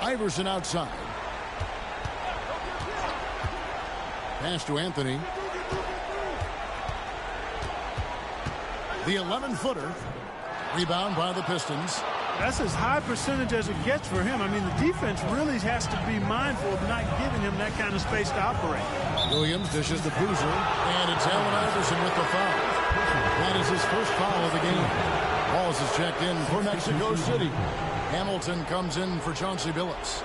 Iverson outside. Pass to Anthony. The 11-footer. Rebound by the Pistons. That's as high percentage as it gets for him. I mean, the defense really has to be mindful of not giving him that kind of space to operate. Williams dishes to Boozer, and it's Allen Iverson with the foul. That is his first foul of the game. Walls is checked in for Mexico City. Hamilton comes in for Chauncey Billups.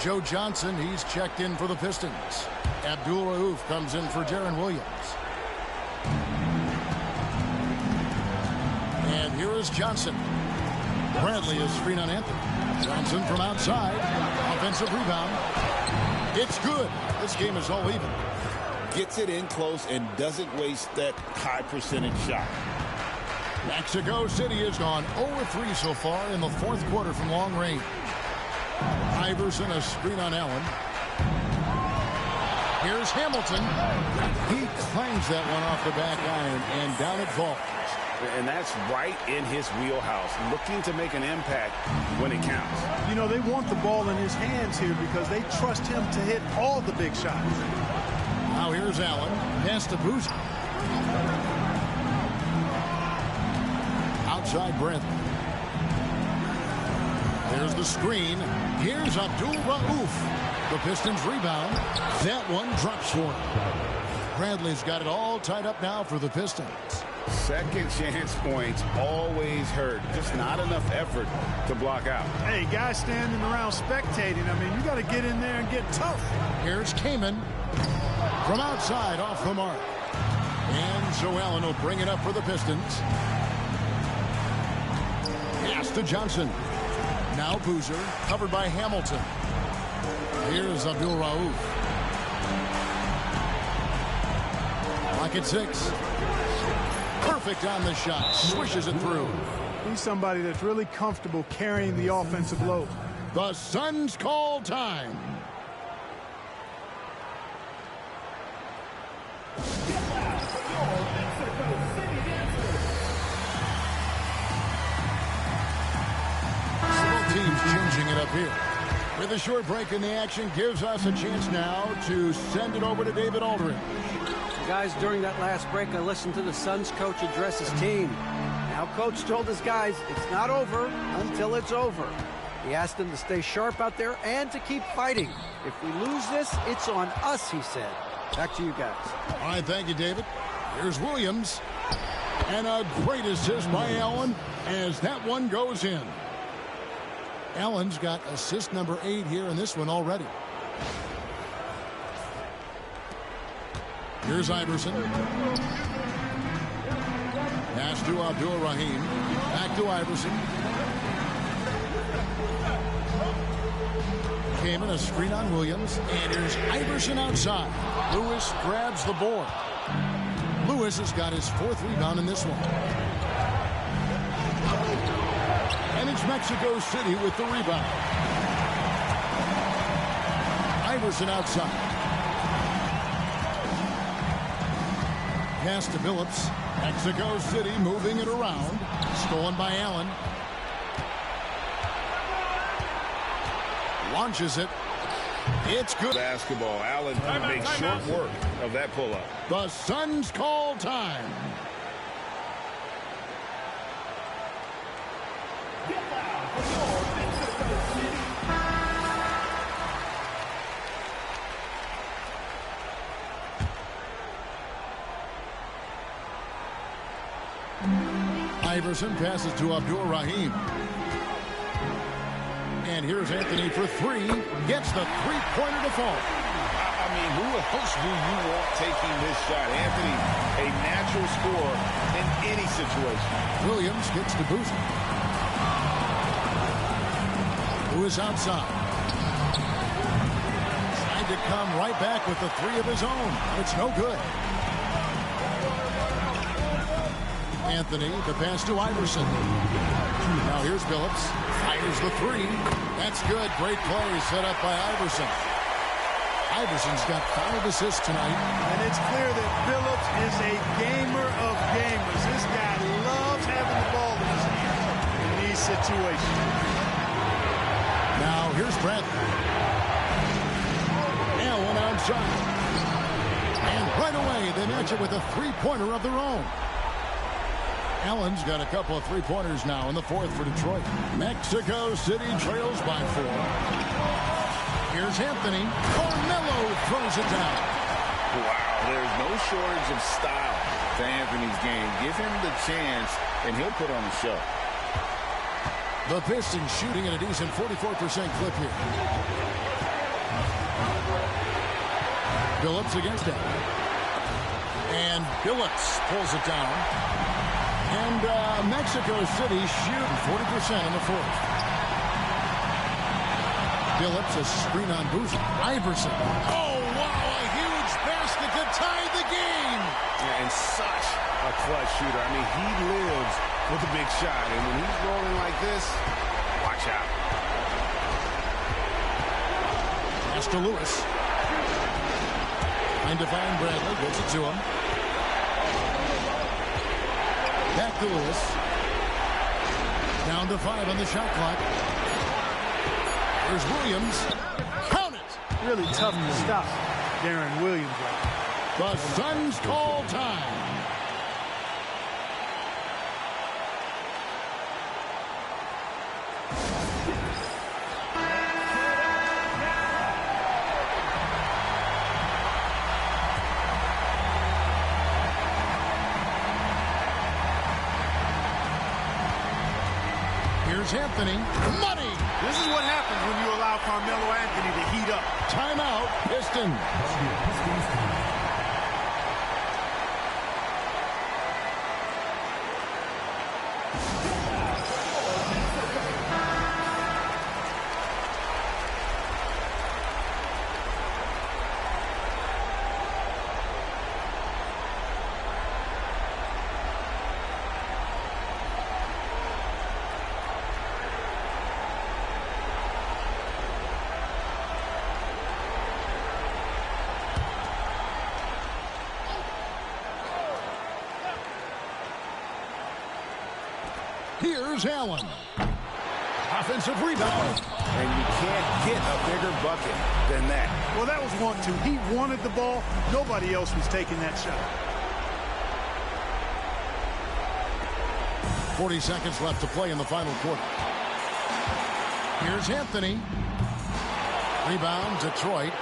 Joe Johnson, he's checked in for the Pistons. Abdul Rauf comes in for Deron Williams. And here is Johnson. Bradley is screen on Anthony. Johnson from outside. Offensive rebound. It's good. This game is all even. Gets it in close and doesn't waste that high percentage shot. Mexico City has gone 0-3 so far in the fourth quarter from long range. Iverson a screen on Allen. Here's Hamilton. He clangs that one off the back iron and down it falls. And that's right in his wheelhouse, looking to make an impact when it counts. You know, they want the ball in his hands here because they trust him to hit all the big shots. Now here's Allen. Pass to Boozer. Outside Bradley. There's the screen. Here's Abdul Rauf. The Pistons rebound. That one drops for him. Bradley's got it all tied up now for the Pistons. Second chance points always hurt. Just not enough effort to block out. Hey, guys standing around spectating. I mean, you got to get in there and get tough. Here's Kaman. From outside, off the mark. And so Allen will bring it up for the Pistons. Pass to Johnson. Now Boozer, covered by Hamilton. Here's Abdul Rauf. Clock at 6. Perfect on the shot. Swishes it through. He's somebody that's really comfortable carrying the offensive load. The Suns call time. Both teams changing it up here. With a short break in the action, gives us a chance now to send it over to David Aldridge. Guys, during that last break, I listened to the Suns coach address his team. Now, coach told his guys it's not over until it's over. He asked them to stay sharp out there and to keep fighting. If we lose this, it's on us, he said. Back to you guys. All right, thank you, David. Here's Williams. And a great assist by Allen as that one goes in. Allen's got assist number 8 here in this one already. Here's Iverson. Pass to Abdul Rahim. Back to Iverson. Kaman a screen on Williams. And here's Iverson outside. Lewis grabs the board. Lewis has got his 4th rebound in this one. And it's Mexico City with the rebound. Iverson outside. Pass to Billups. Mexico City moving it around. Stolen by Allen. Launches it. It's good. Basketball. Allen makes short work of that pull-up. The Suns call time. Iverson passes to Abdul Rahim. And here's Anthony for 3. Gets the three-pointer to fall. I mean, who else do you want taking this shot? Anthony, a natural scorer in any situation. Williams gets to Boozer. Who is outside. Trying to come right back with the 3 of his own. It's no good. Anthony, the pass to Iverson. Now here's Billups. Fires the 3. That's good. Great play set up by Iverson. Iverson's got 5 assists tonight. And it's clear that Billups is a gamer of gamers. This guy loves having the ball in his hands in these situations. Now Here's Bradley. Allen outside. And right away, they match it with a three-pointer of their own. Allen's got a couple of three-pointers now in the fourth for Detroit. Mexico City trails by 4. Here's Anthony. Carmelo throws it down. Wow, there's no shortage of style to Anthony's game. Give him the chance, and he'll put on the show. The Pistons shooting at a decent 44% clip here. Billups against it. And Billups pulls it down. And Mexico City shooting 40% in the fourth. Billups a screen on Boozer. Iverson. Oh, wow, a huge basket to tie the game. Yeah, and such a clutch shooter. I mean, he lives with a big shot. And when he's rolling like this, watch out. Pass to Lewis. Trying to find Bradley. Gets it to him. Back to Lewis. Down to 5 on the shot clock. Here's Williams. Count it. Really tough to stop Darren Williams. The Suns call time. Here's Anthony. Money. This is what happens when you allow Carmelo Anthony to heat up. Timeout, Pistons. Here's Allen. Offensive rebound. And you can't get a bigger bucket than that. Well, that was 1-2. He wanted the ball. Nobody else was taking that shot. 40 seconds left to play in the final quarter. Here's Anthony. Rebound, Detroit.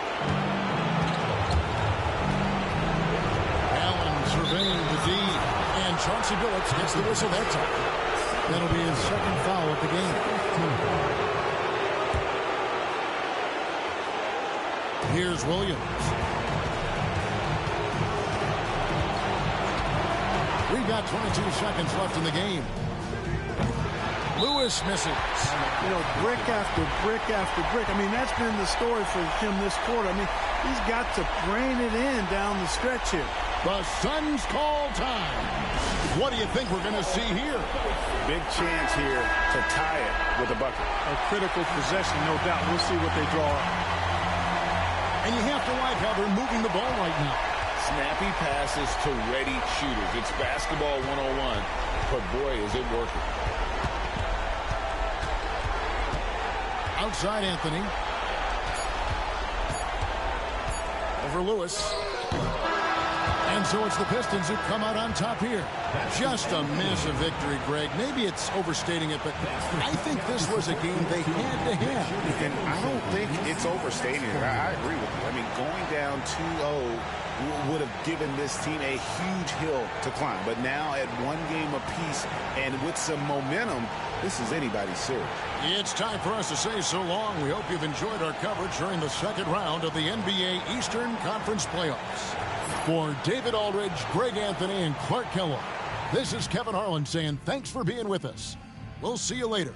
Allen surveying the D. And Chauncey Billups gets the whistle that time. That'll be his second foul of the game. Here's Williams. We've got 22 seconds left in the game. Lewis misses. You know, brick after brick after brick. I mean, that's been the story for him this quarter. I mean, he's got to brain it in down the stretch here. The Suns call time. What do you think we're going to see here? Big chance here to tie it with a bucket. A critical possession, no doubt. We'll see what they draw up. And you have to like how they're moving the ball right now. Snappy passes to ready shooters. It's basketball 101, but boy, is it working. Outside Anthony. Over Lewis. And so it's the Pistons who come out on top here. Just a massive victory, Greg. Maybe it's overstating it, but I think this was a game they had to have. And I don't think it's overstating it. I agree with you. I mean, going down 2-0 would have given this team a huge hill to climb. But now at one game apiece and with some momentum, this is anybody's series. It's time for us to say so long. We hope you've enjoyed our coverage during the second round of the NBA Eastern Conference Playoffs. For David Aldridge, Greg Anthony, and Clark Kellogg, this is Kevin Harlan saying thanks for being with us. We'll see you later.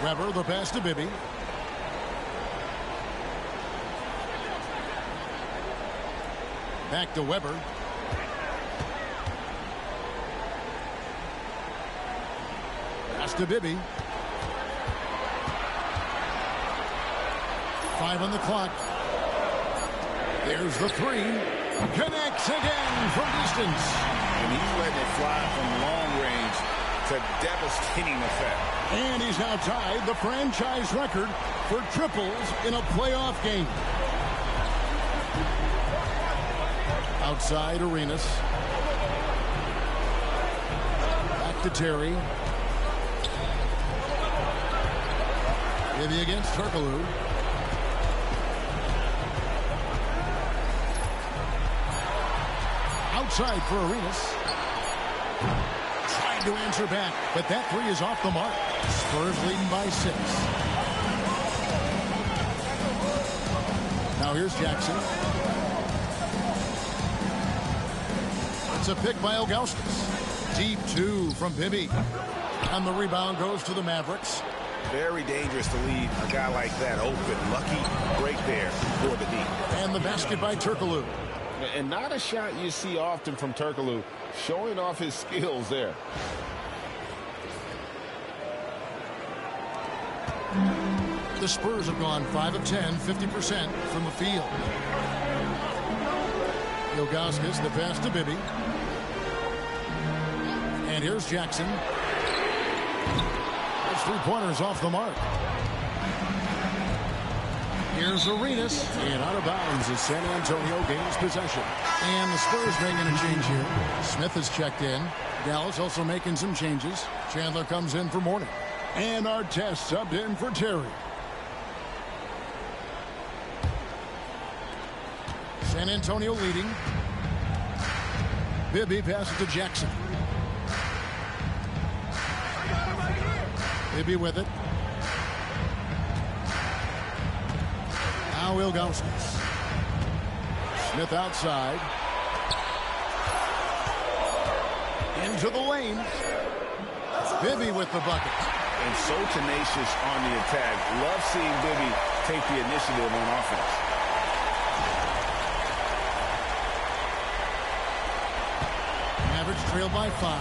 Weber, the pass to Bibby. Back to Weber. Pass to Bibby. 5 on the clock. There's the 3. Connects again from distance. And he's letting it fly from long range to devastating effect. And he's now tied the franchise record for triples in a playoff game. Outside Arenas. Back to Terry. Bibby against Turkoglu. Outside for Arenas. Trying to answer back, but that 3 is off the mark. Spurs leading by 6. Now here's Jackson. It's a pick by Ilgauskas. Deep 2 from Bibby. And the rebound goes to the Mavericks. Very dangerous to leave a guy like that open. Lucky break there for the D. And the basket by Turkoglu. And not a shot you see often from Turkoglu, showing off his skills there. The Spurs have gone 5 of 10, 50% from the field. Ilgauskas, the pass to Bibby. And here's Jackson. Those 3-pointers off the mark. Here's Arenas, and out of bounds as San Antonio gains possession. And the Spurs making a change here. Smith has checked in. Dallas also making some changes. Chandler comes in for Mourning. And Artest subbed in for Terry. San Antonio leading. Bibby passes to Jackson. Bibby with it. Now Ilgauskas. Smith outside. Into the lane. Bibby with the bucket. And so tenacious on the attack. Love seeing Bibby take the initiative on offense. Mavericks trail by 5.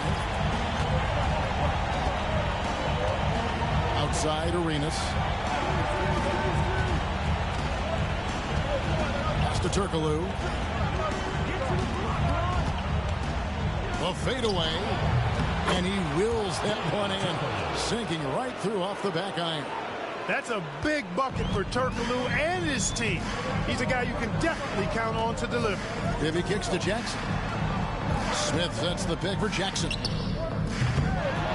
Outside Arenas. Pass to Turkoglu. A fadeaway. And he wills that one in. Sinking right through off the back iron. That's a big bucket for Turkoglu and his team. He's a guy you can definitely count on to deliver. Bibby kicks to Jackson. Smith sets the pick for Jackson.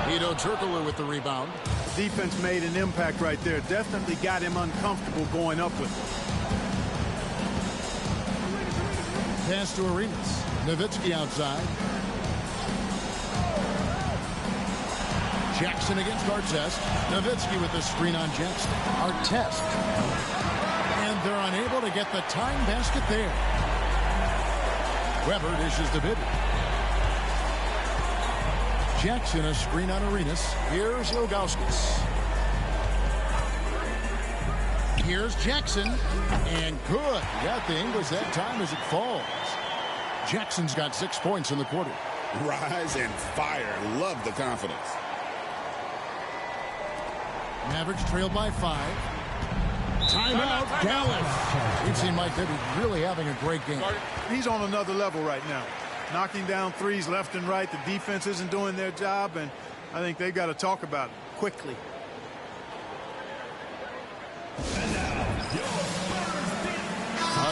Hedo Turkoglu with the rebound. Defense made an impact right there. Definitely got him uncomfortable going up with it. Pass to Arenas. Nowitzki outside. Jackson against Artest. Nowitzki with the screen on Jackson. Artest. And they're unable to get the time basket there. Weber dishes to Bibby. Jackson a screen on Arenas. Here's Ilgauskas. Here's Jackson. And good. Got the English that time as it falls. Jackson's got 6 points in the quarter. Rise and fire. Love the confidence. Mavericks trail by 5. Timeout, Dallas. We've seen Mike Bibby really having a great game. He's on another level right now. Knocking down threes left and right. The defense isn't doing their job, and I think they've got to talk about it quickly. A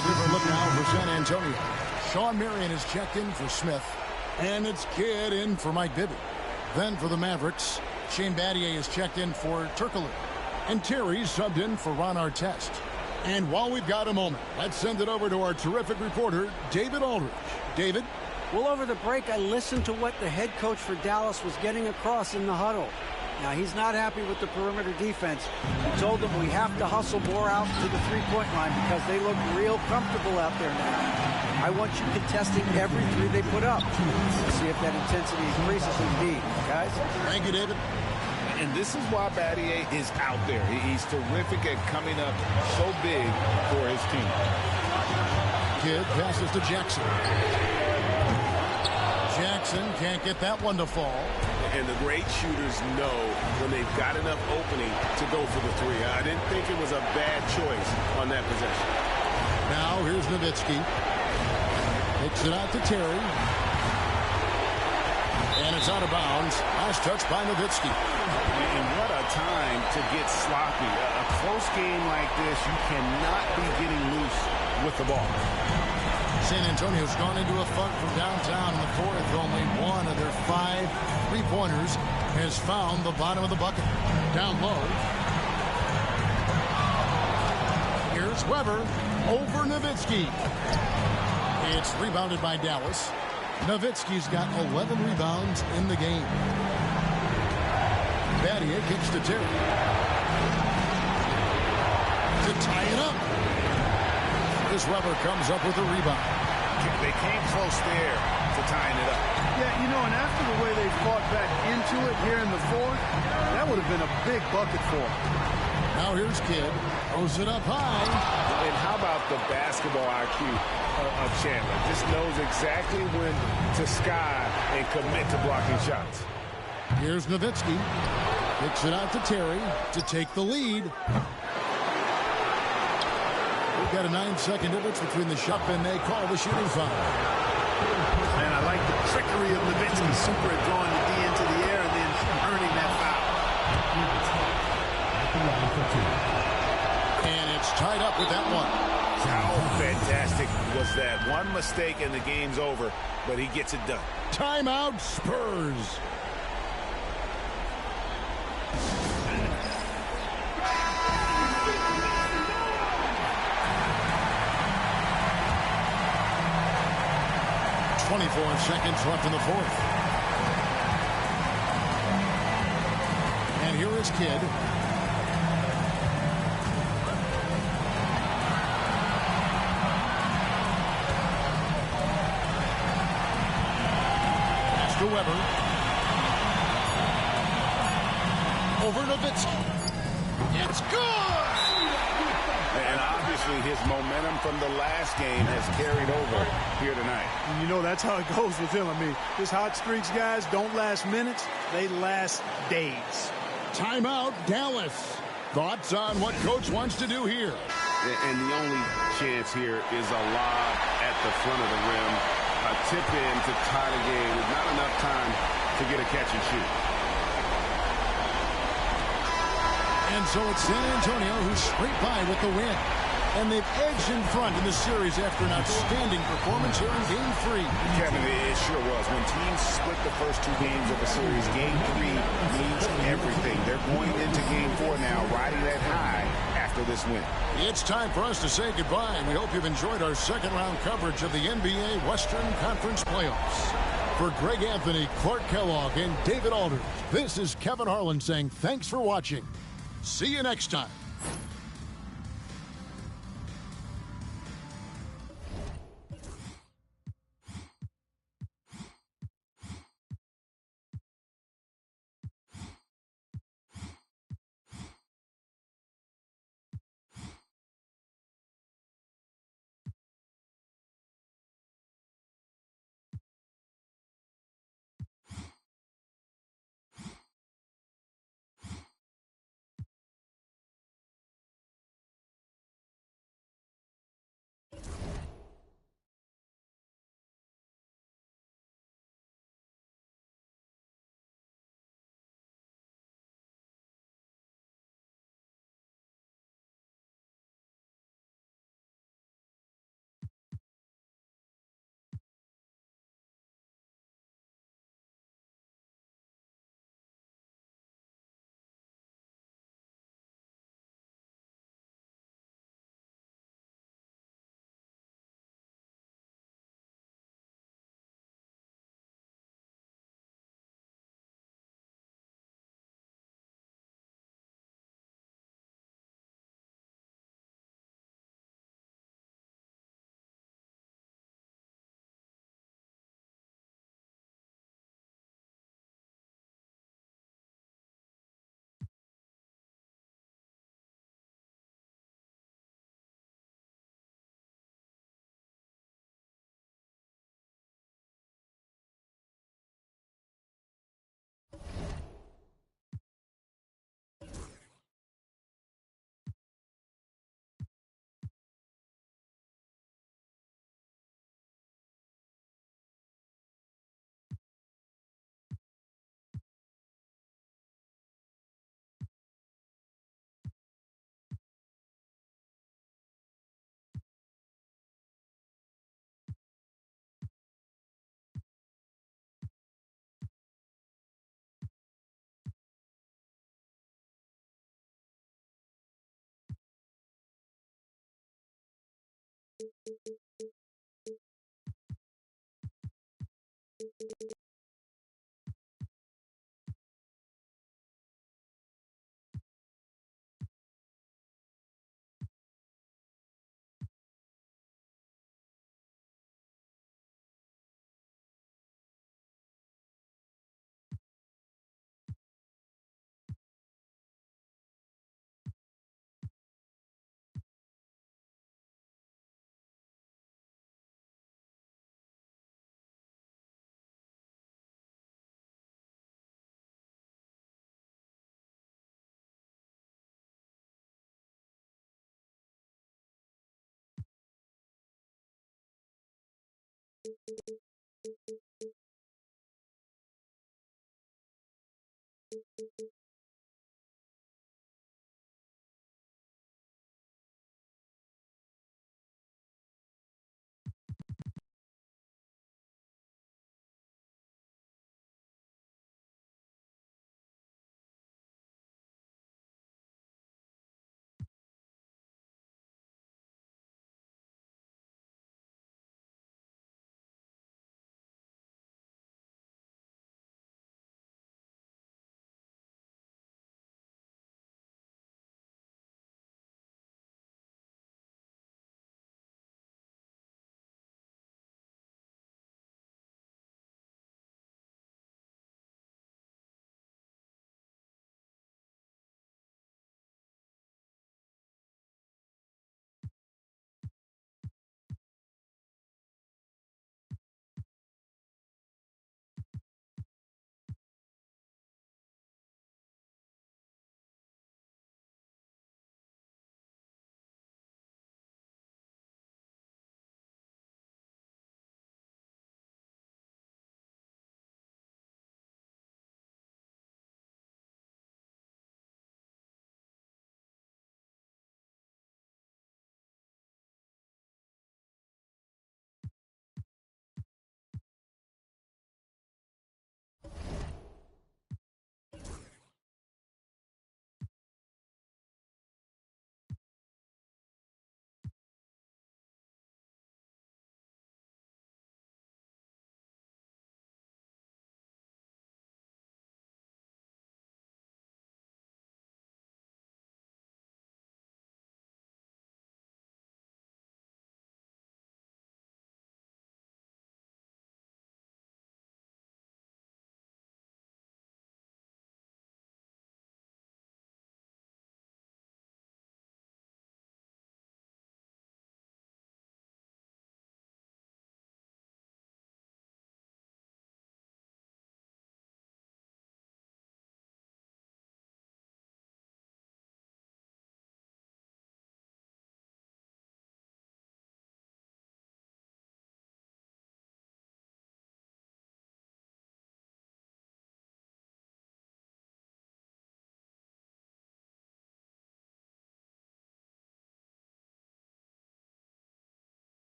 different look now for San Antonio. Sean Marion is checked in for Smith, and it's Kidd in for Mike Bibby. Then for the Mavericks, Shane Battier is checked in for Turkoglu, and Terry's subbed in for Ron Artest. And while we've got a moment, let's send it over to our terrific reporter, David Aldridge. David? Well, over the break, I listened to what the head coach for Dallas was getting across in the huddle. Now, he's not happy with the perimeter defense. He told them we have to hustle more out to the three-point line because they look real comfortable out there now. I want you contesting every 3 they put up. We'll see if that intensity increases indeed, guys. Thank you, David. And this is why Battier is out there. He's terrific at coming up so big for his team. Kidd passes to Jackson. Jackson can't get that one to fall. And the great shooters know when they've got enough opening to go for the three. I didn't think it was a bad choice on that possession. Now here's Nowitzki. Kicks it out to Terry. And it's out of bounds. Last touch by Nowitzki. And what a time to get sloppy. A close game like this, you cannot be getting loose with the ball. San Antonio's gone into a funk from downtown in the fourth. Only one of their 5 3-pointers has found the bottom of the bucket. Down low. Here's Weber over Nowitzki. It's rebounded by Dallas. Nowitzki's got 11 rebounds in the game. Battier kicks to Terry. To tie it up. This Weber comes up with a rebound. They came close there to tying it up. Yeah, you know, and after the way they fought back into it here in the fourth, that would have been a big bucket for them. Now here's Kidd. Throws it up high. And how about the basketball IQ of Chandler? Just knows exactly when to sky and commit to blocking shots. Here's Nowitzki. Kicks it out to Terry to take the lead. We've got a 9-second difference between the shot and they call the shooting foul. And I like the trickery of Nowitzki, super at drawing the D into the air and then earning that foul. And it's tied up with that one. How fantastic was that? One mistake and the game's over, but he gets it done. Timeout, Spurs. .24 seconds left in the fourth. And here is Kidd. Pass to Weber. Over Nowitzki. It's good! And obviously his momentum from the last game has carried over here tonight. And you know, that's how it goes with him. I mean, his hot streaks, guys, don't last minutes. They last days. Timeout, Dallas. Thoughts on what Coach wants to do here? And the only chance here is a lob at the front of the rim. A tip in to tie the game with not enough time to get a catch and shoot. And so it's San Antonio who scraped by with the win. And they've edged in front in the series after an outstanding performance here in Game 3. Kevin, it sure was. When teams split the first 2 games of the series, Game 3 means everything. They're going into Game 4 now, riding that high after this win. It's time for us to say goodbye. We hope you've enjoyed our second-round coverage of the NBA Western Conference Playoffs. For Greg Anthony, Clark Kellogg, and David Aldridge, this is Kevin Harlan saying thanks for watching. See you next time.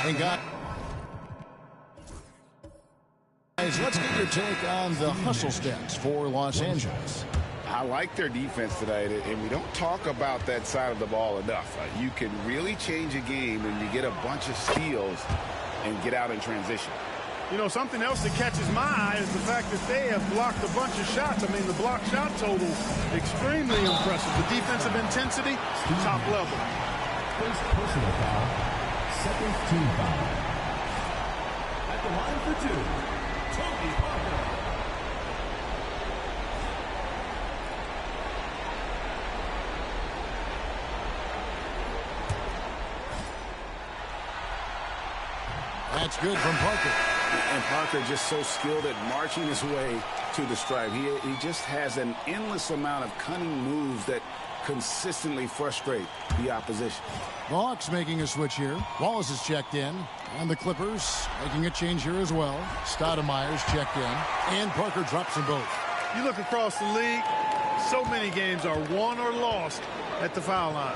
And guys, let's get your take on the hustle stats for Los Angeles. I like their defense tonight, and we don't talk about that side of the ball enough. You can really change a game when you get a bunch of steals and get out in transition. You know, something else that catches my eye is the fact that they have blocked a bunch of shots. I mean, the block shot total, extremely impressive. The defensive intensity, top level. First personal foul, second team foul. At the line for two, Tony Parker. That's good from Parker. And Parker just so skilled at marching his way to the stripe. He just has an endless amount of cunning moves that consistently frustrate the opposition. The Hawks making a switch here. Wallace is checked in. And the Clippers making a change here as well. Stoudemire's checked in. And Parker drops them both. You look across the league, so many games are won or lost at the foul line.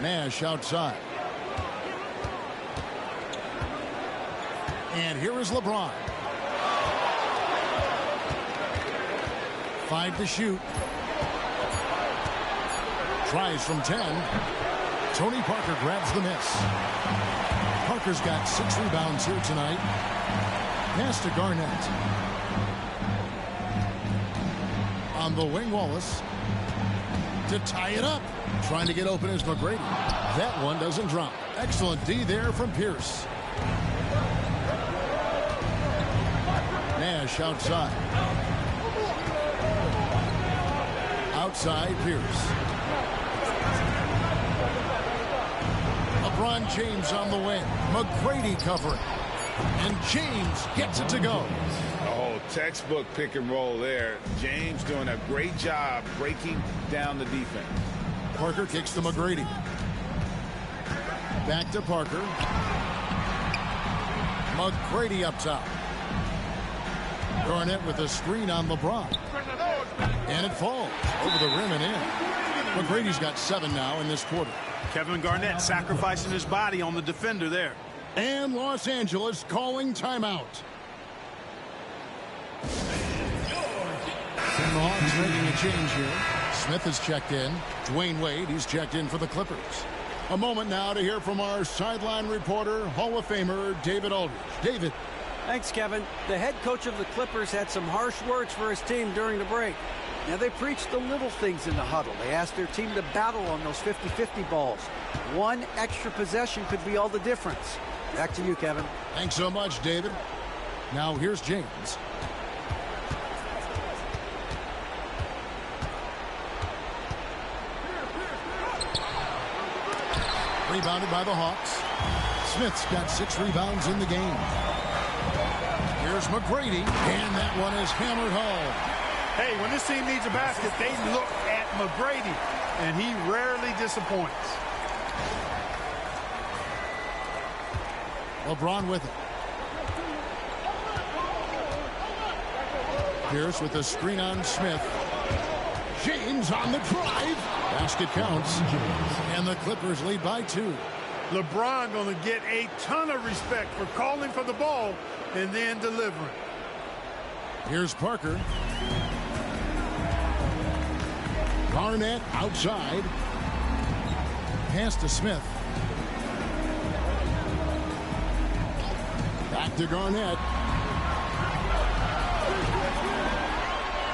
Nash outside. And here is LeBron. 5 to shoot. Tries from 10. Tony Parker grabs the miss. Parker's got 6 rebounds here tonight. Pass to Garnett. On the wing, Wallace. To tie it up. Trying to get open is McGrady. That one doesn't drop. Excellent D there from Pierce. Nash outside. Outside Pierce. LeBron James on the wing. McGrady covering. And James gets it to go. Oh, textbook pick and roll there. James doing a great job breaking down the defense. Parker kicks to McGrady. Back to Parker. McGrady up top. Garnett with a screen on LeBron. And it falls over the rim and in. McGrady's got 7 now in this quarter. Kevin Garnett sacrificing his body on the defender there. And Los Angeles calling timeout. And the Hawks making a change here. Smith is checked in. Dwayne Wade, he's checked in for the Clippers. A moment now to hear from our sideline reporter, Hall of Famer David Aldridge. David. Thanks, Kevin. The head coach of the Clippers had some harsh words for his team during the break. Now, they preached the little things in the huddle. They asked their team to battle on those 50-50 balls. One extra possession could be all the difference. Back to you, Kevin. Thanks so much, David. Now here's James. Rebounded by the Hawks. Smith's got 6 rebounds in the game. Here's McGrady, and that one is hammered home. Hey, when this team needs a basket, they look at McGrady, and he rarely disappoints. LeBron with it. Pierce with a screen on Smith. James on the drive. Basket counts. And the Clippers lead by 2. LeBron going to get a ton of respect for calling for the ball and then delivering. Here's Parker. Garnett outside. Pass to Smith. Back to Garnett.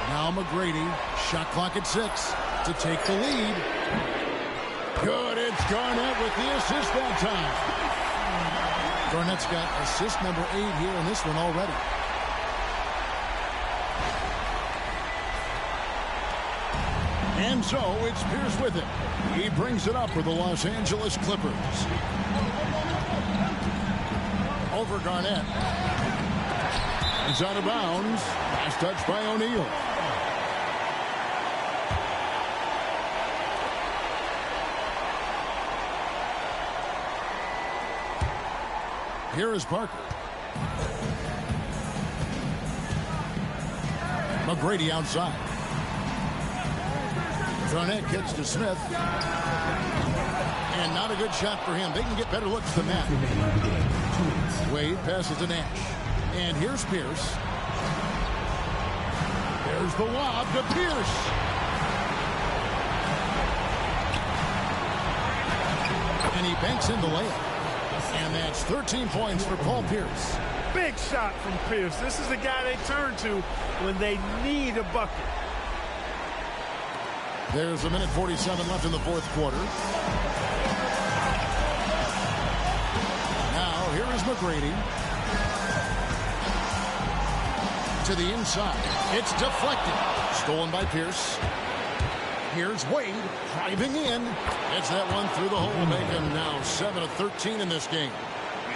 Now McGrady. Shot clock at 6 to take the lead. Good. It's Garnett with the assist that time. Garnett's got assist number 8 here in this one already. And so it's Pierce with it. He brings it up for the Los Angeles Clippers. Over Garnett. It's out of bounds. Last touch by O'Neal. Here is Parker. McGrady outside. Garnett kicks to Smith. And not a good shot for him. They can get better looks than that. Wade passes to Nash. And here's Pierce. There's the lob to Pierce. And he banks in the layup. And that's 13 points for Paul Pierce. Big shot from Pierce. This is the guy they turn to when they need a bucket. There's a minute 47 left in the fourth quarter. Now, here is McGrady. To the inside. It's deflected. Stolen by Pierce. Here's Wade driving in. Gets that one through the hole, make him now 7 of 13 in this game.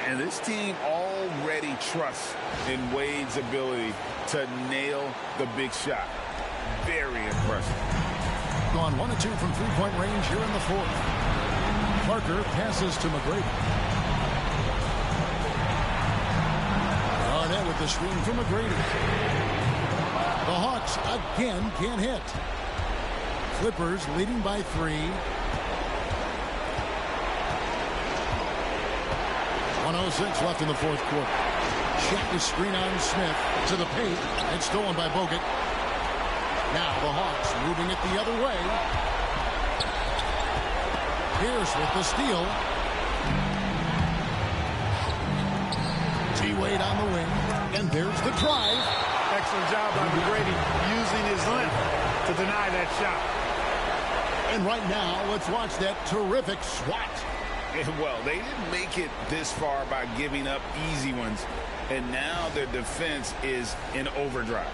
And this team already trusts in Wade's ability to nail the big shot. Very impressive. Gone 1 of 2 from three-point range here in the fourth. Parker passes to McGrady. Garnett with the screen from McGrady. The Hawks again can't hit. Clippers leading by 3. 1:06 left in the fourth quarter. Check the screen on Smith to the paint. It's stolen by Bogut. Now the Hawks moving it the other way. Pierce with the steal. T-Wade on the wing. And there's the drive. Excellent job by McGrady using his length to deny that shot. And right now, let's watch that terrific swat. Well, they didn't make it this far by giving up easy ones. And now their defense is in overdrive.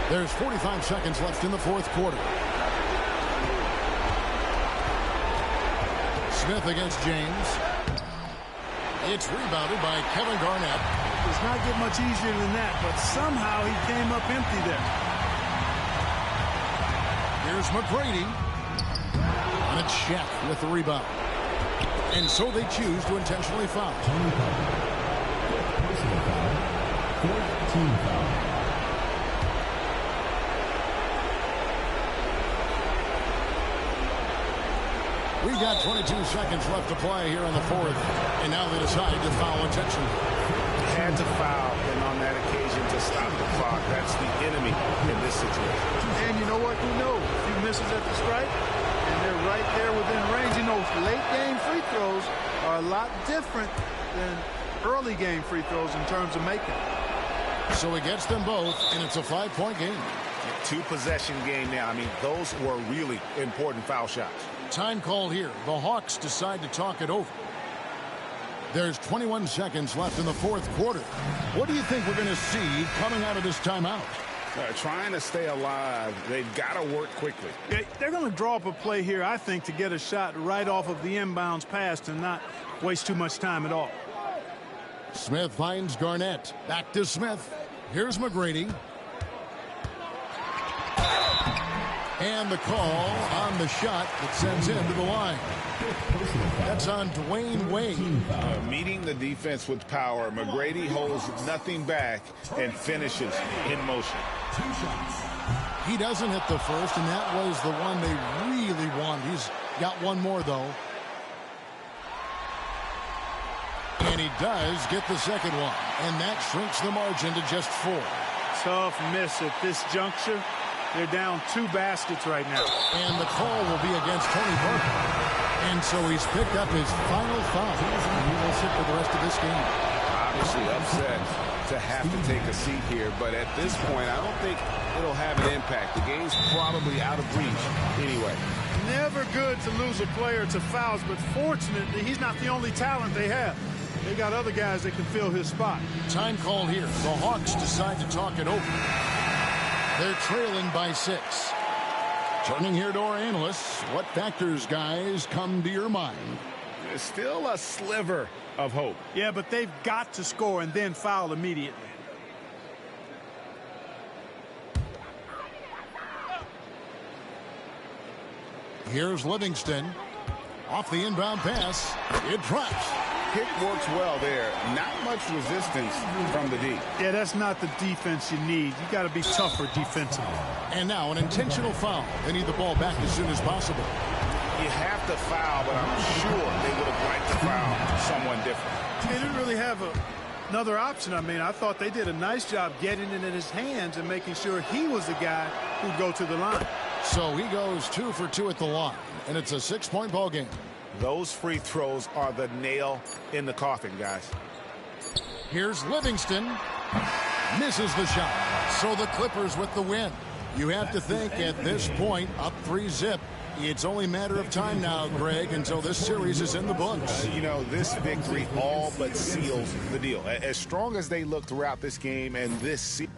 There's 45 seconds left in the fourth quarter. Smith against James. It's rebounded by Kevin Garnett. Does not get much easier than that, but somehow he came up empty there. Here's McGrady. On a check with the rebound. And so they choose to intentionally foul. Personal foul. Fourth team foul. We got 22 seconds left to play here in the fourth. And now they decide to foul intentionally. Had to foul, and on that occasion to stop the clock. That's the enemy in this situation. And you know what? Who knows? A few misses at the stripe, and they're right there within range. You know, late game free throws are a lot different than early game free throws in terms of making. So he gets them both, and it's a 5-point game. 2-possession game now. I mean, those were really important foul shots. Time called here. The Hawks decide to talk it over. There's 21 seconds left in the fourth quarter. What do you think we're going to see coming out of this timeout? Trying to stay alive. They've got to work quickly. They're going to draw up a play here, I think, to get a shot right off of the inbounds pass and not waste too much time at all. Smith finds Garnett. Back to Smith. Here's McGrady. And the call on the shot that sends him to the line. That's on Dwayne Wade. Meeting the defense with power, McGrady holds nothing back and finishes in motion. He doesn't hit the first, and that was the one they really want. He's got one more, though. And he does get the second one, and that shrinks the margin to just 4. Tough miss at this juncture. They're down 2 baskets right now. And the call will be against Tony Parker. And so he's picked up his final foul. And he will sit for the rest of this game. Obviously upset to have to take a seat here, but at this point, I don't think it'll have an impact. The game's probably out of reach anyway. Never good to lose a player to fouls, but fortunately, he's not the only talent they have. They got other guys that can fill his spot. Time called here. The Hawks decide to talk it over. They're trailing by 6. Turning here to our analysts, what factors, guys, come to your mind? There's still a sliver of hope. Yeah, but they've got to score and then foul immediately. Here's Livingston. Off the inbound pass. It drops. Pick works well there. Not much resistance from the D. Yeah, that's not the defense you need. You got to be tougher defensively. And now an intentional foul. They need the ball back as soon as possible. You have to foul, but I'm sure they would have liked to foul someone different. They didn't really have another option. I mean, I thought they did a nice job getting it in his hands and making sure he was the guy who'd go to the line. So he goes 2 for 2 at the line, and it's a 6-point ball game. Those free throws are the nail in the coffin, guys. Here's Livingston. Misses the shot. So the Clippers with the win. You have to think at this point, up 3-zip. It's only a matter of time now, Greg, until this series is in the books. You know, this victory all but seals the deal. As strong as they look throughout this game and this season.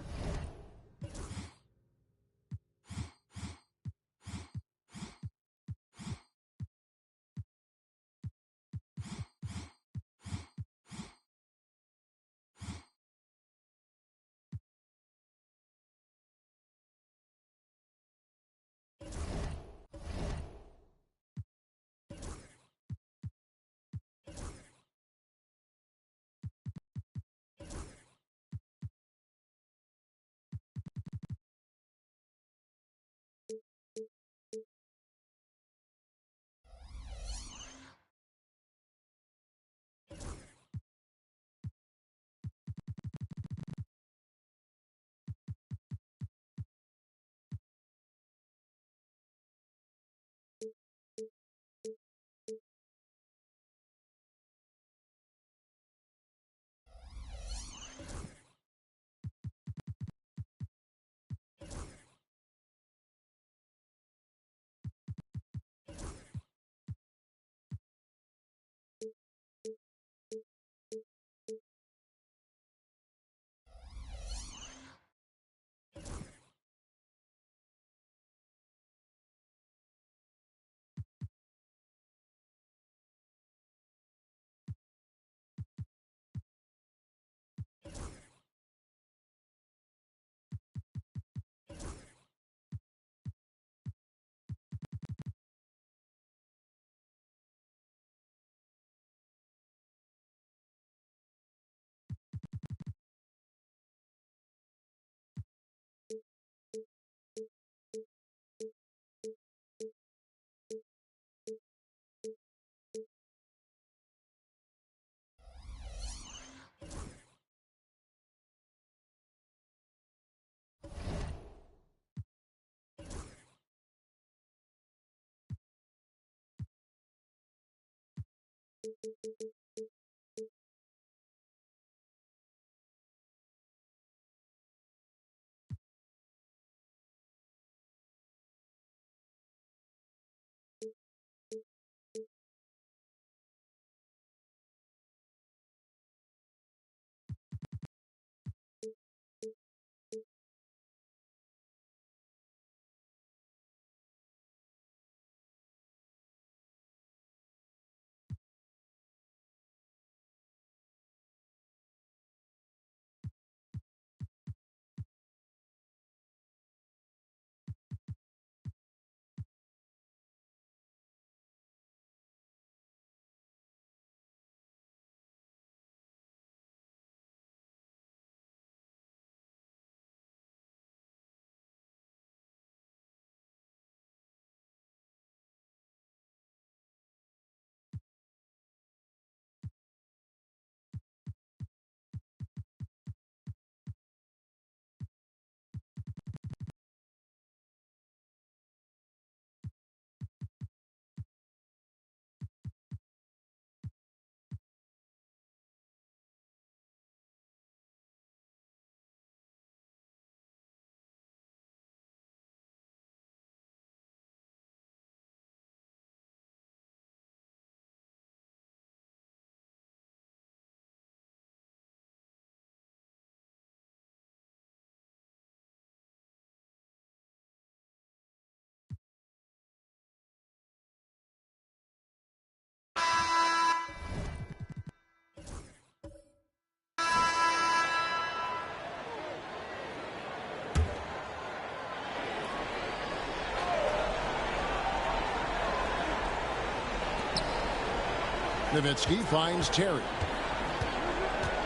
Nowitzki finds Terry.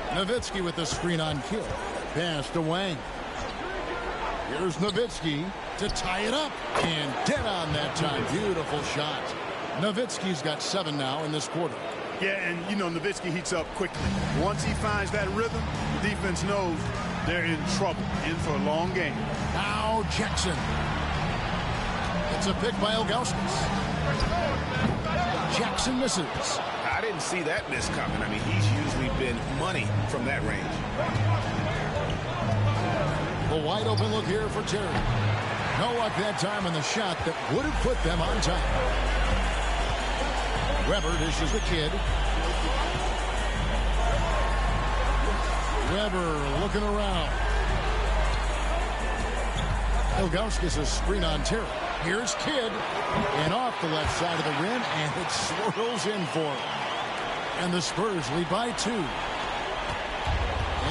Nowitzki with the screen on Kidd. Pass to Wang. Here's Nowitzki to tie it up. And dead on that time. Beautiful shot. Nowitzki's got 7 now in this quarter. Yeah, and you know, Nowitzki heats up quickly. Once he finds that rhythm, the defense knows they're in trouble, in for a long game. Now Jackson. It's a pick by Ilgauskas. Jackson misses. I didn't see that miss coming. I mean, he's usually been money from that range. A wide open look here for Terry. No luck that time on the shot that would have put them on top. Weber dishes the Kidd. Weber looking around. Ilgauskas a screen on Terry. Here's Kidd. And off the left side of the rim, and it swirls in for him. And the Spurs lead by 2.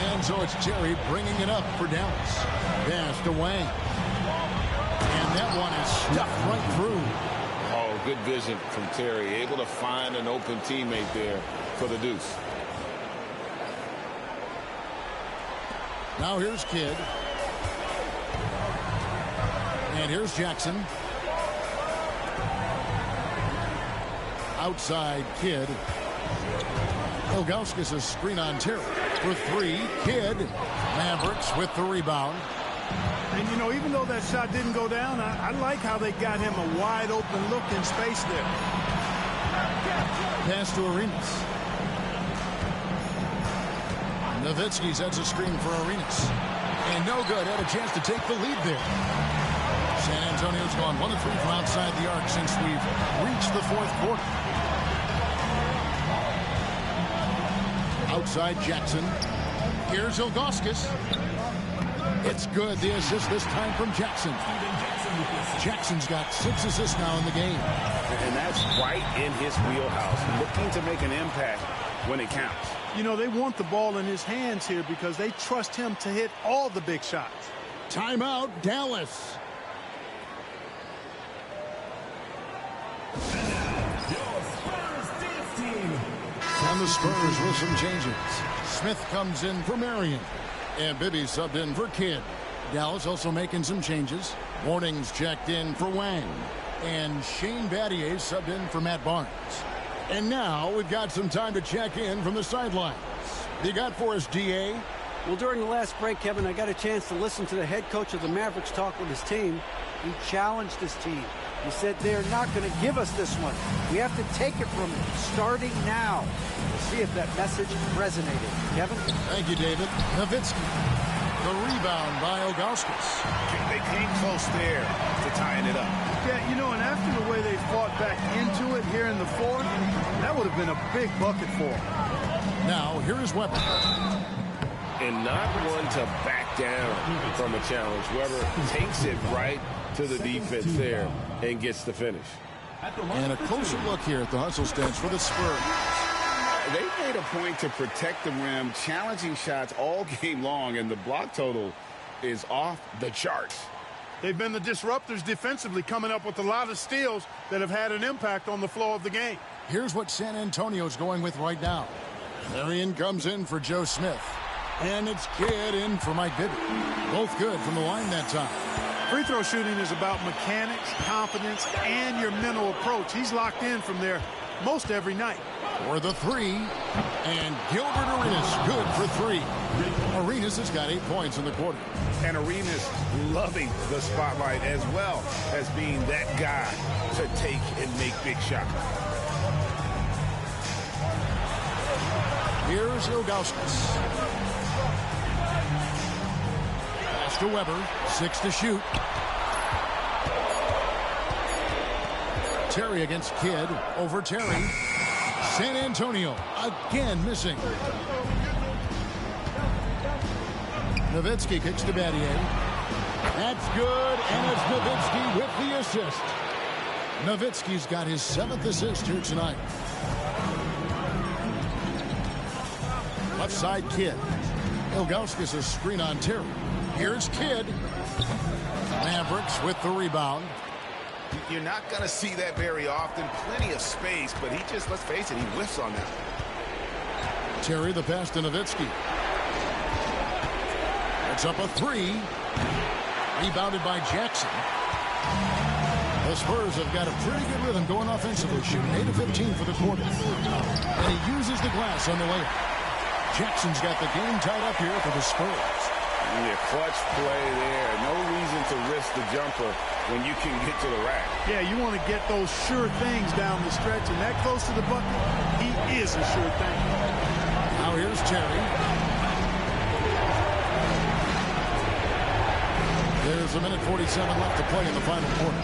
And so it's Terry bringing it up for Dallas. Pass to Wang. And that one is stuffed right through. Oh, good vision from Terry. Able to find an open teammate there for the deuce. Now here's Kidd. And here's Jackson. Outside Kidd. Ilgauskas a screen on Terry. For 3, Kidd. Mavericks with the rebound. And, you know, even though that shot didn't go down, I like how they got him a wide open look in space there. Pass to Arenas. Nowitzki sets a screen for Arenas. And no good. Had a chance to take the lead there. San Antonio's gone 1 of 3 from outside the arc since we've reached the 4th quarter. Outside Jackson. Here's Ilgauskas. It's good. The assist this time from Jackson. Jackson's got 6 assists now in the game. And that's right in his wheelhouse. Looking to make an impact when it counts. You know, they want the ball in his hands here because they trust him to hit all the big shots. Timeout, Dallas. And the Spurs with some changes. Smith comes in for Marion. And Bibby subbed in for Kidd. Dallas also making some changes. Warnings checked in for Wang. And Shane Battier subbed in for Matt Barnes. And now we've got some time to check in from the sidelines. You got for us, D.A.? Well, during the last break, Kevin, I got a chance to listen to the head coach of the Mavericks talk with his team. He challenged his team. He said they're not going to give us this one. We have to take it from them, starting now. We'll see if that message resonated. Kevin? Thank you, David. Nowitzki. The rebound by Ilgauskas. They came close there to tying it up. Yeah, you know, and after the way they fought back into it here in the 4th, that would have been a big bucket for them. Now, here is Weber. And not one to back down from a challenge. Weber takes it right to the defense there and gets the finish. And a closer look here at the hustle stance for the Spurs. They made a point to protect the rim, challenging shots all game long, and the block total is off the charts. They've been the disruptors defensively, coming up with a lot of steals that have had an impact on the flow of the game. Here's what San Antonio's going with right now. Marion comes in for Joe Smith. And it's Kidd in for Mike Bibby. Both good from the line that time. Free throw shooting is about mechanics, confidence, and your mental approach. He's locked in from there most every night. For the 3, and Gilbert Arenas good for 3. Arenas has got 8 points in the quarter. And Arenas loving the spotlight as well as being that guy to take and make big shots. Here's Ilgauskas. Pass to Weber. 6 to shoot. Terry against Kidd. Over Terry. San Antonio again missing. Nowitzki kicks to Battier. That's good, and it's Nowitzki with the assist. Nowitzki's got his 7th assist here tonight. Left side, Kidd. Ilgauskas a screen on Terry. Here's Kidd. Mavericks with the rebound. You're not going to see that very often. Plenty of space, but he just, let's face it, he whiffs on that. Terry, the pass to Nowitzki. It's up a three. Rebounded by Jackson. The Spurs have got a pretty good rhythm going offensively, shooting 8 of 15 for the quarter. And he uses the glass on the layup. Jackson's got the game tied up here for the Spurs. Yeah, clutch play there. No reason to risk the jumper when you can get to the rack. Yeah, you want to get those sure things down the stretch, and that close to the bucket, he is a sure thing. Now here's Terry. There's a minute 47 left to play in the final quarter.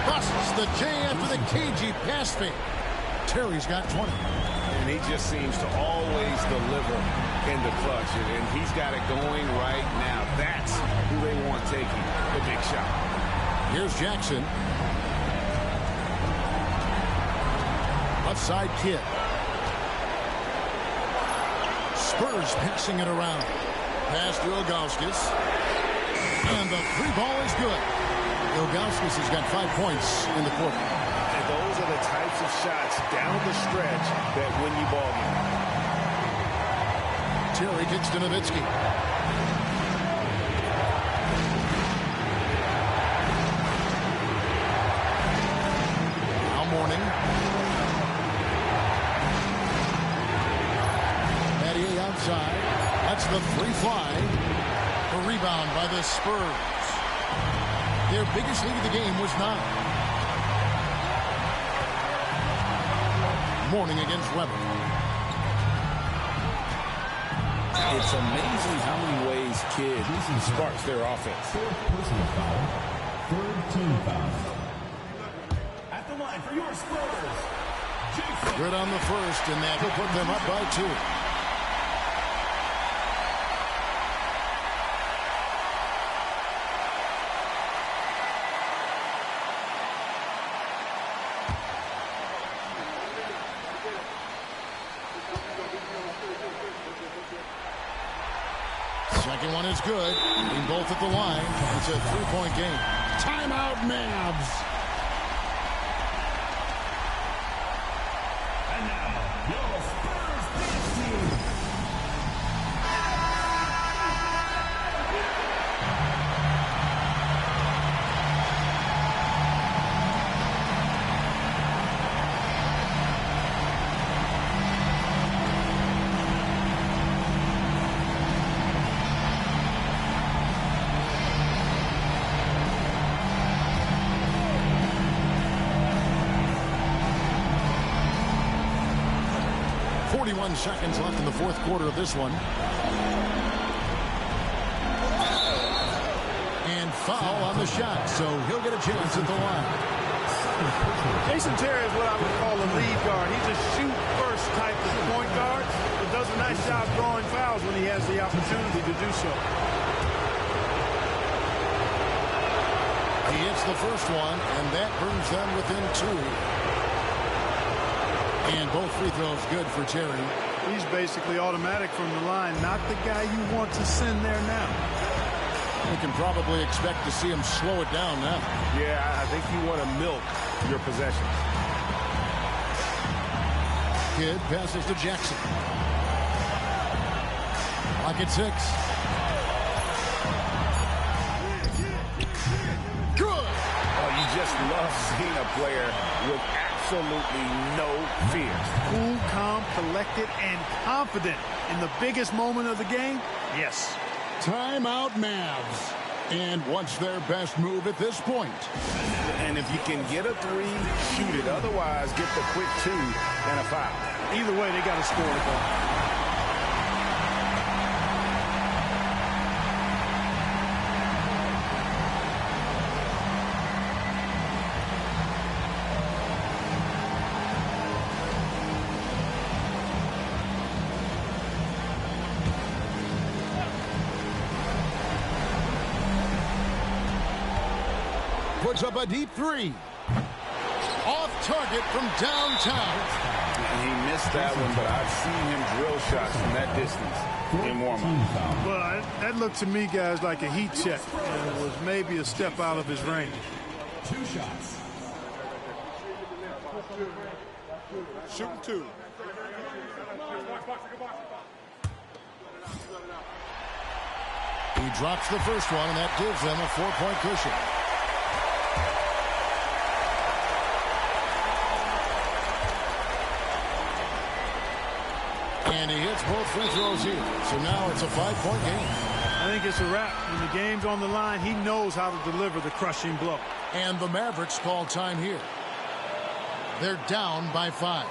Busts the J after the cagey pass fake. Terry's got 20. And he just seems to always deliver in the clutch. And he's got it going right now. That's who they want taking the big shot. Here's Jackson. Left side Kidd. Spurs passing it around. Pass to Ilgauskas. And the three ball is good. Ilgauskas has got 5 points in the quarter. And those are the types of shots down the stretch that win you ball games. Terry kicks to Nowitzki. Now Mourning. Mathieu outside. That's the three fly. A rebound by the Spurs. Their biggest lead of the game was 9. Mourning against Weber. It's amazing how many ways Kidd sparks their offense. Fourth personal foul. Third team foul. At the line for your Spurs, Jason. Good on the first, and that will put them up by 2. Second one is good. Being both at the line. It's a 3-point game. Timeout, Mavs. And now, your Spurs dance team. Seconds left in the fourth quarter of this one. And foul on the shot, so he'll get a chance at the line. Jason Terry is what I would call a lead guard. He's a shoot-first type of point guard, but does a nice job drawing fouls when he has the opportunity to do so. He hits the first one, and that brings them within 2. And both free throws good for Terry. He's basically automatic from the line, not the guy you want to send there now. You can probably expect to see him slow it down now. Yeah, I think you want to milk your possessions. Kidd passes to Jackson. Lock at 6. Good. Oh, you just love seeing a player with absolutely no fear. Cool, calm, collected, and confident in the biggest moment of the game. Yes. Timeout, Mavs. And what's their best move at this point? And if you can get a 3, shoot it. Otherwise, get the quick 2 and a foul. Either way, they got to score the ball. Puts up a deep 3. Off target from downtown. He missed that one, but I've seen him drill shots from that distance in warm-up. Well, that looked to me, guys, like a heat check. And it was maybe a step out of his range. 2 shots. Shooting 2. He drops the first one, and that gives them a 4-point cushion. And he hits both free throws here. So now it's a 5-point game. I think it's a wrap. When the game's on the line, he knows how to deliver the crushing blow. And the Mavericks call time here. They're down by 5.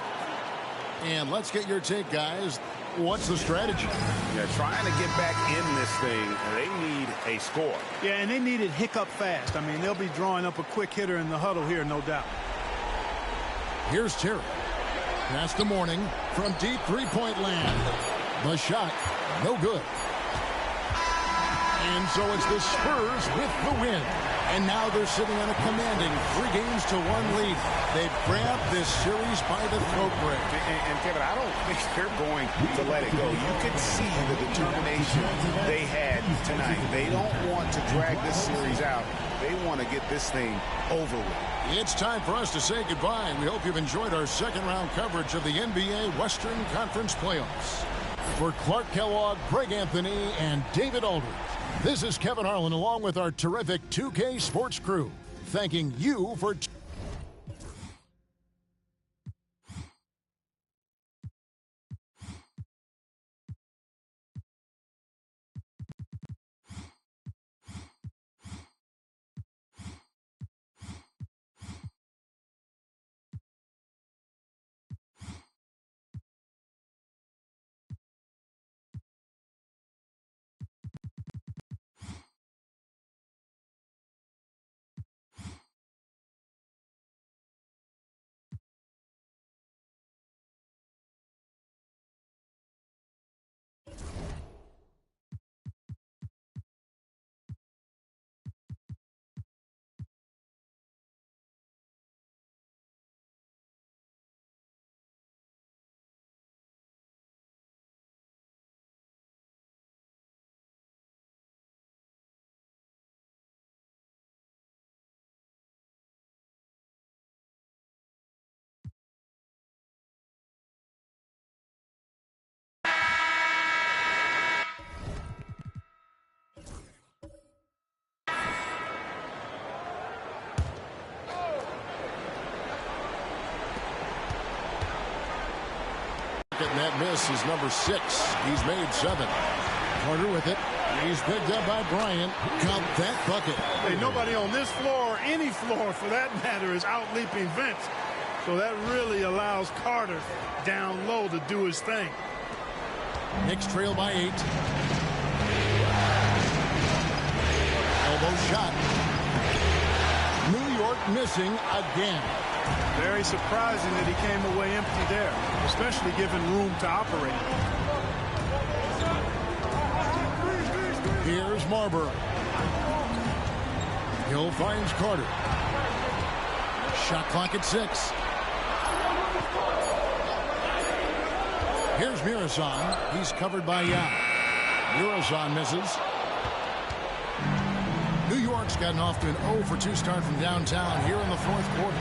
And let's get your take, guys. What's the strategy? Yeah, trying to get back in this thing, they need a score. Yeah, and they need it hiccup fast. I mean, they'll be drawing up a quick hitter in the huddle here, no doubt. Here's Terry. Pass to Mourning from deep three-point land. The shot, no good. And so it's the Spurs with the win. And now they're sitting on a commanding 3-1 lead. They've grabbed this series by the throat break. And Kevin, I don't think they're going to let it go. You can see the determination they had tonight. They don't want to drag this series out. They want to get this thing over with. It's time for us to say goodbye. We hope you've enjoyed our second-round coverage of the NBA Western Conference Playoffs. For Clark Kellogg, Greg Anthony, and David Aldridge, this is Kevin Harlan along with our terrific 2K Sports crew, thanking you for... And that miss is number 6. He's made 7. Carter with it. He's picked up by Bryant. Count that bucket. Hey, nobody on this floor or any floor for that matter is out leaping Vince. So that really allows Carter down low to do his thing. Knicks trail by 8. Elbow shot. New York missing again. Very surprising that he came away empty there, especially given room to operate. Here's Marbury. Hill finds Carter. Shot clock at 6. Here's Mirazan. He's covered by Yao. Mirazan misses. New York's gotten off to an 0-for-2 start from downtown here in the 4th quarter.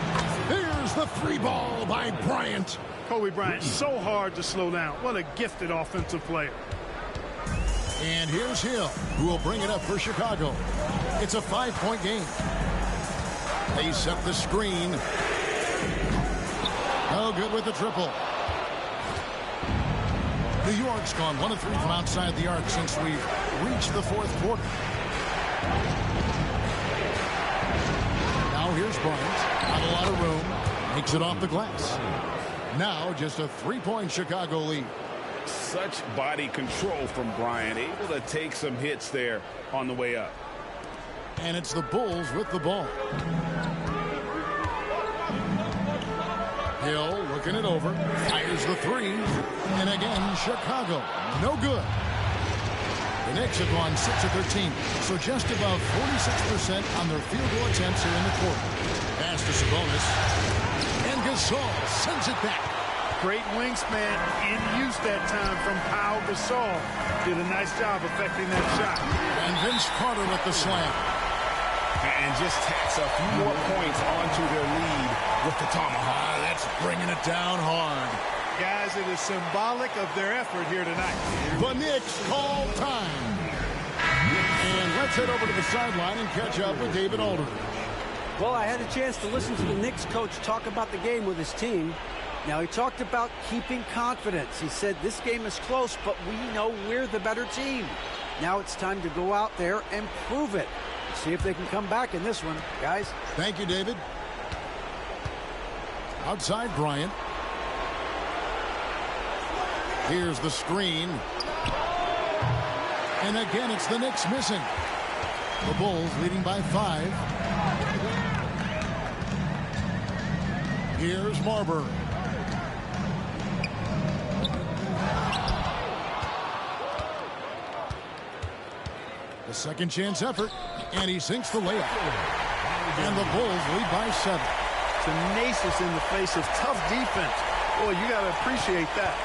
Here's the 3 ball by Bryant. Kobe Bryant, so hard to slow down. What a gifted offensive player. And here's Hill, who will bring it up for Chicago. It's a 5-point game. They set the screen. No good with the triple. New York's gone 1 of 3 from outside the arc since we've reached the 4th quarter. Now here's Bryant. Not a lot of room. Makes it off the glass. Now just a 3-point Chicago lead. Such body control from Bryant. Able to take some hits there on the way up. And it's the Bulls with the ball. Hill looking it over. Fires the 3. And again, Chicago. No good. The Knicks have gone 6 of 13, so just above 46% on their field goal attempts here in the quarter. Pass to Sabonis. And Gasol sends it back. Great wingspan in use that time from Pau Gasol. Did a nice job affecting that shot. And Vince Carter with the slam. and just tacks a few more points onto their lead with the tomahawk. That's bringing it down hard. Guys, it is symbolic of their effort here tonight. The Knicks call time. And let's head over to the sideline and catch up with David Aldridge. Well, I had a chance to listen to the Knicks coach talk about the game with his team. Now, he talked about keeping confidence. He said this game is close, but we know we're the better team. Now it's time to go out there and prove it. See if they can come back in this one, guys. Thank you, David. Outside Bryant. Here's the screen. And again, it's the Knicks missing. The Bulls leading by 5. Here's Marbury. The second chance effort, and he sinks the layup. And the Bulls lead by 7. Tenacious in the face of tough defense. Boy, you got to appreciate that.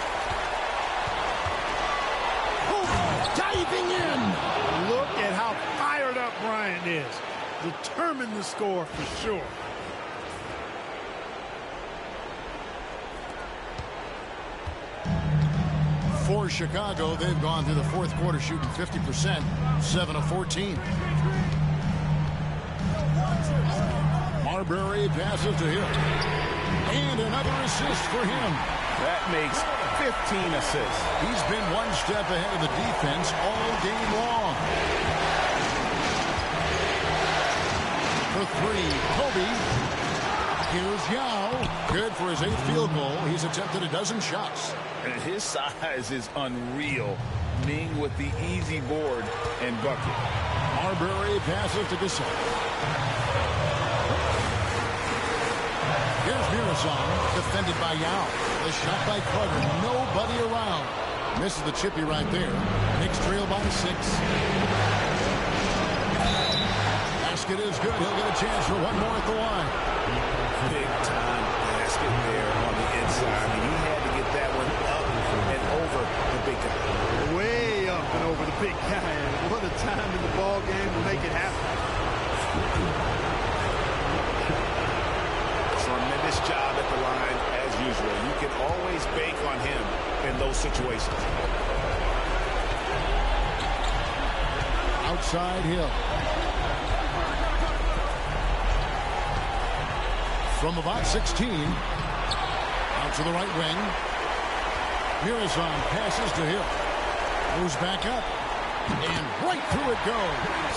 Diving in. Look at how fired up Bryant is. Determined to score for sure. For Chicago, they've gone through the fourth quarter shooting 50%, 7 of 14. Marbury passes to Hill. And another assist for him. That makes 15 assists. He's been one step ahead of the defense all game long. For 3, Kobe. Here's Yao. Good for his 8th field goal. He's attempted a dozen shots. And his size is unreal, being with the easy board and bucket. Marbury passes to Gasol. Here's Mirazon, defended by Yao. The shot by Carter, nobody around. Misses the chippy right there. Knicks trail by 6. Basket is good. He'll get a chance for one more at the line. Big time basket there on the inside. And he had to get that one up and over the big guy. Way up and over the big guy. And what a time in the ball game to make it happen. Tremendous job at the line as usual. You can always bank on him in those situations. Outside Hill. From about 16. Out to the right wing. Mirazon passes to Hill. Moves back up. And right through it goes.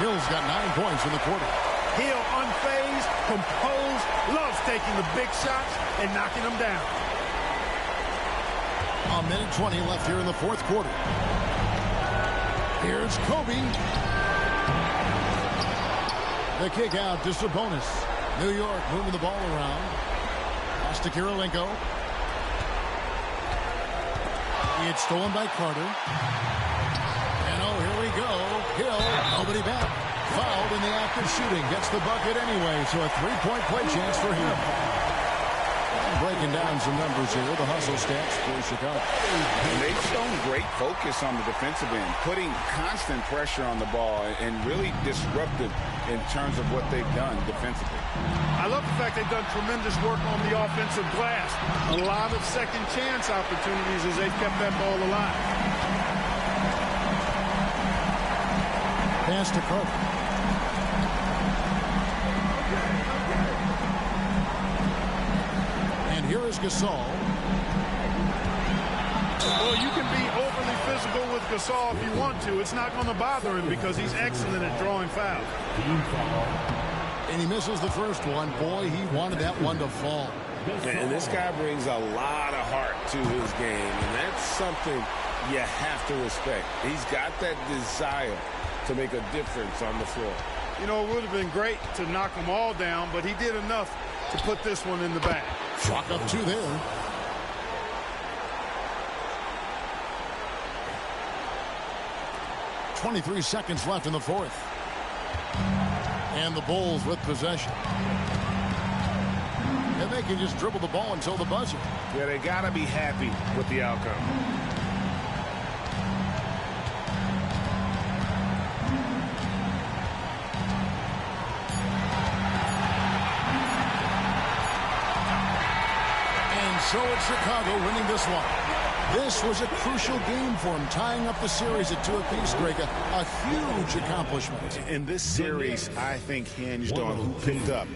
Hill's got 9 points in the quarter. Hill unfazed, composed, loves taking the big shots and knocking them down. A minute 20 left here in the fourth quarter. Here's Kobe. The kick out to Sabonis. New York moving the ball around. Pass to Kirilenko. It's stolen by Carter. And oh, here we go. Hill, nobody back. Fouled in the act of shooting. Gets the bucket anyway, so a 3-point play chance for him. Breaking down some numbers here, the hustle stats for Chicago. And they've shown great focus on the defensive end, putting constant pressure on the ball and really disruptive in terms of what they've done defensively. I love the fact they've done tremendous work on the offensive glass. A lot of second chance opportunities as they've kept that ball alive. Pass to Carter. And here is Gasol. Well, you can be overly physical with Gasol if you want to. It's not going to bother him because he's excellent at drawing fouls. And he misses the first one. Boy, he wanted that one to fall. And this guy brings a lot of heart to his game, and that's something you have to respect. He's got that desire to make a difference on the floor. You know, it would have been great to knock them all down, but he did enough to put this one in the bag. Chalk up 2 there. .23 seconds left in the fourth. And the Bulls with possession. And they can just dribble the ball until the buzzer. Yeah, they got to be happy with the outcome. so it's Chicago winning this one. This was a crucial game for him, tying up the series at 2 apiece, Greg. A huge accomplishment. In this series, I think hinged on who picked up.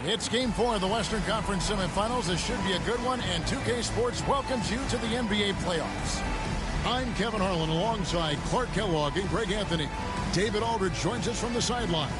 It's Game 4 of the Western Conference semifinals. This should be a good one, and 2K Sports welcomes you to the NBA playoffs. I'm Kevin Harlan alongside Clark Kellogg and Greg Anthony. David Aldridge joins us from the sideline.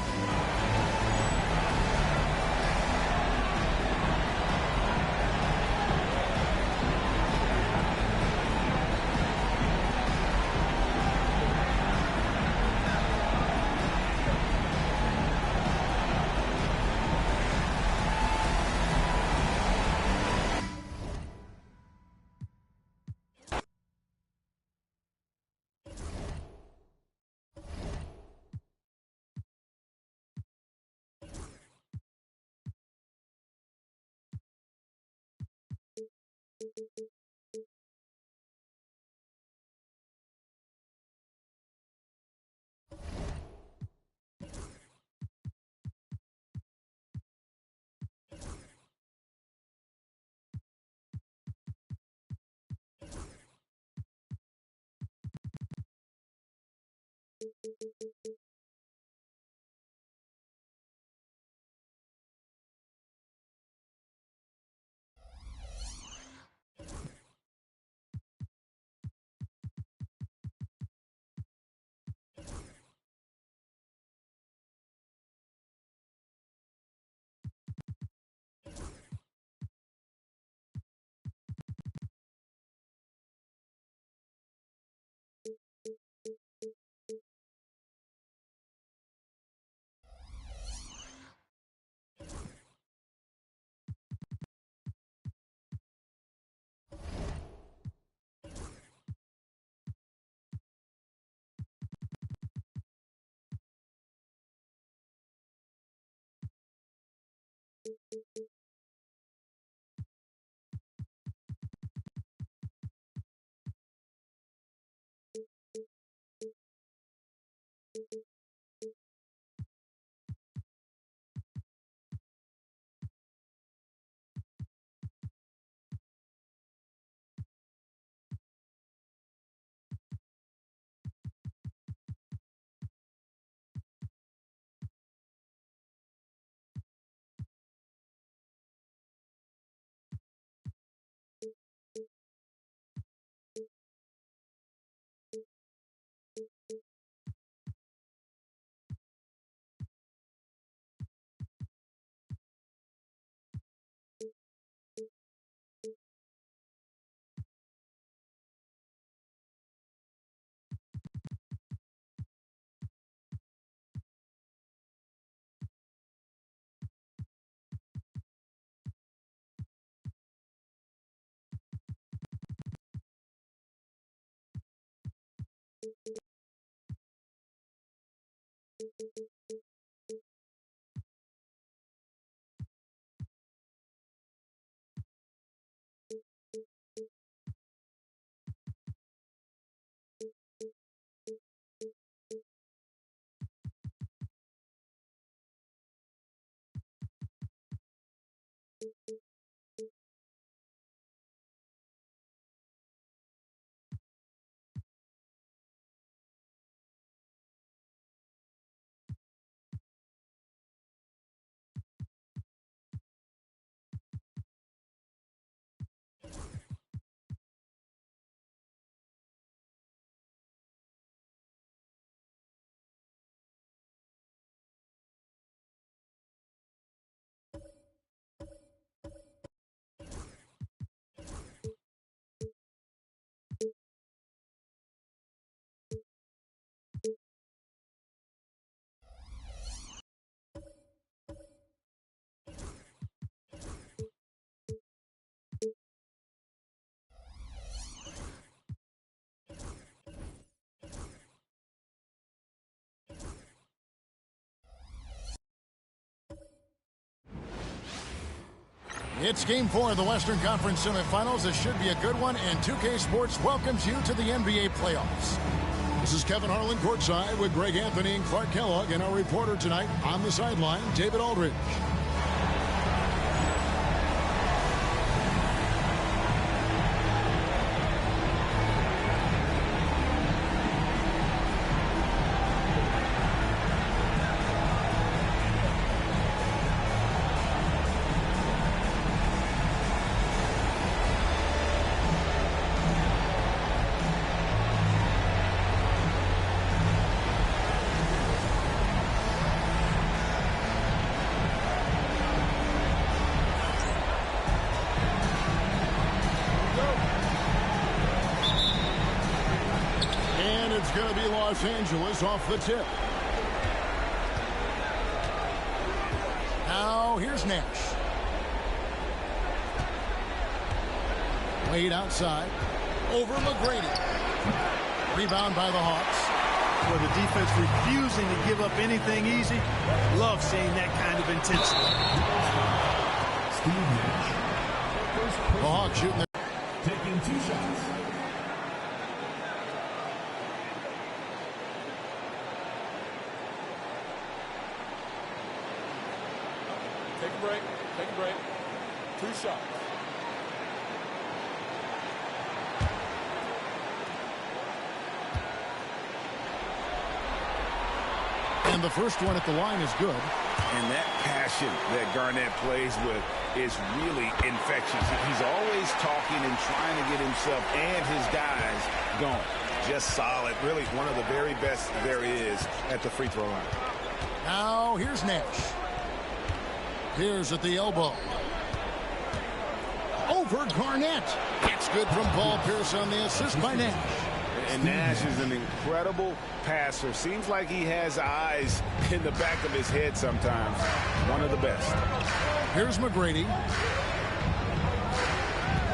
It's Game 4 of the Western Conference semifinals. This should be a good one, and 2K Sports welcomes you to the NBA playoffs. This is Kevin Harlan courtside with Greg Anthony and Clark Kellogg, and our reporter tonight on the sideline, David Aldridge. It's going to be Los Angeles off the tip. Now here's Nash. Wade outside. Over McGrady. Rebound by the Hawks. For the defense refusing to give up anything easy. Love seeing that kind of intensity. Steve Nash. The Hawks shooting Taking 2 shots. Take a break. Take a break. 2 shots. And the first one at the line is good. And that passion that Garnett plays with is really infectious. He's always talking and trying to get himself and his guys going. Just solid. Really one of the very best there is at the free throw line. Now here's Nash. Here's at the elbow. Over Garnett. It's good from Paul Pierce on the assist by Nash. And Nash is an incredible passer. Seems like he has eyes in the back of his head sometimes. One of the best. Here's McGrady.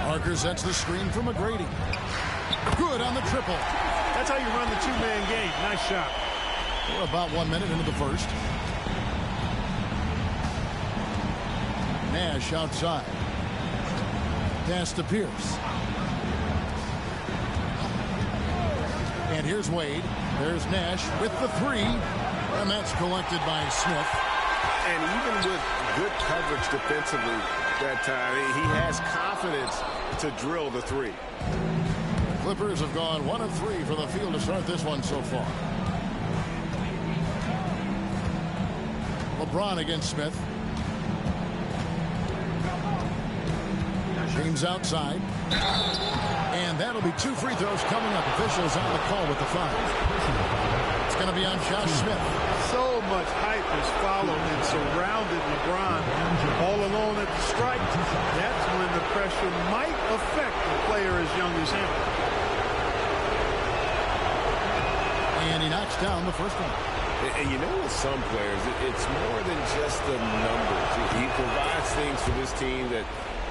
Parker sets the screen for McGrady. Good on the triple. That's how you run the 2-man game. Nice shot. We're about 1 minute into the first. Nash outside. Pass to Pierce. And here's Wade. There's Nash with the 3. And that's collected by Smith. And even with good coverage defensively that time, he has confidence to drill the 3. Clippers have gone 1 of 3 from the field to start this one so far. LeBron against Smith. James outside. And that'll be 2 free throws coming up. Officials on the call with the foul. It's going to be on Josh Smith. So much hype has followed and surrounded LeBron all alone at the stripe. That's when the pressure might affect a player as young as him. And he knocks down the first one. And you know, with some players, it's more than just the numbers. He provides things for this team that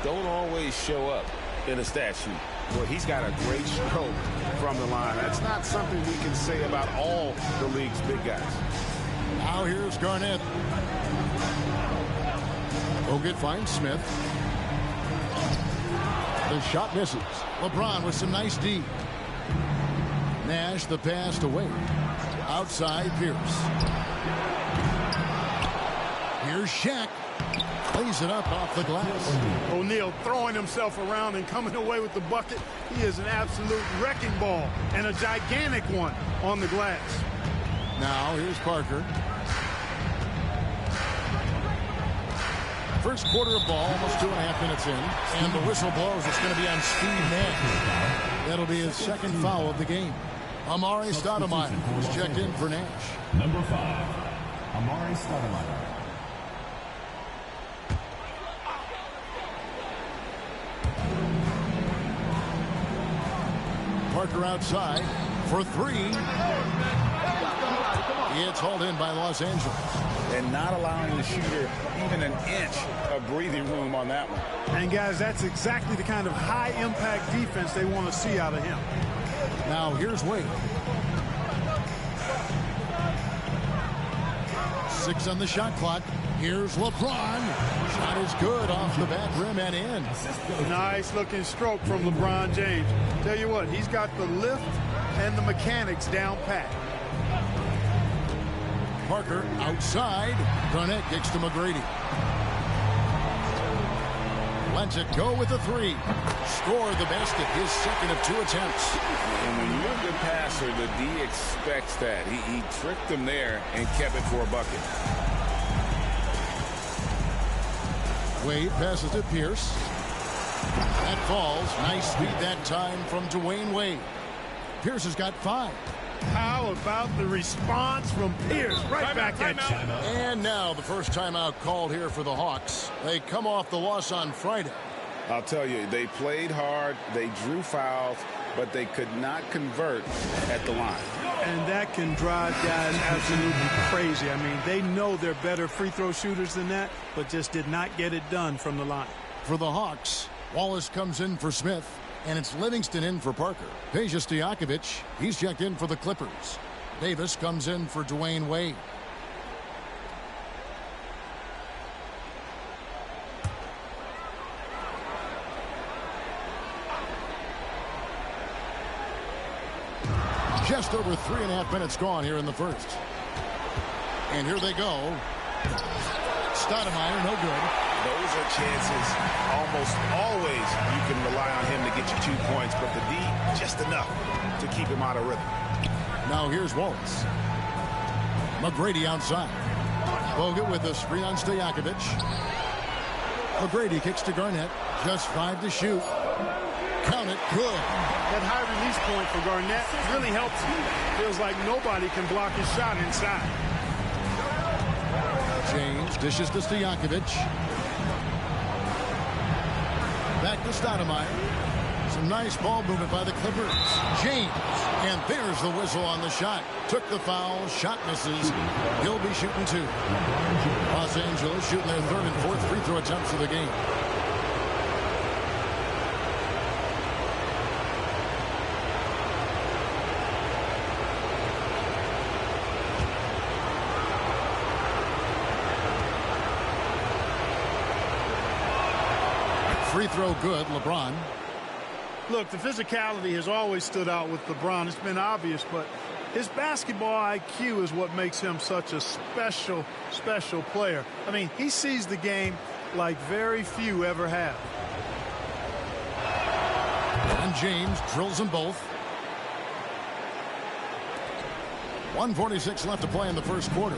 don't always show up in a stat sheet. Well, he's got a great stroke from the line. That's not something we can say about all the league's big guys. Now here's Garnett. Bogut finds Smith. The shot misses. LeBron with some nice D. Nash the pass to Wade. Outside Pierce. Here's Shaq. Plays it up off the glass. O'Neal throwing himself around and coming away with the bucket. He is an absolute wrecking ball and a gigantic one on the glass. Now here's Parker. First quarter of ball, almost 2.5 minutes in. And the whistle blows. It's going to be on Steve Nash. That'll be his second foul of the game. Amari Stoudemire was checked in for Nash. Number 5, Amari Stoudemire. Parker outside for 3. It's hauled in by Los Angeles. And not allowing the shooter even an inch of breathing room on that one. And guys, that's exactly the kind of high-impact defense they want to see out of him. Now here's Wade. 6 on the shot clock. Here's LeBron. Shot is good off the back rim and in. Nice looking stroke from LeBron James. Tell you what, he's got the lift and the mechanics down pat. Parker outside. Garnett kicks to McGrady. Lets it go with the three. Score the basket, his second of 2 attempts. And when you're a good passer, the D expects that. He tricked them there and kept it for a bucket. Wade passes to Pierce. That falls. Nice speed that time from Dwayne Wade. Pierce has got 5. How about the response from Pierce? Right back at you. And now the first timeout called here for the Hawks. They come off the loss on Friday. I'll tell you, they played hard, they drew fouls, but they could not convert at the line. And that can drive guys absolutely crazy. I mean, they know they're better free throw shooters than that, but just did not get it done from the line. For the Hawks, Wallace comes in for Smith, and it's Livingston in for Parker. Peja Stojakovic, he's checked in for the Clippers. Davis comes in for Dwayne Wade. Just over 3.5 minutes gone here in the first. And here they go. Stoudemire, no good. Those are chances almost always you can rely on him to get you 2 points, but the D, just enough to keep him out of rhythm. Now here's Wallace. McGrady outside. Bogut with a screen on Stojakovic. McGrady kicks to Garnett. Just 5 to shoot. Count it, good. That high release point for Garnett really helps him. Feels like nobody can block his shot inside. James dishes to Stojakovic. Back to Stoudemire. Some nice ball movement by the Clippers. James. And there's the whistle on the shot. Took the foul. Shot misses. He'll be shooting 2. Los Angeles shooting their 3rd and 4th free throw attempts of the game. Free throw good, LeBron. Look, the physicality has always stood out with LeBron. It's been obvious, but his basketball IQ is what makes him such a special, special player. I mean, he sees the game like very few ever have. And James drills them both. 1:46 left to play in the first quarter.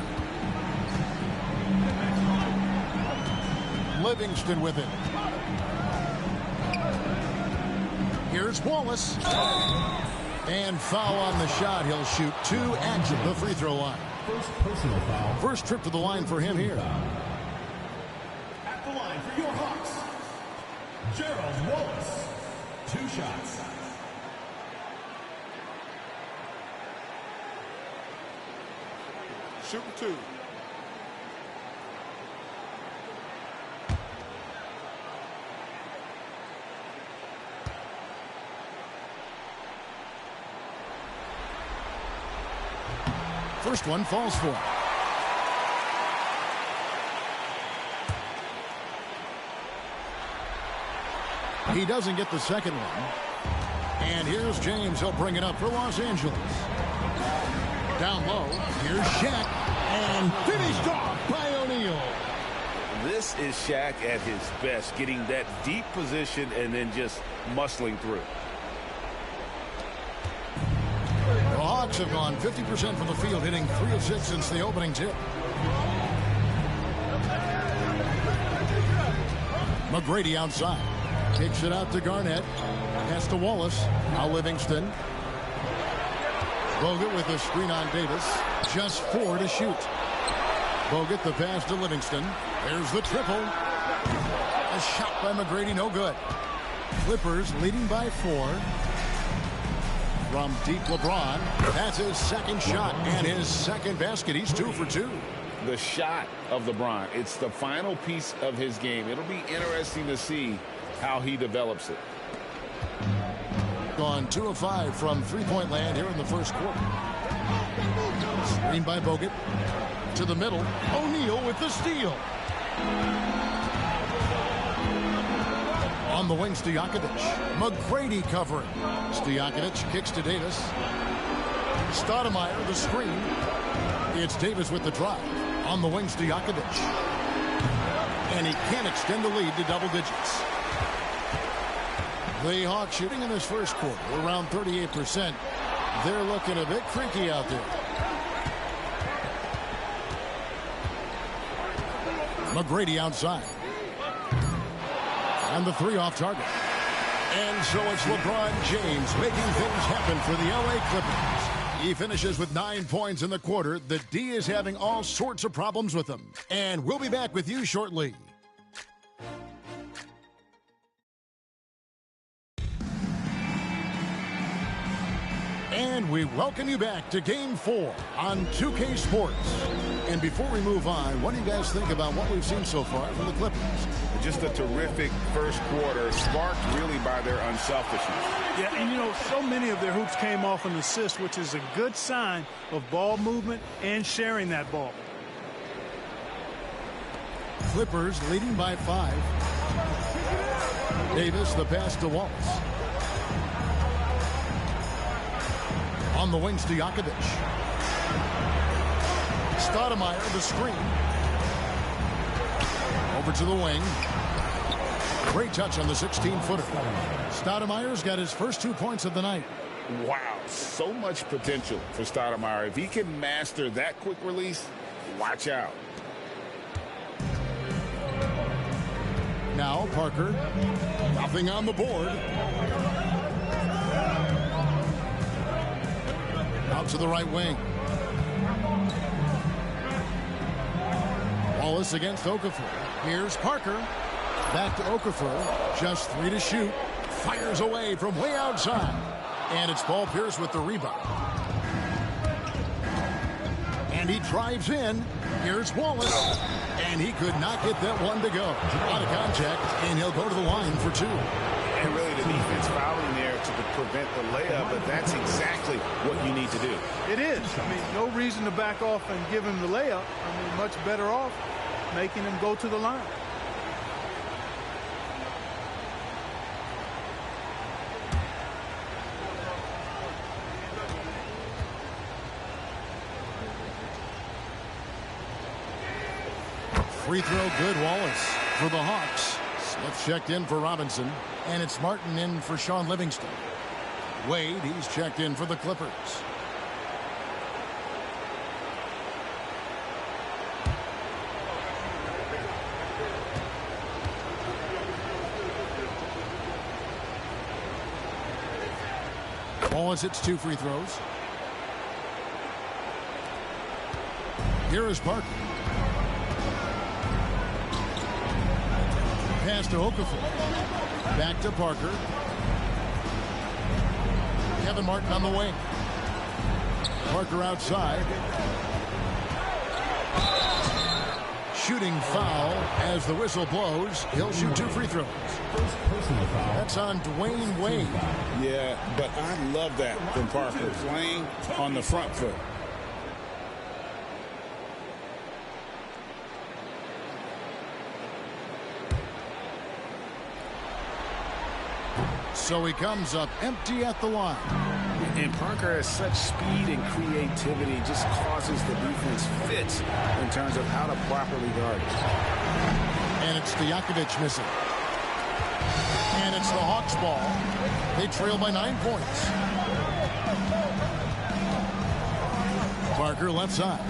Livingston with it. Here's Wallace. And foul on the shot. He'll shoot 2 at the free throw line. First personal foul. First trip to the line for him here. At the line for your Hawks, Gerald Wallace. 2 shots. Shooting 2. First one falls for him. He doesn't get the second one. And here's James. He'll bring it up for Los Angeles. Down low. Here's Shaq. And finished off by O'Neal. This is Shaq at his best, getting that deep position and then just muscling through. The Hawks have gone 50% from the field, hitting 3 of 6 since the opening tip. McGrady outside. Kicks it out to Garnett. Pass to Wallace. Now Livingston. Bogut with a screen on Davis. Just 4 to shoot. Bogut the pass to Livingston. There's the triple. A shot by McGrady, no good. Clippers leading by 4. From deep LeBron. That's his second shot and his second basket. He's 2 for 2. The shot of LeBron. It's the final piece of his game. It'll be interesting to see how he develops it. Gone 2 of 5 from three-point land here in the first quarter. Screen by Bogut. To the middle. O'Neal with the steal. On the wing, Stojakovic. McGrady covering. Stojakovic kicks to Davis. Stoudemire, the screen. It's Davis with the drive. On the wing, Stojakovic. And he can't extend the lead to double digits. The Hawks shooting in this first quarter around 38%. They're looking a bit creaky out there. McGrady outside. And the three off target. And so it's LeBron James making things happen for the LA Clippers. He finishes with 9 points in the quarter. The D is having all sorts of problems with him. And we'll be back with you shortly. And we welcome you back to Game 4 on 2K Sports. And before we move on, what do you guys think about what we've seen so far from the Clippers? Just a terrific first quarter, sparked really by their unselfishness. Yeah, and you know, so many of their hoops came off an assist, which is a good sign of ball movement and sharing that ball. Clippers leading by 5. Davis, the pass to Wallace. On the wing, Stojakovic. Stoudemire, the screen. Over to the wing. Great touch on the 16-footer. Stoudemire's got his first 2 points of the night. Wow, so much potential for Stoudemire. If he can master that quick release, watch out. Now Parker. Nothing on the board. Out to the right wing. Wallace against Okafor. Here's Parker. Back to Okafor. Just 3 to shoot. Fires away from way outside. And it's Paul Pierce with the rebound. And he drives in. Here's Wallace. And he could not get that one to go. Out of contact. And he'll go to the line for 2. And really the defense fouling there to prevent the layup, but that's exactly what you need to do. It is. I mean, no reason to back off and give him the layup. I mean, much better off making him go to the line. Free throw good, Wallace for the Hawks. Smith checked in for Robinson, and it's Martin in for Sean Livingston. Wade, he's checked in for the Clippers. Wallace hits 2 free throws. Here is Parker. Pass to Okafor. Back to Parker. Kevin Martin on the wing. Parker outside. Shooting foul as the whistle blows. He'll shoot 2 free throws. That's on Dwayne Wade. Yeah, but I love that from Parker, playing on the front foot. So he comes up empty at the line. And Parker has such speed and creativity, just causes the defense fits in terms of how to properly guard it. And it's Stojakovic missing. And it's the Hawks ball. They trail by 9 points. Parker left side.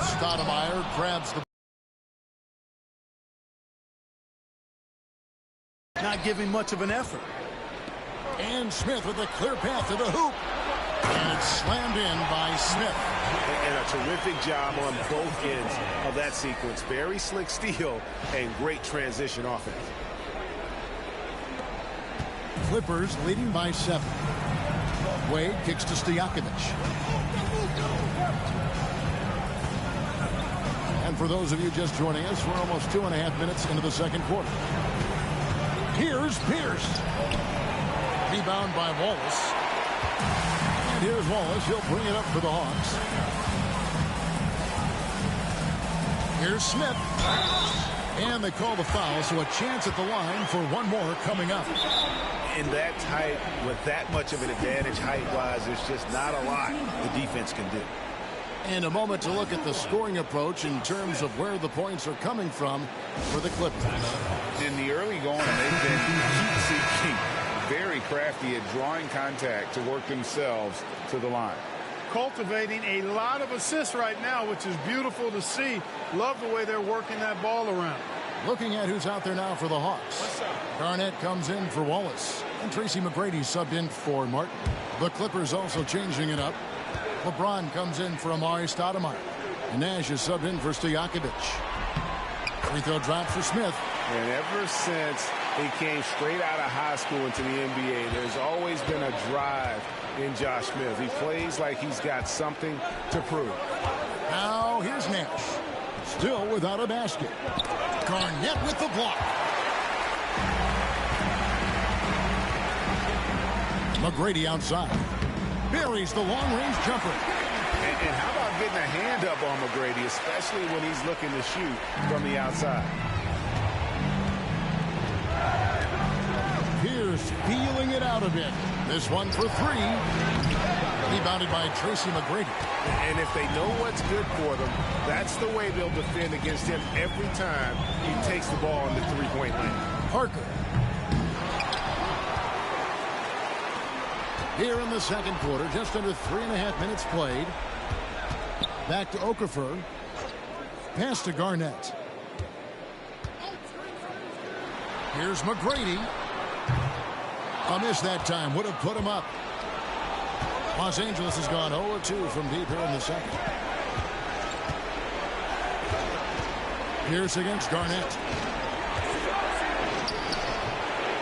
Stoudemire grabs the Not giving much of an effort. And Smith with a clear path to the hoop. And it's slammed in by Smith. And a terrific job on both ends of that sequence. Very slick steal and great transition offense. Clippers leading by 7. Wade kicks to Stojakovic. And for those of you just joining us, we're almost 2.5 minutes into the second quarter. Here's Pierce. Rebound by Wallace. And here's Wallace. He'll bring it up for the Hawks. Here's Smith. And they call the foul, so a chance at the line for one more coming up. In that tight, with that much of an advantage height-wise, there's just not a lot the defense can do. And a moment to look at the scoring approach in terms of where the points are coming from for the Clippers. In the early going, they've been heat-seeking, very crafty at drawing contact to work themselves to the line. Cultivating a lot of assists right now, which is beautiful to see. Love the way they're working that ball around. Looking at who's out there now for the Hawks. Garnett comes in for Wallace. And Tracy McGrady subbed in for Martin. The Clippers also changing it up. LeBron comes in for Amari Stoudemire. And Nash is subbed in for Stojakovic. Free throw drop for Smith. And ever since he came straight out of high school into the NBA, there's always been a drive in Josh Smith. He plays like he's got something to prove. Now here's Nash. Still without a basket. Garnett with the block. McGrady outside. Buries the long-range jumper. And how about getting a hand up on McGrady, especially when he's looking to shoot from the outside. Pierce feeling it out a bit. This one for three. Rebounded by Tracy McGrady. And if they know what's good for them, that's the way they'll defend against him every time he takes the ball in the three-point lane. Parker. Here in the second quarter, just under 3.5 minutes played. Back to Okafor. Pass to Garnett. Here's McGrady. A miss that time. Would have put him up. Los Angeles has gone 0-2 from deep here in the second. Pierce against Garnett.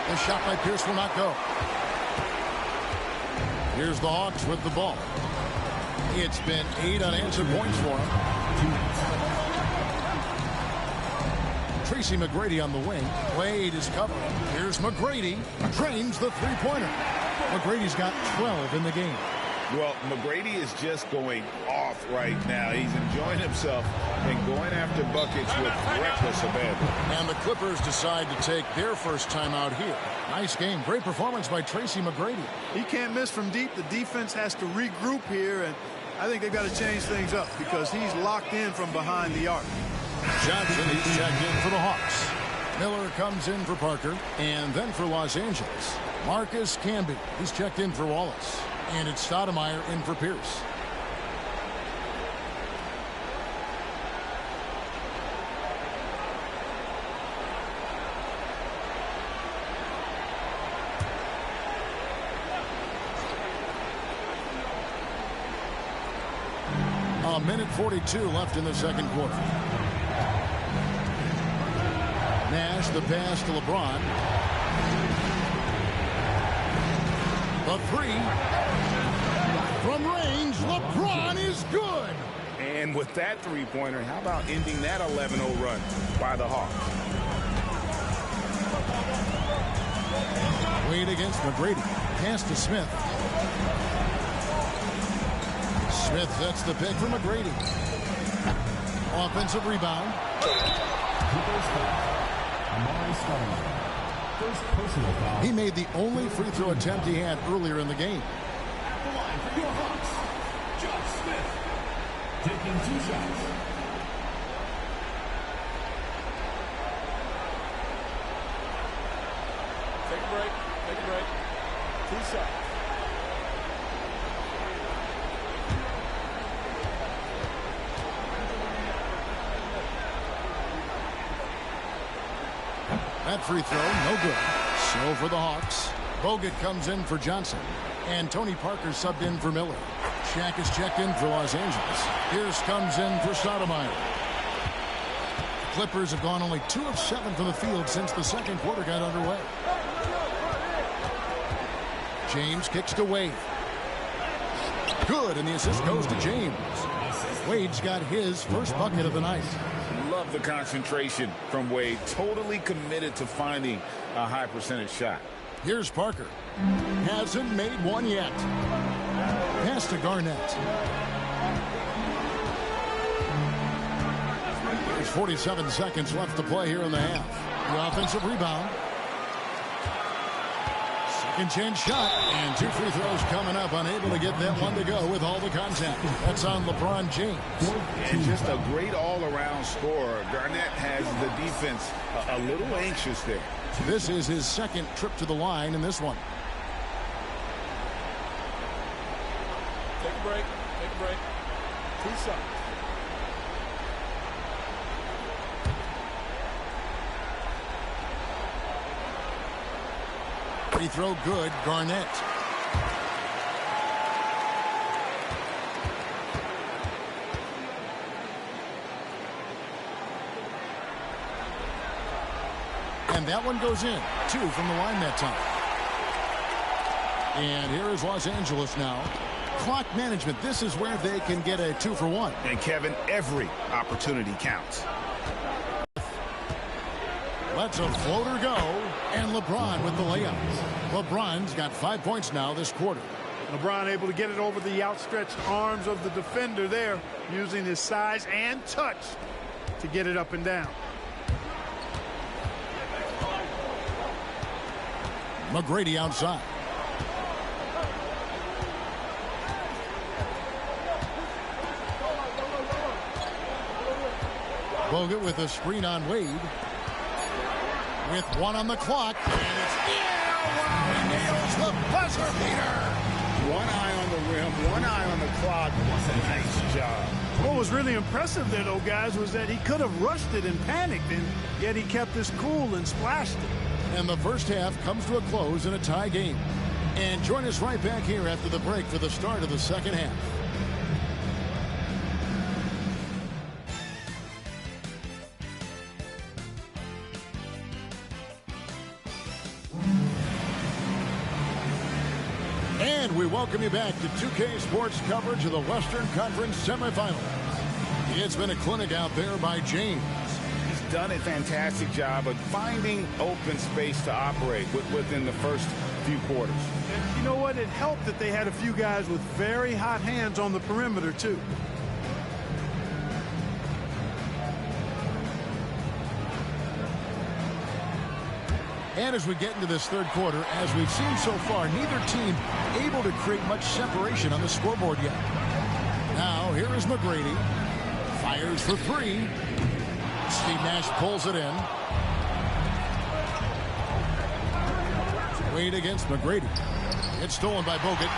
The shot by Pierce will not go. Here's the Hawks with the ball. It's been 8 unanswered points for him. Tracy McGrady on the wing. Wade is covering. Here's McGrady. Drains the three-pointer. McGrady's got 12 in the game. Well, McGrady is just going off right now. He's enjoying himself and going after buckets with reckless abandon. And the Clippers decide to take their first time out here. Nice game. Great performance by Tracy McGrady. He can't miss from deep. The defense has to regroup here, and I think they've got to change things up because he's locked in from behind the arc. Johnson, he's checked in for the Hawks. Miller comes in for Parker, and then for Los Angeles. Marcus Camby, he's checked in for Wallace. And it's Stoudemire in for Pierce. A minute 42 left in the second quarter. Nash, the pass to LeBron. The three. From range, LeBron is good. And with that three-pointer, how about ending that 11-0 run by the Hawks? Wade against McGrady. Pass to Smith. Smith sets the pick for McGrady. Offensive rebound. First personal foul. He made the only free throw attempt he had earlier in the game. The line for your Hawks, Josh Smith, taking 2 shots. Take a break. Take a break. 2 shots. That free throw, no good. So for the Hawks, Bogut comes in for Johnson. And Tony Parker subbed in for Miller. Shaq is checked in for Los Angeles. Pierce comes in for Stoudemire. The Clippers have gone only 2 of 7 from the field since the second quarter got underway. James kicks to Wade. Good, and the assist goes to James. Wade's got his first bucket of the night. Love the concentration from Wade. Totally committed to finding a high percentage shot. Here's Parker. Hasn't made one yet. pass to Garnett. There's 47 seconds left to play here in the half. The offensive rebound. Second chance shot, and 2 free throws coming up. Unable to get that one to go with all the contact. That's on LeBron James. And just a great all-around scorer. Garnett has the defense a little anxious there. This is his second trip to the line in this one. Take a break. Take a break. 2 shots. Free throw good, Garnett. And that one goes in. 2 from the line that time. And here is Los Angeles now. Clock management. This is where they can get a 2 for 1. And Kevin, every opportunity counts. Lets a floater go, and LeBron with the layup. LeBron's got 5 points now this quarter. LeBron able to get it over the outstretched arms of the defender there, using his size and touch to get it up and down. McGrady outside. Bogut with a screen on Wade. With 1 on the clock. And it's he nails the buzzer beater. 1 eye on the rim, 1 eye on the clock. Nice job. What was really impressive there, though, guys, was that he could have rushed it and panicked, and yet he kept his cool and splashed it. And the first half comes to a close in a tie game. And join us right back here after the break for the start of the second half. And we welcome you back to 2K Sports coverage of the Western Conference semifinals. It's been a clinic out there by James. He's done a fantastic job of finding open space to operate within the first few quarters. And you know what? It helped that they had a few guys with very hot hands on the perimeter, too. And as we get into this third quarter, as we've seen so far, neither team able to create much separation on the scoreboard yet. Now, here is McGrady. Fires for 3. Steve Nash pulls it in. Wade against McGrady. It's stolen by Bogut.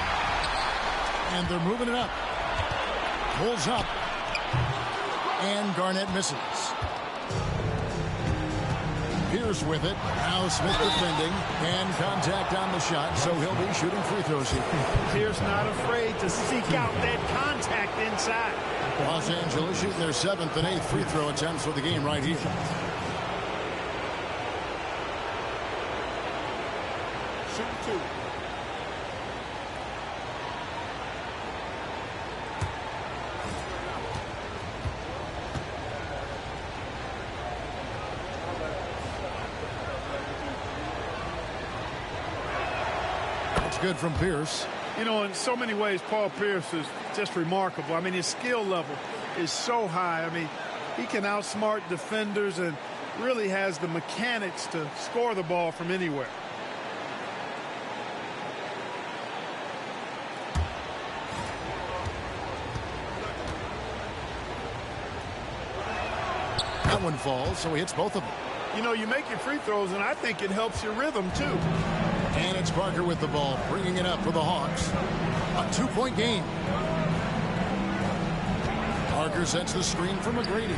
And they're moving it up. Pulls up. And Garnett misses. Pierce with it. Now Smith defending. And contact on the shot, so he'll be shooting free throws here. Pierce not afraid to seek out that contact inside. Los Angeles shooting their 7th and 8th free throw attempts for the game right here. Shooting 2. That's good from Pierce. You know, in so many ways, Paul Pierce is just remarkable. I mean, his skill level is so high. I mean, he can outsmart defenders and really has the mechanics to score the ball from anywhere. That one falls, so he hits both of them. You know, you make your free throws, and I think it helps your rhythm, too. And it's Parker with the ball, bringing it up for the Hawks. A 2-point game. Parker sets the screen for McGrady.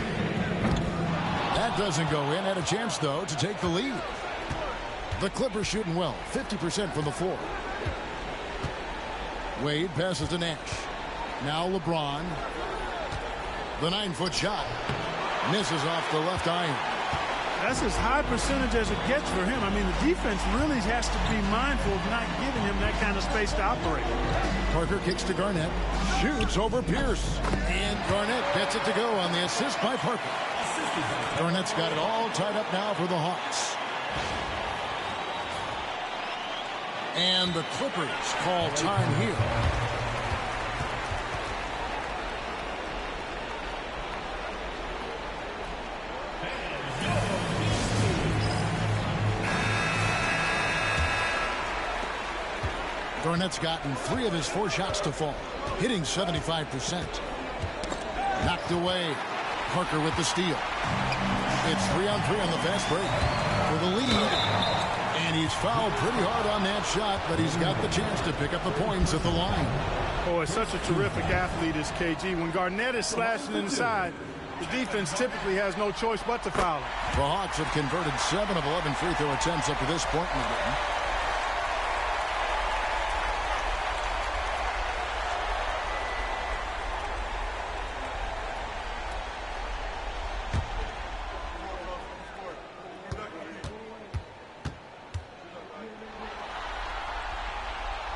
That doesn't go in. Had a chance, though, to take the lead. The Clippers shooting well, 50% from the floor. Wade passes to Nash. Now LeBron. The 9-foot shot. Misses off the left iron. That's as high percentage as it gets for him. I mean, the defense really has to be mindful of not giving him that kind of space to operate. Parker kicks to Garnett. Shoots over Pierce. And Garnett gets it to go on the assist by Parker. Garnett's got it all tied up now for the Hawks. And the Clippers call time here. Garnett's gotten 3 of his 4 shots to fall, hitting 75%. Knocked away. Parker with the steal. It's 3-on-3 on the fast break for the lead. And he's fouled pretty hard on that shot, but he's got the chance to pick up the points at the line. Oh, it's such a terrific athlete is KG. When Garnett is slashing inside, the defense typically has no choice but to foul him. The Hawks have converted 7 of 11 free throw attempts up to this point in the game.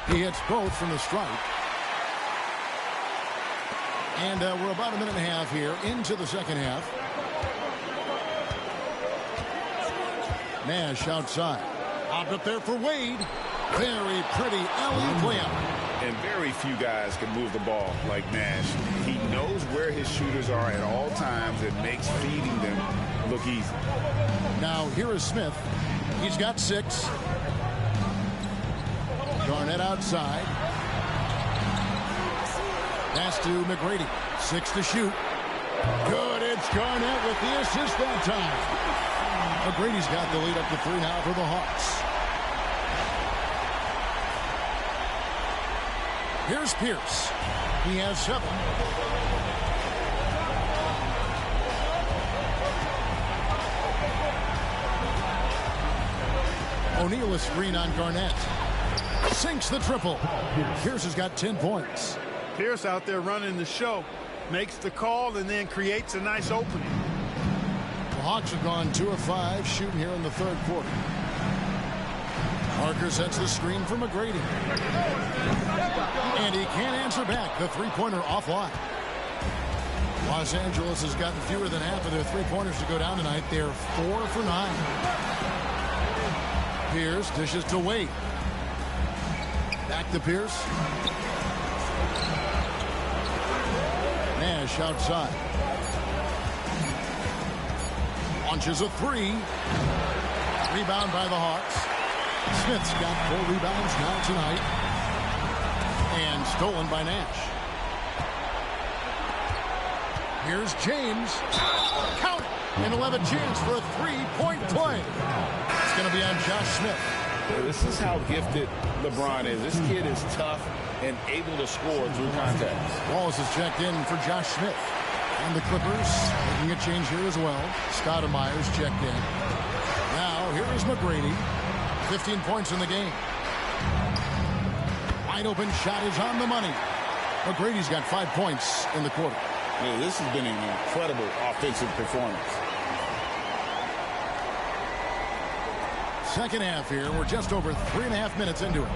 He hits both from the stripe. And we're about a minute and a half here into the second half. Nash outside. Up there for Wade. Very pretty alley-oop layup. And very few guys can move the ball like Nash. He knows where his shooters are at all times and makes feeding them look easy. Now here is Smith. He's got 6. Garnett outside. Pass to McGrady. 6 to shoot. Good. It's Garnett with the assist that time. McGrady's got the lead up to 3 now for the Hawks. Here's Pierce. He has 7. O'Neal is screen on Garnett. Sinks the triple. Pierce has got 10 points. Pierce out there running the show. Makes the call and then creates a nice opening. The Hawks have gone 2 of 5 shooting here in the third quarter. Parker sets the screen for McGrady. And he can't answer back. The three-pointer offline. Los Angeles has gotten fewer than half of their three-pointers to go down tonight. They're 4 for 9. Pierce dishes to Wade. Back to Pierce. Nash outside. Launches a 3. Rebound by the Hawks. Smith's got 4 rebounds now tonight. And stolen by Nash. Here's James. Count it. And 11 chance for a 3-point play. It's going to be on Josh Smith. This is how gifted LeBron is. This kid is tough and able to score through contact. Wallace is checked in for Josh Smith. And the Clippers making a change here as well. Stoudemire's checked in. Now here is McGrady. 15 points in the game. Wide open shot is on the money. McGrady's got 5 points in the quarter. Yeah, this has been an incredible offensive performance. Second half here. We're just over 3.5 minutes into it.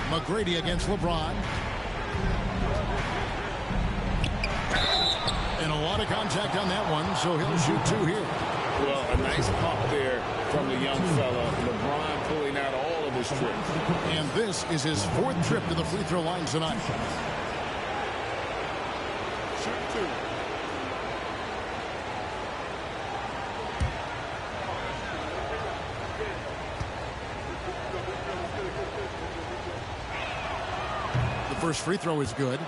McGrady against LeBron. And a lot of contact on that one, so he'll shoot 2 here. Well, a nice pump there from the young fella. LeBron pulling out all of his tricks. And this is his 4th trip to the free throw line tonight. Shoot 2. The first free throw is good.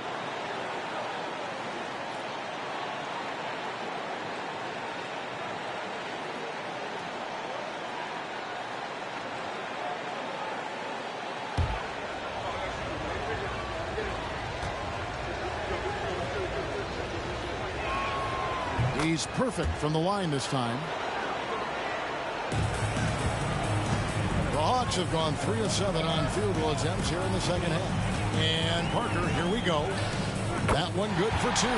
He's perfect from the line this time. The Hawks have gone 3 of 7 on field goal attempts here in the second half. And Parker, here we go. That one good for 2.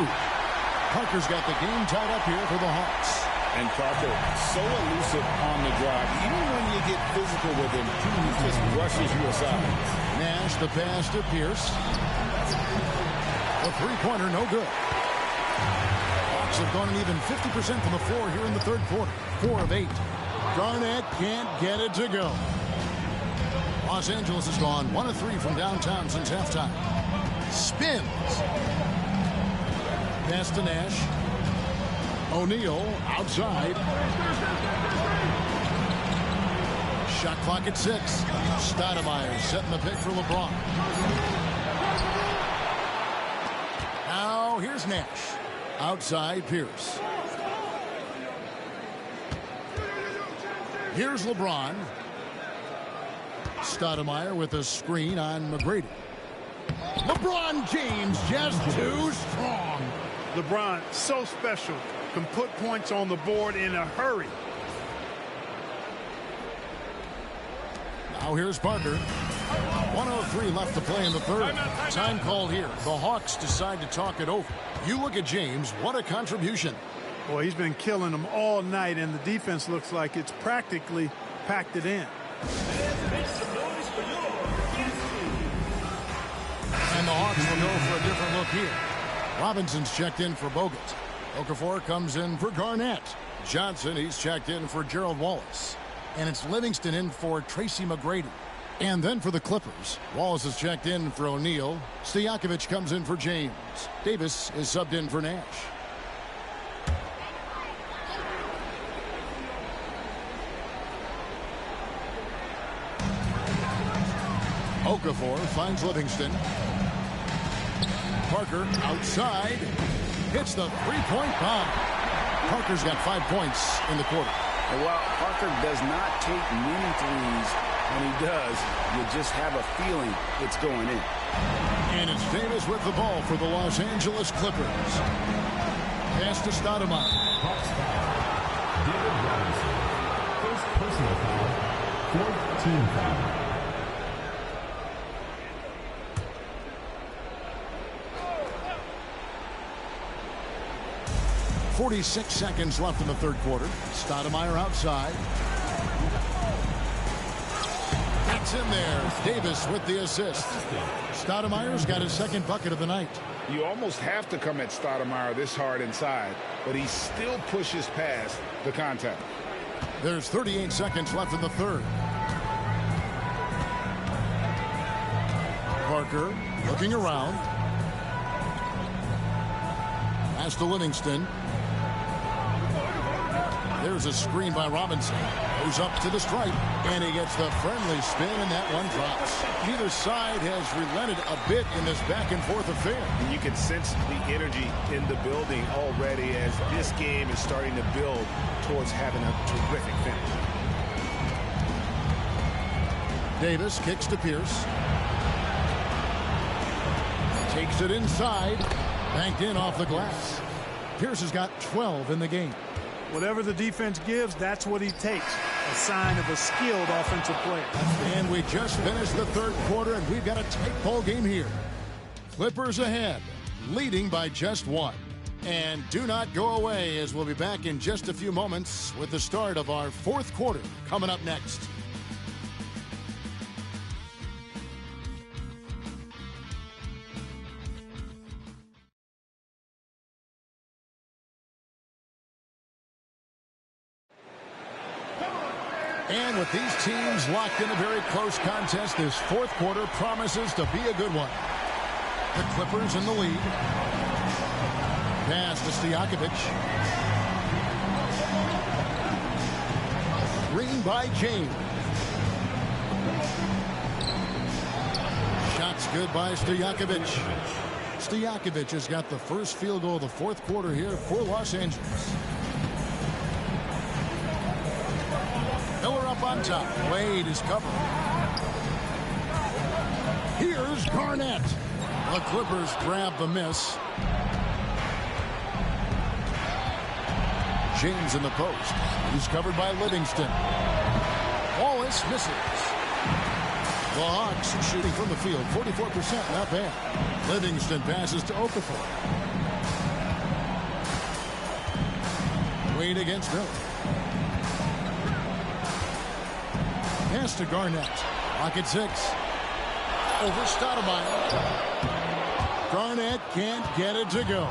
Parker's got the game tied up here for the Hawks. And Parker, so elusive on the drive. Even when you get physical with him, he just rushes you aside. Nash, the pass to Pierce. A three-pointer, no good. Hawks have gone an even 50% from the floor here in the third quarter. 4 of 8. Garnett can't get it to go. Los Angeles has gone 1 of 3 from downtown since halftime. Spins. Pass to Nash. O'Neal outside. Shot clock at 6. Stoudemire setting the pick for LeBron. Now here's Nash. Outside Pierce. Here's LeBron. Stoudemire with a screen on McGrady. LeBron James just too strong. LeBron, so special. Can put points on the board in a hurry. Now here's Parker. 1:03 left to play in the third. Time called here. The Hawks decide to talk it over. You look at James. What a contribution. Boy, he's been killing them all night, and the defense looks like it's practically packed it in. And the Hawks will go for a different look here. Robinson's checked in for Bogut. Okafor comes in for Garnett. Johnson, he's checked in for Gerald Wallace. And it's Livingston in for Tracy McGrady. And then for the Clippers, Wallace is checked in for O'Neal. Stojakovic comes in for James. Davis is subbed in for Nash. Okafor finds Livingston. Parker outside. Hits the three-point bomb. Parker's got 5 points in the quarter. And while Parker does not take many threes, when he does, you just have a feeling it's going in. And it's Davis with the ball for the Los Angeles Clippers. Pass to Stoudemire. Hawks foul. David Robinson. First personal foul. Fourth team foul. 46 seconds left in the third quarter. Stoudemire outside. That's in there. Davis with the assist. Stoudemire's got his second bucket of the night. You almost have to come at Stoudemire this hard inside, but he still pushes past the contact. There's 38 seconds left in the third. Parker looking around. Pass to Livingston. There's a screen by Robinson. Goes up to the stripe, and he gets the friendly spin, and that one drops. Neither side has relented a bit in this back-and-forth affair. And you can sense the energy in the building already as this game is starting to build towards having a terrific finish. Davis kicks to Pierce. Takes it inside. Banked in off the glass. Pierce has got 12 in the game. Whatever the defense gives, that's what he takes. A sign of a skilled offensive player. And we just finished the third quarter, and we've got a tight ball game here. Clippers ahead, leading by just 1. And do not go away, as we'll be back in just a few moments with the start of our fourth quarter coming up next. And with these teams locked in a very close contest, this fourth quarter promises to be a good one. The Clippers in the lead. Pass to Stojakovic. Green by James. Shots good by Stojakovic. Stojakovic has got the first field goal of the fourth quarter here for Los Angeles. Miller up on top. Wade is covered. Here's Garnett. The Clippers grab the miss. James in the post. He's covered by Livingston. Wallace misses. The Hawks shooting from the field. 44%, not bad. Livingston passes to Okafor. Wade against Miller. Pass to Garnett. Pocket 6. Over Stoudemire. Garnett can't get it to go.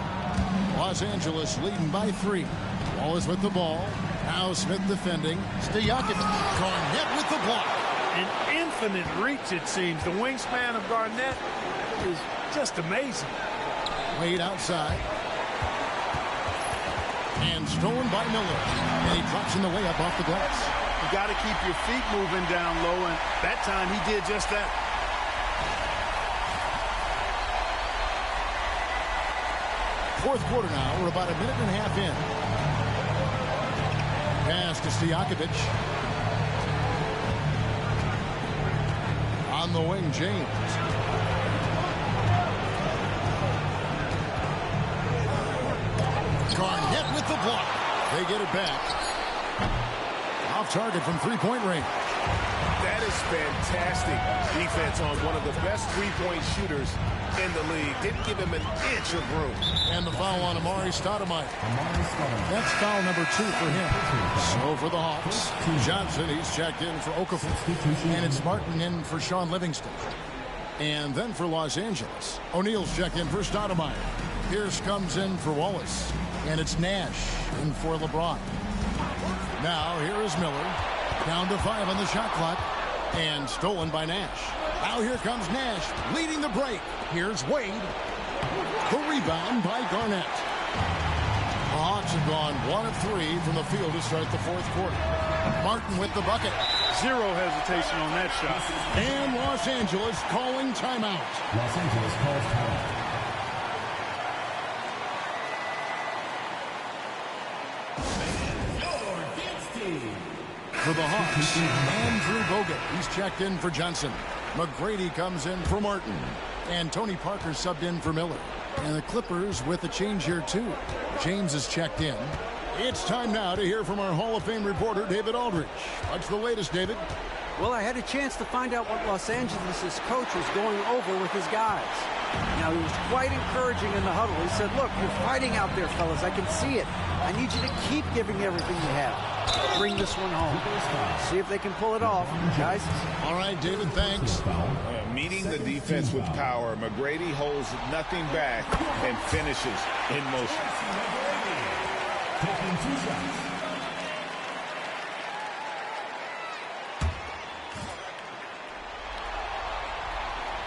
Los Angeles leading by 3. Wallace with the ball. Now Smith defending. Stojakovic. Garnett with the block. An infinite reach, it seems. The wingspan of Garnett is just amazing. Wade outside. And stolen by Miller. And he drops in the layup off the glass. You got to keep your feet moving down low, and that time he did just that. Fourth quarter now. We're about a minute and a half in. Pass to Stojakovic. On the wing, James. Garnett with the block. They get it back. Off target from three-point range. That is fantastic defense on one of the best three-point shooters in the league. Didn't give him an inch of room. And the foul on Amari Stoudemire. That's foul number 2 for him. So for the Hawks, Johnson, he's checked in for Okafor. And it's Martin in for Sean Livingston. And then for Los Angeles, O'Neal's checked in for Stoudemire. Pierce comes in for Wallace. And it's Nash in for LeBron. Now here is Miller. Down to 5 on the shot clock. And stolen by Nash. Now here comes Nash leading the break. Here's Wade. The rebound by Garnett. The Hawks have gone 1 of 3 from the field to start the fourth quarter. Martin with the bucket. Zero hesitation on that shot. And Los Angeles calling timeout. Los Angeles calls timeout. For the Hawks, Andrew Bogut. He's checked in for Johnson. McGrady comes in for Martin. And Tony Parker subbed in for Miller. And the Clippers with a change here, too. James is checked in. It's time now to hear from our Hall of Fame reporter, David Aldridge. What's the latest, David? Well, I had a chance to find out what Los Angeles' coach was going over with his guys. Now, he was quite encouraging in the huddle. He said, look, you're fighting out there, fellas. I can see it. I need you to keep giving everything you have. Bring this one home. See if they can pull it off, guys. All right, David, thanks. Meeting the defense with power, McGrady holds nothing back and finishes in motion. Taking 2 shots.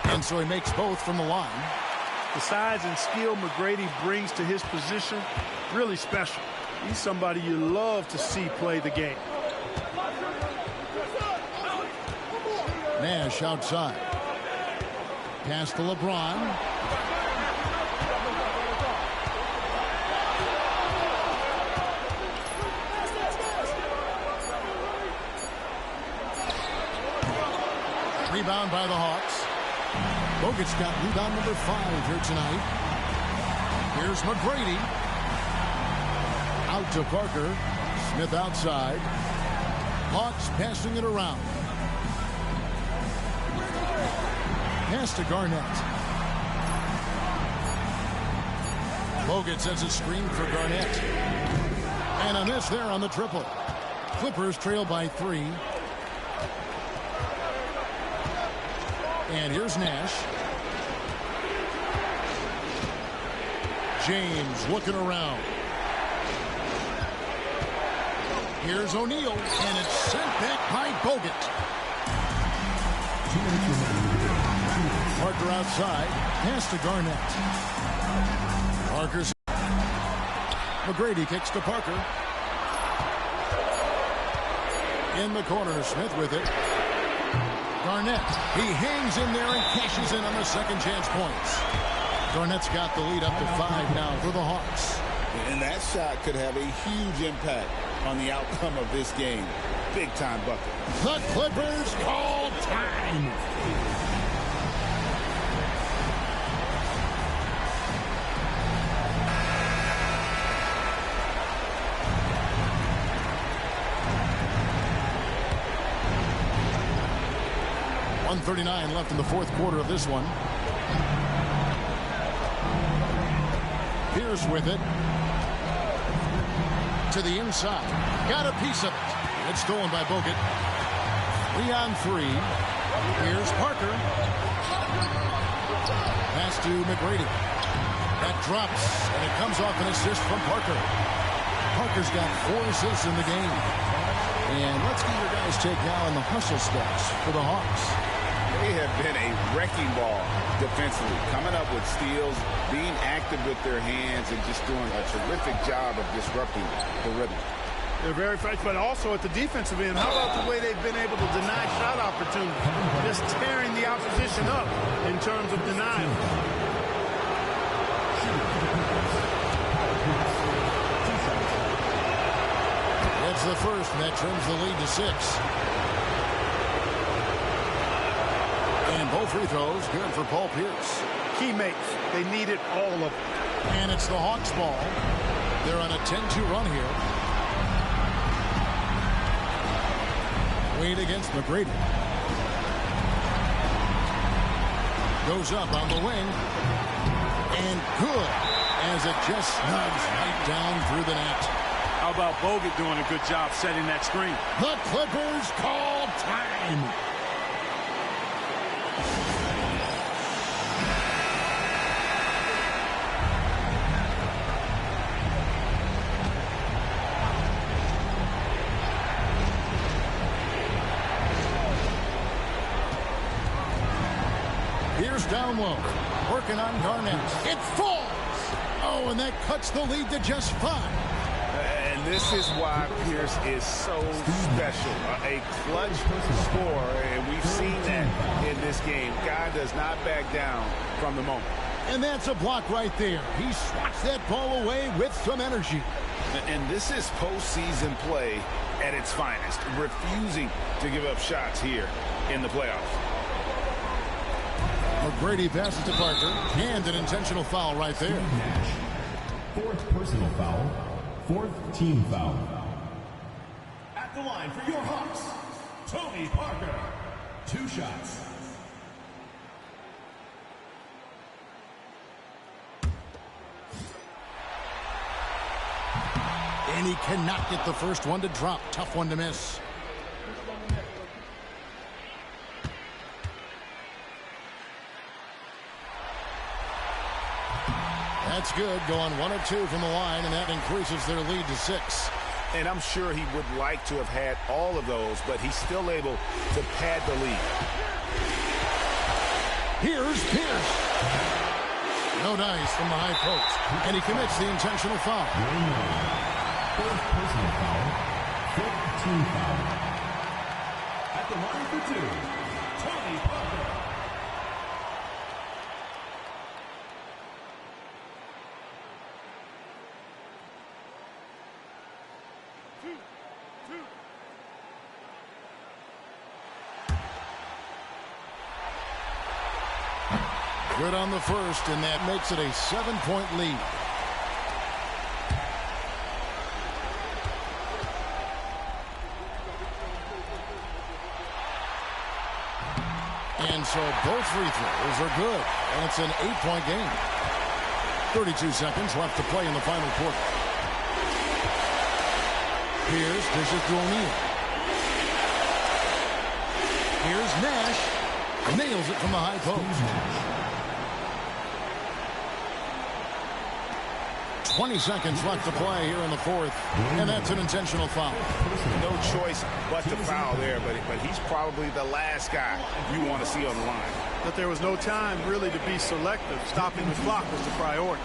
And so he makes both from the line. The size and skill McGrady brings to his position, really special. He's somebody you love to see play the game. Nash outside. Pass to LeBron. Rebound by the Hawks. Bogut's got rebound number 5 here tonight. Here's McGrady. Out to Parker. Smith outside. Hawks passing it around. Pass to Garnett. Bogut sends a screen for Garnett. And a miss there on the triple. Clippers trail by 3. And here's Nash. James looking around. Here's O'Neal, and it's sent back by Bogut. 2 minutes remaining. Parker outside. Pass to Garnett. Parker's. McGrady kicks to Parker. In the corner, Smith with it. Garnett, he hangs in there and cashes in on the second chance points. Garnett's got the lead up to 5 now for the Hawks. And that shot could have a huge impact on the outcome of this game. Big time bucket. The Clippers call time. .139 left in the fourth quarter of this one. Pierce with it. To the inside. Got a piece of it. It's stolen by Bogut. 3 on 3. Here's Parker. Pass to McGrady. That drops, and it comes off an assist from Parker. Parker's got 4 assists in the game. And let's get your guys' take now on the hustle stats for the Hawks. They have been a wrecking ball defensively, coming up with steals, being active with their hands, and just doing a terrific job of disrupting the rhythm. They're very fast, but also at the defensive end. How about the way they've been able to deny shot opportunities? Just tearing the opposition up in terms of denial. It's the first, and that trims the lead to 6. And both free throws good for Paul Pierce. Key makes. They needed all of them. And it's the Hawks ball. They're on a 10-2 run here. Wade against McGrady. Goes up on the wing. And good, as it just snugs right down through the net. How about Bogut doing a good job setting that screen? The Clippers call time. Here's down low. Working on Garnett. It falls. Oh, and that cuts the lead to just 5. And this is why Pierce is so special. A clutch scorer, and we've seen that in this game. Guy does not back down from the moment. And that's a block right there. He swats that ball away with some energy. And this is postseason play at its finest, refusing to give up shots here in the playoffs. McGrady passes to Parker, and an intentional foul right there. Nash. 4th personal foul. 4th team foul. At the line for your Hawks, Tony Parker. 2 shots. And he cannot get the first one to drop. Tough one to miss. That's good, going 1 of 2 from the line, and that increases their lead to 6. And I'm sure he would like to have had all of those, but he's still able to pad the lead. Here's Pierce. No dice from the high post, and he commits the intentional foul. 4th personal foul. 5th team foul. At the line for 2, Tony Parker. Good on the first, and that makes it a 7-point lead. And so both free throws are good, and it's an 8-point game. 32 seconds left to play in the final quarter. Pierce dishes to O'Neal. Here's Nash. Nails it from the high post. 20 seconds left to play here in the 4th, and that's an intentional foul. No choice but to foul there, but he's probably the last guy you want to see on the line. But there was no time really to be selective. Stopping the clock was the priority.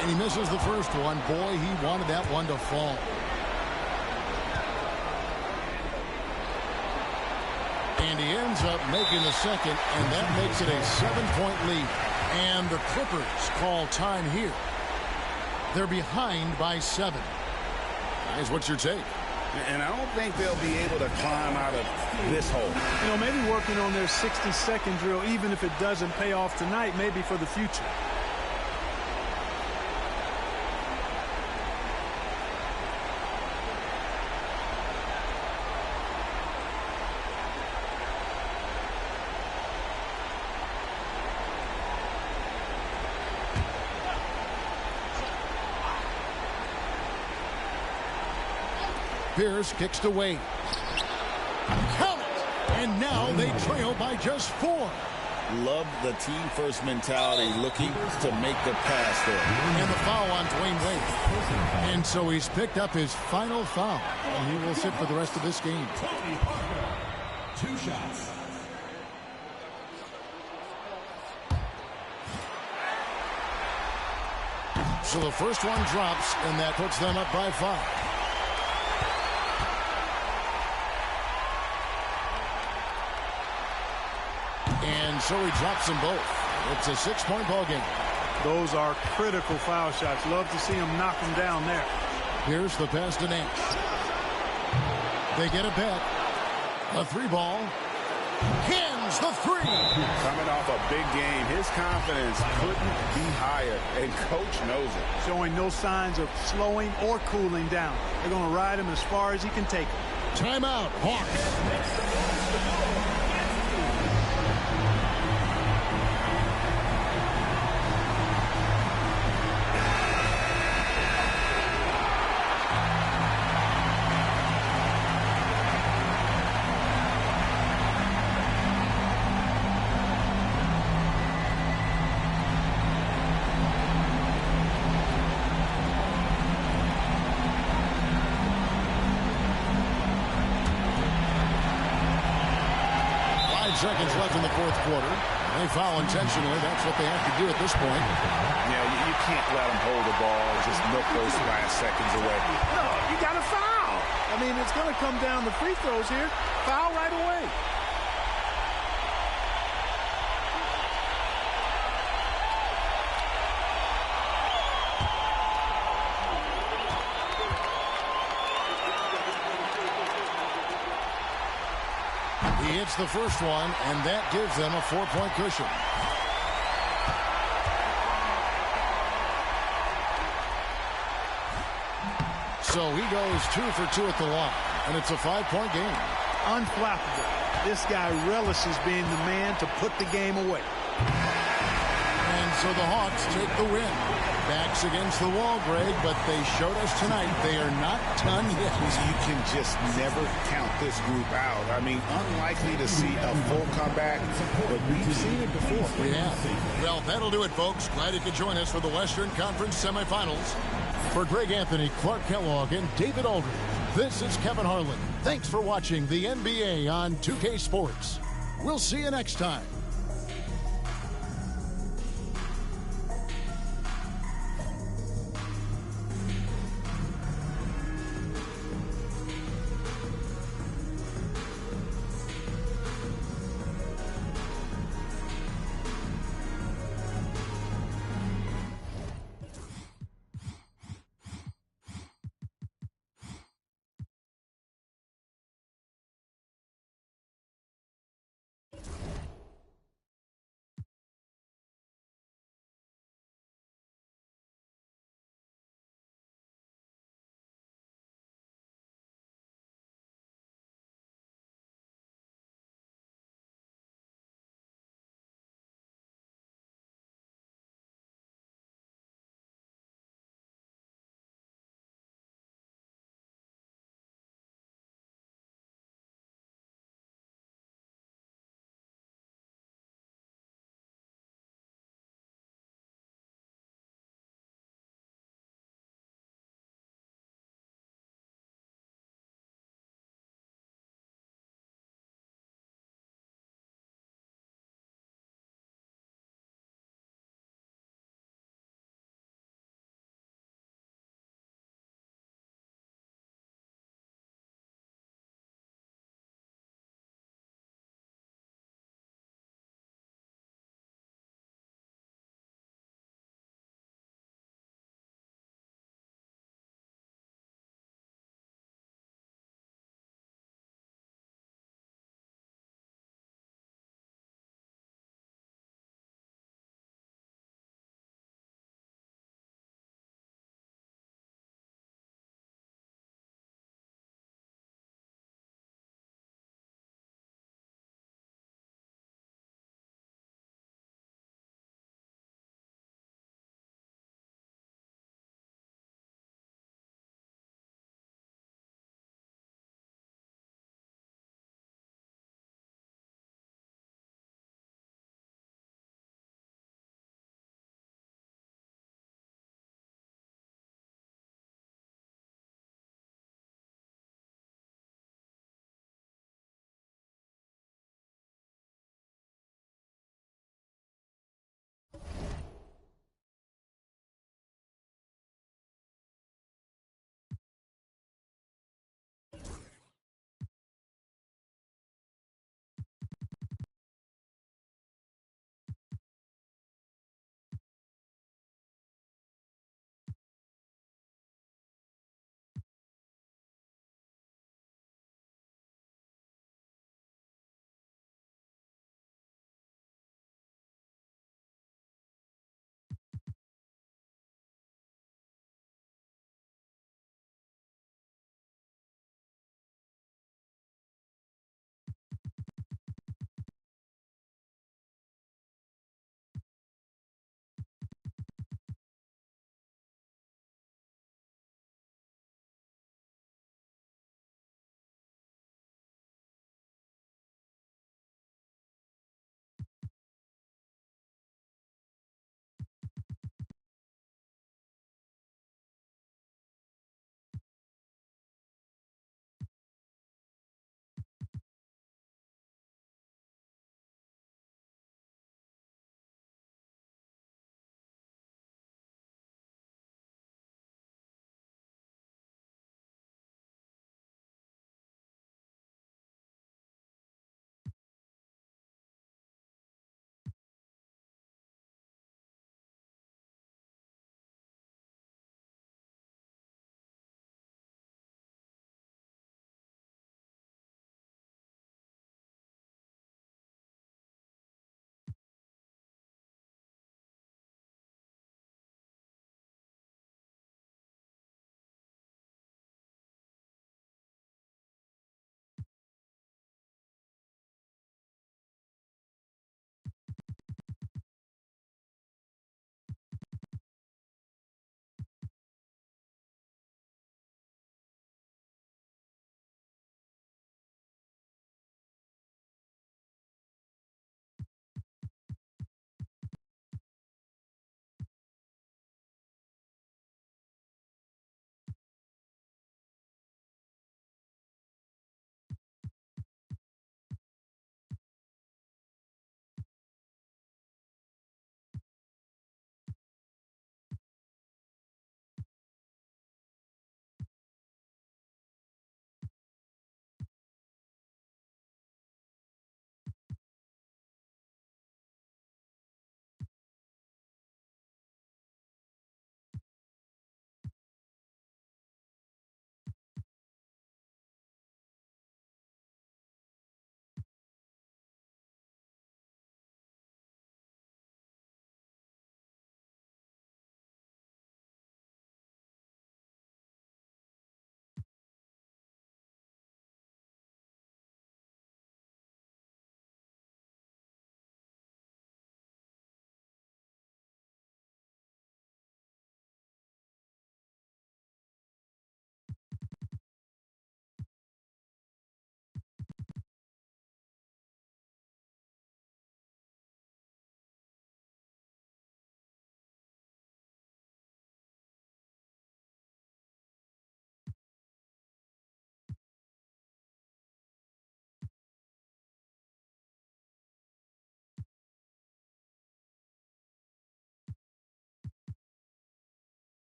And he misses the first one. Boy, he wanted that one to fall. And he ends up making the second, and that makes it a 7-point lead. And the Clippers call time here. They're behind by 7. Guys, what's your take? And I don't think they'll be able to climb out of this hole. You know, maybe working on their 60-second drill, even if it doesn't pay off tonight, maybe for the future. Pierce kicks to Wade. Count it! And now they trail by just 4. Love the team-first mentality, looking to make the pass there. And the foul on Dwayne Wade. And so he's picked up his final foul. And he will sit for the rest of this game. Tony Parker, 2 shots. So the first one drops, and that puts them up by 5. And so he drops them both. It's a 6-point ball game. Those are critical foul shots. Love to see him knock them down there. Here's the pass to Nance. They get it back. A 3-ball. Hands the 3. Coming off a big game, his confidence couldn't be higher, and coach knows it. Showing no signs of slowing or cooling down. They're going to ride him as far as he can take him. Timeout, Hawks. Seconds left in the fourth quarter. They foul intentionally. That's what they have to do at this point. Yeah, you can't let them hold the ball and just milk those last seconds away. No, you got to foul. I mean, it's going to come down to free throws here. Foul right away. He hits the first one, and that gives them a 4-point cushion. So he goes 2 for 2 at the line, and it's a 5-point game. Unflappable. This guy relishes being the man to put the game away. And so the Hawks take the win. Backs against the wall, Greg, but they showed us tonight they are not done yet. You can just never count this group out. I mean, unlikely to see a full comeback, but we've seen it before. We have. Well, that'll do it, folks. Glad you could join us for the Western Conference semifinals. For Greg Anthony, Clark Kellogg, and David Aldridge, this is Kevin Harlan. Thanks for watching the NBA on 2K Sports. We'll see you next time.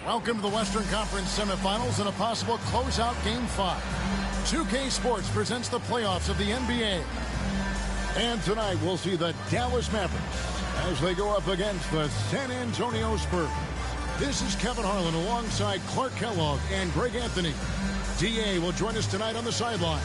Welcome to the Western Conference semifinals and a possible closeout Game 5. 2K Sports presents the playoffs of the NBA. And tonight we'll see the Dallas Mavericks as they go up against the San Antonio Spurs. This is Kevin Harlan alongside Clark Kellogg and Greg Anthony. DA will join us tonight on the sideline.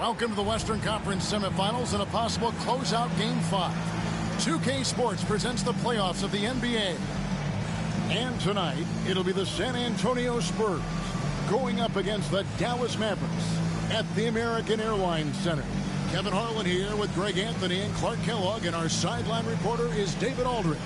Welcome to the Western Conference semifinals and a possible closeout Game 5. 2K Sports presents the playoffs of the NBA. And tonight, it'll be the San Antonio Spurs going up against the Dallas Mavericks at the American Airlines Center. Kevin Harlan here with Greg Anthony and Clark Kellogg, and our sideline reporter is David Aldridge.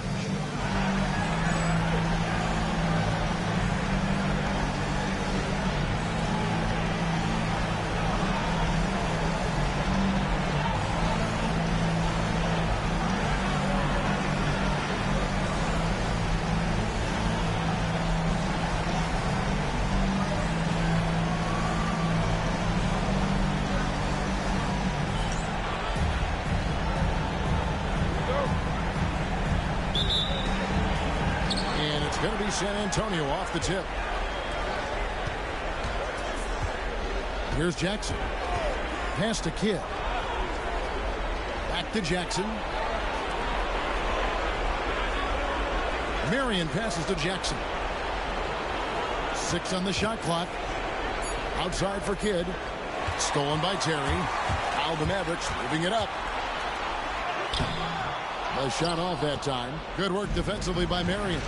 Going to be San Antonio off the tip. Here's Jackson. Pass to Kidd. Back to Jackson. Marion passes to Jackson. 6 on the shot clock. Outside for Kidd. Stolen by Terry. Now the Mavericks moving it up. A shot off that time. Good work defensively by Marion.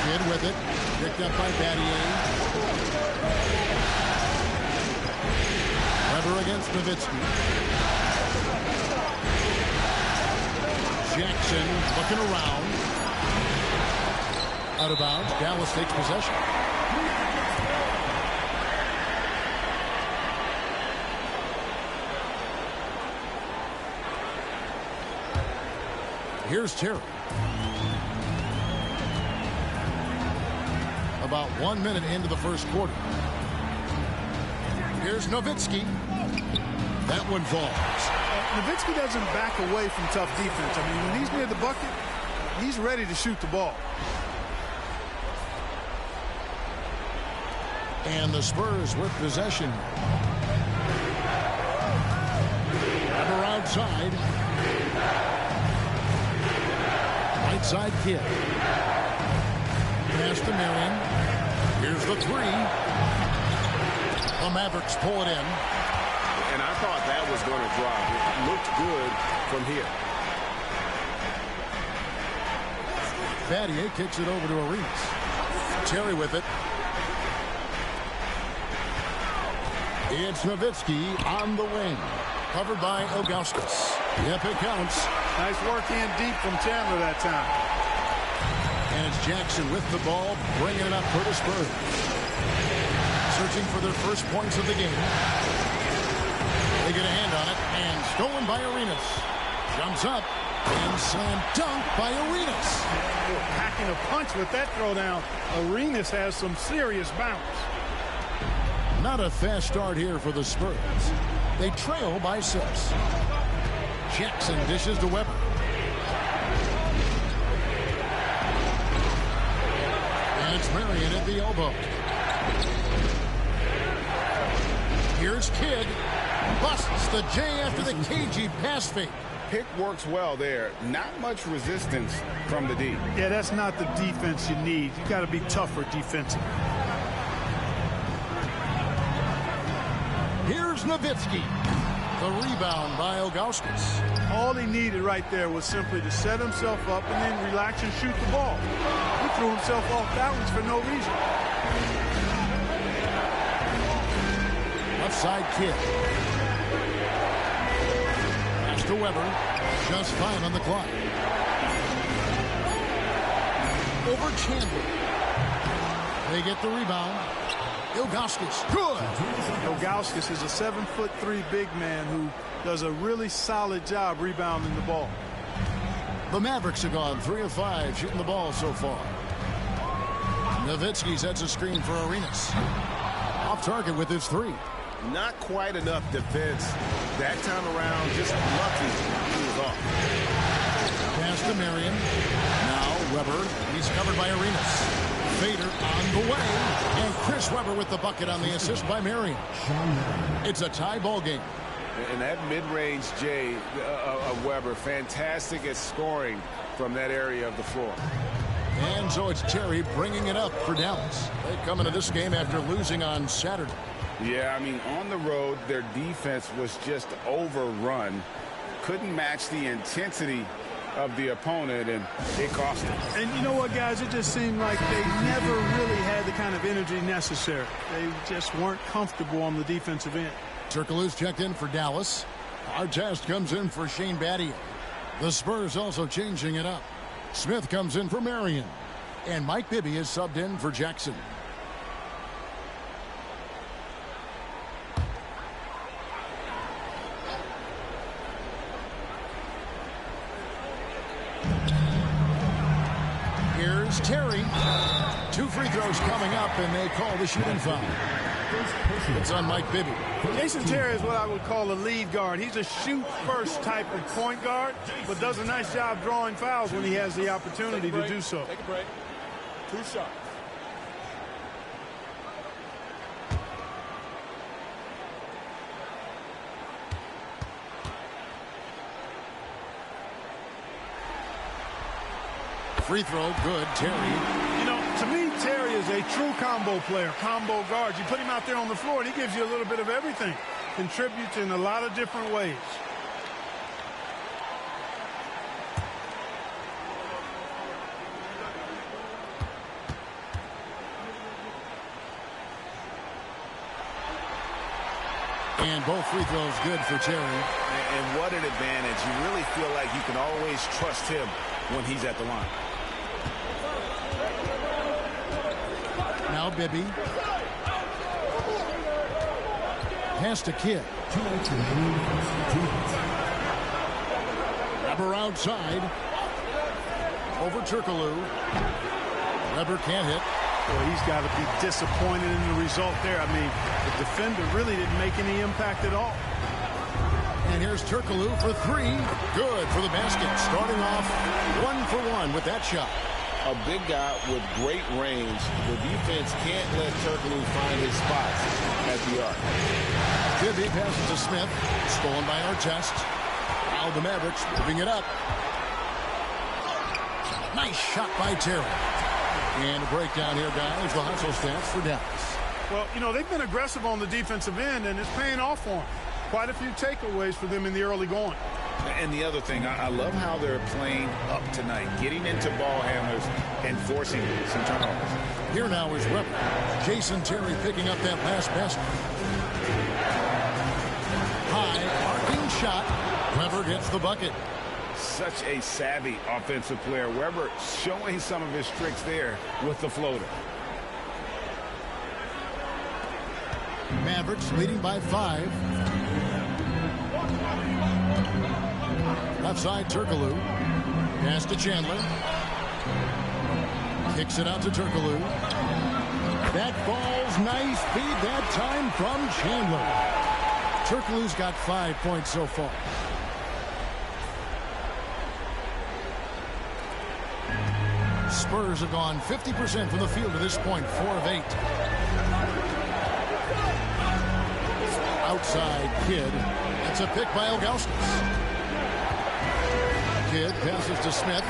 Kidd with it. Picked up by Battier. Weber against Nowitzki. Jackson looking around. Out of bounds. Dallas takes possession. Here's Terry. About 1 minute into the first quarter. Here's Nowitzki. That one falls. Nowitzki doesn't back away from tough defense. I mean, when he's near the bucket, he's ready to shoot the ball. And the Spurs with possession. Weber outside. Right side Kidd. Pass to Marion. Here's the three. The Mavericks pull it in. And I thought that was going to drop. It looked good from here. Battier kicks it over to Arenas. Terry with it. It's Nowitzki on the wing. Covered by Ilgauskas. Yep, it counts. Nice work in deep from Chandler that time. And it's Jackson with the ball, bringing it up for the Spurs. Searching for their first points of the game. They get a hand on it, and stolen by Arenas. Jumps up, and slam dunk by Arenas. Packing a punch with that throwdown. Arenas has some serious bounce. Not a fast start here for the Spurs. They trail by 6. Jackson dishes to Weber. And it's Marion at the elbow. Here's Kidd. Busts the J after the cagey pass fake. Pick works well there. Not much resistance from the D. Yeah, that's not the defense you need. You got to be tougher defensively. Here's Nowitzki. The rebound by Ilgauskas. All he needed right there was simply to set himself up and then relax and shoot the ball. He threw himself off balance for no reason. Left side Kidd. Pass to Weber. Just fine on the clock. Over Chandler. They get the rebound. Ilgauskas. Good. Ilgauskas is a 7'3" big man who does a really solid job rebounding the ball. The Mavericks have gone 3 of 5 shooting the ball so far. Nowitzki sets a screen for Arenas. Off target with his 3. Not quite enough defense that time around. Just lucky he was off. Pass to Marion. Now Weber. He's covered by Arenas. Fader on the way. And Chris Weber with the bucket on the assist by Marion. It's a tie ball game. And that mid-range J of Weber, fantastic at scoring from that area of the floor. And so it's Terry bringing it up for Dallas. They come into this game after losing on Saturday. Yeah, I mean, on the road, their defense was just overrun. Couldn't match the intensity of the opponent, and it cost them. And you know what, guys? It just seemed like they never really had the kind of energy necessary. They just weren't comfortable on the defensive end. Turkoglu's checked in for Dallas. Artest comes in for Shane Battier. The Spurs also changing it up. Smith comes in for Marion. And Mike Bibby is subbed in for Jackson. Here's Terry. 2 free throws coming up, and they call the shooting foul. It's on Mike Bibby. Jason Terry is what I would call a lead guard. He's a shoot-first type of point guard, but does a nice job drawing fouls when he has the opportunity to do so. Take a break. 2 shots. Free throw, good, Terry. You know, to me, Terry is a true combo player, combo guard. You put him out there on the floor, and he gives you a little bit of everything. Contributes in a lot of different ways. And both free throws good for Terry. And what an advantage. You really feel like you can always trust him when he's at the line. Now Bibby. Pass to Kidd. Weber outside. Over Turkoglu. Weber can't hit. Well, he's got to be disappointed in the result there. I mean, the defender really didn't make any impact at all. And here's Turkoglu for three. Good for the basket. Starting off 1 for 1 with that shot. A big guy with great range. The defense can't let Turkoglu find his spots at the arc. Bibby passes to Smith. Stolen by Artest. Now the Mavericks moving it up. Nice shot by Terry. And a breakdown here, guys. The hustle stats for Dallas. Well, you know, they've been aggressive on the defensive end, and it's paying off for them. Quite a few takeaways for them in the early going. And the other thing, I love how they're playing up tonight, getting into ball handlers and forcing some turnovers. Here now is Weber. Jason Terry picking up that last basket. High arcing shot. Weber gets the bucket. Such a savvy offensive player. Weber showing some of his tricks there with the floater. Mavericks leading by 5. Left side, Turkoglu. Pass to Chandler. Kicks it out to Turkoglu. That ball's nice feed that time from Chandler. Turkoglu's got 5 points so far. Spurs have gone 50% from the field to this point, 4 of 8. Outside Kidd. It's a pick by Ilgauskas. Kidd passes to Smith.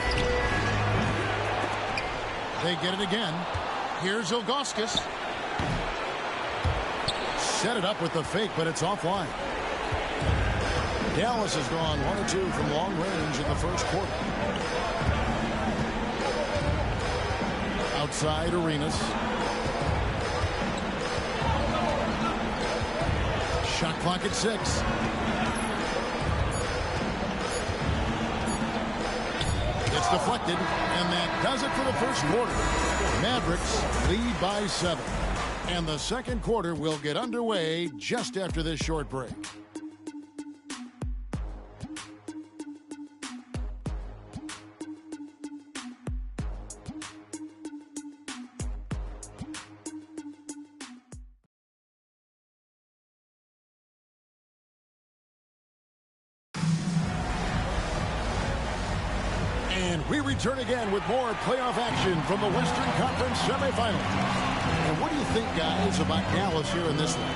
They get it again. Here's Ilgauskas. Set it up with the fake, but it's offline. Dallas has gone 1 of 2 from long range in the first quarter. Outside Arenas. Shot clock at 6. It's deflected, and that does it for the first quarter. Mavericks lead by 7. And the second quarter will get underway just after this short break. And we return again with more playoff action from the Western Conference semifinals. And what do you think, guys, about Dallas here in this one?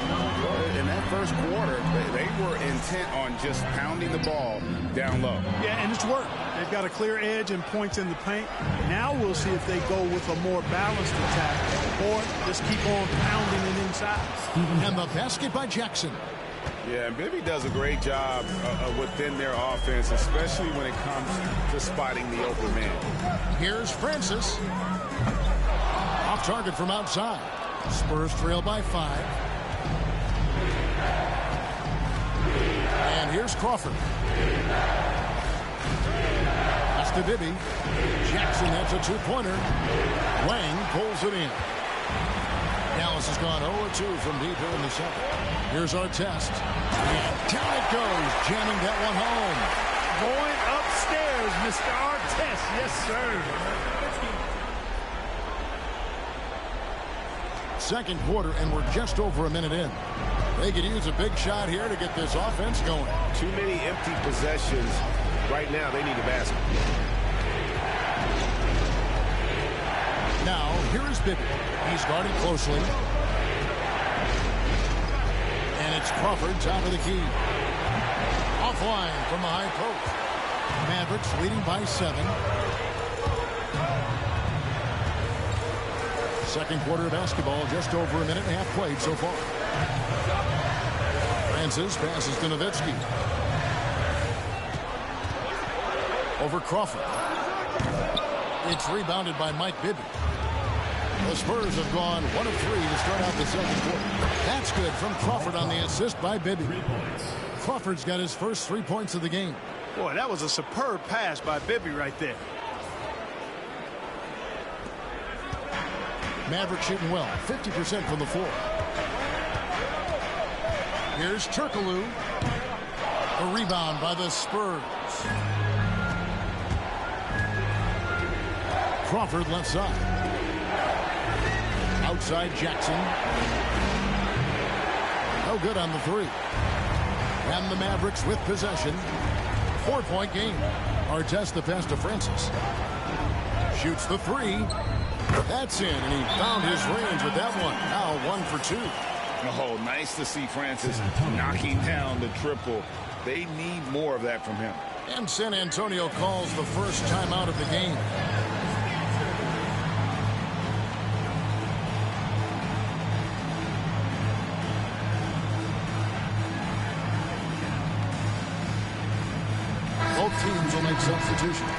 Well, in that first quarter, they were intent on just pounding the ball down low. Yeah, and it's worked. They've got a clear edge and points in the paint. Now we'll see if they go with a more balanced attack or just keep on pounding it inside. And the basket by Jackson. Yeah, and Bibby does a great job within their offense, especially when it comes to spotting the open man. Here's Francis. Off target from outside. Spurs trail by 5. And here's Crawford. That's to Bibby. Jackson, that's a 2-pointer. Wang pulls it in. Dallas has gone 0-2 from deep here in the second. Here's Artest. And down it goes, jamming that one home. Going upstairs, Mr. Artest. Yes, sir. Second quarter, and we're just over a minute in. They could use a big shot here to get this offense going. Too many empty possessions. Right now, they need a basket. Now, here is Bibby. He's guarded closely. And it's Crawford, top of the key. Offline from the high post. Mavericks leading by 7. Second quarter of basketball, just over a minute and a half played so far. Francis passes to Nowitzki. Over Crawford. It's rebounded by Mike Bibby. The Spurs have gone 1 of 3 to start out the second quarter. That's good from Crawford on the assist by Bibby. Crawford's got his first 3 points of the game. Boy, that was a superb pass by Bibby right there. Maverick shooting well, 50% from the floor. Here's Turkoglu. A rebound by the Spurs. Crawford left side. Outside Jackson. No good on the three. And the Mavericks with possession. 4-point game. Artest the pass to Francis. Shoots the three. That's in, and he found his range with that one. Now 1 for 2. Oh, nice to see Francis knocking down the triple. They need more of that from him. And San Antonio calls the first timeout of the game. Both teams will make substitutions.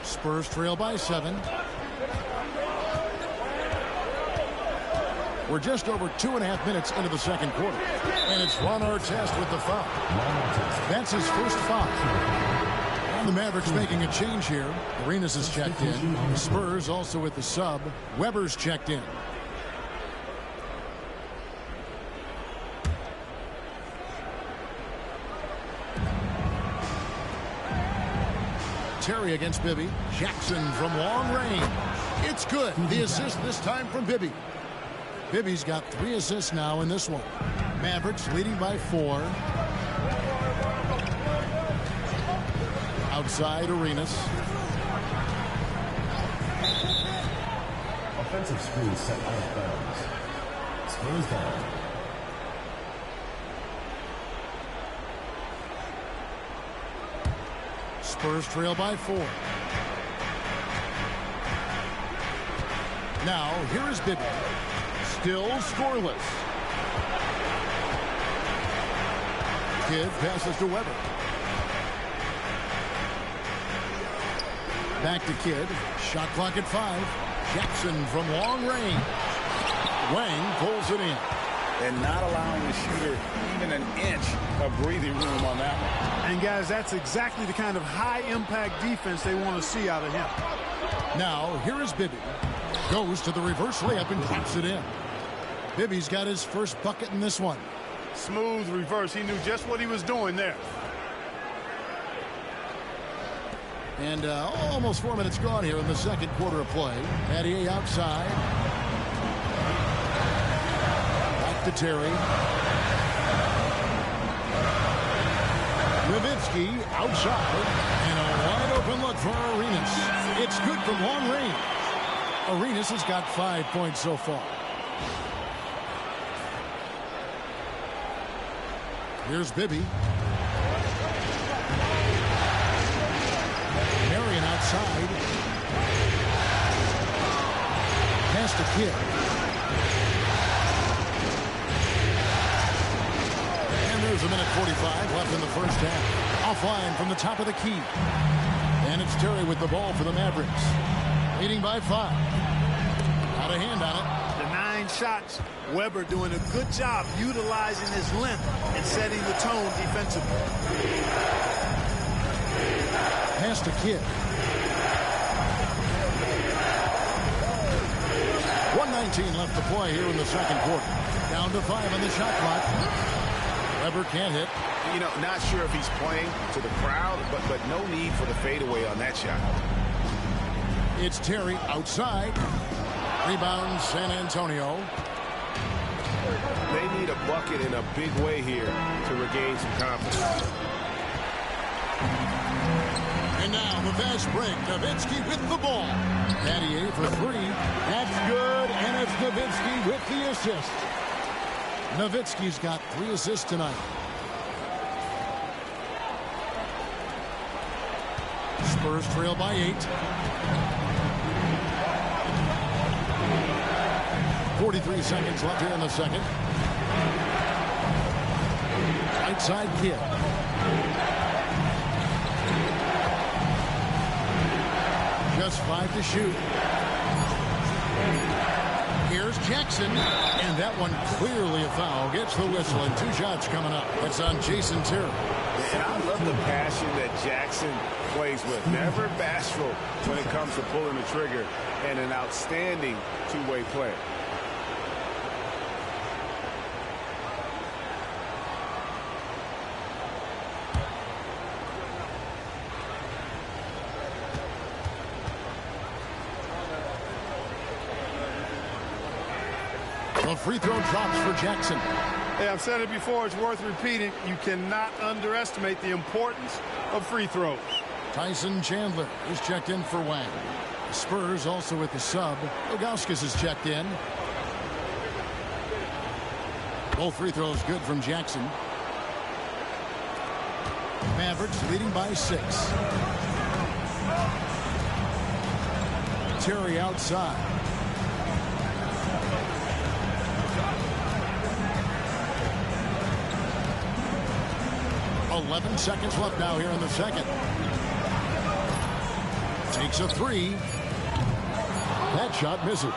Spurs trail by 7. We're just over 2.5 minutes into the second quarter. And it's Ron Artest with the foul. That's his first foul. And the Mavericks making a change here. Arenas is checked in. The Spurs also with the sub. Weber's checked in. Terry against Bibby. Jackson from long range. It's good. The assist this time from Bibby. Bibby's got 3 assists now in this one. Mavericks leading by 4. Outside Arenas. Offensive screen set out of bounds. Spurs down. Spurs trail by 4. Now here is Bibby. Still scoreless. Kidd passes to Weber. Back to Kidd. Shot clock at 5. Jackson from long range. Wang pulls it in. And not allowing the shooter even an inch of breathing room on that one. And guys, that's exactly the kind of high-impact defense they want to see out of him. Now here is Bibby. Goes to the reverse layup and drops it in. Bibby's got his first bucket in this one. Smooth reverse. He knew just what he was doing there. And almost 4 minutes gone here in the second quarter of play. Pattier outside. Back to Terry. Nowitzki outside. And a wide open look for Arenas. It's good from long range. Arenas has got 5 points so far. Here's Bibby. Marion outside. Pass to Kidd. And there's 1:45 left in the first half. Offline from the top of the key. And it's Terry with the ball for the Mavericks. Leading by 5. Got a hand on it. The 9 shots. Weber doing a good job utilizing his length and setting the tone defensively. Pass to Kidd. 1:19 left to play here in the second quarter. Down to 5 on the shot clock. Weber can't hit. You know, not sure if he's playing to the crowd, but no need for the fadeaway on that shot. It's Terry outside. Rebound San Antonio. They need a bucket in a big way here to regain some confidence. And now the fast break. Nowitzki with the ball. Pattier for 3. That's good. And it's Nowitzki with the assist. Nowitzki's got 3 assists tonight. Spurs trail by 8. 43 seconds left here in the second. Right side Kidd. Just 5 to shoot. Here's Jackson, and that one clearly a foul. Gets the whistle, and 2 shots coming up. That's on Jason Terry. And I love the passion that Jackson plays with. Never bashful when it comes to pulling the trigger, and an outstanding two-way player. The free throw drops for Jackson. Hey, I've said it before, it's worth repeating. You cannot underestimate the importance of free throws. Tyson Chandler is checked in for Wang. The Spurs also with the sub. Ilgauskas is checked in. Both free throws good from Jackson. Mavericks leading by 6. Terry outside. .11 seconds left now here in the second. Takes a 3. That shot misses.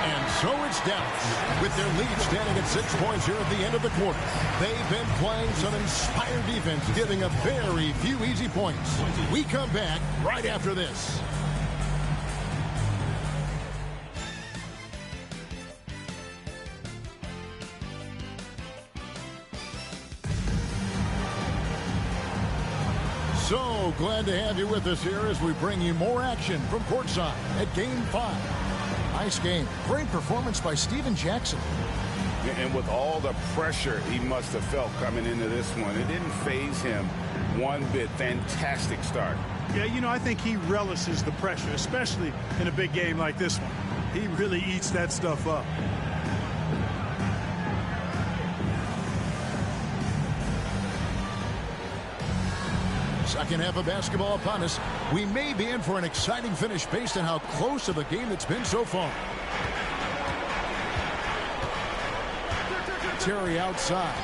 And so it's Dallas with their lead standing at 6 points here at the end of the quarter. They've been playing some inspired defense, giving up very few easy points. We come back right after this. So glad to have you with us here as we bring you more action from courtside at Game 5. Nice game. Great performance by Steven Jackson. And with all the pressure he must have felt coming into this one, it didn't faze him one bit. Fantastic start. Yeah, you know, I think he relishes the pressure, especially in a big game like this one. He really eats that stuff up. Second half of basketball upon us. We may be in for an exciting finish based on how close of a game it's been so far. Terry outside.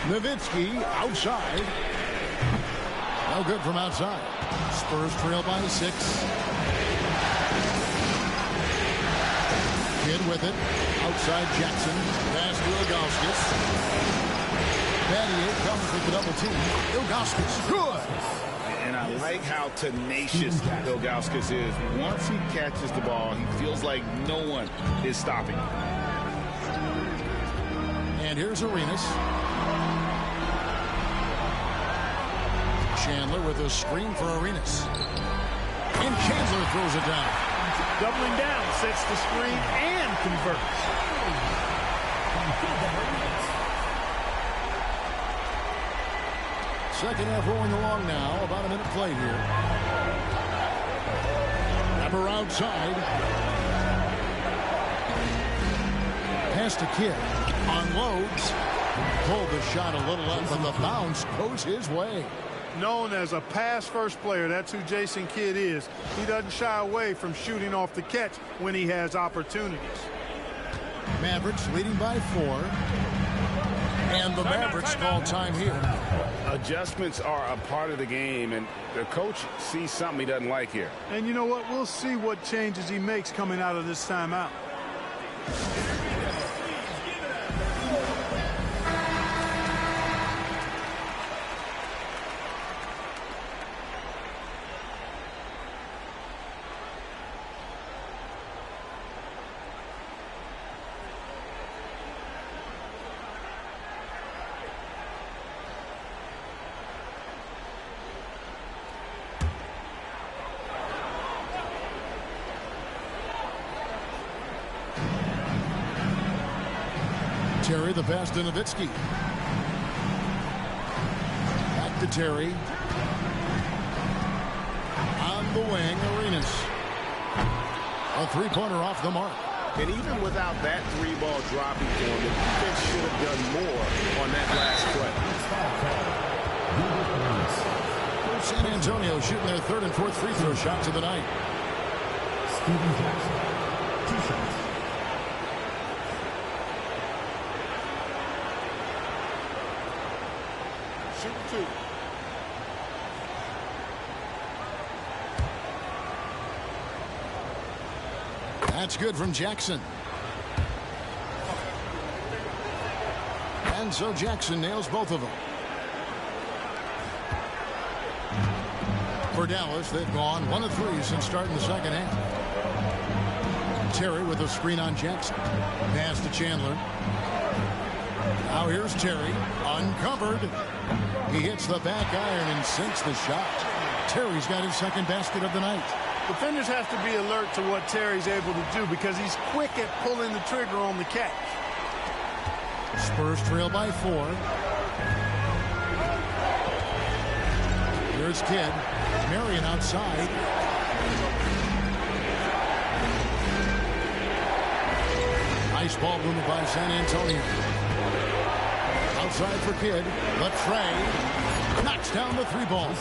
Nowitzki outside. No good from outside. Spurs trail by 6. Kid with it. Outside Jackson. Pass to Ilgauskas. Battier comes with the double team. Ilgauskas. Good. And I like how tenacious Ilgauskas is. Once he catches the ball, he feels like no one is stopping. And here's Arenas. Chandler with a screen for Arenas. And Chandler throws it down. Doubling down, sets the screen and converts. Second half rolling along now. About a minute play here. Number outside. Pass to Kidd. Unloads. Pulled the shot a little up, but the bounce goes his way. Known as a pass-first player, that's who Jason Kidd is. He doesn't shy away from shooting off the catch when he has opportunities. Mavericks leading by 4. And the Mavericks call time here. Adjustments are a part of the game, and the coach sees something he doesn't like here. And you know what? We'll see what changes he makes coming out of this timeout. Terry, the pass to Nowitzki. Back to Terry. On the wing, Arenas. A three-pointer off the mark. And even without that 3-ball dropping for him, the defense should have done more on that last play. San Antonio shooting their third and fourth free throw shots of the night. Steven Jackson, 2 shots. Shooting 2. That's good from Jackson. And so Jackson nails both of them. For Dallas, they've gone 1 of 3 since starting the second half. Terry with a screen on Jackson. Pass to Chandler. Now here's Terry, uncovered. He hits the back iron and sinks the shot. Terry's got his second basket of the night. Defenders have to be alert to what Terry's able to do because he's quick at pulling the trigger on the catch. Spurs trail by 4. Here's Kidd. Marion outside. Nice ball movement by San Antonio. Outside for Kidd. The tray. Knocks down the 3-ball.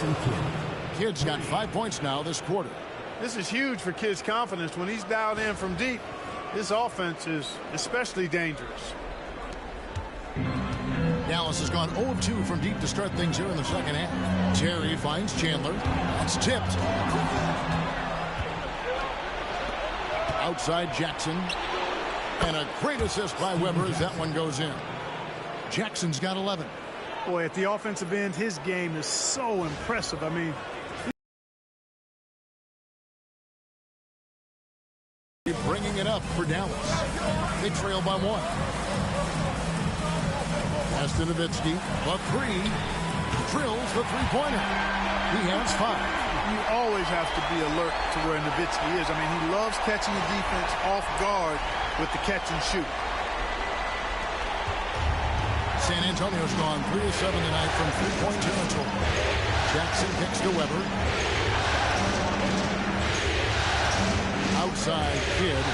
Kidd's got 5 points now this quarter. This is huge for Kidd's confidence. When he's dialed in from deep, this offense is especially dangerous. Dallas has gone 0-2 from deep to start things here in the second half. Terry finds Chandler. That's tipped. Outside Jackson. And a great assist by Weber as that one goes in. Jackson's got 11. Boy, at the offensive end, his game is so impressive. I mean, bringing it up for Dallas. They trail by 1. Pass to Nowitzki. The 3. Drills the 3-pointer. He has 5. You always have to be alert to where Nowitzki is. I mean, he loves catching the defense off guard with the catch and shoot. San Antonio's gone 3 of 7 tonight from 3-point territory. Jackson kicks to Weber. Outside Kidd.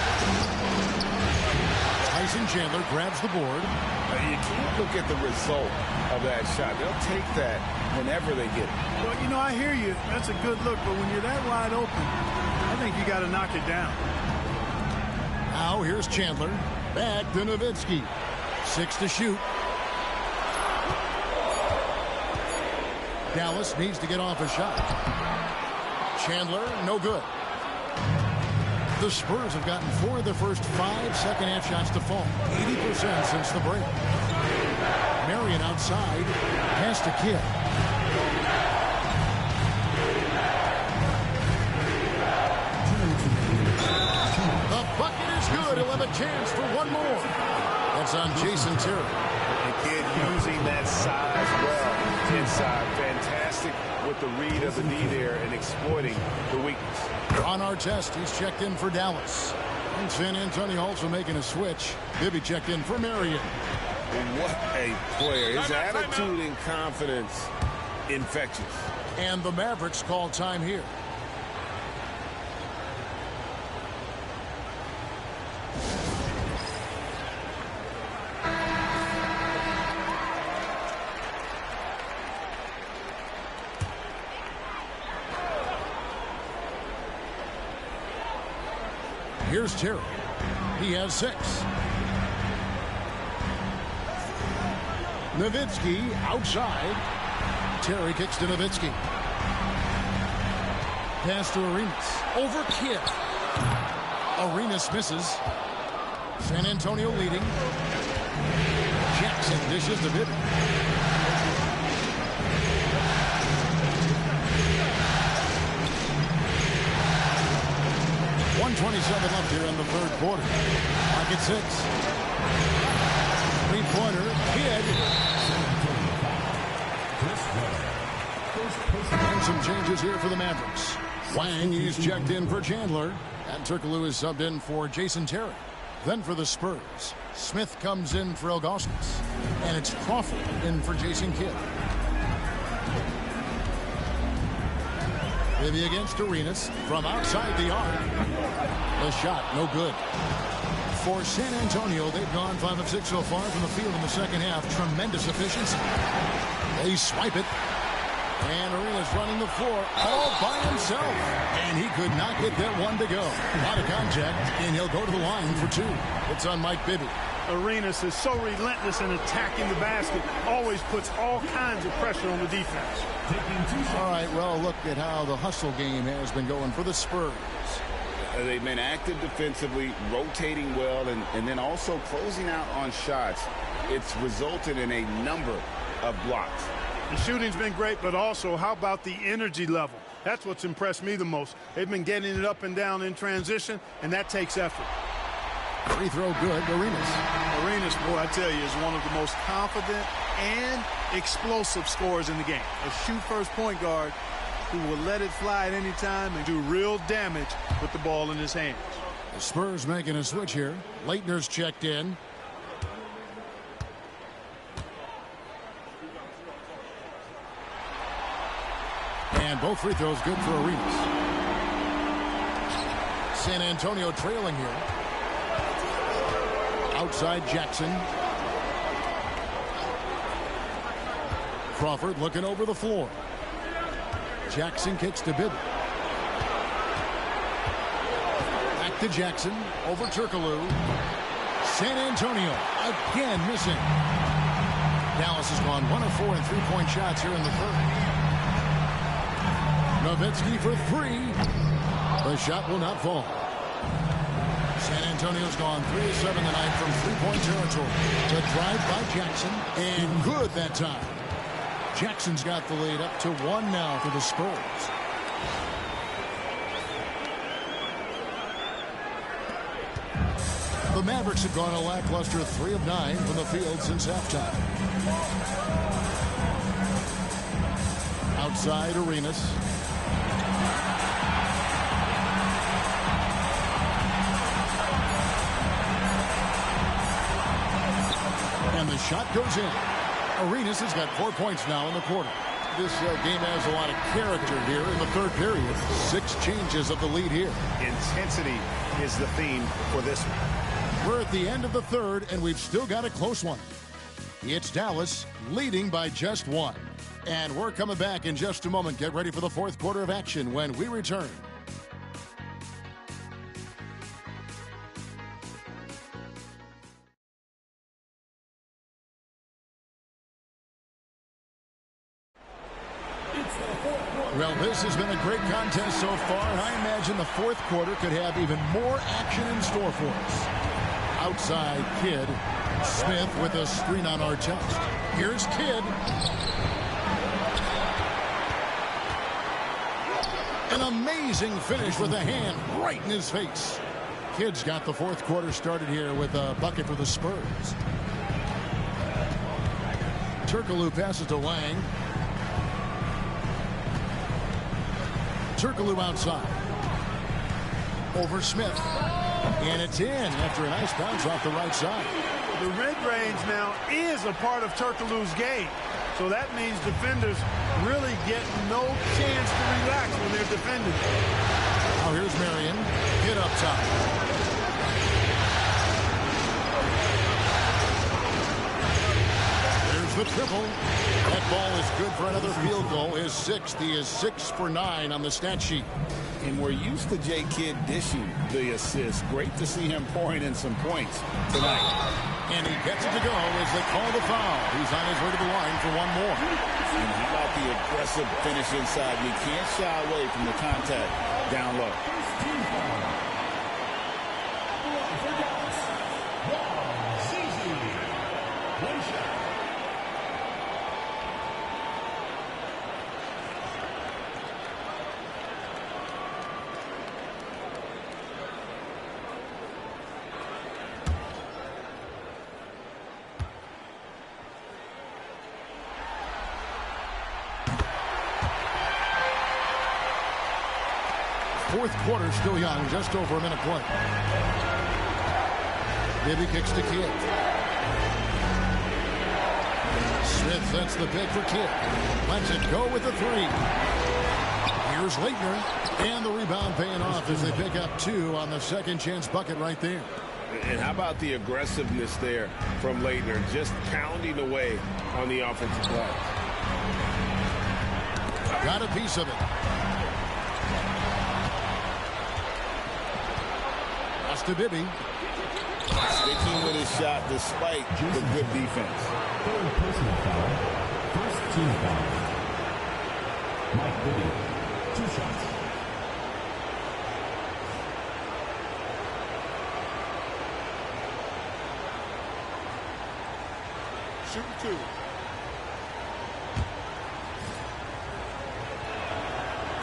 Tyson Chandler grabs the board. You can't look at the result of that shot. They'll take that whenever they get it. Well, you know, I hear you. That's a good look, but when you're that wide open, I think you got to knock it down. Now here's Chandler. Back to Nowitzki. 6 to shoot. Dallas needs to get off a shot. Chandler, no good. The Spurs have gotten 4 of their first 5 second-half shots to fall. 80% since the break. Marion outside. Pass to Kidd. The bucket is good. He'll have a chance for one more. That's on Jason Terry. And Kidd using that size well inside. Fantastic with the read of the D there and exploiting the weakness. On our test, he's checked in for Dallas. And San Antonio also making a switch. Bibby checked in for Marion. What a player. His attitude and confidence, infectious. And the Mavericks call time here. Here's Terry. He has 6. Nowitzki outside. Terry kicks to Nowitzki. Pass to Arenas. Over Kidd. Arenas misses. San Antonio leading. Jackson dishes to Bibby. .27 left here in the third quarter. Pocket 6. 3-pointer. Kidd. And some changes here for the Mavericks. Wang is checked in for Chandler. And Turkoglu is subbed in for Jason Terry. Then for the Spurs, Smith comes in for Ilgauskas. And it's Crawford in for Jason Kidd. Bibby against Arenas from outside the arc. The shot, no good. For San Antonio, they've gone 5 of 6 so far from the field in the second half. Tremendous efficiency. They swipe it. And Arenas running the floor all by himself. And he could not get that one to go. Out of contact, and he'll go to the line for 2. It's on Mike Bibby. Arenas is so relentless in attacking the basket, always puts all kinds of pressure on the defense. All right, well, look at how the hustle game has been going for the Spurs. They've been active defensively, rotating well, and then also closing out on shots. It's resulted in a number of blocks. The shooting's been great, but also how about the energy level? That's what's impressed me the most. They've been getting it up and down in transition, and that takes effort. Free throw good, Arenas. Arenas, boy, I tell you, is one of the most confident and explosive scorers in the game. A shoot-first point guard who will let it fly at any time and do real damage with the ball in his hands. The Spurs making a switch here. Leitner's checked in. And both free throws good for Arenas. San Antonio trailing here. Outside Jackson. Crawford looking over the floor. Jackson kicks to Bibby. Back to Jackson. Over Turkoglu. San Antonio again missing. Dallas has gone 1 of 4 in three-point shots here in the third. Nowitzki for three. The shot will not fall. San Antonio's gone 3 of 7 tonight from three-point territory. The drive by Jackson, and good that time. Jackson's got the lead up to 1 now for the Spurs. The Mavericks have gone a lackluster 3 of 9 from the field since halftime. Outside Arenas. And the shot goes in. Arenas has got 4 points now in the quarter. This game has a lot of character here in the third period. 6 changes of the lead here. Intensity is the theme for this one. We're at the end of the third, and we've still got a close one. It's Dallas leading by just 1. And we're coming back in just a moment. Get ready for the fourth quarter of action when we return. Well, this has been a great contest so far, and I imagine the fourth quarter could have even more action in store for us. Outside Kidd. Smith with a screen on Artest. Here's Kidd. An amazing finish with a hand right in his face. Kidd's got the fourth quarter started here with a bucket for the Spurs. Turkoglu passes to Lang. Turkoglu outside. Over Smith. And it's in after a nice bounce off the right side. The mid-range now is a part of Turkoglu's game. So that means defenders really get no chance to relax when they're defending. Now here's Marion. Hit up top. There's the triple. That ball is good for another field goal. His 6th. He is 6 for 9 on the stat sheet. And we're used to J. Kidd dishing the assist. Great to see him pouring in some points tonight. And he gets it to go as they call the foul. He's on his way to the line for one more. And how about the aggressive finish inside? You can't shy away from the contact down low. Fourth quarter still young, just over a minute play. Bibby kicks to Kidd. Smith sets the pick for Kidd. Lets it go with the 3. Here's Leitner. And the rebound paying off as they pick up 2 on the second chance bucket right there. And how about the aggressiveness there from Leitner, just pounding away on the offensive play. Got a piece of it. To Bibby. Sticking with his shot despite the good defense. Third personal foul. First team foul. Mike Bibby, 2 shots. Shooting 2.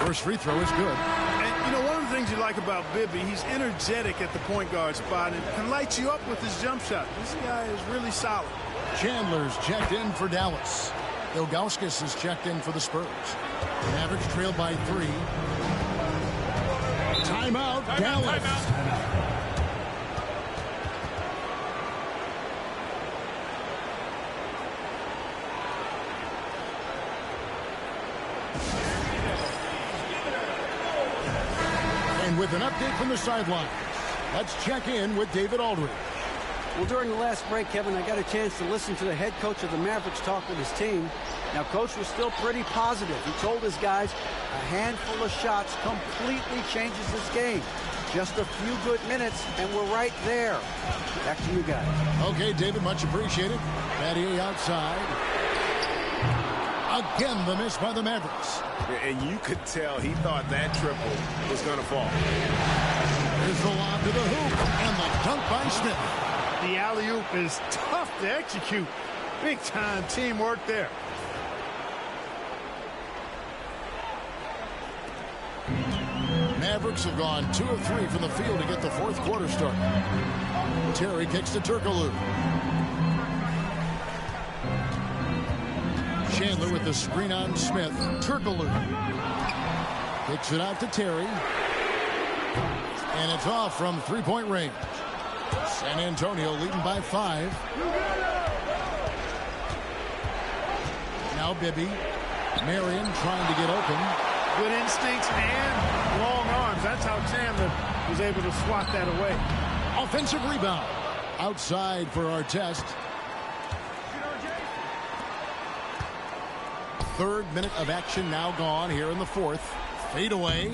First free throw is good. And, you know, one of the things you like about Bibby, he's energetic at the point guard spot and can light you up with his jump shot. This guy is really solid. Chandler's checked in for Dallas. Ilgauskas is checked in for the Spurs. Mavericks trailed by 3. Timeout, Dallas. And with an update from the sidelines, let's check in with David Aldridge. Well, during the last break, Kevin, I got a chance to listen to the head coach of the Mavericks talk with his team. Now, Coach was still pretty positive. He told his guys a handful of shots completely changes this game. Just a few good minutes, and we're right there. Back to you guys. Okay, David, much appreciated. Battier outside. Again, the miss by the Mavericks. And you could tell he thought that triple was going to fall. Here's the lob to the hoop, and the dunk by Smith. The alley-oop is tough to execute. Big-time teamwork there. Mavericks have gone 2 of 3 from the field to get the fourth quarter started. Terry kicks to Turkoglu. Chandler with the screen on Smith. Turkoglu kicks it out to Terry. And it's off from 3-point range. San Antonio leading by 5. Now Bibby. Marion trying to get open. Good instincts and long arms. That's how Chandler was able to swat that away. Offensive rebound. Outside for Artest. 3rd minute of action now gone here in the 4th. Fade away.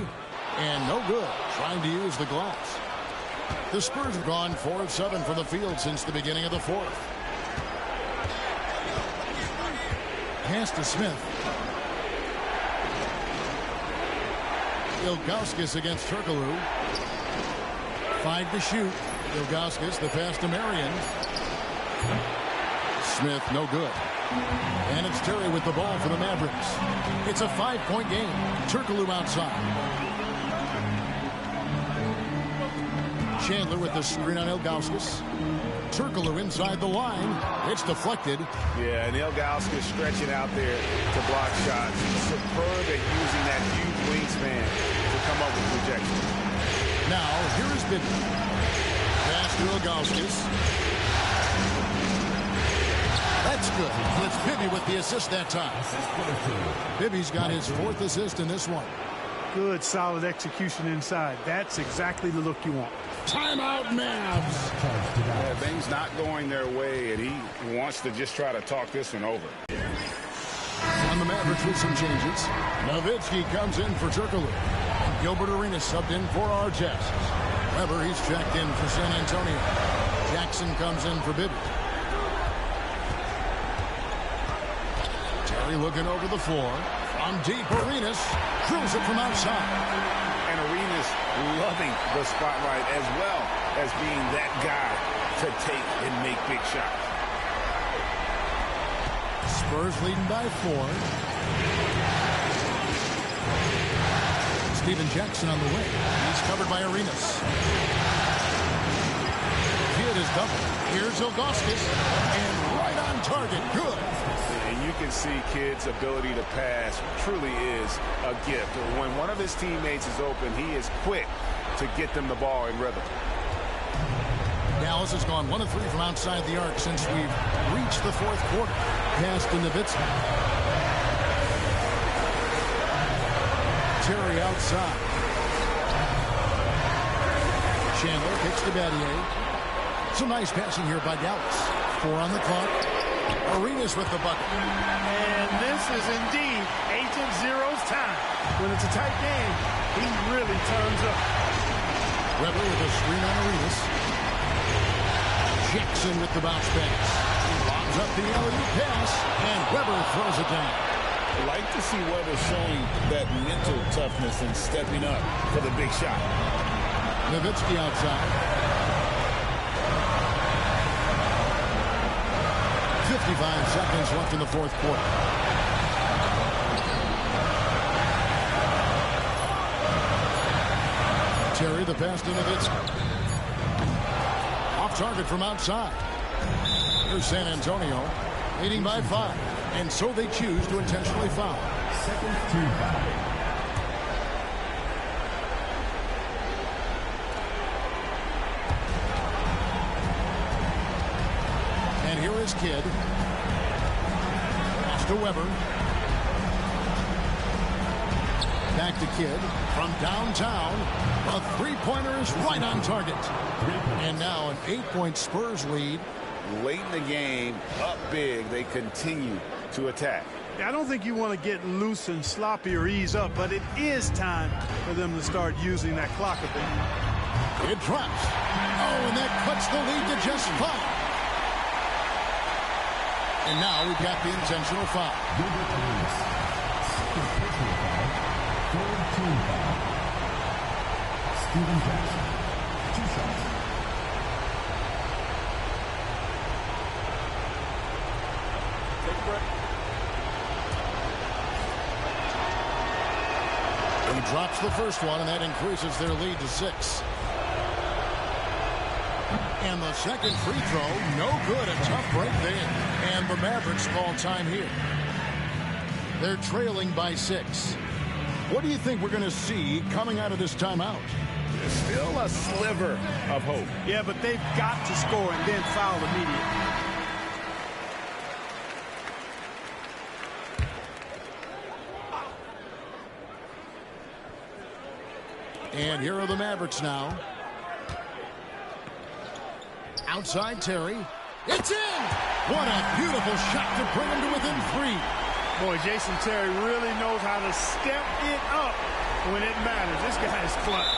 And no good. Trying to use the glass. The Spurs have gone 4 of 7 from the field since the beginning of the 4th. Pass to Smith. Ilgauskas against Turkoglu. 5 to shoot. Ilgauskas, the pass to Marion. Smith, no good. And it's Terry with the ball for the Mavericks. It's a 5-point game. Turkoglu outside. Chandler with the screen on Ilgauskas. Turkoglu inside the line. It's deflected. Yeah, and Ilgauskas stretching out there to block shots. Superb at using that huge wingspan to come up with rejection. Now, here is Bibby. Pass to Ilgauskas. That's good. It's Bibby with the assist that time. Bibby's got his 4th assist in this one. Good, solid execution inside. That's exactly the look you want. Timeout, Mavs. Yeah, things not going their way, and he wants to just try to talk this one over. On the Mavericks with some changes. Nowitzki comes in for Turkoglu. Gilbert Arenas subbed in for Artest. Weber, he's checked in for San Antonio. Jackson comes in for Bibby. Terry looking over the floor. From deep, Arenas drills it from outside. And Arenas loving the spotlight as well as being that guy to take and make big shots. Spurs leading by 4. Steven Jackson on the wing. He's covered by Arenas. Kid is double. Here's Ilgauskas. And right on target. Good. And you can see Kid's ability to pass truly is a gift. When one of his teammates is open, he is quick to get them the ball in rhythm. Dallas has gone 1 of 3 from outside the arc since we've reached the 4th quarter. Pass to Nowitzki. Terry outside. Chandler kicks to Battier. Some nice passing here by Dallas. 4 on the clock. Arenas with the bucket. And this is indeed Agent Zero's time. When it's a tight game, he really turns up. Weber with a screen on Arenas. Jackson with the bounce pass. He lobs up the alley-oop pass, and Weber throws it down. I like to see Weber showing that mental toughness and stepping up for the big shot. Nowitzki outside. 55 seconds left in the fourth quarter. Terry, the pass to Nowitzki. Off target from outside. Here's San Antonio, leading by 5. And so they choose to intentionally foul. Second team foul. And here is Kidd. Pass to Weber. Back to Kidd from downtown. A three-pointer is right on target. And now an 8-point Spurs lead. Late in the game, up big, they continue to attack. I don't think you want to get loose and sloppy or ease up, but it is time for them to start using that clock a bit. It drops. Oh, and that cuts the lead to just 5. And now we've got the intentional foul. Second personal foul. Third team foul. Steven Jackson. 2 shots. Take a break. He drops the first one, and that increases their lead to 6. And the second free throw, no good. A tough break there. And the Mavericks call time here. They're trailing by 6. What do you think we're going to see coming out of this timeout? There's still a sliver of hope. Yeah, but they've got to score and then foul immediately. And here are the Mavericks now. Outside Terry. It's in! What a beautiful shot to bring him to within 3. Boy, Jason Terry really knows how to step it up when it matters. This guy is clutch.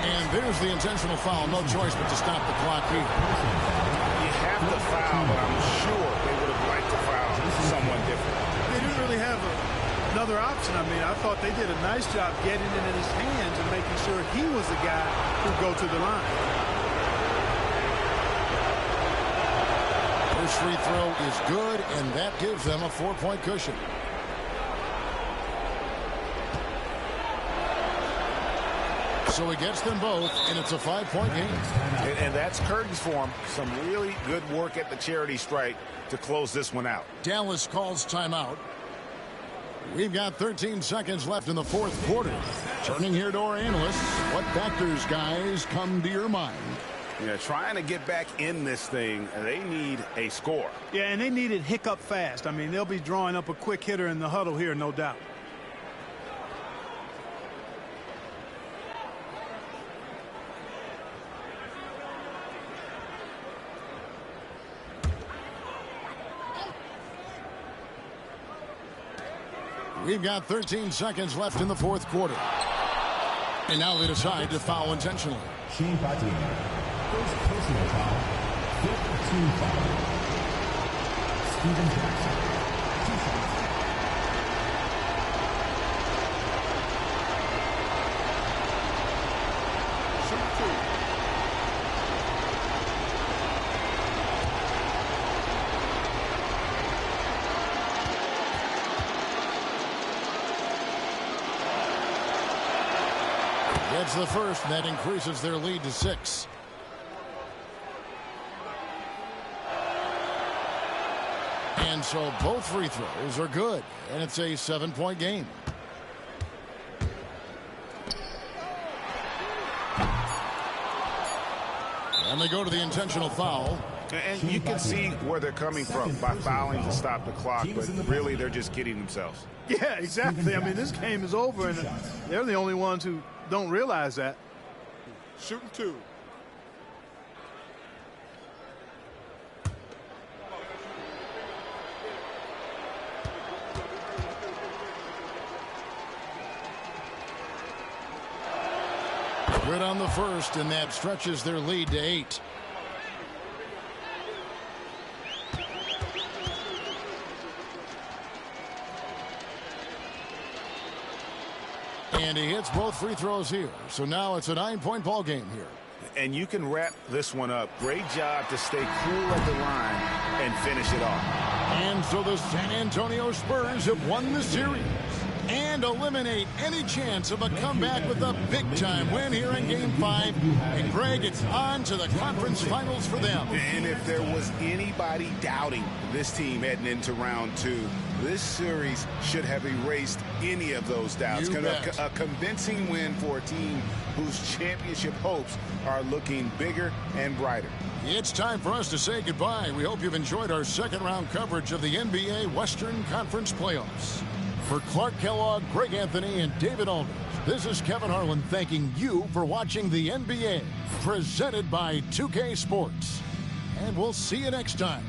And there's the intentional foul. No choice but to stop the clock here. You have to foul, but I'm sure they would have liked to foul someone different. They didn't really have another option. I mean, I thought they did a nice job getting it in his hands and making sure he was the guy who'd go to the line. First free throw is good, and that gives them a 4-point cushion. So he gets them both, and it's a 5-point game. And that's curtains for him. Some really good work at the charity stripe to close this one out. Dallas calls timeout. We've got 13 seconds left in the fourth quarter. Turning here to our analysts, what factors, guys, come to your mind? Yeah, trying to get back in this thing, they need a score. Yeah, and they need it hiccup fast. I mean, they'll be drawing up a quick hitter in the huddle here, no doubt. We've got 13 seconds left in the fourth quarter. And now they decide to foul intentionally. Shane Battier. First personal foul. Fifth team foul. Steven Jackson. 2 shots. Shoot 2. Gets the first, and that increases their lead to 6. And so both free throws are good, and it's a 7-point game. And they go to the intentional foul. And you can see where they're coming from by fouling to stop the clock, but really they're just kidding themselves. Yeah, exactly. I mean, this game is over, and they're the only ones who don't realize that. Shooting 2. Good on the first, and that stretches their lead to 8. And he hits both free throws here. So now it's a 9-point ball game here. And you can wrap this one up. Great job to stay cool at the line and finish it off. And so the San Antonio Spurs have won the series and eliminate any chance of a comeback with a big-time win here in Game 5. And, Greg, it's on to the conference finals for them. And if there was anybody doubting this team heading into round 2, this series should have erased any of those doubts. A convincing win for a team whose championship hopes are looking bigger and brighter. It's time for us to say goodbye. We hope you've enjoyed our second-round coverage of the NBA Western Conference Playoffs. For Clark Kellogg, Greg Anthony, and David Aldridge, this is Kevin Harlan thanking you for watching the NBA, presented by 2K Sports. And we'll see you next time.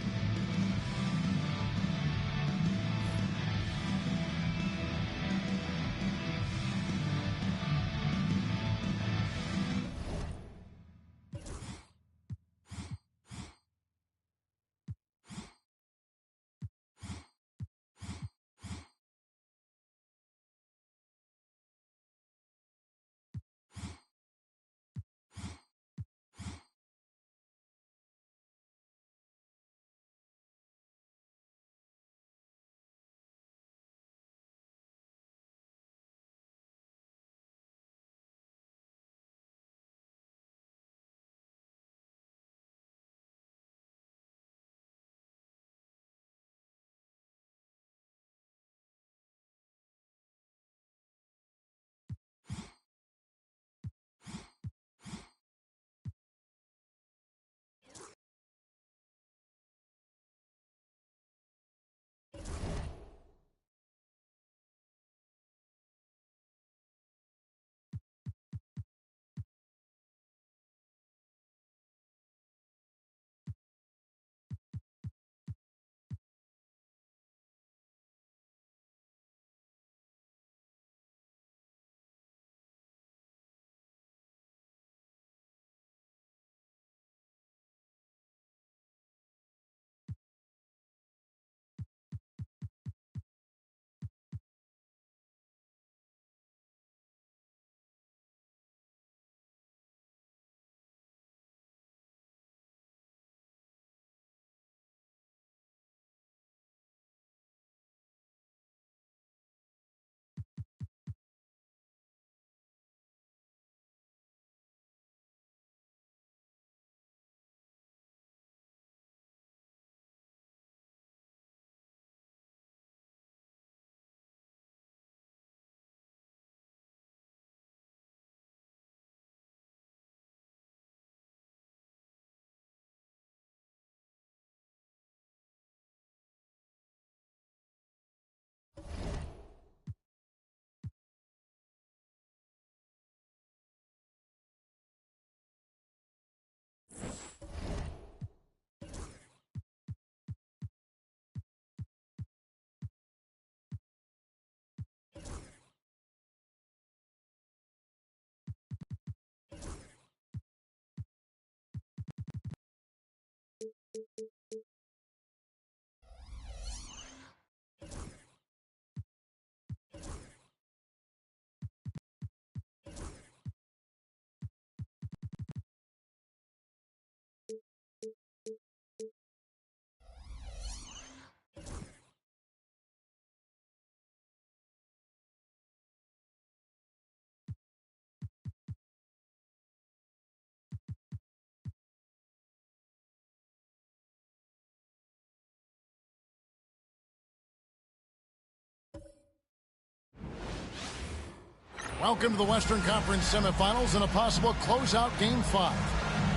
Welcome to the Western Conference semifinals and a possible closeout Game 5.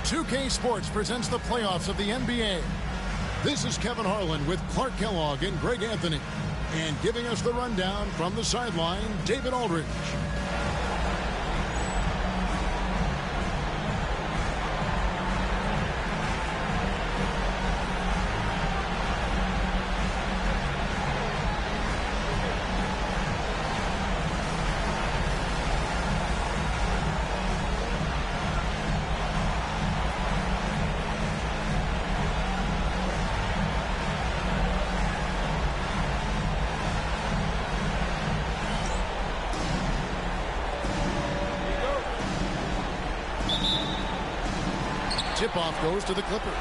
2K Sports presents the playoffs of the NBA. This is Kevin Harlan with Clark Kellogg and Greg Anthony. And giving us the rundown from the sideline, David Aldridge. Tip-off goes to the Clippers.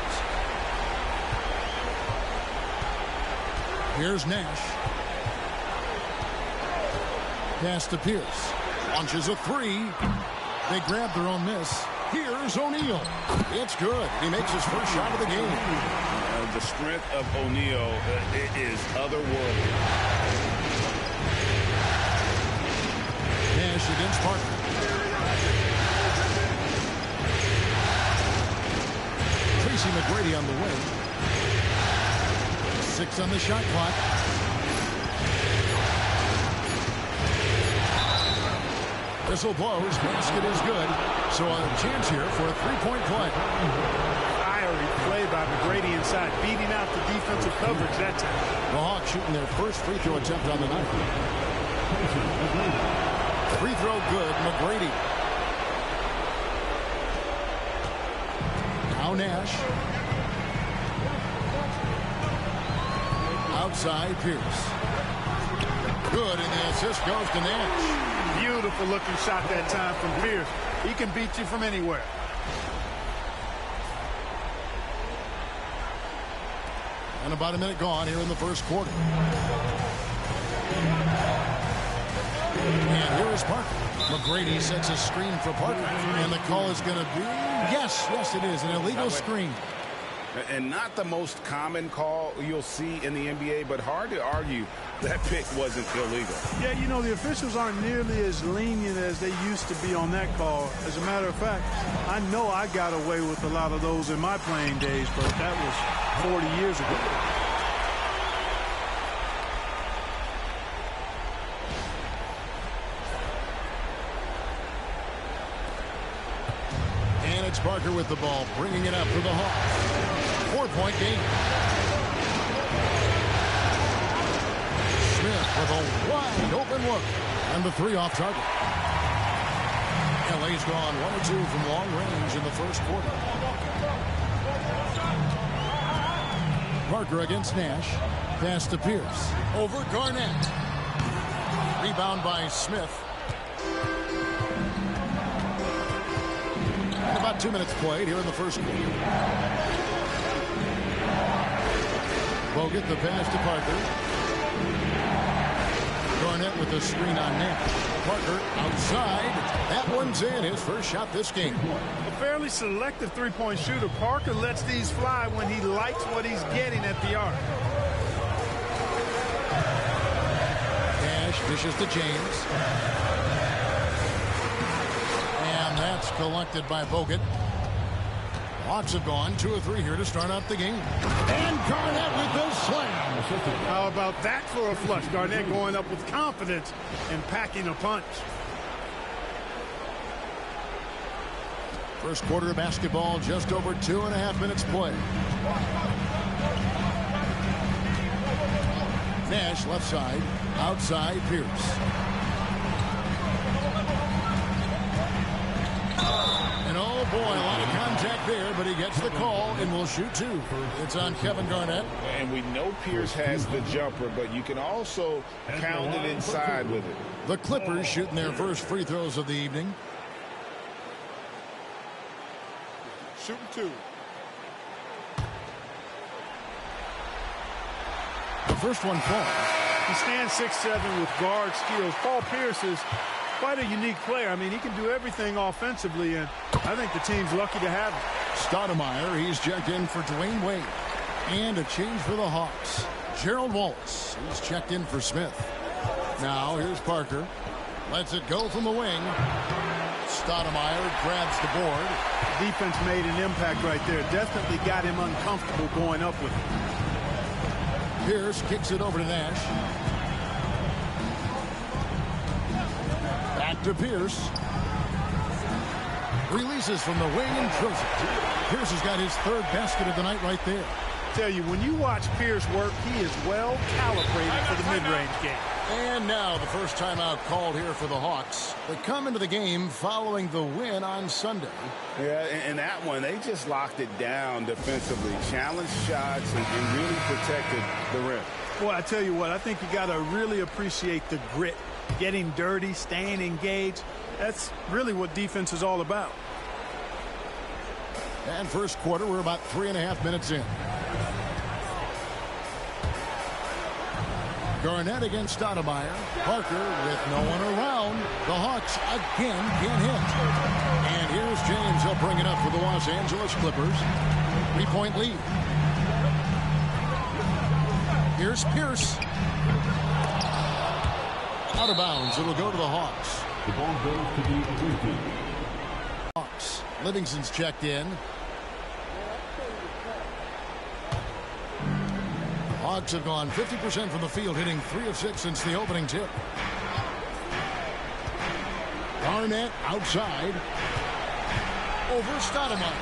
Here's Nash. Pass to Pierce. Launches a three. They grab their own miss. Here's O'Neal. It's good. He makes his first shot of the game. The strength of O'Neal is otherworldly. Nash against Parker. Tracy McGrady on the wing. 6 on the shot clock. Whistle blows. Basket is good. So a chance here for a three-point play. Fiery play by McGrady inside, beating out the defensive coverage that time. The Hawks shooting their first free throw attempt on the night. Free throw good. McGrady. Now Nash. Outside Pierce. Good, and the assist goes to Nash. Beautiful looking shot that time from Pierce. He can beat you from anywhere. And about a minute gone here in the first quarter. And here is Parker. McGrady sets a screen for Parker. And the call is going to be, yes, it is, an illegal screen. And not the most common call you'll see in the NBA, but hard to argue that pick wasn't illegal. Yeah, you know, the officials aren't nearly as lenient as they used to be on that call. As a matter of fact, I know I got away with a lot of those in my playing days, but that was 40 years ago. And it's Parker with the ball, bringing it up for the Hawks. 4-point game. Smith with a wide open look. And the three off target. LA's gone 1 or 2 from long range in the first quarter. Parker against Nash. Pass to Pierce. Over Garnett. Rebound by Smith. And about 2 minutes played here in the first quarter. Bogut the pass to Parker. Garnett with the screen on Nash. Parker outside. That one's in. His first shot this game. A fairly selective three-point shooter. Parker lets these fly when he likes what he's getting at the arc. Nash dishes to James. And that's collected by Bogut. Hawks have gone 2 or 3 here to start out the game. And Garnett with the slam. How about that for a flush? Garnett going up with confidence and packing a punch. First quarter of basketball, just over 2.5 minutes played. Nash left side, outside Pierce. And oh boy, a lot of contact there, but he gets the call and will shoot 2. It's on Kevin Garnett. And we know Pierce has the jumper, but you can also count it inside with it. The Clippers shooting their first free throws of the evening. Shooting 2. The first one falls. He stands 6'7" with guard skills. Paul Pierce is quite a unique player. I mean, he can do everything offensively, and I think the team's lucky to have him. Stoudemire, he's checked in for Dwayne Wade. And a change for the Hawks. Gerald Wallace, he's checked in for Smith. Now, here's Parker. Lets it go from the wing. Stoudemire grabs the board. Defense made an impact right there. Definitely got him uncomfortable going up with it. Pierce kicks it over to Nash. Back to Pierce. Releases from the wing and throws it. Pierce has got his 3rd basket of the night right there. Tell you, when you watch Pierce work, he is well calibrated for the mid-range game. And now the first timeout called here for the Hawks. They come into the game following the win on Sunday. Yeah, and that one, they just locked it down defensively. Challenged shots and really protected the rim. Well, I tell you what, I think you got to really appreciate the grit. Getting dirty, staying engaged. That's really what defense is all about. And first quarter, we're about 3.5 minutes in. Garnett against Stoudemire. Parker with no one around. The Hawks again can't hit. And here's James. He'll bring it up for the Los Angeles Clippers. 3-point lead. Here's Pierce. Out of bounds. It'll go to the Hawks. The ball goes to the blue team. Hawks. Livingston's checked in. Hawks have gone 50% from the field, hitting 3 of 6 since the opening tip. Garnett outside. Over Stoudemire.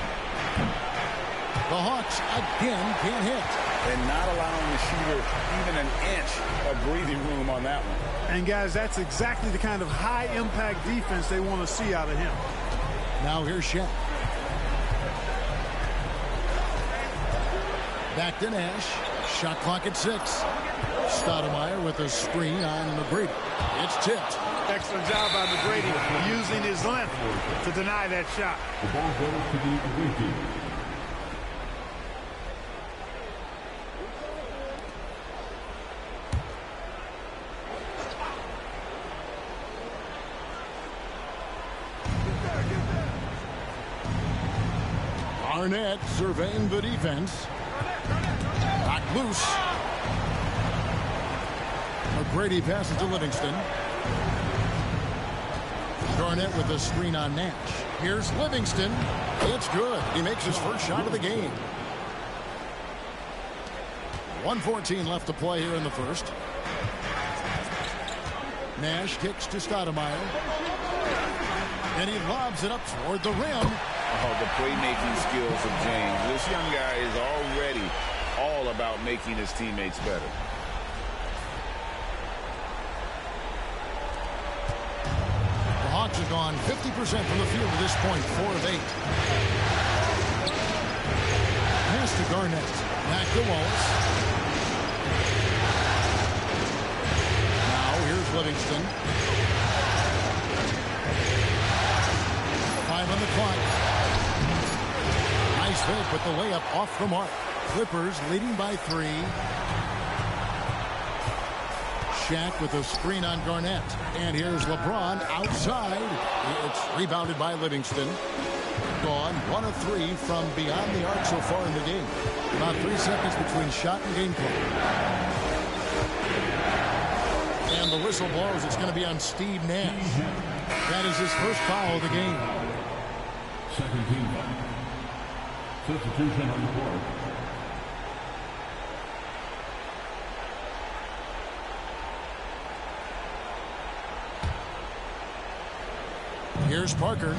The Hawks again can't hit. And not allowing the shooter even an inch of breathing room on that one. And, guys, that's exactly the kind of high-impact defense they want to see out of him. Now here's Shaq. Back to Nash. Shot clock at 6. Stoudemire with a screen on McGrady. It's tipped. Excellent job by McGrady using his length to deny that shot. The ball goes to the blue team. Garnett surveying the defense. Knocked loose. McGrady passes to Livingston. Garnett with a screen on Nash. Here's Livingston. It's good. He makes his first shot of the game. 1:14 left to play here in the first. Nash kicks to Stoudemire. And he lobs it up toward the rim. Oh, the playmaking skills of James. This young guy is already all about making his teammates better. The Hawks have gone 50% from the field at this point, 4 of 8. Pass to Garnett. Back to Wallace. Now here's Livingston. 5 on the clock. Nice fake, but the layup off the mark. Clippers leading by 3. Shaq with a screen on Garnett. And here's LeBron outside. It's rebounded by Livingston. Gone 1 of 3 from beyond the arc so far in the game. About 3 seconds between shot and game clock. And the whistle blows. It's going to be on Steve Nash. That is his first foul of the game. Second team foul. Substitution on the court. Here's Parker.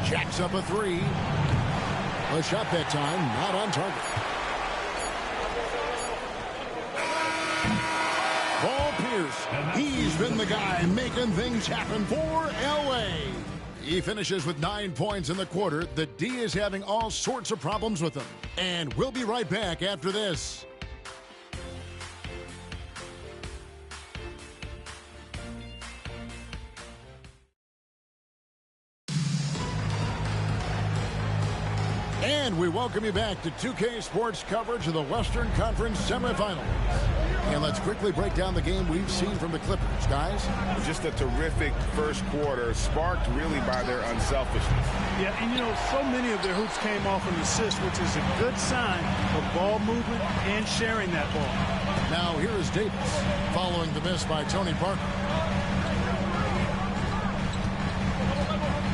Jacks up a 3. A shot that time, not on target. Paul Pierce, he's been the guy making things happen for L.A. He finishes with 9 points in the quarter. The D is having all sorts of problems with him. And we'll be right back after this. And we welcome you back to 2K Sports coverage of the Western Conference semifinals. And let's quickly break down the game we've seen from the Clippers, guys. Just a terrific first quarter, sparked really by their unselfishness. Yeah, and you know, so many of their hoops came off an assist, which is a good sign of ball movement and sharing that ball. Now here is Davis, following the miss by Tony Parker.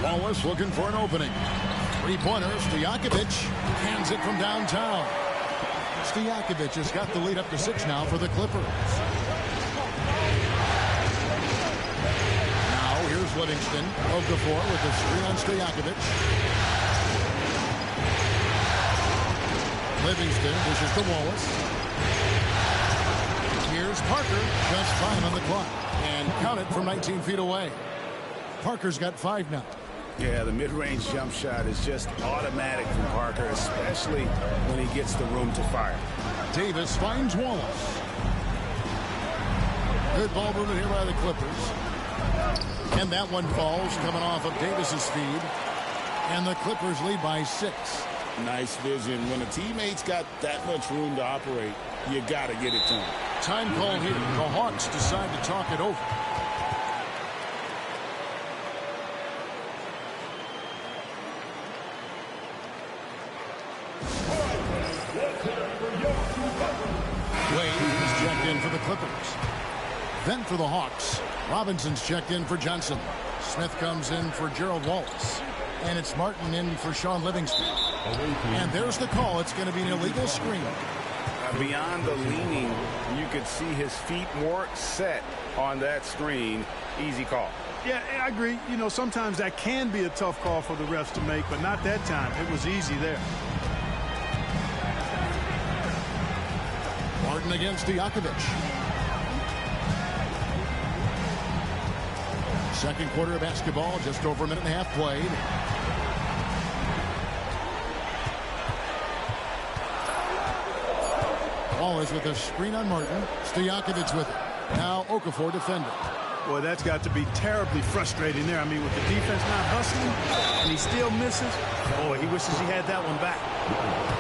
Wallace looking for an opening. 3-pointer, Stojakovic hands it from downtown. Stojakovic has got the lead up to 6 now for the Clippers. Now here's Livingston. Okafor with the screen on Stojakovic. Livingston dishes to Wallace. Here's Parker, just 5 on the clock. And count it from 19 feet away. Parker's got 5 now. Yeah, the mid-range jump shot is just automatic from Parker, especially when he gets the room to fire. Davis finds Wallace. Good ball movement here by the Clippers. And that one falls coming off of Davis's feed. And the Clippers lead by 6. Nice vision. When a teammate's got that much room to operate, you got to get it to him. Time call here. The Hawks decide to talk it over. Wade is checked in for the Clippers. Then for the Hawks, Robinson's checked in for Johnson. Smith comes in for Gerald Wallace. And it's Martin in for Sean Livingston. And there's the call. It's going to be an illegal screen. Beyond the leaning, you could see his feet more set on that screen. Easy call. Yeah, I agree. You know, sometimes that can be a tough call for the refs to make, but not that time. It was easy there. Martin against Stojakovic. Second quarter of basketball, just over a minute and a half played. Wallace with a screen on Martin. Stojakovic with it. Now Okafor defending. Boy, that's got to be terribly frustrating there. I mean, with the defense not hustling, and he still misses. Boy, he wishes he had that one back.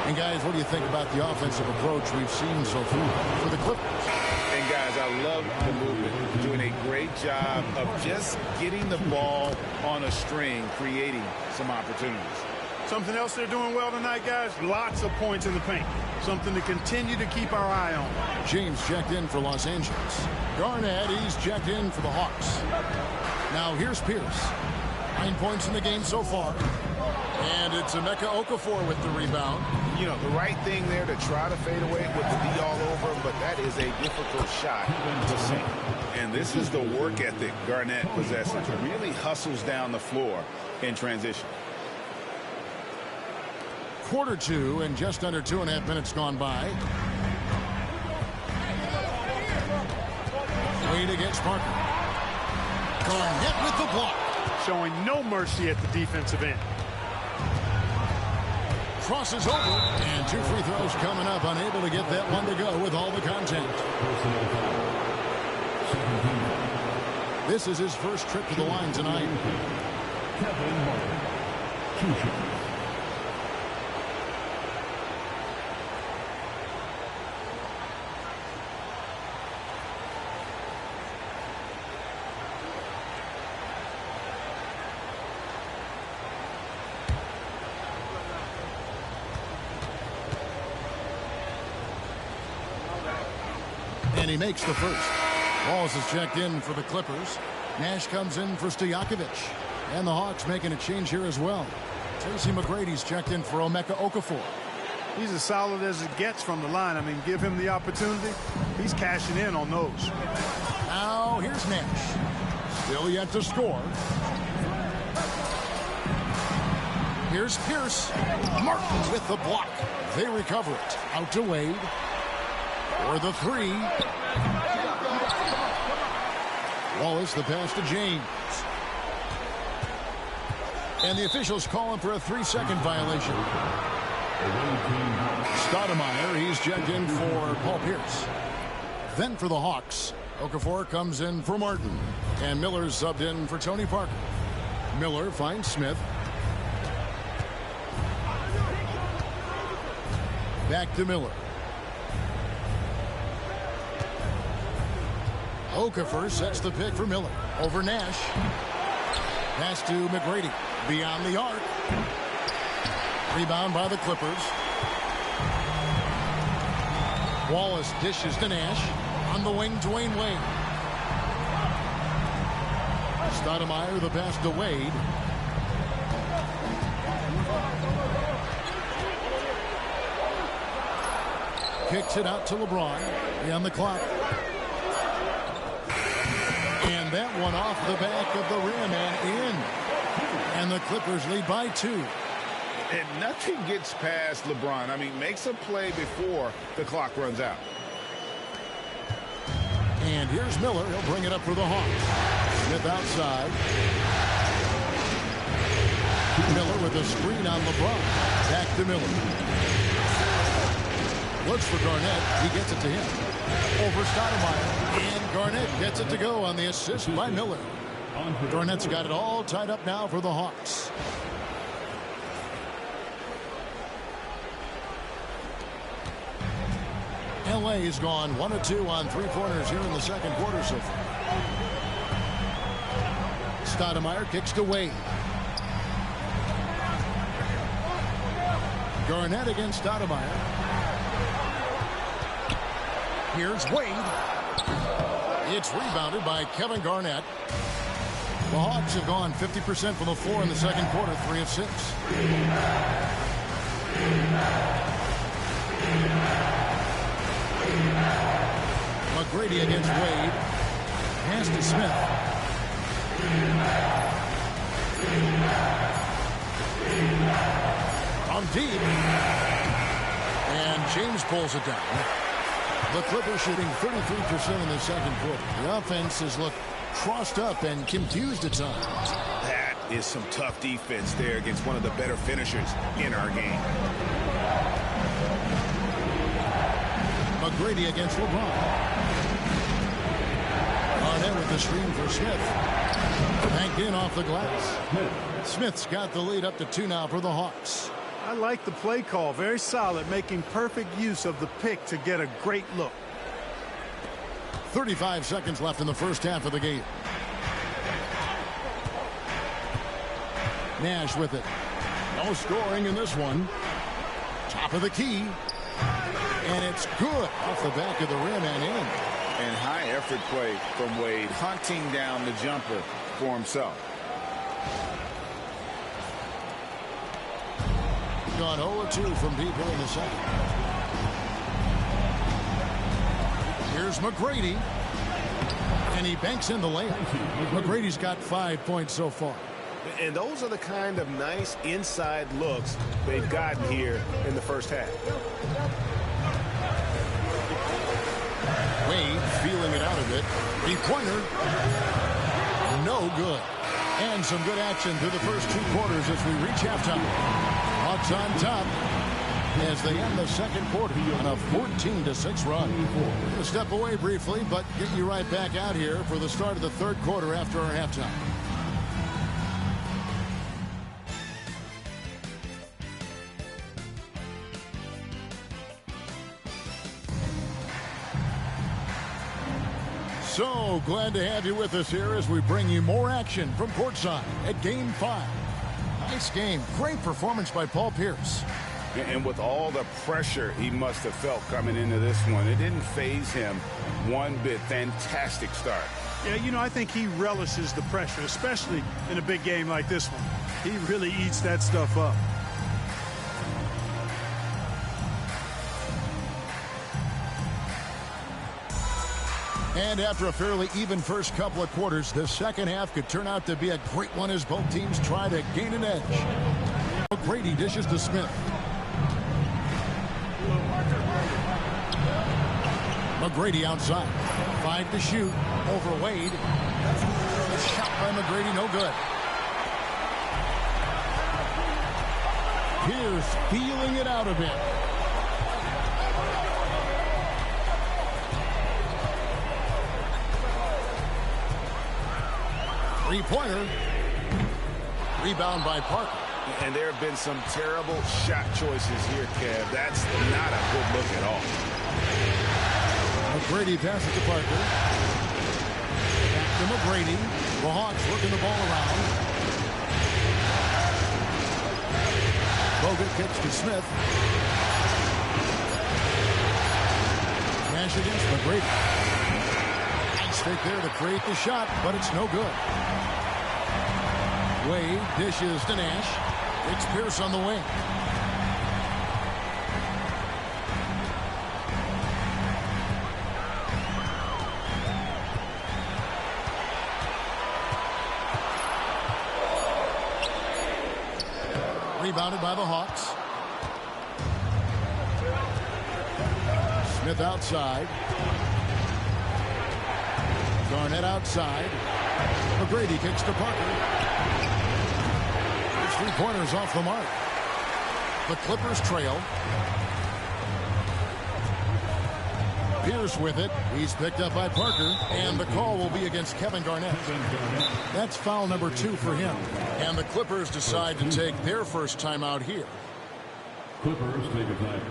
And guys, what do you think about the offensive approach we've seen so far for the Clippers? And guys, I love the movement. Doing a great job of just getting the ball on a string, creating some opportunities. Something else they're doing well tonight, guys, lots of points in the paint. Something to continue to keep our eye on. James checked in for Los Angeles. Garnett, he's checked in for the Hawks. Now here's Pierce. 9 points in the game so far. And it's Emeka Okafor with the rebound. You know, the right thing there to try to fade away with the D all over him, but that is a difficult shot to sink. And this is the work ethic Garnett possesses. Really hustles down the floor in transition. Quarter 2 and just under 2.5 minutes gone by. Wade against Parker. Garnett with the block. Showing no mercy at the defensive end. Crosses over, and 2 free throws coming up. Unable to get that one to go with all the contact. This is his first trip to the line tonight. Kevin Martin. 2 shots. And he makes the first. Wallace is checked in for the Clippers. Nash comes in for Stojakovic. And the Hawks making a change here as well. Tracy McGrady's checked in for Emeka Okafor. He's as solid as it gets from the line. I mean, give him the opportunity. He's cashing in on those. Now here's Nash. Still yet to score. Here's Pierce. Martin with the block. They recover it. Out to Wade. For the 3. Wallace the pass to James. And the officials calling for a 3-second violation. Stoudemire, he's checked in for Paul Pierce. Then for the Hawks, Okafor comes in for Martin. And Miller's subbed in for Tony Parker. Miller finds Smith. Back to Miller. Okafor sets the pick for Miller. Over Nash. Pass to McGrady. Beyond the arc. Rebound by the Clippers. Wallace dishes to Nash. On the wing, Dwayne Wade. Stoudemire the pass to Wade. Kicks it out to LeBron. Beyond the clock. And that one off the back of the rim and in. And the Clippers lead by 2. And nothing gets past LeBron. I mean, makes a play before the clock runs out. And here's Miller. He'll bring it up for the Hawks. Smith outside. Miller with a screen on LeBron. Back to Miller. Looks for Garnett. He gets it to him. Over Stoudemire. And Garnett gets it to go on the assist by Miller. Garnett's got it all tied up now for the Hawks. LA has gone 1 of 2 on three-pointers here in the second quarter so far. Stoudemire kicks to Wade. Garnett against Stoudemire. Here's Wade. It's rebounded by Kevin Garnett. The Hawks have gone 50% from the floor in the second quarter, 3 of 6. McGrady against Wade. Pass to Smith. From deep. And James pulls it down. The Clippers shooting 33% in the second quarter. The offense has looked crossed up and confused at times. That is some tough defense there against one of the better finishers in our game. McGrady against LeBron. Garnett with the screen for Smith. Banked in off the glass. Smith's got the lead up to 2 now for the Hawks. I like the play call. Very solid, making perfect use of the pick to get a great look. 35 seconds left in the first half of the game. Nash with it. No scoring in this one. Top of the key. And it's good off the back of the rim and in. And high effort play from Wade, hunting down the jumper for himself. Gone 0-2 from deep here in the second. Here's McGrady. And he banks in the layup. McGrady's got 5 points so far. And those are the kind of nice inside looks they've gotten here in the first half. Wade feeling it out a bit. Three-pointer. No good. And some good action through the first 2 quarters as we reach halftime. Hawks on top as they end the second quarter on a 14-6 run. We'll step away briefly, but get you right back out here for the start of the third quarter after our halftime. So glad to have you with us here as we bring you more action from courtside at Game 5. Nice game. Great performance by Paul Pierce. And with all the pressure he must have felt coming into this one, it didn't faze him one bit. Fantastic start. Yeah, you know, I think he relishes the pressure, especially in a big game like this one. He really eats that stuff up. And after a fairly even first couple of quarters, the second half could turn out to be a great one as both teams try to gain an edge. McGrady dishes to Smith. McGrady outside. 5 to shoot. Over Wade. Shot by McGrady, no good. Pierce feeling it out a bit. Three-pointer. Rebound by Parker. And there have been some terrible shot choices here, Kev. That's not a good look at all. McGrady passes to Parker. Back to McGrady. The Hawks working the ball around. Bogut kicks to Smith. Nash against McGrady. Nice fake there to create the shot, but it's no good. Wade dishes to Nash. It's Pierce on the wing. Rebounded by the Hawks. Smith outside. Garnett outside. McGrady kicks to Parker. Three-pointers off the mark. The Clippers trail. Pierce with it. He's picked up by Parker, and the call will be against Kevin Garnett. That's foul number 2 for him. And the Clippers decide to take their first timeout here. Clippers take a time.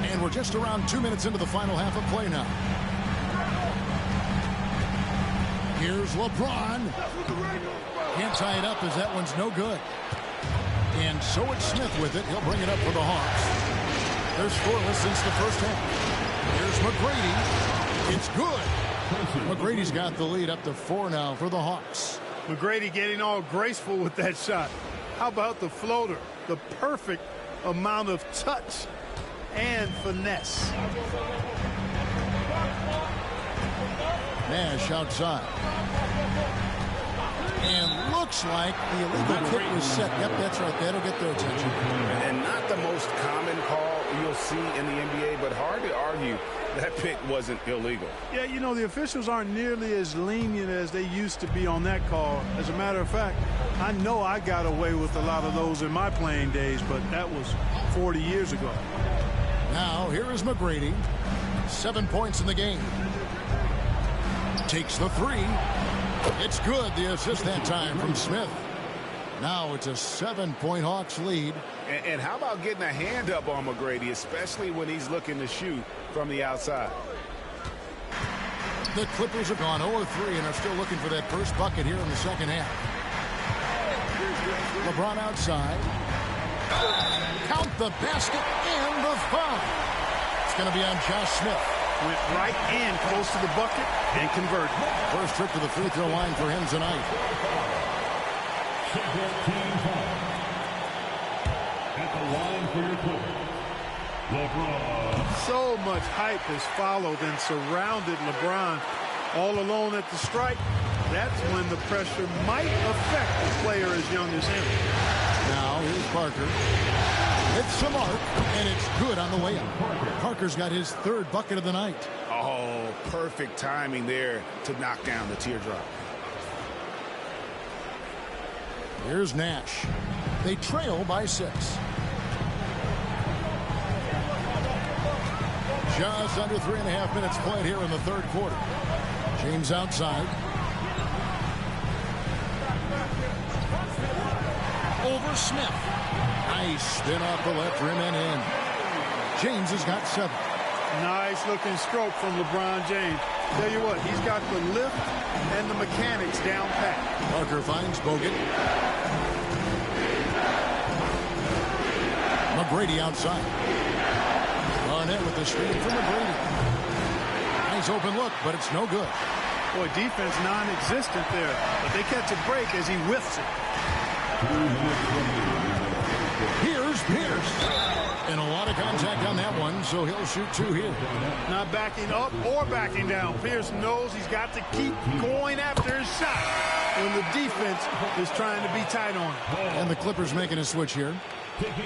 And we're just around 2 minutes into the final half of play now. Here's LeBron. Can't tie it up as that one's no good. And so it's Smith with it. He'll bring it up for the Hawks. They're scoreless since the first half. Here's McGrady. It's good. McGrady's got the lead up to 4 now for the Hawks. McGrady getting all graceful with that shot. How about the floater? The perfect amount of touch and finesse. Nash outside. And looks like the illegal kick was set. Yep, that's right. That'll get their attention. And not the most common call you'll see in the NBA, but hard to argue that pick wasn't illegal. Yeah, you know, the officials aren't nearly as lenient as they used to be on that call. As a matter of fact, I know I got away with a lot of those in my playing days, but that was 40 years ago. Now, here is McGrady. 7 points in the game. Takes the 3. It's good. The assist that time from Smith. Now it's a 7-point Hawks lead. And how about getting a hand up on McGrady, especially when he's looking to shoot from the outside? The Clippers have gone 0-3 and are still looking for that first bucket here in the second half. LeBron outside. Count the basket and the foul. It's going to be on Josh Smith. Went right in close to the bucket and converted. First trip to the free throw line for him tonight. At the line for your Clippers, LeBron. So much hype has followed and surrounded LeBron all alone at the stripe. That's when the pressure might affect a player as young as him. Now here's Parker. It's the mark, and it's good on the way up. Parker's got his 3rd bucket of the night. Oh, perfect timing there to knock down the teardrop. Here's Nash. They trail by 6. Just under 3.5 minutes played here in the 3rd quarter. James outside. Over Smith. Nice spin off the left rim and in. James has got 7. Nice looking stroke from LeBron James. Tell you what, he's got the lift and the mechanics down pat. Parker finds Bogut. McGrady outside. Garnett with the screen for McGrady. Nice open look, but it's no good. Boy, defense non-existent there, but they catch a break as he whiffs it. Here's Pierce. And a lot of contact on that one, so he'll shoot 2 here. Not backing up or backing down. Pierce knows he's got to keep going after his shot when the defense is trying to be tight on him. And the Clippers making a switch here.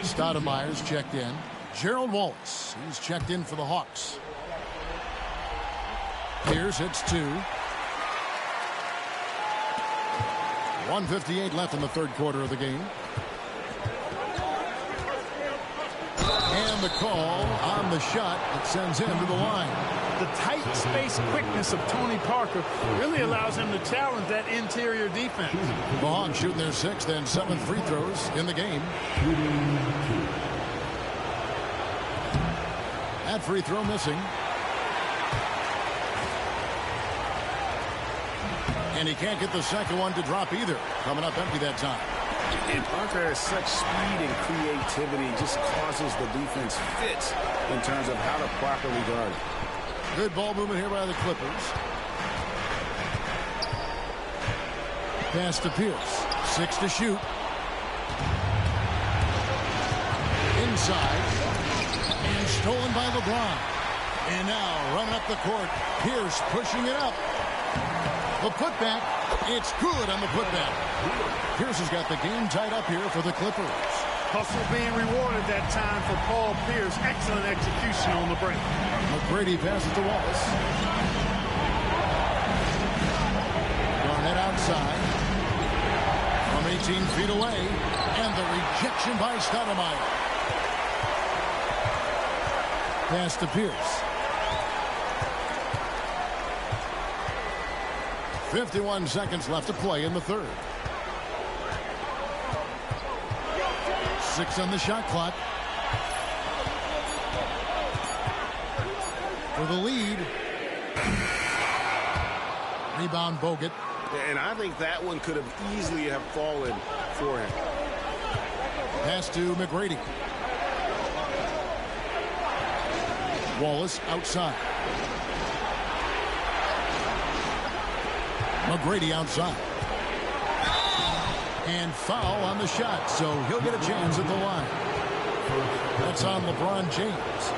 Stoudemire's checked in. Gerald Wallace, he's checked in for the Hawks. Pierce hits 2. 1:58 left in the 3rd quarter of the game. And the call on the shot that sends him to the line. The tight space quickness of Tony Parker really allows him to challenge that interior defense. The Hawks shooting their 6th and 7th free throws in the game. That free throw missing. And he can't get the second one to drop either. Coming up empty that time. And Parker has such speed and creativity, just causes the defense fits in terms of how to properly guard it. Good ball movement here by the Clippers. Pass to Pierce. 6 to shoot. Inside. And stolen by LeBron. And now running up the court. Pierce pushing it up. The putback. It's good on the putback. Pierce has got the game tied up here for the Clippers. Hustle being rewarded that time for Paul Pierce. Excellent execution on the break. McGrady passes to Wallace. Garnett outside. From 18 feet away. And the rejection by Stoudemire. Pass to Pierce. 51 seconds left to play in the third. 6 on the shot clock. For the lead. Rebound Bogut. And I think that one could have easily have fallen for him. Pass to McGrady. Wallace outside. McGrady outside. And foul on the shot, so he'll get a chance at the line. That's on LeBron James.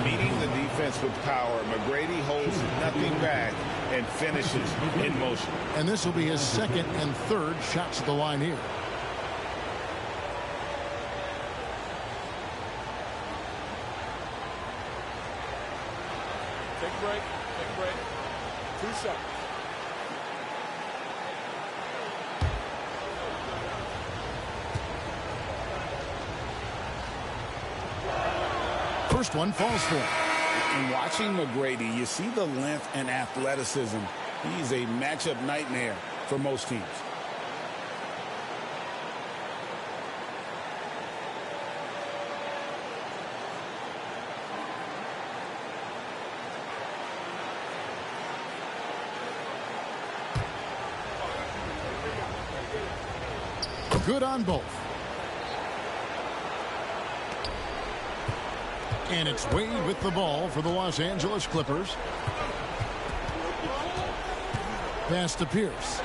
Meeting the defense with power, McGrady holds nothing back and finishes in motion. And this will be his second and third shots at the line here. Take a break. Take a break. 2 seconds. First one falls for him. And watching McGrady, you see the length and athleticism. He's a matchup nightmare for most teams. Good on both. And it's Wade with the ball for the Los Angeles Clippers. Pass to Pierce.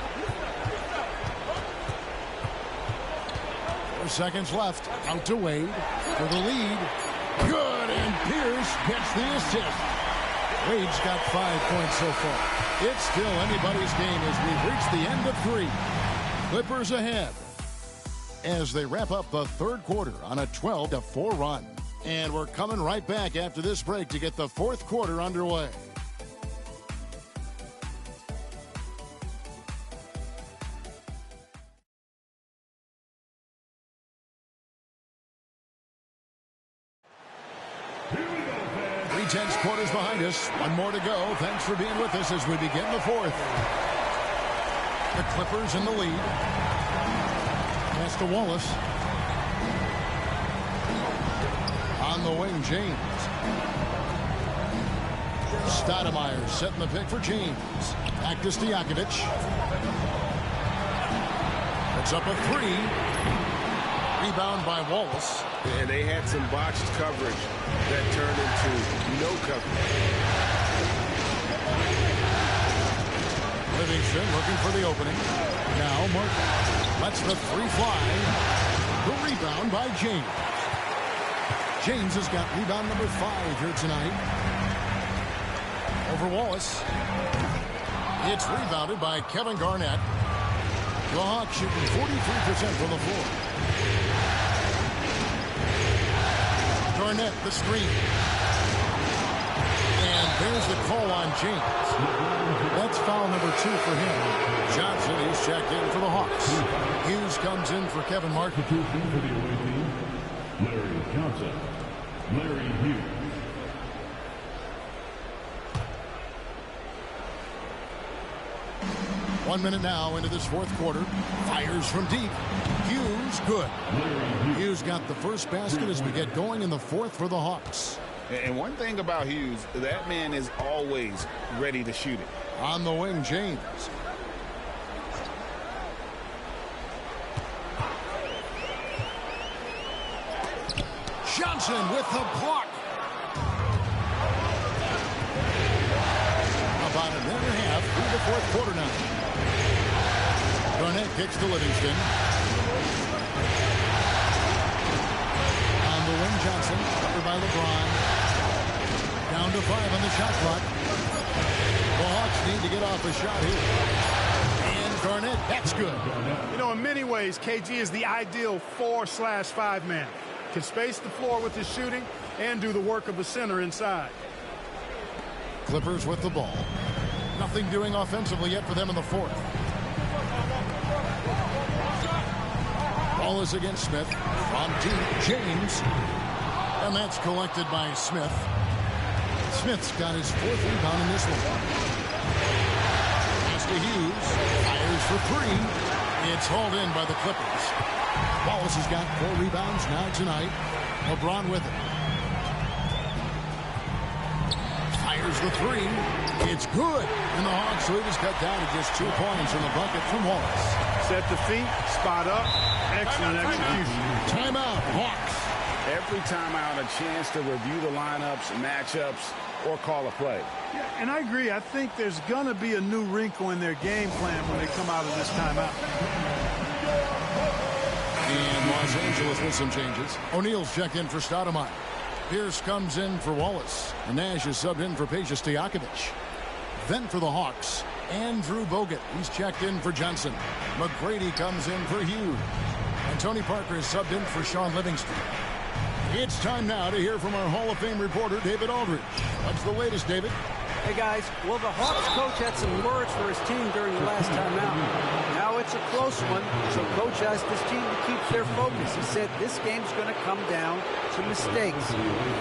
4 seconds left. Out to Wade for the lead. Good, and Pierce gets the assist. Wade's got 5 points so far. It's still anybody's game as we've reached the end of 3. Clippers ahead as they wrap up the third quarter on a 12-4 run. And we're coming right back after this break to get the fourth quarter underway. Three tenths quarters behind us. One more to go. Thanks for being with us as we begin the fourth. The Clippers in the lead. Pass to Wallace. On the wing, James. Stoudemire setting the pick for James. Back to Stojakovic. It's up a 3. Rebound by Wallace. And they had some botched coverage that turned into no coverage. Livingston looking for the opening. Now Martin lets the 3 fly. The rebound by James. James has got rebound number 5 here tonight. Over Wallace. It's rebounded by Kevin Garnett. The Hawks shooting 43% from the floor. Garnett, the screen. And there's the call on James. That's foul number 2 for him. Johnson is checked in for the Hawks. Hughes comes in for Kevin Martin. Substitution for the away team, Larry Johnson. Larry Hughes. One minute now into this fourth quarter. Fires from deep. Hughes, good. Hughes got the first basket as we get going in the fourth for the Hawks. And one thing about Hughes, that man is always ready to shoot it. On the wing, James. Johnson with the block. About a minute and a half through the fourth quarter now. Garnett kicks to Livingston. On the wing, Johnson, covered by LeBron. Down to 5 on the shot clock. The Hawks need to get off a shot here. And Garnett, that's good. You know, in many ways, KG is the ideal 4/5 man. Can space the floor with his shooting and do the work of a center inside. Clippers with the ball. Nothing doing offensively yet for them in the fourth. Ball is against Smith. From deep, James. And that's collected by Smith. Smith's got his 4th rebound in this one. Pass to Hughes. Fires for 3. It's hauled in by the Clippers. Wallace has got 4 rebounds now tonight. LeBron with it. Fires the 3. It's good. And the Hawks lead is cut down to just 2 points in the bucket from Wallace. Set the feet, spot up, excellent execution. Timeout, Hawks. Every timeout, a chance to review the lineups, matchups, or call a play. Yeah, and I agree. I think there's going to be a new wrinkle in their game plan when they come out of this timeout. And Los Angeles with some changes. O'Neal's checked in for Stoudemire. Pierce comes in for Wallace. And Nash is subbed in for Peja Stojakovic. Then for the Hawks, Andrew Bogut. He's checked in for Johnson. McGrady comes in for Hughes. And Tony Parker is subbed in for Sean Livingston. It's time now to hear from our Hall of Fame reporter, David Aldridge. What's the latest, David? Hey, guys. Well, the Hawks coach had some words for his team during the last timeout. Now it's a close one, so coach asked his team to keep their focus. He said this game's going to come down to mistakes.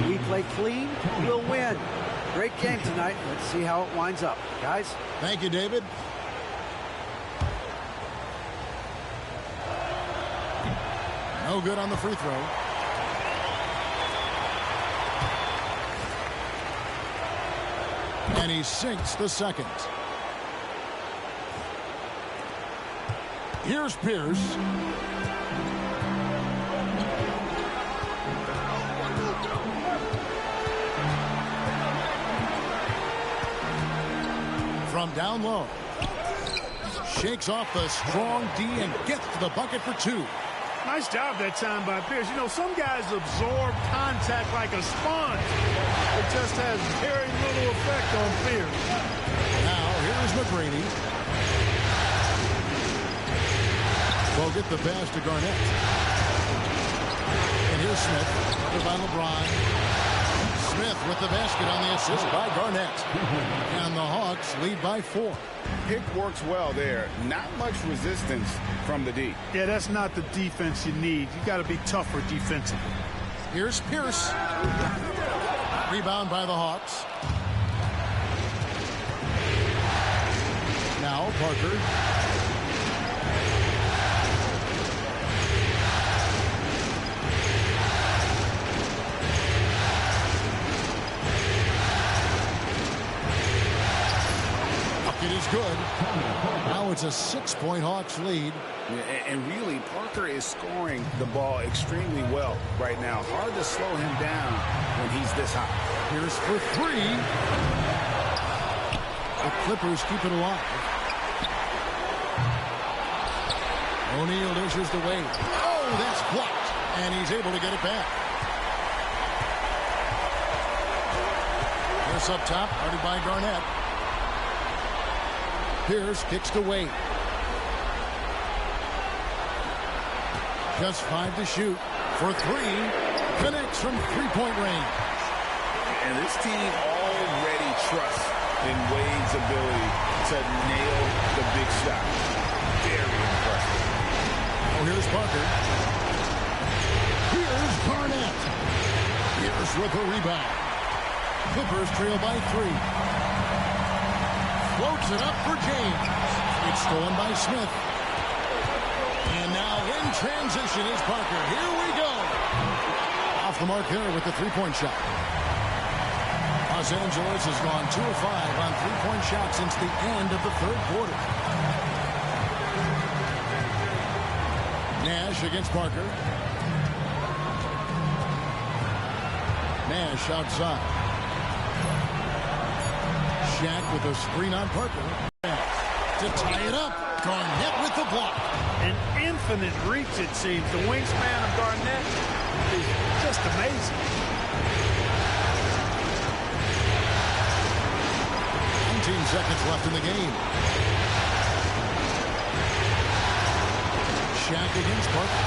We play clean, we'll win. Great game tonight. Let's see how it winds up. Guys? Thank you, David. No good on the free throw. And he sinks the second. Here's Pierce. From down low. Shakes off the strong D and gets to the bucket for 2. Nice job that time by Pierce. You know, some guys absorb contact like a sponge. It just has very little effect on Pierce. Now, here's McGrady. Bogut the pass to Garnett. And here's Smith. Covered by LeBron. Smith with the basket on the assist by Garnett. And the Hawks lead by 4. Pick works well there. Not much resistance from the D. Yeah, that's not the defense you need. You got to be tougher defensively. Here's Pierce. Rebound by the Hawks. Now Parker. It is good. Now it's a 6-point Hawks lead. And really, Parker is scoring the ball extremely well right now. Hard to slow him down when he's this hot. Here's for 3. The Clippers keep it alive. O'Neal dishes the way. Oh, that's blocked. And he's able to get it back. Pierce up top, guarded by Garnett. Pierce kicks to Wade. Just 5 to shoot. For 3. Connects from 3-point range. And this team already trusts in Wade's ability to nail the big shot. Very impressive. Oh, here's Parker. Here's Garnett. Pierce with a rebound. Clippers trail by 3. Floats it up for James. It's stolen by Smith. And now in transition is Parker. Here we go. Off the mark there with the 3-point shot. Los Angeles has gone 2 of 5 on 3-point shots since the end of the 3rd quarter. Nash against Parker. Nash outside. Shaq with a screen on Parker. To tie it up. Garnett with the block. An infinite reach, it seems. The wingspan of Garnett is just amazing. seconds left in the game. Shaq against Parker.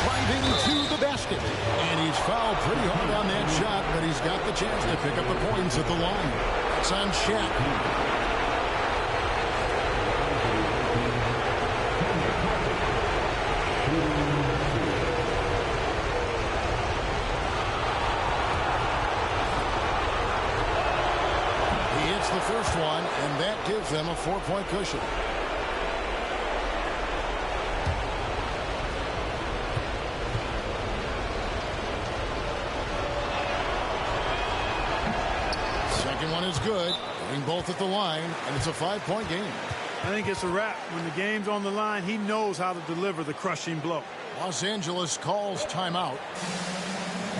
Driving to the basket. And he's fouled pretty hard on that shot, but he's got the chance to pick up the points at the line. It's on Shaq. The first one, and that gives them a 4-point cushion. Second one is good, getting both at the line, and it's a 5-point game. I think it's a wrap. When the game's on the line, he knows how to deliver the crushing blow. Los Angeles calls timeout.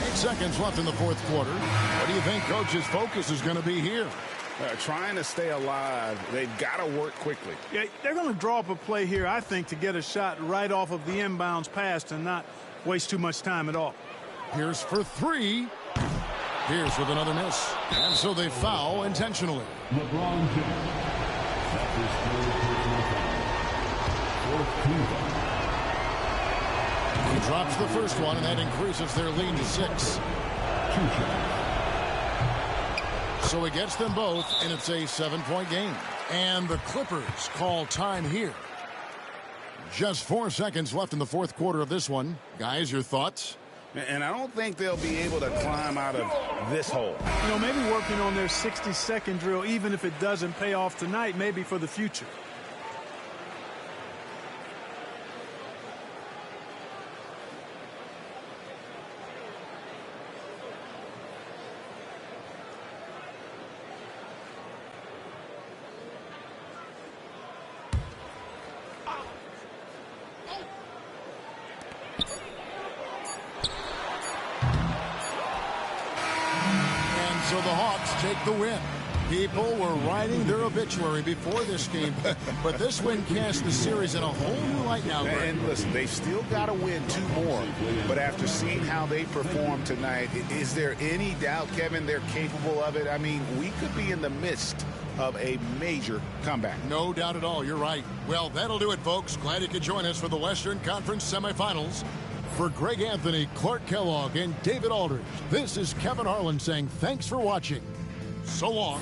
8 seconds left in the fourth quarter. What do you think Coach's focus is going to be here? Trying to stay alive. They've got to work quickly. Yeah, they're going to draw up a play here, I think, to get a shot right off of the inbounds pass and not waste too much time at all. Here's for 3. Here's with another miss. And so they foul intentionally. LeBron James. That's his third personal foul. Fourth team foul. He drops the first one, and that increases their lead to 6. 2 shots. So he gets them both, and it's a 7-point game. And the Clippers call time here. Just 4 seconds left in the fourth quarter of this one. Guys, your thoughts? And I don't think they'll be able to climb out of this hole. You know, maybe working on their 60-second drill, even if it doesn't pay off tonight, maybe for the future. So the Hawks take the win. People were writing their obituary before this game, but this win cast the series in a whole new light now. And listen, they've still got to win 2 more, but after seeing how they performed tonight, is there any doubt, Kevin, they're capable of it? I mean, we could be in the midst of a major comeback. No doubt at all. You're right. Well, that'll do it, folks. Glad you could join us for the Western Conference semifinals. For Greg Anthony, Clark Kellogg, and David Aldridge, this is Kevin Harlan saying thanks for watching. So long.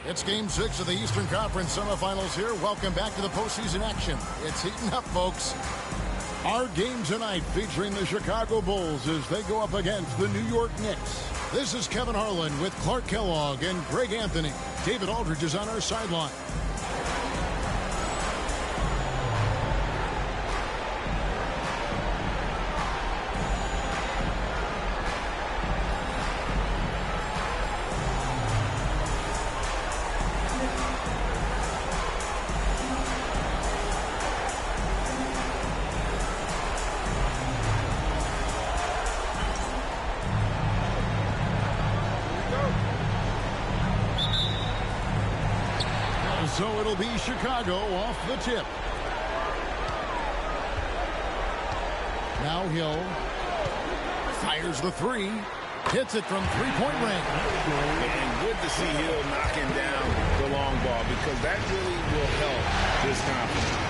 It's Game 6 of the Eastern Conference semifinals here. Welcome back to the postseason action. It's heating up, folks. Our game tonight featuring the Chicago Bulls as they go up against the New York Knicks. This is Kevin Harlan with Clark Kellogg and Greg Anthony. David Aldridge is on our sideline. So it'll be Chicago off the tip. Now Hill fires the three. Hits it from three-point range. And good to see Hill knocking down the long ball because that really will help this conference.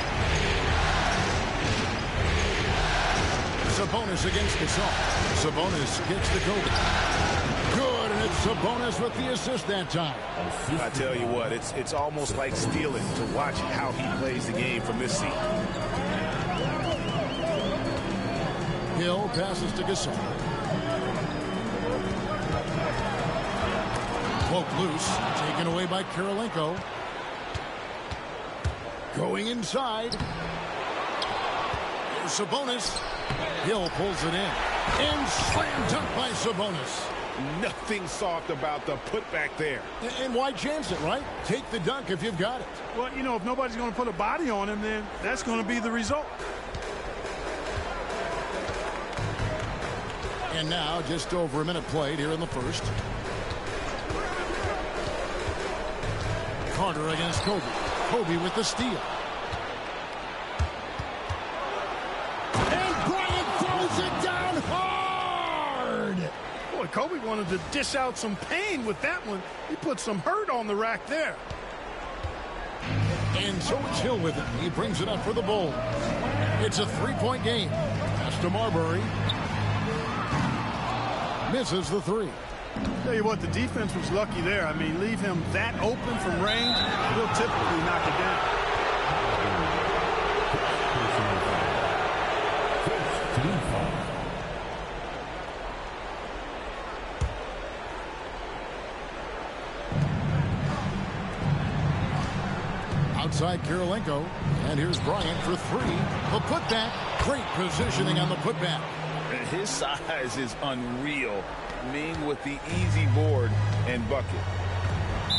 Sabonis against Gasol. Sabonis gets the Kobe. Good, and it's Sabonis with the assist that time. I tell you what, it's almost like stealing to watch how he plays the game from this seat. Hill passes to Gasol. Poke loose, taken away by Kirilenko. Going inside. Here's Sabonis. Hill pulls it in. And slam dunk by Sabonis. Nothing soft about the putback there. And why chance it, right? Take the dunk if you've got it. Well, you know, if nobody's going to put a body on him, then that's going to be the result. And now just over a minute played here in the first. Carter against Kobe. Kobe with the steal. And Bryant throws it down hard. Boy, Kobe wanted to dish out some pain with that one. He put some hurt on the rack there. And so it's Hill with it. He brings it up for the Bulls. It's a three-point game. Pass to Marbury. Misses the three. Tell you what, the defense was lucky there. I mean, leave him that open from range, he'll typically knock it down. Outside Kirilenko. And here's Bryant for three. The putback. Great positioning on the putback. His size is unreal. Ming with the easy board and bucket.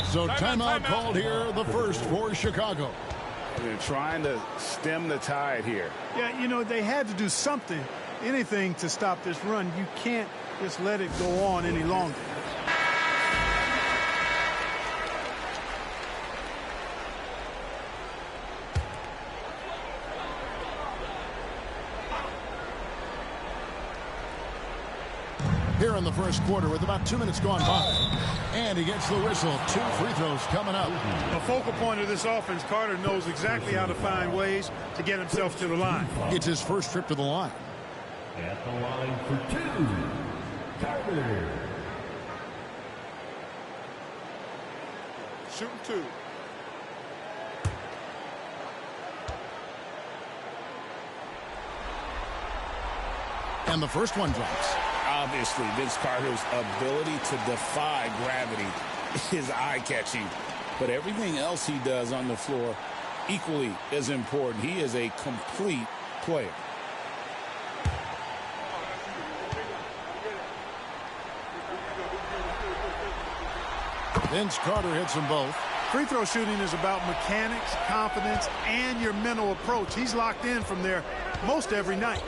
So timeout called here, the first for Chicago. They're trying to stem the tide here. Yeah, you know, they had to do something, anything to stop this run. You can't just let it go on any longer. Here in the first quarter with about 2 minutes gone by. And he gets the whistle. 2 free throws coming up. The focal point of this offense, Carter knows exactly how to find ways to get himself to the line. It's his first trip to the line. At the line for 2, Carter. Shooting 2. And the first one drops. Obviously, Vince Carter's ability to defy gravity is eye-catching. But everything else he does on the floor, equally as important. He is a complete player. Vince Carter hits them both. Free throw shooting is about mechanics, confidence, and your mental approach. He's locked in from there most every night.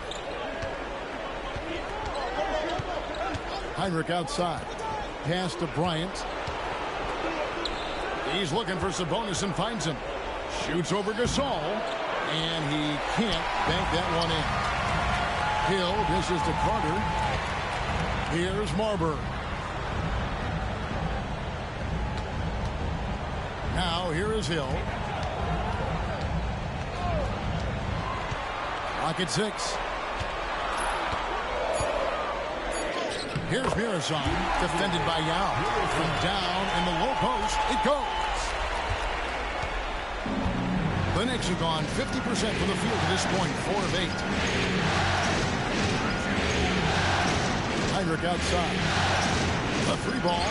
Heinrich outside. Pass to Bryant. He's looking for Sabonis and finds him. Shoots over Gasol. And he can't bank that one in. Hill dishes to Carter. Here's Marbury. Now here is Hill. Rocket 6. Here's Mirazon, defended by Yao. From down in the low post, it goes. The Knicks have gone 50% from the field at this point, 4 of 8. Heinrich outside. A free ball.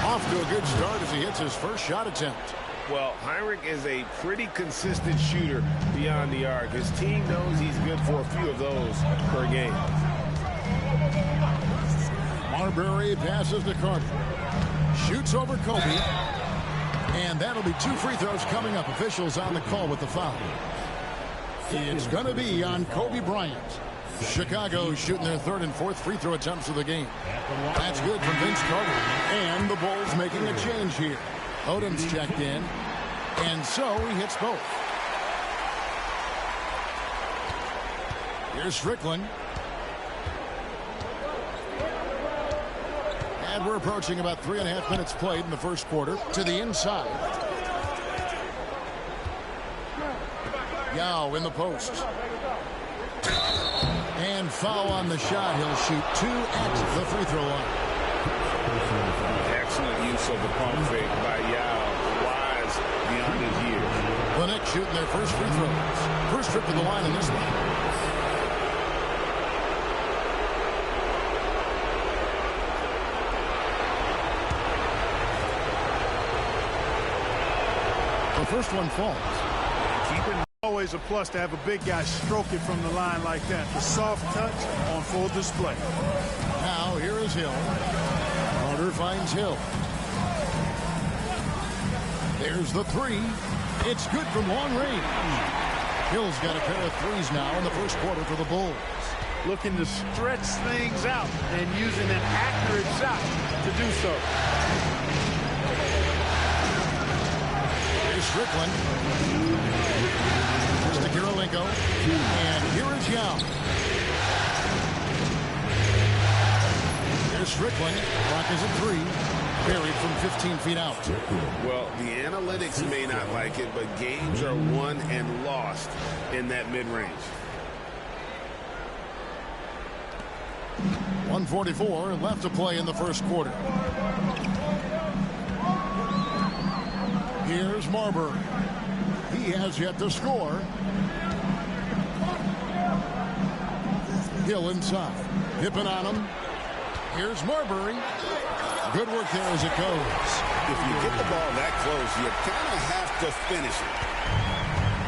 Off to a good start as he hits his first shot attempt. Well, Heinrich is a pretty consistent shooter beyond the arc. His team knows he's good for a few of those per game. Marbury passes to Carter. Shoots over Kobe. And that'll be 2 free throws coming up. Officials on the call with the foul. It's going to be on Kobe Bryant. Chicago shooting their 3rd and 4th free throw attempts of the game. That's good from Vince Carter. And the Bulls making a change here. Odom's checked in. And so he hits both. Here's Strickland. And we're approaching about 3.5 minutes played in the first quarter. To the inside. Yao in the post. And foul on the shot. He'll shoot 2 at the free throw line. Excellent use of the pump fake by Yao. Wise beyond his years. The Knicks shooting their first free throws. First trip to the line in this one. The first one falls. Always a plus to have a big guy stroke it from the line like that. The soft touch on full display. Now here is Hill. Carter finds Hill. There's the 3. It's good from long range. Hill's got a pair of 3s now in the first quarter for the Bulls. Looking to stretch things out and using an accurate shot to do so. Here's Strickland. Here's to Kirilenko. And here is Yao. Here's Strickland. Clock is at 3. Buried from 15 feet out. Well, the analytics may not like it, but games are won and lost in that mid-range. 1:44 left to play in the first quarter. Here's Marbury. He has yet to score. Hill inside. Hipping on him. Here's Marbury. Good work there as it goes. If you get the ball that close, you kind of have to finish it.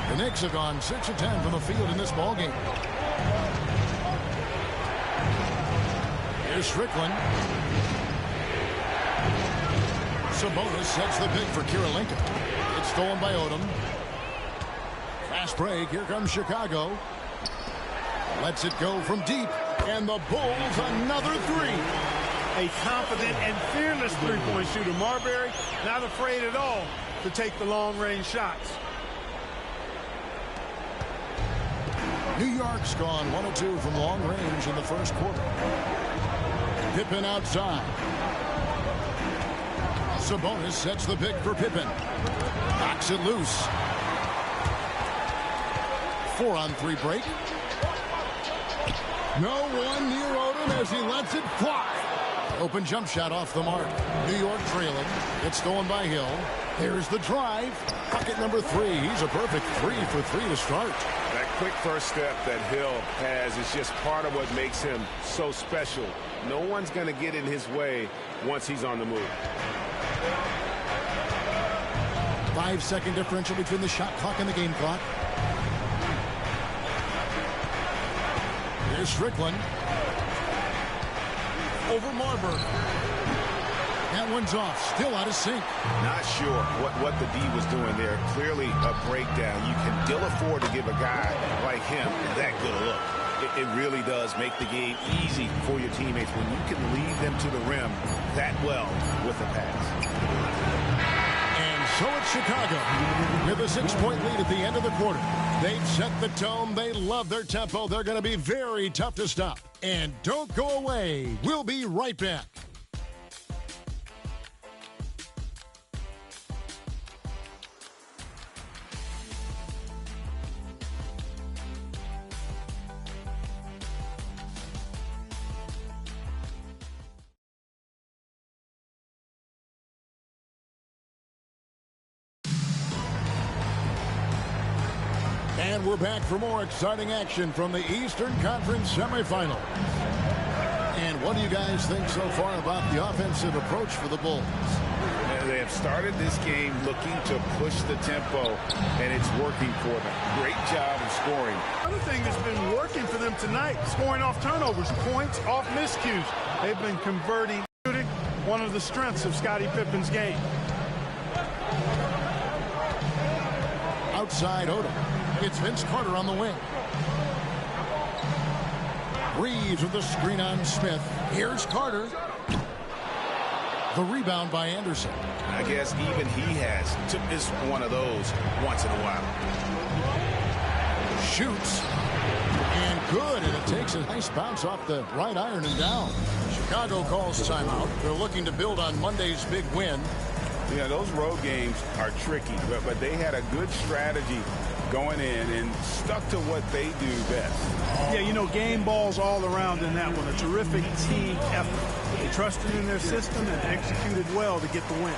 The Knicks have gone 6 of 10 from the field in this ballgame. Here's Strickland. Sabonis sets the pick for Kirilenko. It's stolen by Odom. Fast break. Here comes Chicago. Lets it go from deep. And the Bulls another 3. A confident and fearless three-point shooter. Marbury not afraid at all to take the long-range shots. New York's gone 1 of 2 from long range in the first quarter. Pippen outside. Sabonis sets the pick for Pippen. Knocks it loose. 4-on-3 break. No one near Odom as he lets it fly. Open jump shot off the mark. New York trailing. It's stolen by Hill. There's the drive. Bucket number 3. He's a perfect 3 for 3 to start. That quick first step that Hill has is just part of what makes him so special. No one's going to get in his way once he's on the move. 5-second differential between the shot clock and the game clock. Here's Strickland. Over Marburg. That one's off. Still out of sync. Not sure what the D was doing there. Clearly a breakdown. You can still afford to give a guy like him that good a look. It really does make the game easy for your teammates when you can lead them to the rim that well with a pass. And so it's Chicago with a 6-point lead at the end of the quarter. They've set the tone. They love their tempo. They're going to be very tough to stop. And don't go away. We'll be right back. And we're back for more exciting action from the Eastern Conference semifinals. And what do you guys think so far about the offensive approach for the Bulls? They have started this game looking to push the tempo, and it's working for them. Great job of scoring. Another thing that's been working for them tonight, scoring off turnovers, points off miscues. They've been converting, shooting, one of the strengths of Scottie Pippen's game. Outside Odom. It's Vince Carter on the wing. Reeves with the screen on Smith. Here's Carter. The rebound by Anderson. I guess even he has to miss one of those once in a while. Shoots. And good. And it takes a nice bounce off the right iron and down. Chicago calls timeout. They're looking to build on Monday's big win. Yeah, those road games are tricky, but they had a good strategy going in and stuck to what they do best. Yeah, you know, game balls all around in that one. A terrific team effort. They trusted in their system and executed well to get the win.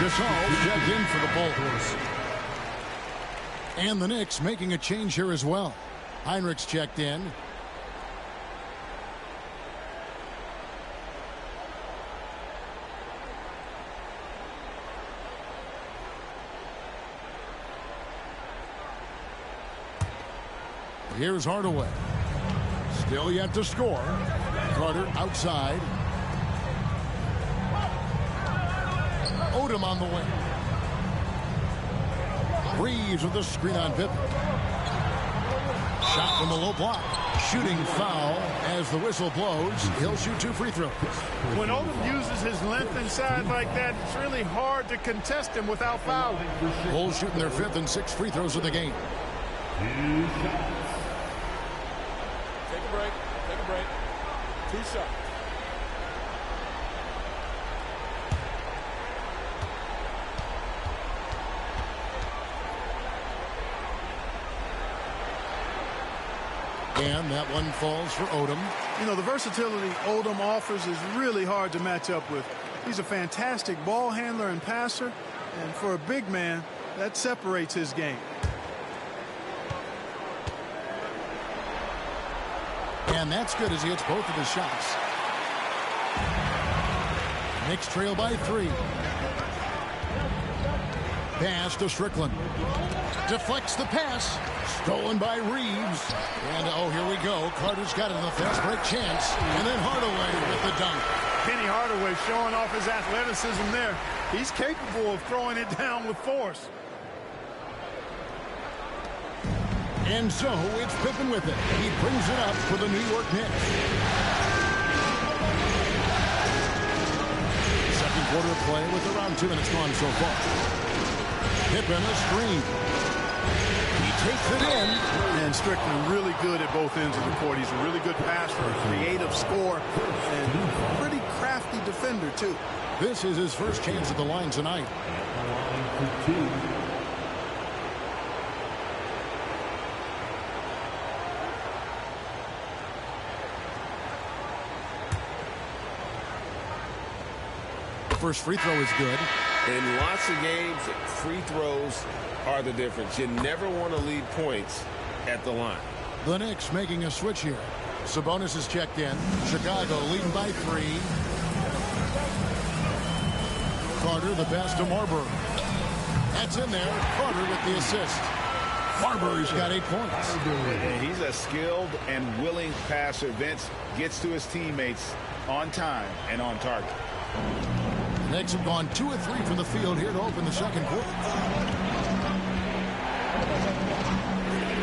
Gasol's checked in for the Bulls. And the Knicks making a change here as well. Heinrich's checked in. Here's Hardaway. Still yet to score. Carter outside. Odom on the wing. Reeves with the screen on Pippen. Shot from the low block. Shooting foul as the whistle blows. He'll shoot 2 free throws. When Odom uses his length inside like that, it's really hard to contest him without fouling. Bulls shooting their 5th and 6th free throws of the game. Take a break. Take a break. 2 shots. And that one falls for Odom. You know, the versatility Odom offers is really hard to match up with. He's a fantastic ball handler and passer, And for a big man, that separates his game. And that's good as he hits both of his shots. Knicks trail by 3. Pass to Strickland. Deflects the pass. Stolen by Reeves. And, oh, here we go. Carter's got it in the fast break chance. And then Hardaway with the dunk. Penny Hardaway showing off his athleticism there. He's capable of throwing it down with force. And so it's Pippen with it. He brings it up for the New York Knicks. Second quarter play with around 2 minutes gone so far. Pippen a screen. He takes it in. And Strickland really good at both ends of the court. He's a really good passer, creative scorer, and pretty crafty defender, too. This is his first chance at the line tonight. First free throw is good. In lots of games, free throws are the difference. You never want to leave points at the line. The Knicks making a switch here. Sabonis is checked in. Chicago leading by 3. Carter the pass to Marbury. That's in there. Carter with the assist. Marbury's got 8 points. He's a skilled and willing passer. Vince gets to his teammates on time and on target. Knicks have gone 2 of 3 from the field here to open the second quarter.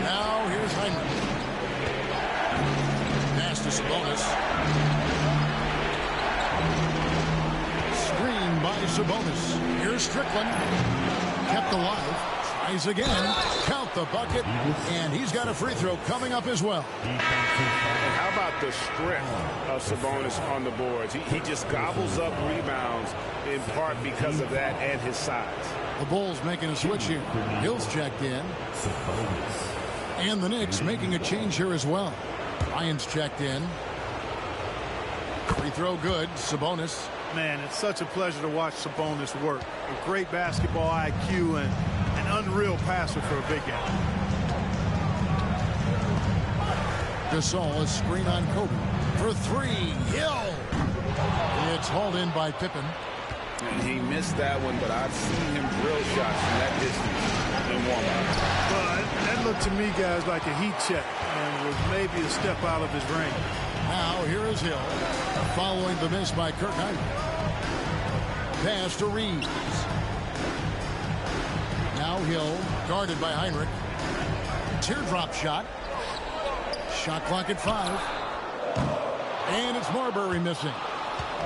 Now here's Heinrich. Pass to Sabonis. Screen by Sabonis. Here's Strickland. Kept alive. Tries again. Count the bucket. And he's got a free throw coming up as well. And how about the strength of Sabonis on the boards? He just gobbles up rebounds in part because of that and his size. The Bulls making a switch here. Hill's checked in. And the Knicks making a change here as well. Ryan's checked in. Free throw good. Sabonis. Man, it's such a pleasure to watch Sabonis work. A great basketball IQ and an unreal passer for a big guy. Gasol is screen on Kobe. For 3. Hill. It's hauled in by Pippen. And he missed that one, but I've seen him drill shots from that distance in warm-up. But that looked to me, guys, like a heat check and was maybe a step out of his range. Now here is Hill. Following the miss by Kirk Heinrich. Pass to Reeves. Now Hill, guarded by Heinrich. Teardrop shot. Shot clock at 5. And it's Marbury missing.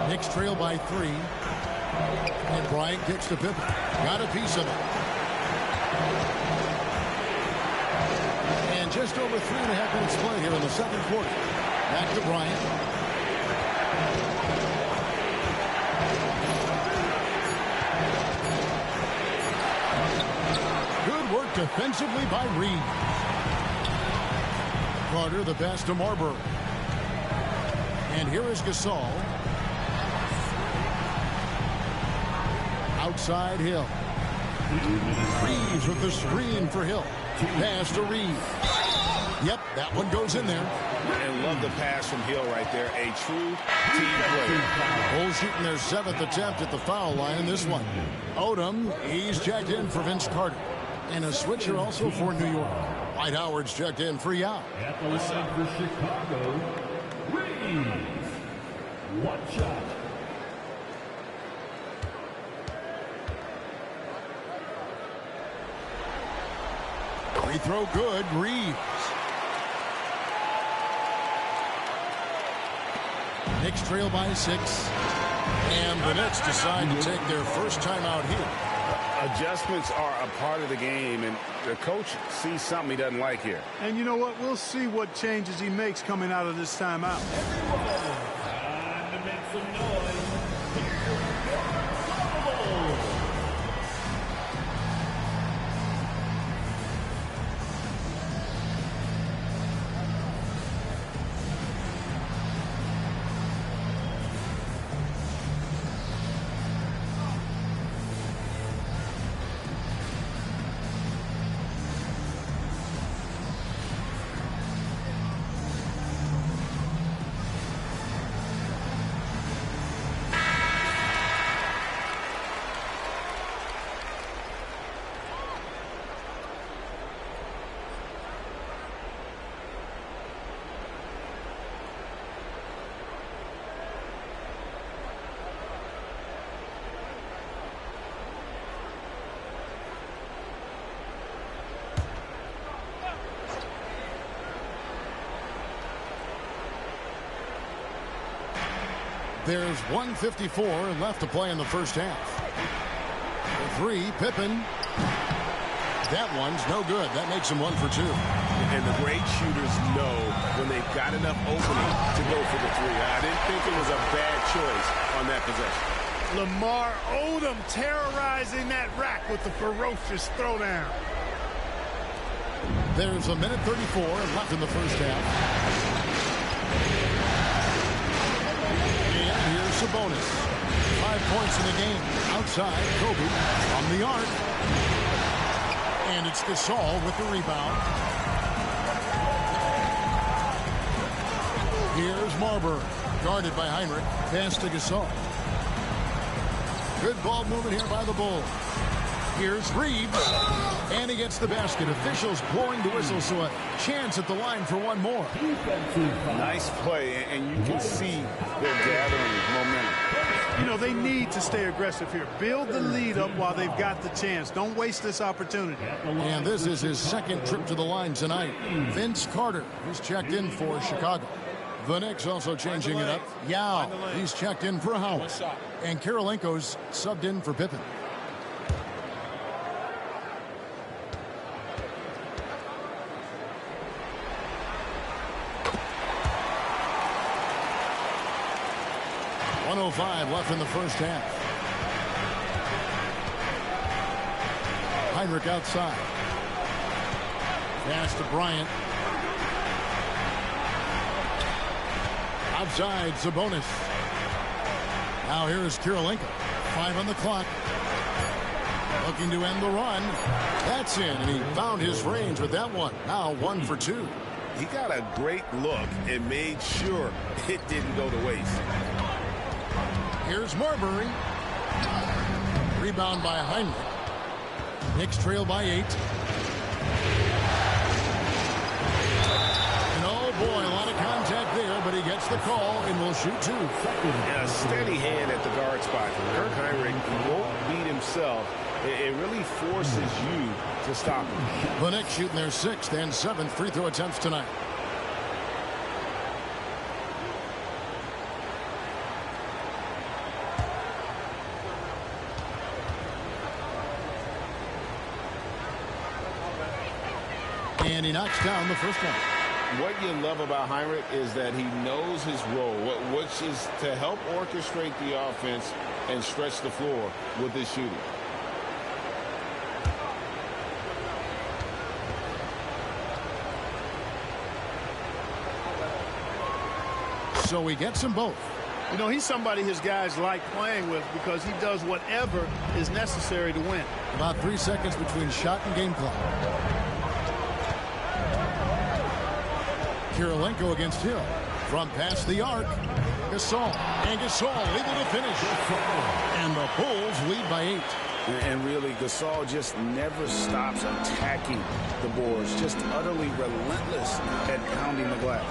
Knicks trail by 3. And Bryant kicks to Pippen. Got a piece of it. And just over 3.5 minutes play here in the second quarter. Back to Bryant. Good work defensively by Reeves. Carter the pass to Marbury. And here is Gasol. Outside Hill. Reeves with the screen for Hill. Pass to Reeves. Yep, that one goes in there. And love the pass from Hill right there. A true team player. Bulls shooting their 7th attempt at the foul line in this one. Odom, he's checked in for Vince Carter. And a switcher also for New York. Dwight Howard's checked in for Yao. At the line for Chicago, Reeves. 1 shot. Free throw good. Reeves. Knicks trail by 6. And the Knicks decide to take their first time out here. Adjustments are a part of the game, and the coach sees something he doesn't like here. And you know what? We'll see what changes he makes coming out of this timeout. Time to make some noise. There's 1:54 left to play in the first half. The three, Pippen. That one's no good. That makes him 1 for 2. And the great shooters know when they've got enough opening to go for the three. I didn't think it was a bad choice on that possession. Lamar Odom terrorizing that rack with the ferocious throwdown. There's 1:34 left in the first half. And here's Sabonis. 5 points in the game. Outside, Kobe from the arc. And it's Gasol with the rebound. Here's Marbury, guarded by Heinrich. Pass to Gasol. Good ball movement here by the Bulls. Here's Reeves, and he gets the basket. Officials blowing the whistle, so a chance at the line for one more. Nice play, and you can see they're gathering momentum. You know, they need to stay aggressive here. Build the lead up while they've got the chance. Don't waste this opportunity. And this is his second trip to the line tonight. Vince Carter, who's checked in for Chicago. The Knicks also changing it up. Yao, he's checked in for Howard. And Karolinko's subbed in for Pippen. .105 left in the first half. Heinrich outside. Pass to Bryant. Outside, Sabonis. Now here's Karolinko. 5 on the clock. Looking to end the run. That's in, and he found his range with that one. Now 1 for 2. He got a great look and made sure it didn't go to waste. Here's Marbury. Rebound by Heinrich. Knicks trail by 8. And oh boy, a lot of contact there, but he gets the call and will shoot 2. And a steady hand at the guard spot. Kirk Heinrich won't beat himself. It really forces you to stop him. The Knicks shooting their 6th and 7th free throw attempts tonight. And he knocks down the first one. What you love about Heinrich is that he knows his role, which is to help orchestrate the offense and stretch the floor with his shooting. So he gets them both. You know, he's somebody his guys like playing with because he does whatever is necessary to win. About 3 seconds between shot and game clock. Karolinko against Hill. From past the arc. Gasol. And Gasol able to finish. And the Bulls lead by 8. And really, Gasol just never stops attacking the boards. Just utterly relentless at pounding the glass.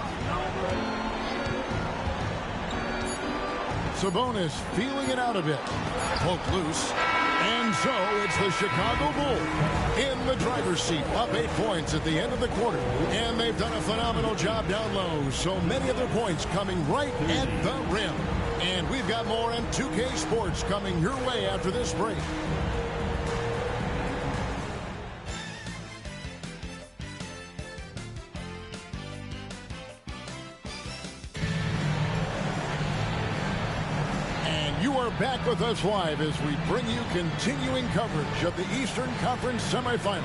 Sabonis feeling it out a bit. Poked loose. And so it's the Chicago Bulls in the driver's seat, up 8 points at the end of the quarter. And they've done a phenomenal job down low. So many of their points coming right at the rim. And we've got more on 2K Sports coming your way after this break. Back with us live as we bring you continuing coverage of the Eastern Conference semifinals.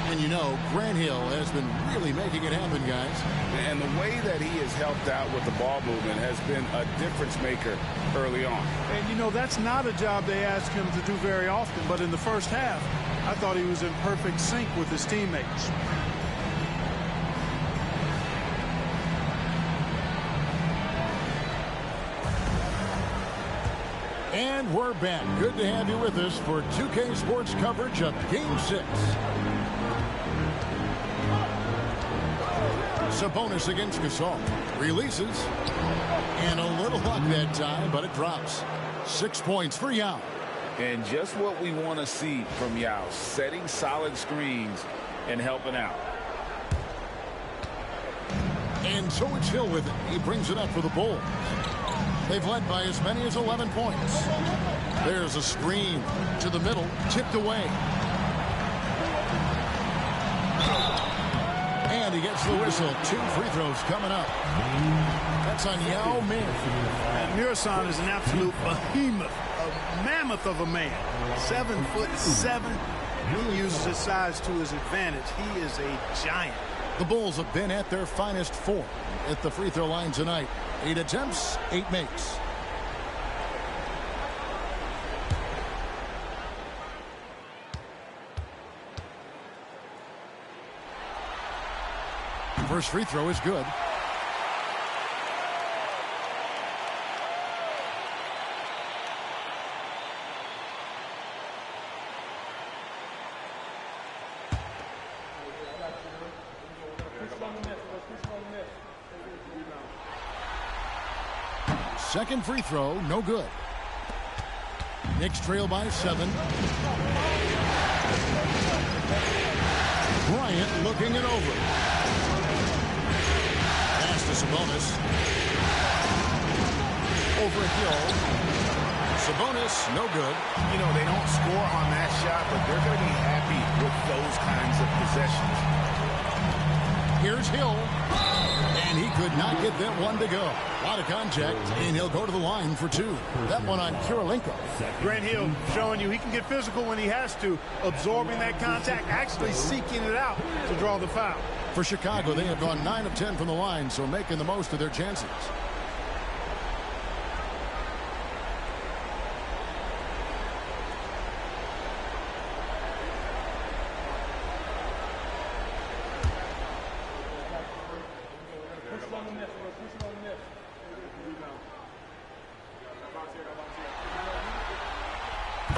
And you know, Grant Hill has been really making it happen, guys. And the way that he has helped out with the ball movement has been a difference maker early on. And you know, that's not a job they ask him to do very often, but in the first half, I thought he was in perfect sync with his teammates. And we're back. Good to have you with us for 2K Sports coverage of Game 6. Sabonis against Gasol. Releases. And a little luck that time, but it drops. 6 points for Yao. And just what we want to see from Yao. Setting solid screens and helping out. And so it's Hill with it. He brings it up for the Bulls. They've led by as many as 11 points. There's a screen to the middle, tipped away. And he gets the whistle. 2 free throws coming up. That's on Yao Ming. And Murasan is an absolute behemoth, a mammoth of a man. 7'7". He uses his size to his advantage. He is a giant. The Bulls have been at their finest 4 at the free throw line tonight. 8 attempts, 8 makes. First free throw is good. Second free throw, no good. Knicks trail by 7. Bryant looking it over. Pass to Sabonis. Over Hill. Sabonis, no good. You know, they don't score on that shot, but they're going to be happy with those kinds of possessions. Here's Hill. And he could not get that one to go. A lot of contact, and he'll go to the line for 2. That one on Kirilenko. Grant Hill showing you he can get physical when he has to, absorbing that contact, actually seeking it out to draw the foul. For Chicago, they have gone 9 of 10 from the line, so making the most of their chances.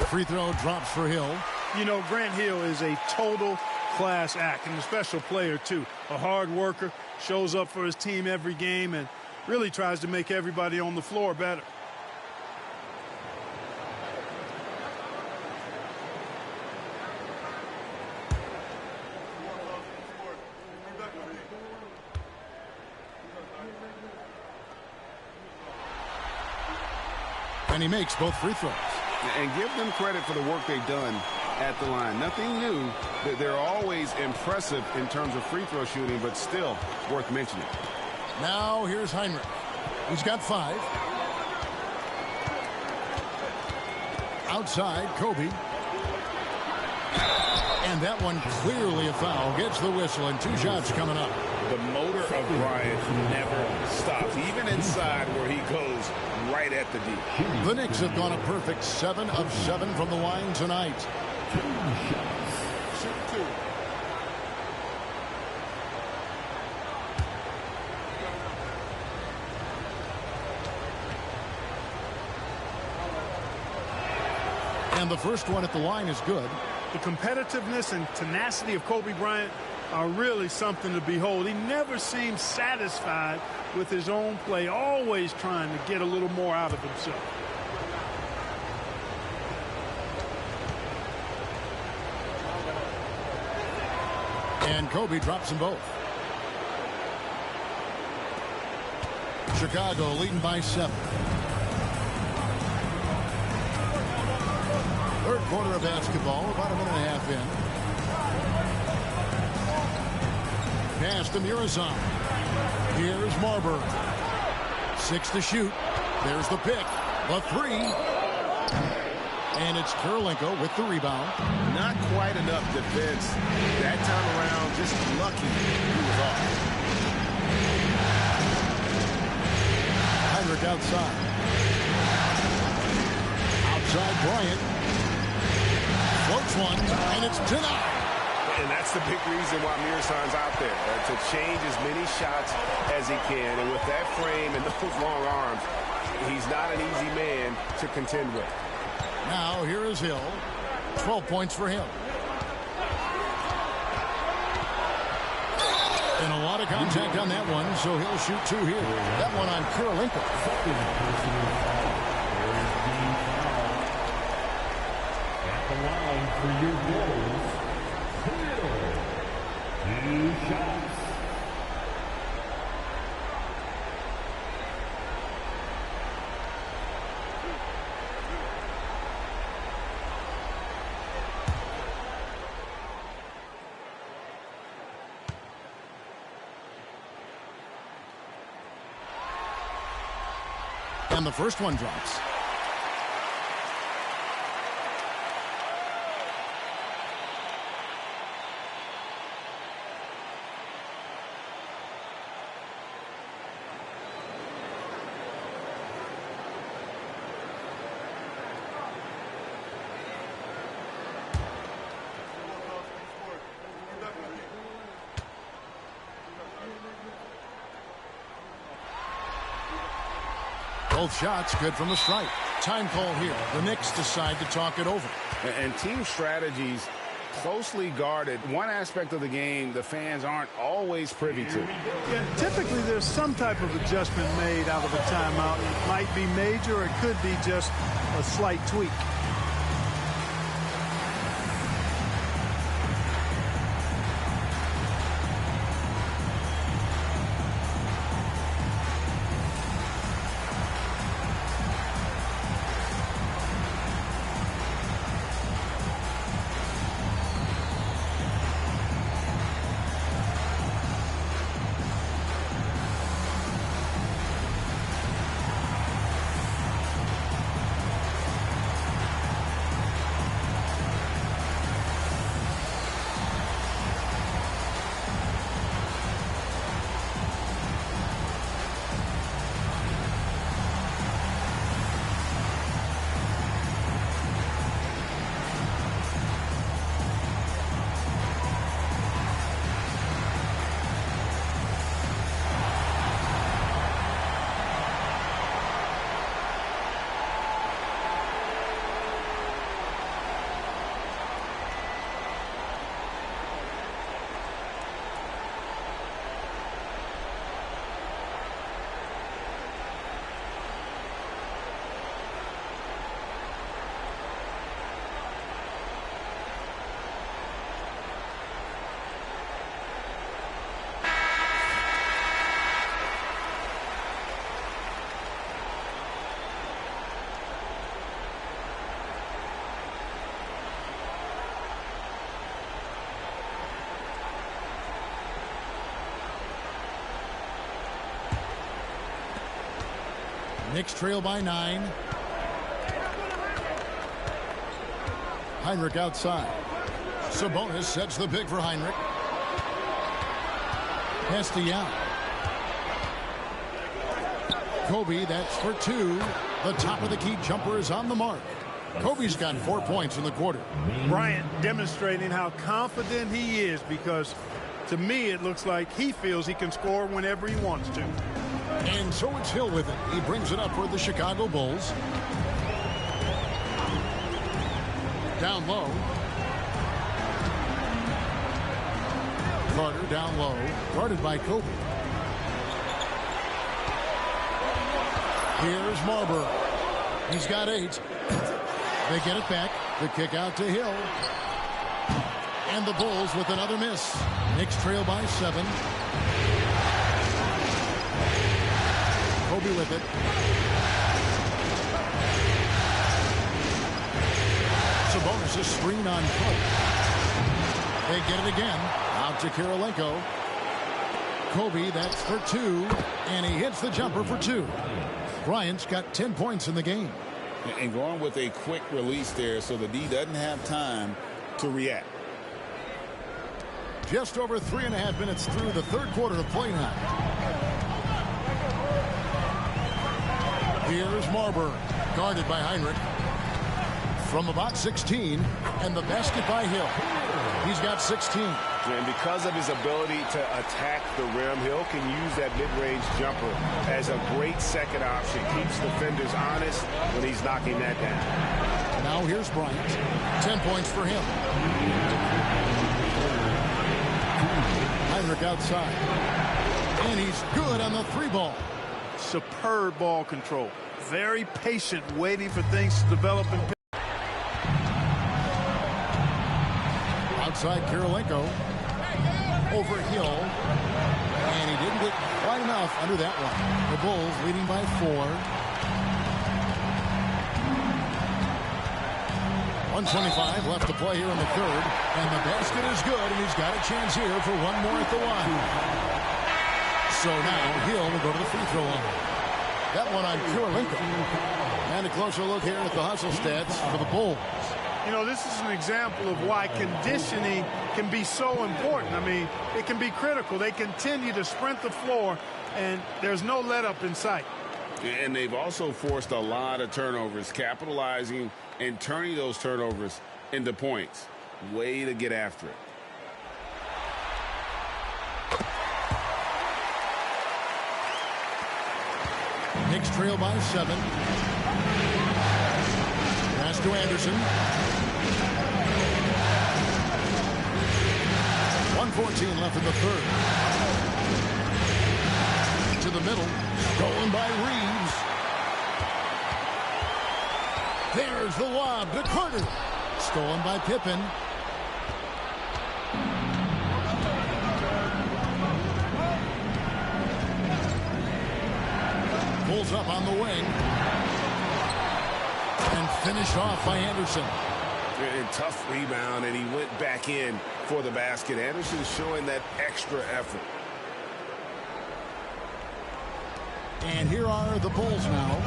Free throw drops for Hill. You know, Grant Hill is a total class act and a special player, too. A hard worker, shows up for his team every game, and really tries to make everybody on the floor better. And he makes both free throws. And give them credit for the work they've done at the line. Nothing new. They're always impressive in terms of free throw shooting, but still worth mentioning. Now here's Heinrich. He's got 5. Outside, Kobe. And that one clearly a foul. Gets the whistle, and 2 shots coming up. The motor of Bryant never stops, even inside where he goes right at the D. The Knicks have gone a perfect 7 of 7 from the line tonight. And the first one at the line is good. The competitiveness and tenacity of Kobe Bryant are really something to behold. He never seems satisfied with his own play, always trying to get a little more out of himself. And Kobe drops them both. Chicago leading by 7. Third quarter of basketball, about a minute and a half in. Pass to Murasan. Here's Marbury. 6 to shoot. There's the pick. The 3. And it's Kirilenko with the rebound. Not quite enough defense that time around. Just lucky he was off. Heinrich outside. Outside Bryant. Floats one, and it's denied. And that's the big reason why Murasan's out there, to change as many shots as he can. And with that frame and those long arms, he's not an easy man to contend with. Now here is Hill. 12 points for him. And a lot of contact on that one, so he'll shoot 2 here. That one on Kirilenko. At the line for your Bulls, 2 shots. And the first one drops. Both shots good from the strike. Time call here. The Knicks decide to talk it over. And team strategies closely guarded. One aspect of the game the fans aren't always privy to. Yeah, typically there's some type of adjustment made out of a timeout. It might be major or it could be just a slight tweak. Knicks trail by 9. Heinrich outside. Sabonis sets the pick for Heinrich. Castellano. Kobe, that's for 2. The top of the key jumper is on the mark. Kobe's got 4 points in the quarter. Bryant demonstrating how confident he is, because to me it looks like he feels he can score whenever he wants to. And so it's Hill with it. He brings it up for the Chicago Bulls. Down low. Carter down low. Guarded by Kobe. Here's Marbury. He's got 8. They get it back. The kick out to Hill. And the Bulls with another miss. Knicks trail by 7. Kobe with it. Sabonis' screen on Kobe. They get it again. Out to Kirilenko. Kobe, that's for 2. And he hits the jumper for 2. Bryant's got 10 points in the game. And going with a quick release there so the D doesn't have time to react. Just over 3.5 minutes through the third quarter of play now. Here's Marbury, guarded by Heinrich. From about 16, and the basket by Hill. He's got 16. And because of his ability to attack the rim, Hill can use that mid-range jumper as a great second option. Keeps defenders honest when he's knocking that down. Now here's Bryant. 10 points for him. Heinrich outside. And he's good on the 3-ball. Superb ball control. Very patient, waiting for things to develop. Outside Kirilenko. Over Hill. And he didn't get quite enough under that one. The Bulls leading by 4. 1:25 left to play here in the third. And the basket is good, and he's got a chance here for one more at the line. So now Hill will go to the free throw line. That one on Kurylenko. And a closer look here at the hustle stats for the Bulls. You know, this is an example of why conditioning can be so important. I mean, it can be critical. They continue to sprint the floor, and there's no let-up in sight. And they've also forced a lot of turnovers, capitalizing and turning those turnovers into points. Way to get after it. Knicks trail by 7. Pass to Anderson. 1:14 left in the third. To the middle. Stolen by Reeves. There's the lob to Carter. Stolen by Pippen. Pulls up on the wing. And finished off by Anderson. A tough rebound, and he went back in for the basket. Anderson showing that extra effort. And here are the Bulls now,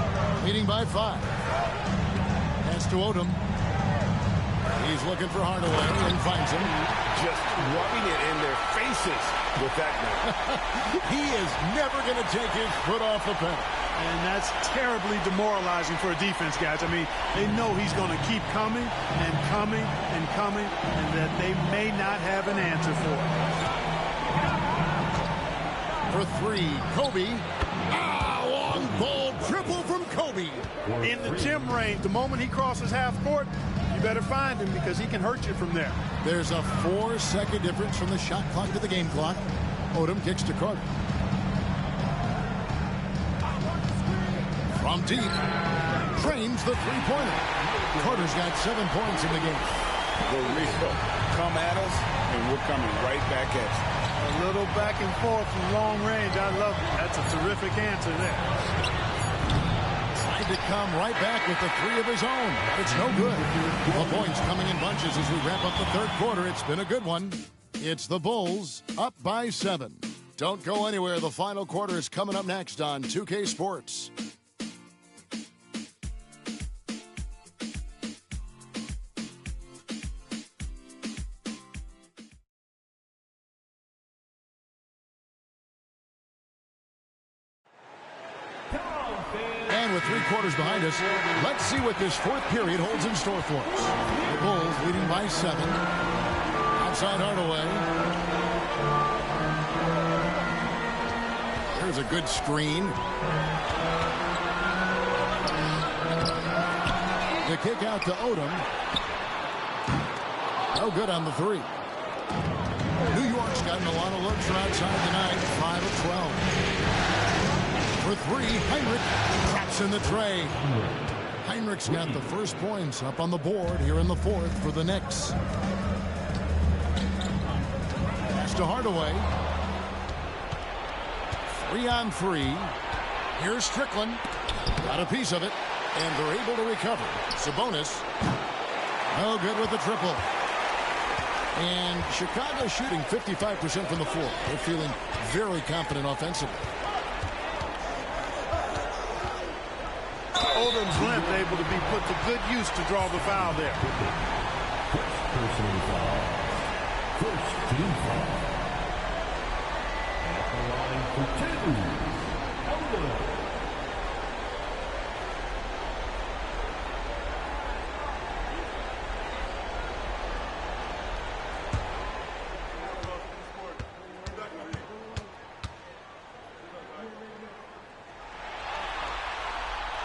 leading by 5. Pass to Odom. He's looking for Hardaway and finds him. Just rubbing it in their faces with that man. He is never going to take his foot off the pedal. And that's terribly demoralizing for a defense, guys. I mean, they know he's going to keep coming and coming and coming, and that they may not have an answer for it. For 3, Kobe. Long ball triple from Kobe. In the gym range, the moment he crosses half court, you better find him because he can hurt you from there. There's a 4-second difference from the shot clock to the game clock. Odom kicks to Carter. From deep, trains the three-pointer. Carter's got 7 points in the game. The real come at us, and we're coming right back at you. A little back and forth from long range. I love it. That's a terrific answer there. Tried to come right back with the 3 of his own. It's no good. The points coming in bunches as we wrap up the third quarter. It's been a good one. It's the Bulls up by 7. Don't go anywhere. The final quarter is coming up next on 2K Sports. And with 3 quarters behind us, let's see what this fourth period holds in store for us. The Bulls leading by 7. Outside Hardaway. There's a good screen. The kick out to Odom. No good on the 3. New York's gotten a lot of looks from outside tonight. 5 of 12. For 3, Heinrich drops in the tray. Heinrich's got the first points up on the board here in the fourth for the Knicks. Pass to Hardaway. 3 on 3. Here's Strickland. Got a piece of it, and they're able to recover. Sabonis. No good with the triple. And Chicago shooting 55% from the floor. They're feeling very confident offensively. Odom's length able to be put to good use to draw the foul there. Personal foul. First team foul. At the line for 2. Odom.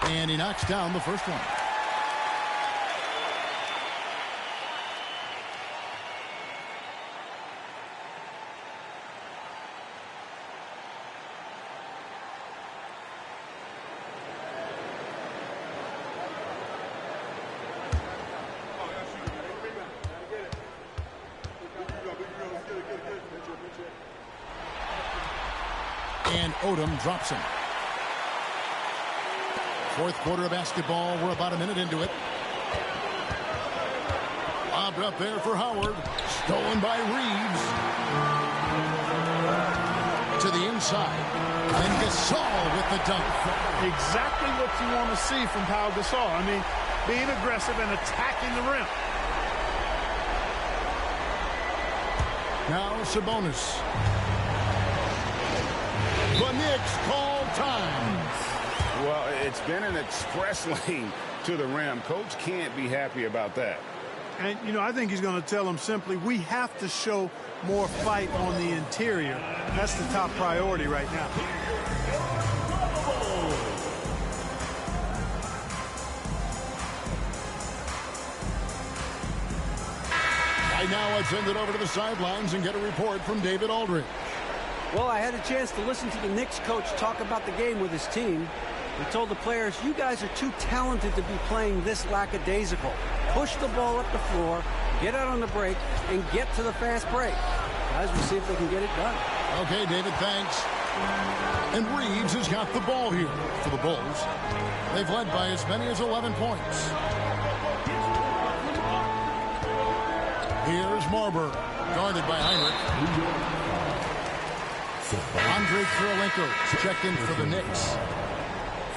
And he knocks down the first one. And Odom drops him. Fourth quarter of basketball. We're about a minute into it. Lobbed up there for Howard. Stolen by Reeves. to the inside. And Gasol with the dunk. Exactly what you want to see from Pau Gasol. I mean, being aggressive and attacking the rim. Now Sabonis. The Knicks call time. Well, it's been an express lane to the rim. Coach can't be happy about that. And, you know, I think he's going to tell them simply, we have to show more fight on the interior. That's the top priority right now. Right now, let's send it over to the sidelines and get a report from David Aldridge. Well, I had a chance to listen to the Knicks coach talk about the game with his team. He told the players, you guys are too talented to be playing this lackadaisical. Push the ball up the floor, get out on the break, and get to the fast break. Guys, we'll see if they can get it done. Okay, David, thanks. And Reeves has got the ball here for the Bulls. They've led by as many as 11 points. Here's Marbury, guarded by Heinrich. Andre Kirilenko checked in for the Knicks.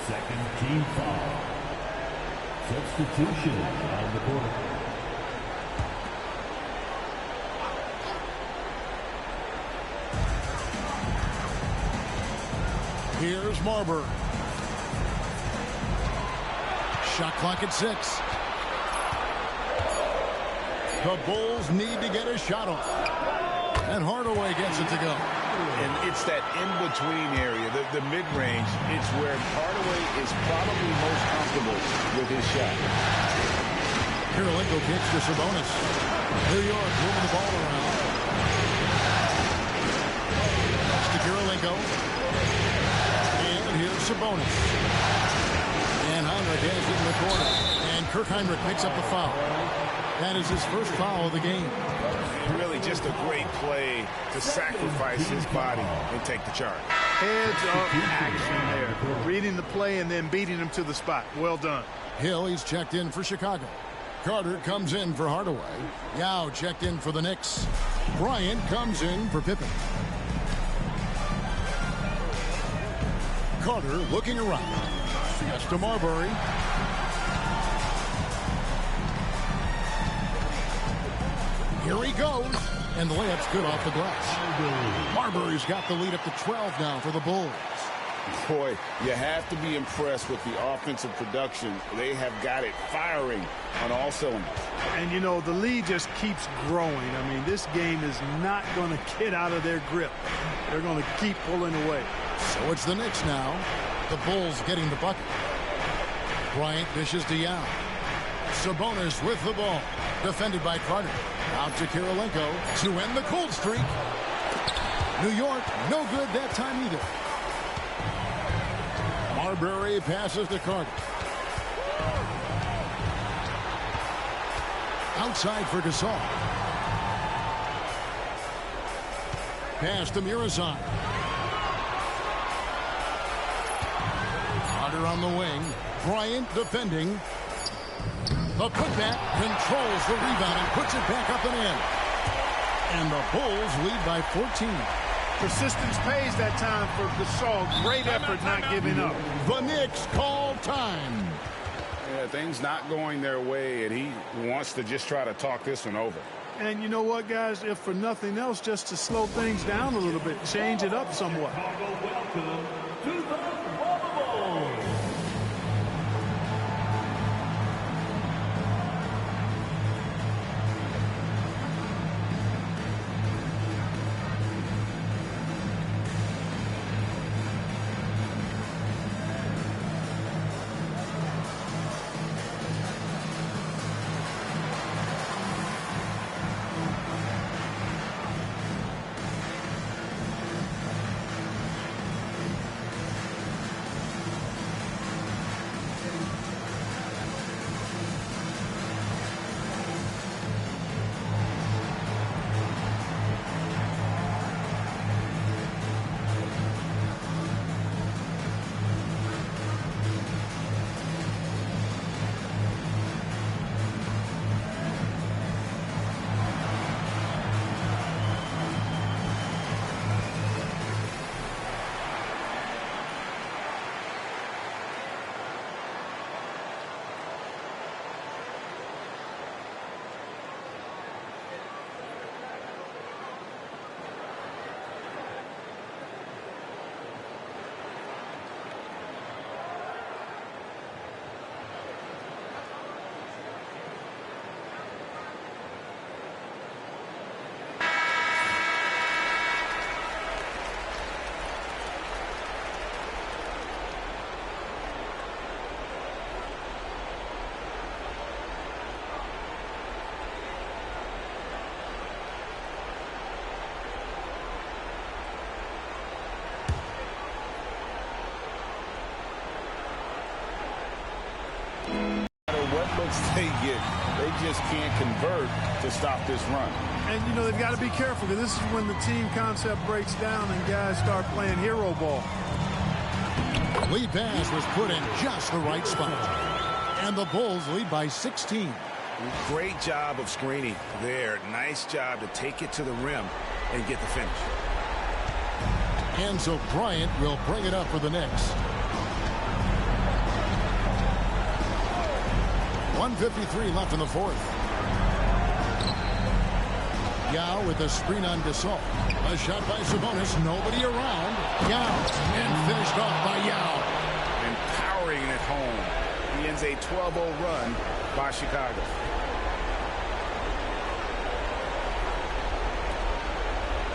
Second team foul. Substitution on the court. Here's Marbury. Shot clock at 6. The Bulls need to get a shot off. And Hardaway gets it to go. And it's that in-between area, the mid-range. It's where Hardaway is probably most comfortable with his shot. Kirilenko kicks to Sabonis. New York moving the ball around. That's to Kirilenko. And here's Sabonis. And Heinrich has it in the corner. And Kirk Heinrich picks up the foul. That is his first foul of the game. Really just a great play to sacrifice his body and take the charge. Heads-up action there. Reading the play and then beating him to the spot. Well done. Hill, he's checked in for Chicago. Carter comes in for Hardaway. Yao checked in for the Knicks. Bryant comes in for Pippen. Carter looking around. That's to Marbury. Here he goes. And the layup's good off the glass. Marbury's got the lead up to 12 now for the Bulls. Boy, you have to be impressed with the offensive production. They have got it firing on all cylinders. And, you know, the lead just keeps growing. I mean, this game is not going to get out of their grip. They're going to keep pulling away. So it's the Knicks now. The Bulls getting the bucket. Bryant dishes to Yao. Sabonis with the ball. Defended by Carter. Out to Kirilenko to end the cold streak. New York, no good that time either. Marbury passes to Carter. Outside for Gasol. Pass to Murazan. Carter on the wing. Bryant defending. The putback controls the rebound and puts it back up and in. And the Bulls lead by 14. Persistence pays that time for Gasol. Great effort not giving up. The Knicks call time. Yeah, things not going their way, and he wants to just try to talk this one over. And you know what, guys? If for nothing else, just to slow things down a little bit, change it up somewhat. Welcome to the Bubble. looks they get, they just can't convert to stop this run. And, you know, they've got to be careful because this is when the team concept breaks down and guys start playing hero ball. Lead pass was put in just the right spot. And the Bulls lead by 16. Great job of screening there. Nice job to take it to the rim and get the finish. And so Bryant will bring it up for the Knicks. 1:53 left in the fourth. Yao with a screen on Gasol. A shot by Sabonis. Nobody around. Yao. And finished off by Yao. And powering it home. He ends a 12-0 run by Chicago.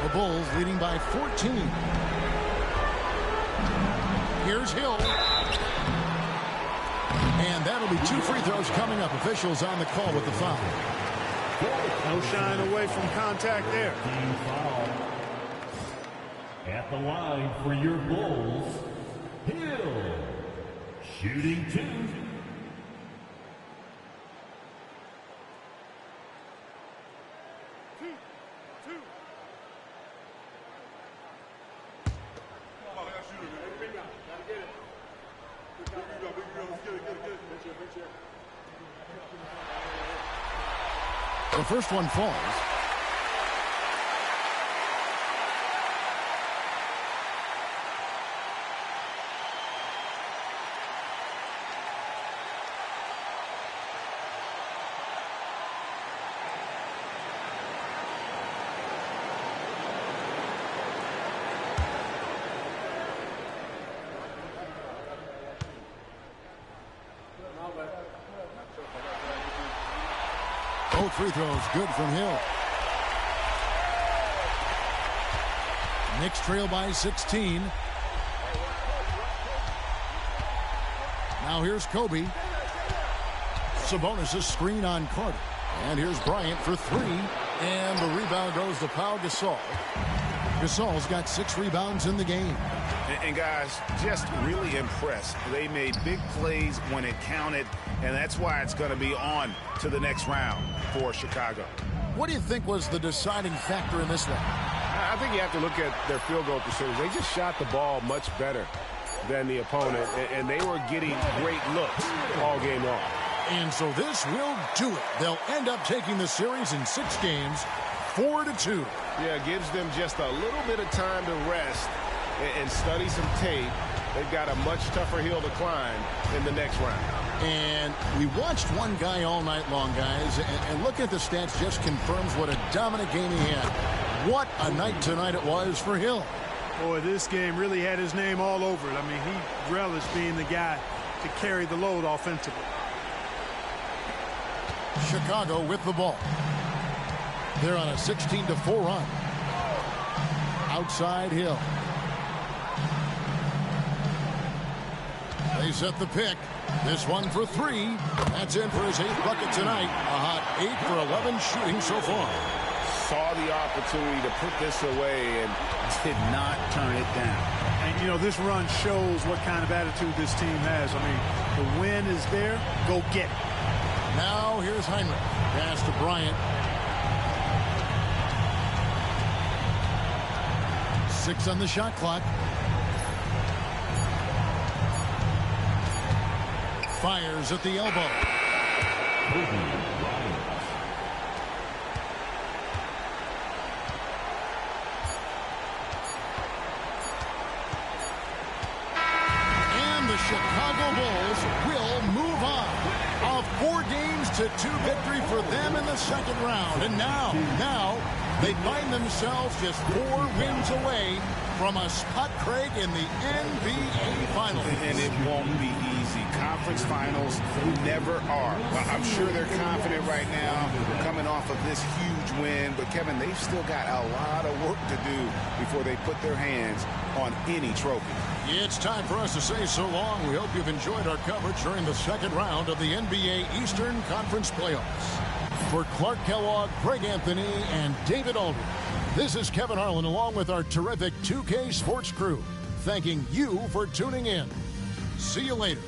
The Bulls leading by 14. Here's Hill. And that'll be 2 free throws coming up. Officials on the call with the foul. No shying away from contact there. Team foul. At the line for your Bulls, Hill. Shooting 2. The first one falls. Both free throws good from Hill. Knicks trail by 16. Now here's Kobe. Sabonis' screen on Carter. And here's Bryant for 3. And the rebound goes to Pau Gasol. Gasol's got 6 rebounds in the game. And guys, just really impressed. They made big plays when it counted, and that's why it's going to be on to the next round for Chicago. What do you think was the deciding factor in this one? I think you have to look at their field goal percentage. They just shot the ball much better than the opponent, and they were getting great looks all game long. And so this will do it. They'll end up taking the series in 6 games, 4-2. Yeah, it gives them just a little bit of time to rest and study some tape. They've got a much tougher hill to climb in the next round. And we watched one guy all night long, guys, and looking at the stats just confirms what a dominant game he had. What a night tonight it was for Hill. Boy, this game really had his name all over it. I mean, he relished being the guy to carry the load offensively. Chicago with the ball. They're on a 16-4 run. Outside Hill. They set the pick. This one for 3. That's in for his 8th bucket tonight. A hot 8 for 11 shooting so far. Saw the opportunity to put this away and did not turn it down. And, you know, this run shows what kind of attitude this team has. I mean, the win is there. Go get it. Now here's Heinrich. Pass to Bryant. 6 on the shot clock. Fires at the elbow. And the Chicago Bulls will move on. A 4-2 victory for them in the second round. And now they find themselves just 4 wins away from a spot, Craig, in the NBA Finals. And it won't be easy. Conference finals never are. Well, I'm sure they're confident right now coming off of this huge win. But, Kevin, they've still got a lot of work to do before they put their hands on any trophy. It's time for us to say so long. We hope you've enjoyed our coverage during the second round of the NBA Eastern Conference Playoffs. For Clark Kellogg, Greg Anthony, and David Aldridge, this is Kevin Harlan along with our terrific 2K Sports crew, thanking you for tuning in. See you later.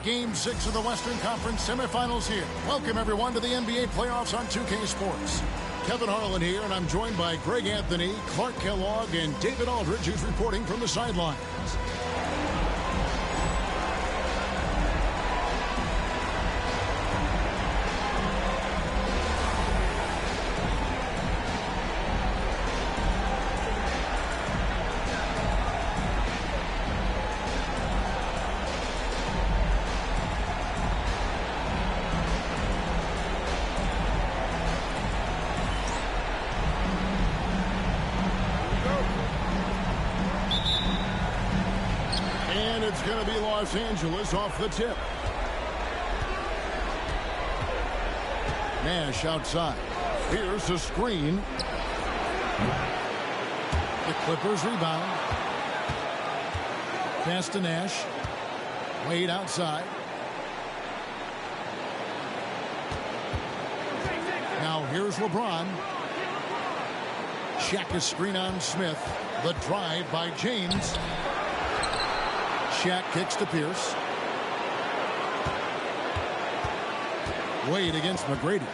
Game 6 of the Western Conference semifinals here. Welcome, everyone, to the NBA playoffs on 2K Sports. Kevin Harlan here, and I'm joined by Greg Anthony, Clark Kellogg, and David Aldridge, who's reporting from the sidelines. Los Angeles off the tip. Nash outside. Here's the screen. The Clippers rebound. Pass to Nash. Wade outside. Now here's LeBron. Shaq is screen on Smith. The drive by James. Shaq kicks to Pierce. Wade against McGrady.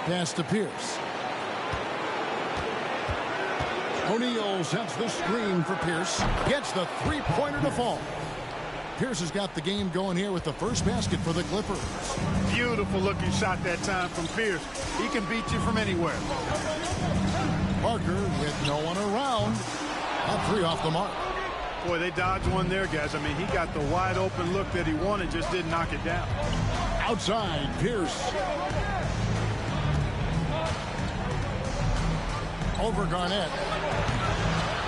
Pass to Pierce. O'Neal sets the screen for Pierce. Gets the three-pointer to fall. Pierce has got the game going here with the first basket for the Clippers. Beautiful looking shot that time from Pierce. He can beat you from anywhere. Parker with no one around. That three off the mark. Boy, they dodged one there, guys. I mean, he got the wide open look that he wanted, just didn't knock it down. Outside, Pierce. Over Garnett.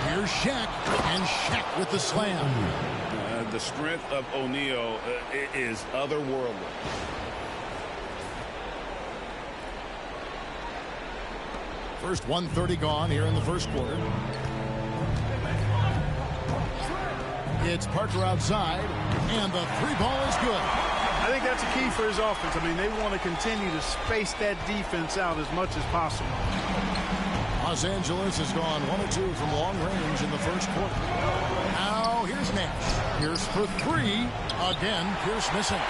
Here's Shaq, and Shaq with the slam. The strength of O'Neal is otherworldly. First 1:30 gone here in the first quarter. It's Parker outside, and the three ball is good. I think that's a key for his offense. I mean, they want to continue to space that defense out as much as possible. Los Angeles has gone 1 of 2 from long range in the first quarter. Now here's Nash. Pierce for three. Again, Pierce missing.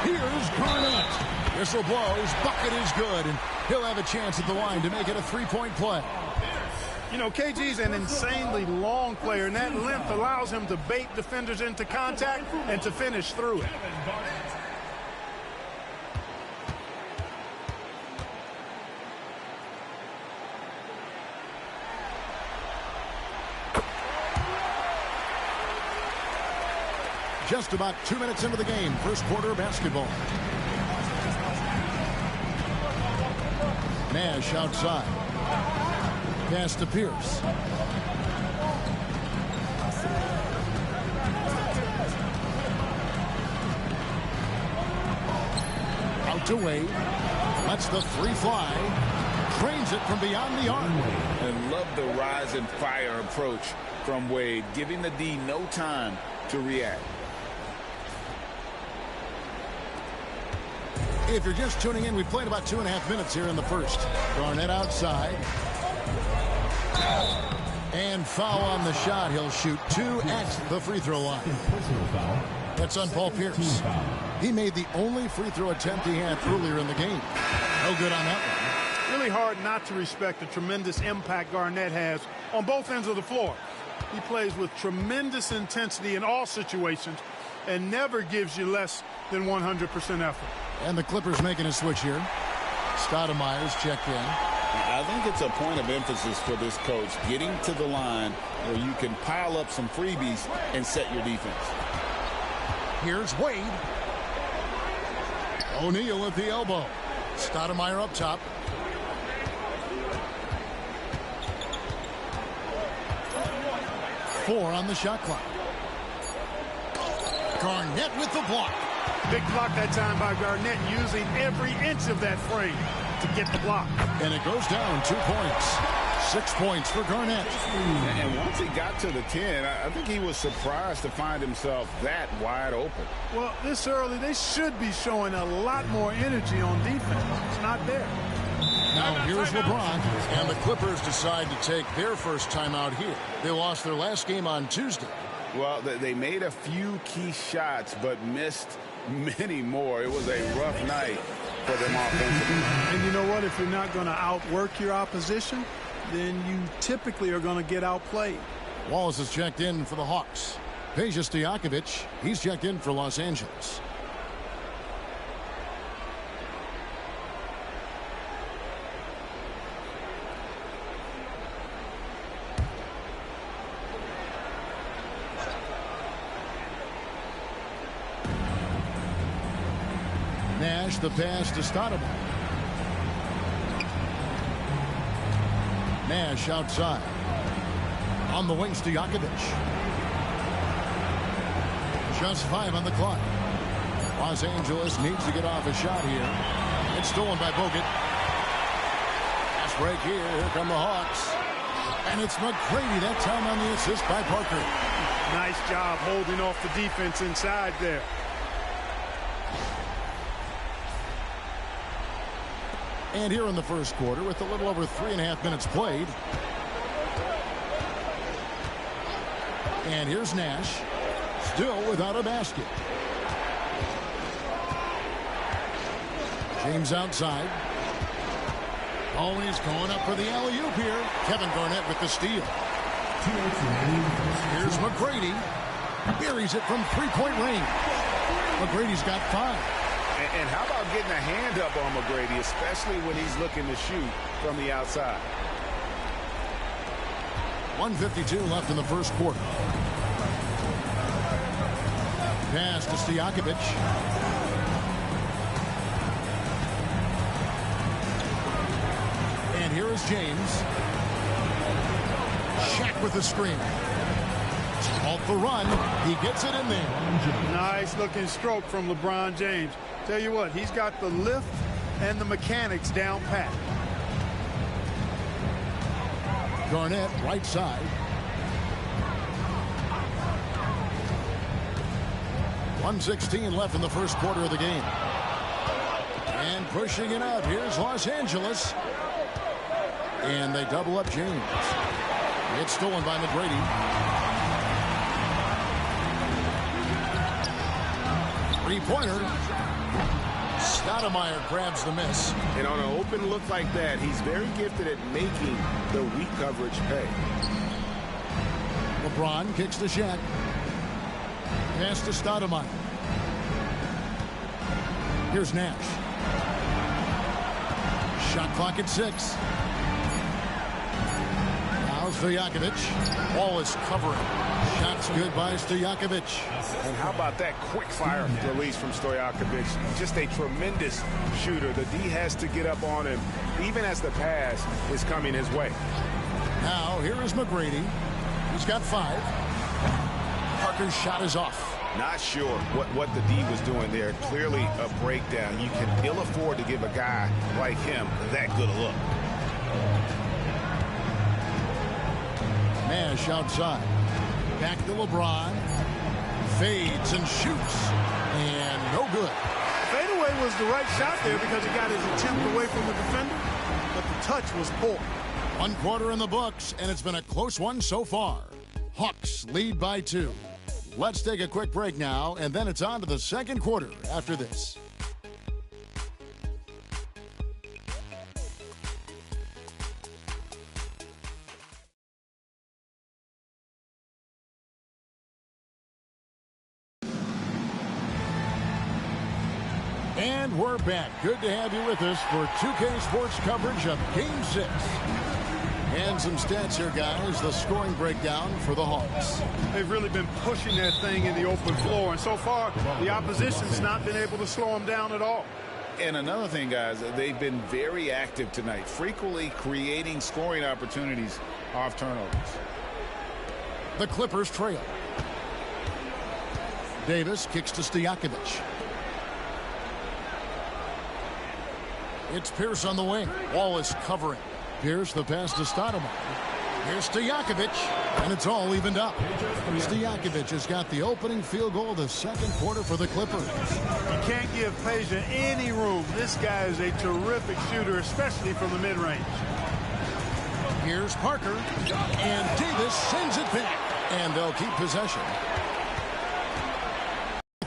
Here's Garnett. Whistle blows. Bucket is good, and he'll have a chance at the line to make it a three-point play. You know, KG's an insanely long player, and that length allows him to bait defenders into contact and to finish through it. Just about 2 minutes into the game, first quarter of basketball. Nash outside. Pass to Pierce. Out to Wade. Lets the three fly. Trains it from beyond the arc. And love the rise and fire approach from Wade, giving the D no time to react. If you're just tuning in, we've played about 2.5 minutes here in the first. Garnett outside. And foul on the shot. He'll shoot 2 at the free throw line. That's on Paul Pierce. He made the only free throw attempt he had earlier in the game. No good on that one. Really hard not to respect the tremendous impact Garnett has on both ends of the floor. He plays with tremendous intensity in all situations and never gives you less than 100% effort. And the Clippers making a switch here. Stoudemire's checked in. I think it's a point of emphasis for this coach, getting to the line where you can pile up some freebies and set your defense. Here's Wade. O'Neal at the elbow. Stoudemire up top. 4 on the shot clock. Garnett with the block. Big block that time by Garnett, using every inch of that frame to get the block. And it goes down 2 points. 6 points for Garnett. And once he got to the 10, I think he was surprised to find himself that wide open. Well, this early, they should be showing a lot more energy on defense. It's not there. Now here's LeBron, and the Clippers decide to take their first timeout here. They lost their last game on Tuesday. Well, they made a few key shots, but missed many more. It was a rough night for them offensively. And you know what? If you're not going to outwork your opposition, then you typically are going to get outplayed. Wallace is checked in for the Hawks. Peja Stojakovic, he's checked in for Los Angeles. Nash, the pass to Stoudemire. Nash outside. On the wings to Stojakovic. Just 5 on the clock. Los Angeles needs to get off a shot here. It's stolen by Bogut. Fast break here. Here come the Hawks. And it's McGrady that time on the assist by Parker. Nice job holding off the defense inside there. And here in the first quarter, with a little over 3.5 minutes played. And here's Nash, still without a basket. James outside. Oh, he's going up for the alley-oop here. Kevin Garnett with the steal. Here's McGrady. Buries it from three-point range. McGrady's got 5. And how about getting a hand up on McGrady, especially when he's looking to shoot from the outside? 1:52 left in the first quarter. Pass to Stojakovic. And here is James. Shaq with the screen. Off the run. He gets it in there. Nice looking stroke from LeBron James. Tell you what, he's got the lift and the mechanics down pat. Garnett, right side. .116 left in the first quarter of the game. And pushing it out. Here's Los Angeles. And they double up James. It's stolen by McGrady. Three-pointer. Stoudemire grabs the miss. And on an open look like that, he's very gifted at making the weak coverage pay. LeBron kicks to Shaq. Pass to Stoudemire. Here's Nash. Shot clock at 6. Now Stojakovic. Ball is covering. Shots good by Stojakovic. And how about that quick fire release from Stojakovic? Just a tremendous shooter. The D has to get up on him, even as the pass is coming his way. Now here is McGrady. He's got 5. Parker's shot is off. Not sure what the D was doing there. Clearly a breakdown. You can ill afford to give a guy like him that good a look. Nash outside. Back to LeBron. Fades and shoots. And no good. Fadeaway was the right shot there because he got his attempt away from the defender, but the touch was poor. 1 quarter in the books, and it's been a close one so far. Hawks lead by 2. Let's take a quick break now, and then it's on to the second quarter after this. And we're back. Good to have you with us for 2K Sports coverage of Game 6. And some stats here, guys. The scoring breakdown for the Hawks. They've really been pushing that thing in the open floor, and so far the opposition's not been able to slow them down at all. And another thing, guys, they've been very active tonight, frequently creating scoring opportunities off turnovers. The Clippers trail. Davis kicks to Stojakovic. It's Pierce on the wing. Wallace covering. Pierce the pass to Stoudemire. Here's Stojakovic, and it's all evened up. Stojakovic has got the opening field goal of the second quarter for the Clippers. You can't give Peja any room. This guy is a terrific shooter, especially from the mid-range. Here's Parker, and Davis sends it back, and they'll keep possession.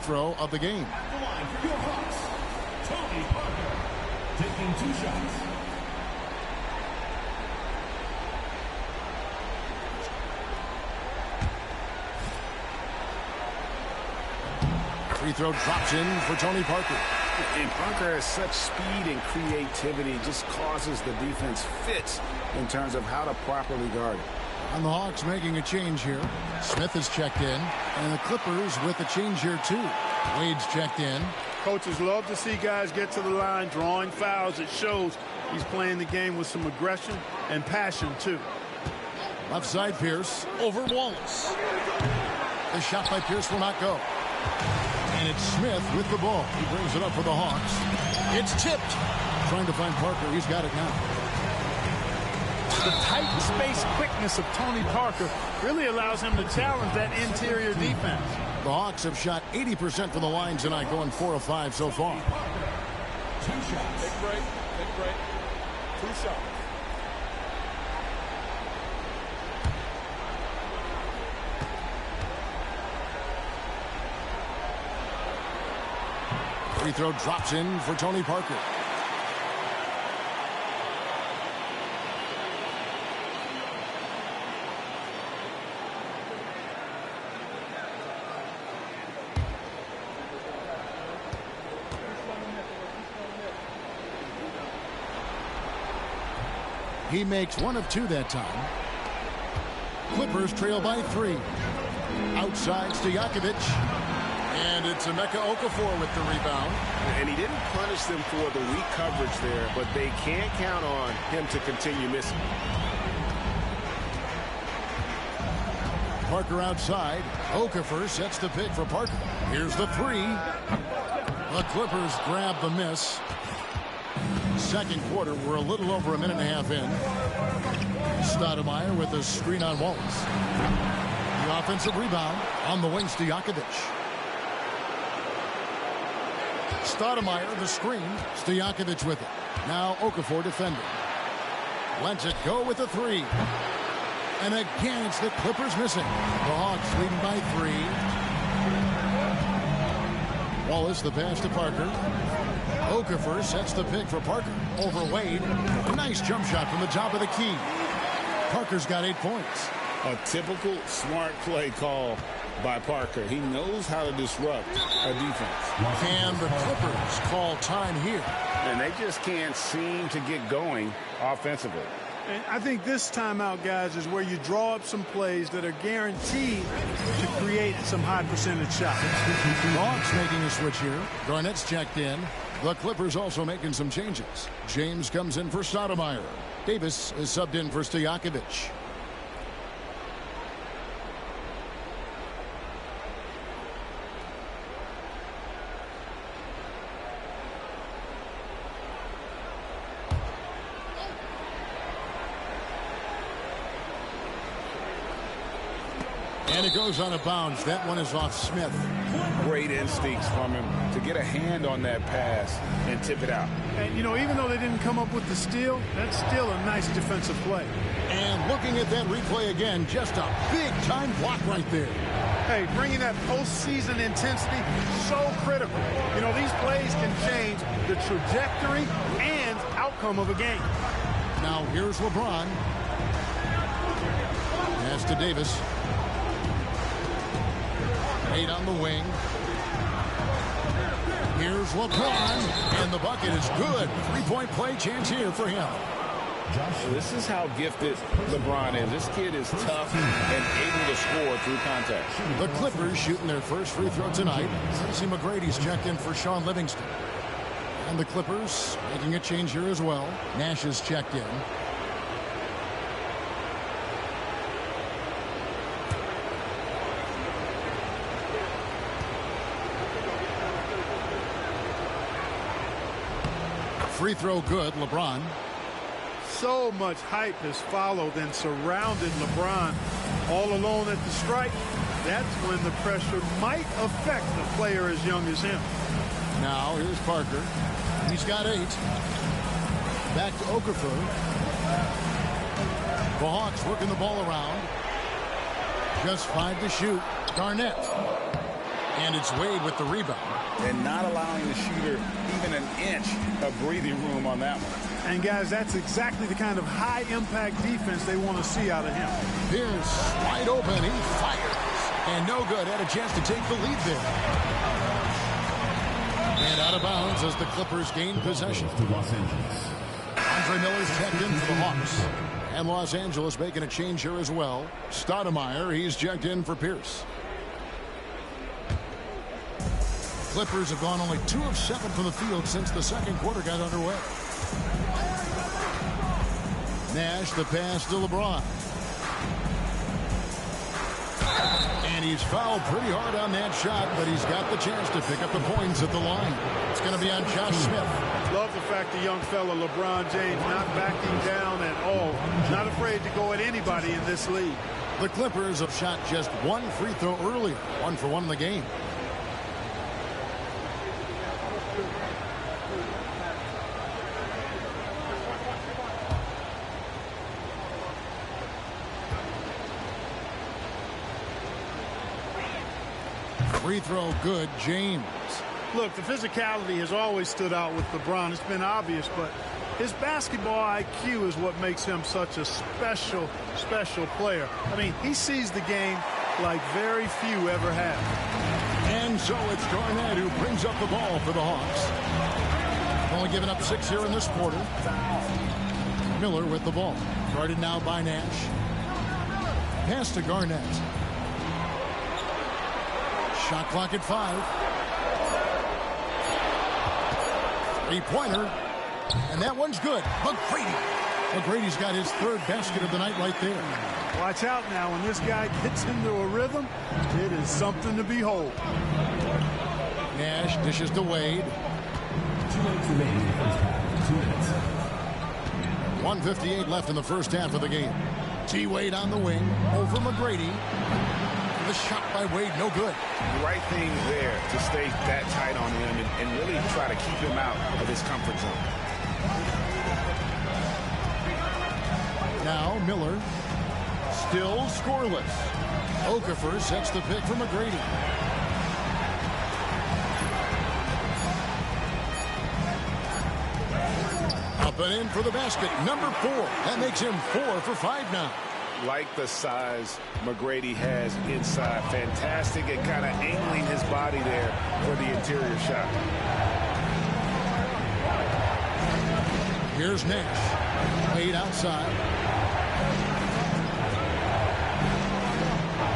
Throw of the game. At the line for your Hawks, Tony Parker, taking 2 shots. Free throw drops in for Tony Parker. And Parker has such speed and creativity, just causes the defense fits in terms of how to properly guard it. And the Hawks making a change here. Smith is checked in, and the Clippers with a change here too. Wade's checked in. Coaches love to see guys get to the line, drawing fouls. It shows he's playing the game with some aggression and passion too. Left side Pierce over Wallace. The shot by Pierce will not go. And it's Smith with the ball. He brings it up for the Hawks. It's tipped. Trying to find Parker. He's got it now. The tight space quickness of Tony Parker really allows him to challenge that interior defense. The Hawks have shot 80% from the line tonight, going 4 of 5 so far. 2 shots. Take a break. Take a break. 2 shots. Free throw drops in for Tony Parker. He makes 1 of 2 that time. Clippers trail by 3. Outside Stojakovic. And it's Emeka Okafor with the rebound. And he didn't punish them for the weak coverage there, but they can't count on him to continue missing. Parker outside. Okafor sets the pick for Parker. Here's the 3. The Clippers grab the miss. Second quarter, we're a little over a minute and a half in. Stoudemire with a screen on Wallace. The offensive rebound on the wing, Stojakovic. Stoudemire, the screen. Stojakovic with it. Now Okafor defending. Lets it go with the 3. And again, it's the Clippers missing. The Hawks leading by 3. Wallace, the pass to Parker. Okafor sets the pick for Parker. Over Wade. Nice jump shot from the top of the key. Parker's got 8 points. A typical smart play call by Parker. He knows how to disrupt a defense. And the Clippers call time here. And they just can't seem to get going offensively. And I think this timeout, guys, is where you draw up some plays that are guaranteed to create some high percentage shots. Hawks making a switch here. Garnett's checked in. The Clippers also making some changes. James comes in for Stoudemire. Davis is subbed in for Stojakovic. And it goes on a bounce. That one is off Smith. Great instincts from him to get a hand on that pass and tip it out. And, you know, even though they didn't come up with the steal, that's still a nice defensive play. And looking at that replay again, just a big-time block right there. Hey, bringing that postseason intensity, so critical. You know, these plays can change the trajectory and outcome of a game. Now here's LeBron. Pass to Davis. 8 on the wing. Here's LeBron, and the bucket is good. 3-point play chance here for him. This is how gifted LeBron is. This kid is tough and able to score through contact. The Clippers shooting their first free throw tonight. Tracy McGrady's checked in for Sean Livingston. And the Clippers making a change here as well. Nash is checked in. Free throw good, LeBron. So much hype has followed and surrounded LeBron all alone at the stripe. That's when the pressure might affect a player as young as him. Now here's Parker. He's got 8. Back to Okafor. The Hawks working the ball around. Just 5 to shoot. Garnett. And it's Wade with the rebound. And not allowing the shooter even an inch of breathing room on that one. And guys, that's exactly the kind of high-impact defense they want to see out of him. Pierce wide open. He fires. And no good. Had a chance to take the lead there. And out of bounds as the Clippers gain possession. To Los Angeles. Andre Miller's checked in for the Hawks. And Los Angeles making a change here as well. Stoudemire, he's checked in for Pierce. Clippers have gone only 2 of 7 from the field since the second quarter got underway. Nash, the pass to LeBron. And he's fouled pretty hard on that shot, but he's got the chance to pick up the points at the line. It's going to be on Josh Smith. Love the fact the young fella LeBron James not backing down at all. Not afraid to go at anybody in this league. The Clippers have shot just 1 free throw earlier. 1 for 1 in the game. Free throw good, James. Look, the physicality has always stood out with LeBron. It's been obvious, but his basketball IQ is what makes him such a special player. I mean, he sees the game like very few ever have. And so it's Garnett who brings up the ball for the Hawks. Only given up 6 here in this quarter. Miller with the ball. Guarded now by Nash. Pass to Garnett. Shot clock at 5. Three-pointer. And that one's good. McGrady's got his 3rd basket of the night right there. Watch out now. When this guy gets into a rhythm, it is something to behold. Nash dishes to Wade. 2 minutes remaining in the first half. 2 minutes. 1:58 left in the first half of the game. T. Wade on the wing. Over McGrady. The shot by Wade, no good. The right thing there to stay that tight on him and really try to keep him out of his comfort zone. Now Miller, still scoreless. Okafor sets the pick for McGrady. Up and in for the basket, number 4. That makes him 4 for 5 now. Like the size McGrady has inside. Fantastic at kind of angling his body there for the interior shot. Here's Nash. Wade outside.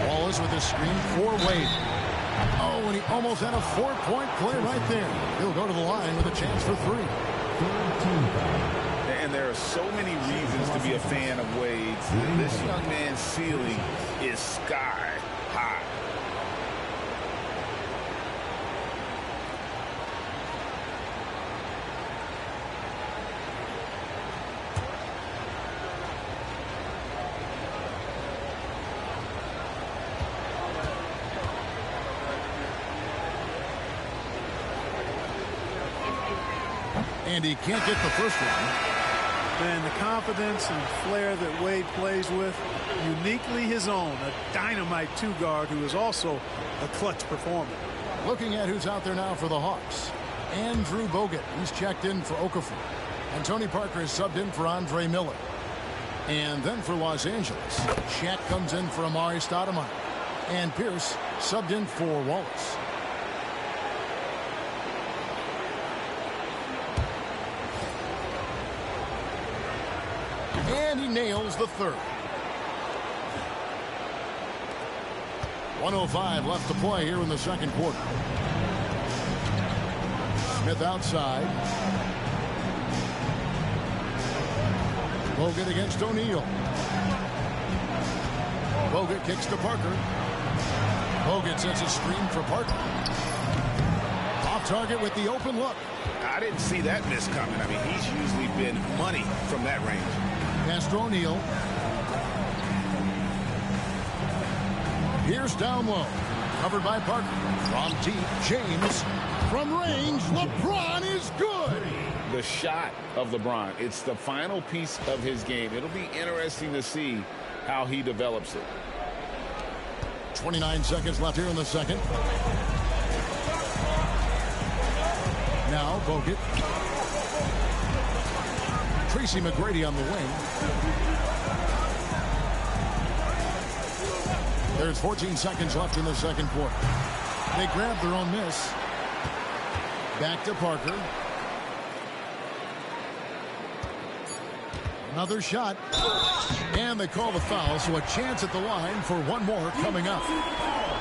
Wallace with a screen for Wade. Oh, and he almost had a 4-point play right there. He'll go to the line with a chance for 3. And there are so many reasons to be a fan of Wade's. This young man's ceiling is sky high. And he can't get the first one. Man, the confidence and flair that Wade plays with, uniquely his own. A dynamite 2-guard who is also a clutch performer. Looking at who's out there now for the Hawks. Andrew Bogut, he's checked in for Okafor. And Tony Parker is subbed in for Andre Miller. And then for Los Angeles, Shaq comes in for Amari Stoudemire. And Pierce subbed in for Wallace. And he nails the 3rd. 1:05 left to play here in the second quarter. Smith outside. Bogut against O'Neal. Bogut kicks to Parker. Bogut sets a screen for Parker. Off target with the open look. I didn't see that miss coming. I mean, he's usually been money from that range. Pass to O'Neal. Here's down low. Covered by Parker. From deep, James. From range, LeBron is good. The shot of LeBron. It's the final piece of his game. It'll be interesting to see how he develops it. 29 seconds left here in the second. Now Bogut. Tracy McGrady on the wing. There's 14 seconds left in the second quarter. They grab their own miss. Back to Parker. Another shot. And they call the foul, so a chance at the line for one more coming up.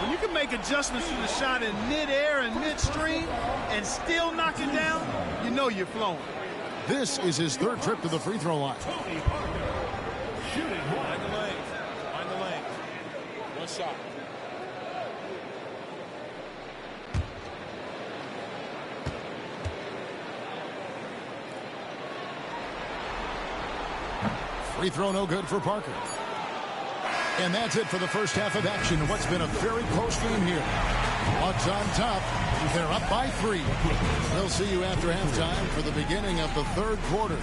When you can make adjustments to the shot in midair and midstream and still knock it down, you know you're flowing. This is his third trip to the free throw line. Tony Parker, shooting one. Find the lane. Find the lane. One shot. Free throw no good for Parker. And that's it for the first half of action. What's been a very close game here. Bucks on top. They're up by 3. We'll see you after halftime for the beginning of the third quarter.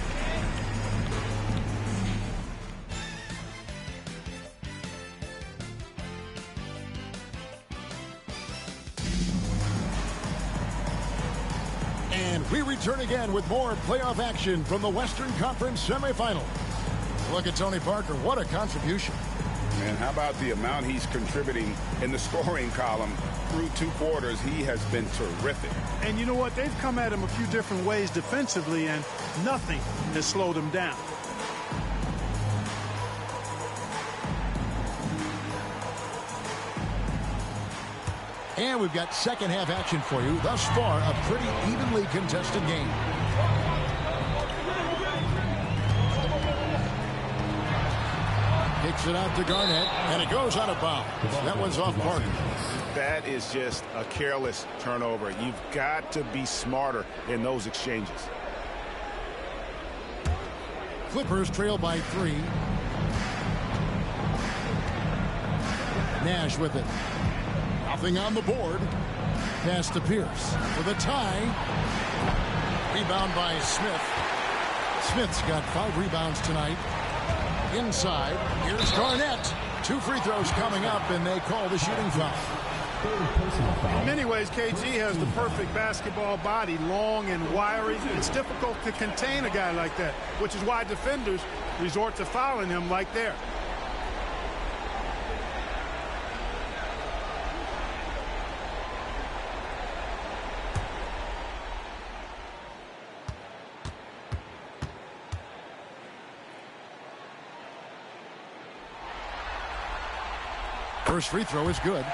And we return again with more playoff action from the Western Conference semifinals. Look at Tony Parker. What a contribution. And how about the amount he's contributing in the scoring column through 2 quarters? He has been terrific. And you know what? They've come at him a few different ways defensively, and nothing has slowed him down. And we've got second half action for you. Thus far, a pretty evenly contested game. Kicks it out to Garnett, and it goes out of bounds. That one's off Parker. That is just a careless turnover. You've got to be smarter in those exchanges. Clippers trail by 3. Nash with it. Nothing on the board. Pass to Pierce for the tie. Rebound by Smith. Smith's got 5 rebounds tonight. Inside, here's Garnett. 2 free throws coming up, and they call the shooting foul. In many ways, KG has the perfect basketball body, long and wiry. It's difficult to contain a guy like that, which is why defenders resort to fouling him like there. First free throw is good.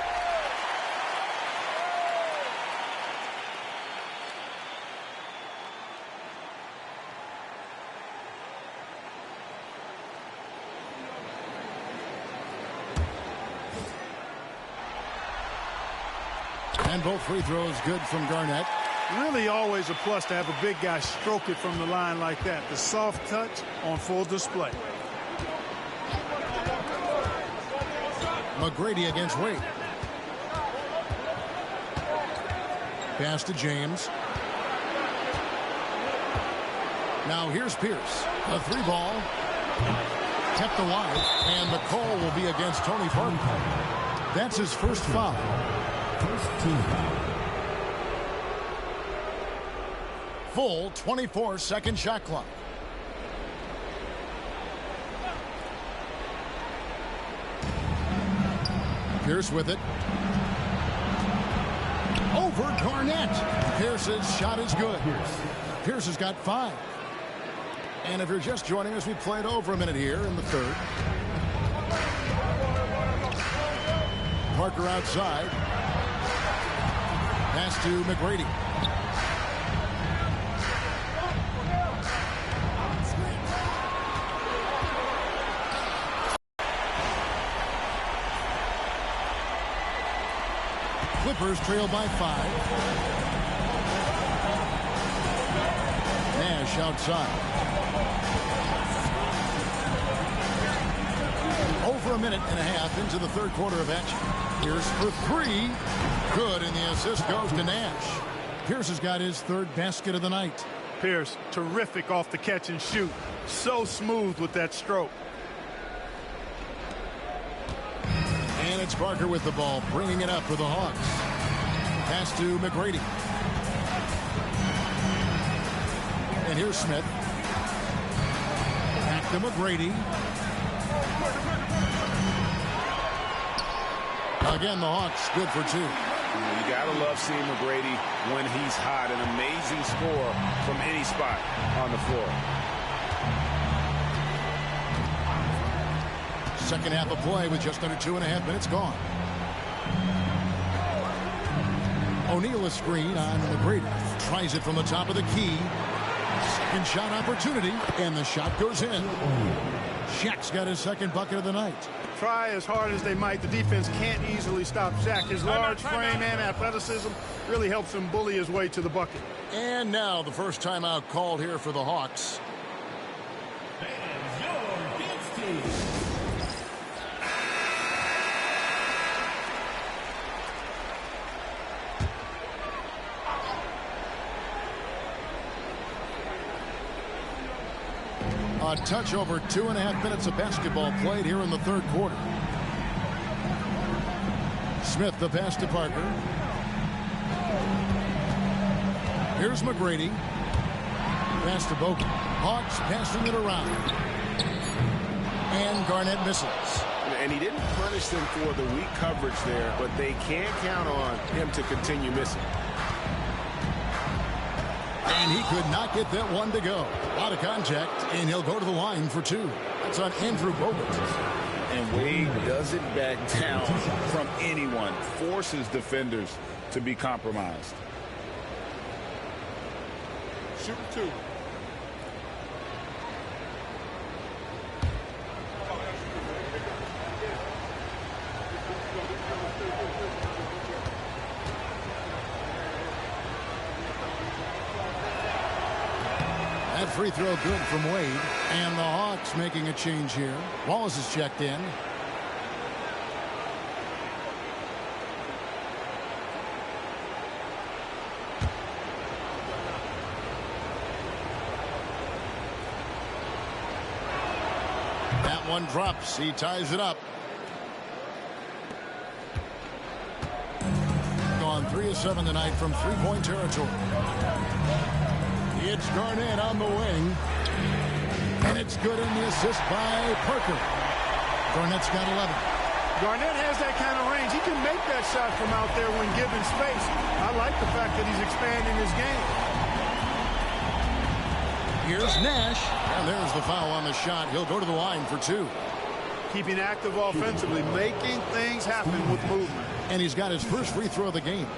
And both free throws good from Garnett. Really always a plus to have a big guy stroke it from the line like that. The soft touch on full display. McGrady against Wade. Pass to James. Now here's Pierce. A 3-ball. Kept alive. And the call will be against Tony Parker. That's his first foul. First team foul. Full 24-second shot clock. Pierce with it. Over Garnett. Pierce's shot is good. Pierce has got 5. And if you're just joining us, we played over a minute here in the third. Parker outside. Pass to McGrady. Clippers trail by 5. Nash outside. Over a minute and a half into the third quarter of action. Pierce for three. Good, and the assist goes to Nash. Pierce has got his third basket of the night. Pierce, terrific off the catch and shoot. So smooth with that stroke. And it's Parker with the ball, bringing it up for the Hawks. Pass to McGrady. And here's Smith. Back to McGrady. Again, the Hawks good for two. You got to love seeing McGrady when he's hot. An amazing score from any spot on the floor. Second half of play with just under 2.5 minutes gone. O'Neal a screen on McGrady. Tries it from the top of the key. Second shot opportunity, and the shot goes in. Shaq's got his second bucket of the night. Try as hard as they might, the defense can't easily stop Shaq. His large frame and athleticism really helps him bully his way to the bucket. And now the first timeout called here for the Hawks. A touch over 2.5 minutes of basketball played here in the third quarter. Smith the pass to Parker. Here's McGrady. Pass to Bogut. Hawks passing it around. And Garnett misses. And he didn't punish them for the weak coverage there, but they can't count on him to continue missing. And he could not get that one to go. Out of contact, and he'll go to the line for two. That's on Andrew Bogut. And Wade doesn't back down from anyone. Forces defenders to be compromised. Shooting two. That free throw good from Wade. And the Hawks making a change here. Wallace is checked in. That one drops. He ties it up. Gone 3 of 7 tonight from three-point territory. It's Garnett on the wing. And it's good in the assist by Parker. Garnett's got 11. Garnett has that kind of range. He can make that shot from out there when given space. I like the fact that he's expanding his game. Here's Nash. And there's the foul on the shot. He'll go to the line for two. Keeping active offensively, making things happen with movement. And he's got his first free throw of the game.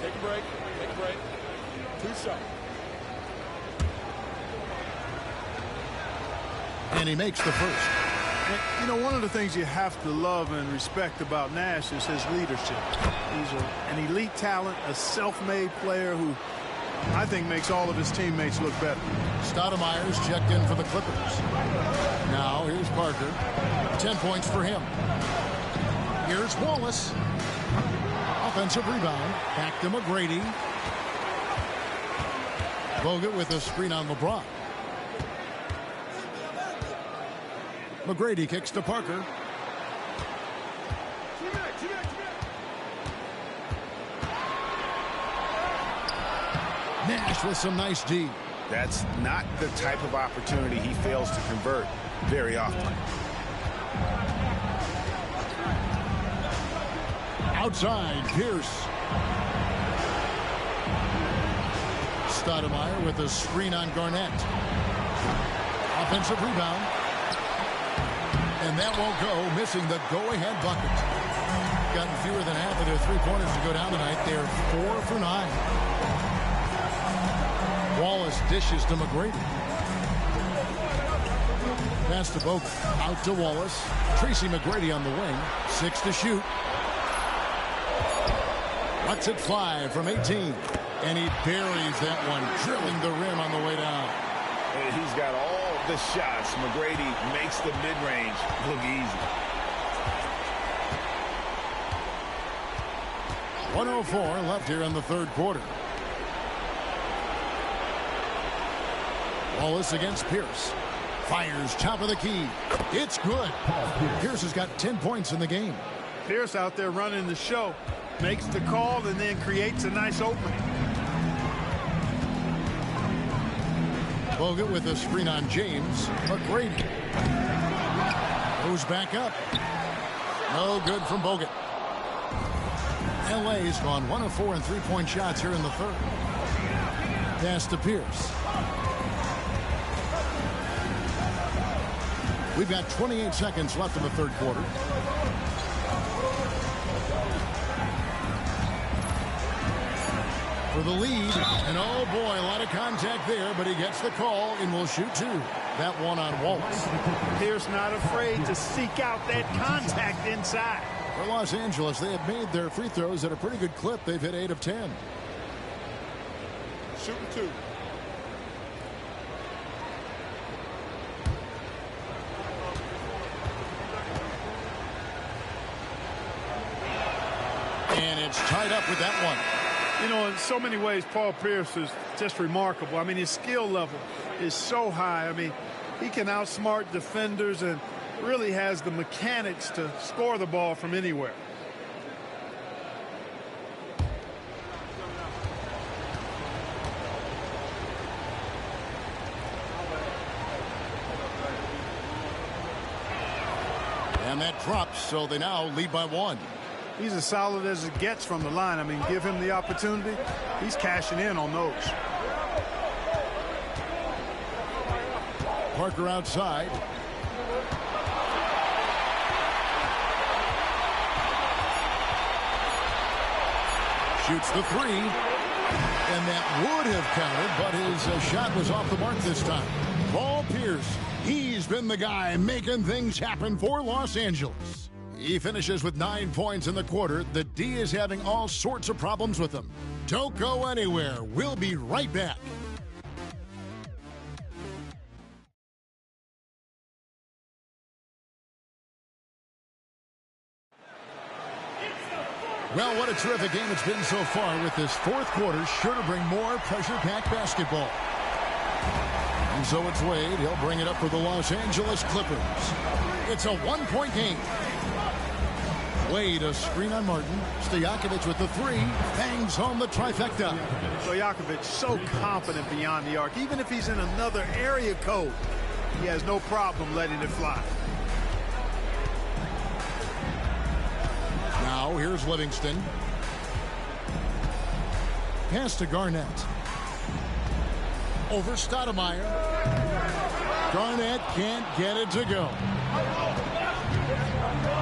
Take a break. Take a break. Two shots. And he makes the first. And, you know, one of the things you have to love and respect about Nash is his leadership. He's an elite talent, a self-made player who I think makes all of his teammates look better. Stoudemire's checked in for the Clippers. Now here's Parker. 10 points for him. Here's Wallace. Offensive rebound. Back to McGrady. Bogut with a screen on LeBron. McGrady kicks to Parker. Nash with some nice D. That's not the type of opportunity he fails to convert very often. Outside, Pierce. Stoudemire with a screen on Garnett. Offensive rebound. And that won't go, missing the go-ahead bucket. Gotten fewer than half of their three-pointers to go down tonight. They're 4 for 9. Wallace dishes to McGrady. Pass to Bogut. Out to Wallace. Tracy McGrady on the wing. 6 to shoot. Lets it fly from 18. And he buries that one, drilling the rim on the way down. And he's got all the shots. McGrady makes the mid-range look easy. 1:04 left here in the third quarter. Wallace against Pierce. Fires top of the key. It's good. Pierce has got 10 points in the game. Pierce out there running the show. Makes the call and then creates a nice opening. Bogut with a screen on James. McGrady goes back up. No good from Bogut. LA's gone 1 of 4 in three-point shots here in the third. Pass to Pierce. We've got 28 seconds left in the third quarter. For the lead, and oh boy, a lot of contact there, but he gets the call and will shoot two. That one on Wallace. Pierce not afraid to seek out that contact inside. For Los Angeles, they have made their free throws at a pretty good clip. They've hit 8 of 10. Shooting two. And it's tied up with that one. You know, in so many ways, Paul Pierce is just remarkable. I mean, his skill level is so high. I mean, he can outsmart defenders and really has the mechanics to score the ball from anywhere. And that drops, so they now lead by 1. He's as solid as it gets from the line. I mean, give him the opportunity. He's cashing in on those. Parker outside. Shoots the three. And that would have counted, but his shot was off the mark this time. Paul Pierce, he's been the guy making things happen for Los Angeles. He finishes with 9 points in the quarter. The D is having all sorts of problems with him. Don't go anywhere. We'll be right back. Well, what a terrific game it's been so far, with this fourth quarter sure to bring more pressure-packed basketball. And so it's Wade. He'll bring it up for the Los Angeles Clippers. It's a one-point game. Wade, a screen on Martin. Stojakovic with the three. Bangs home the trifecta. Stojakovic so confident beyond the arc. Even if he's in another area code, he has no problem letting it fly. Now here's Livingston. Pass to Garnett. Over Stoudemire. Garnett can't get it to go.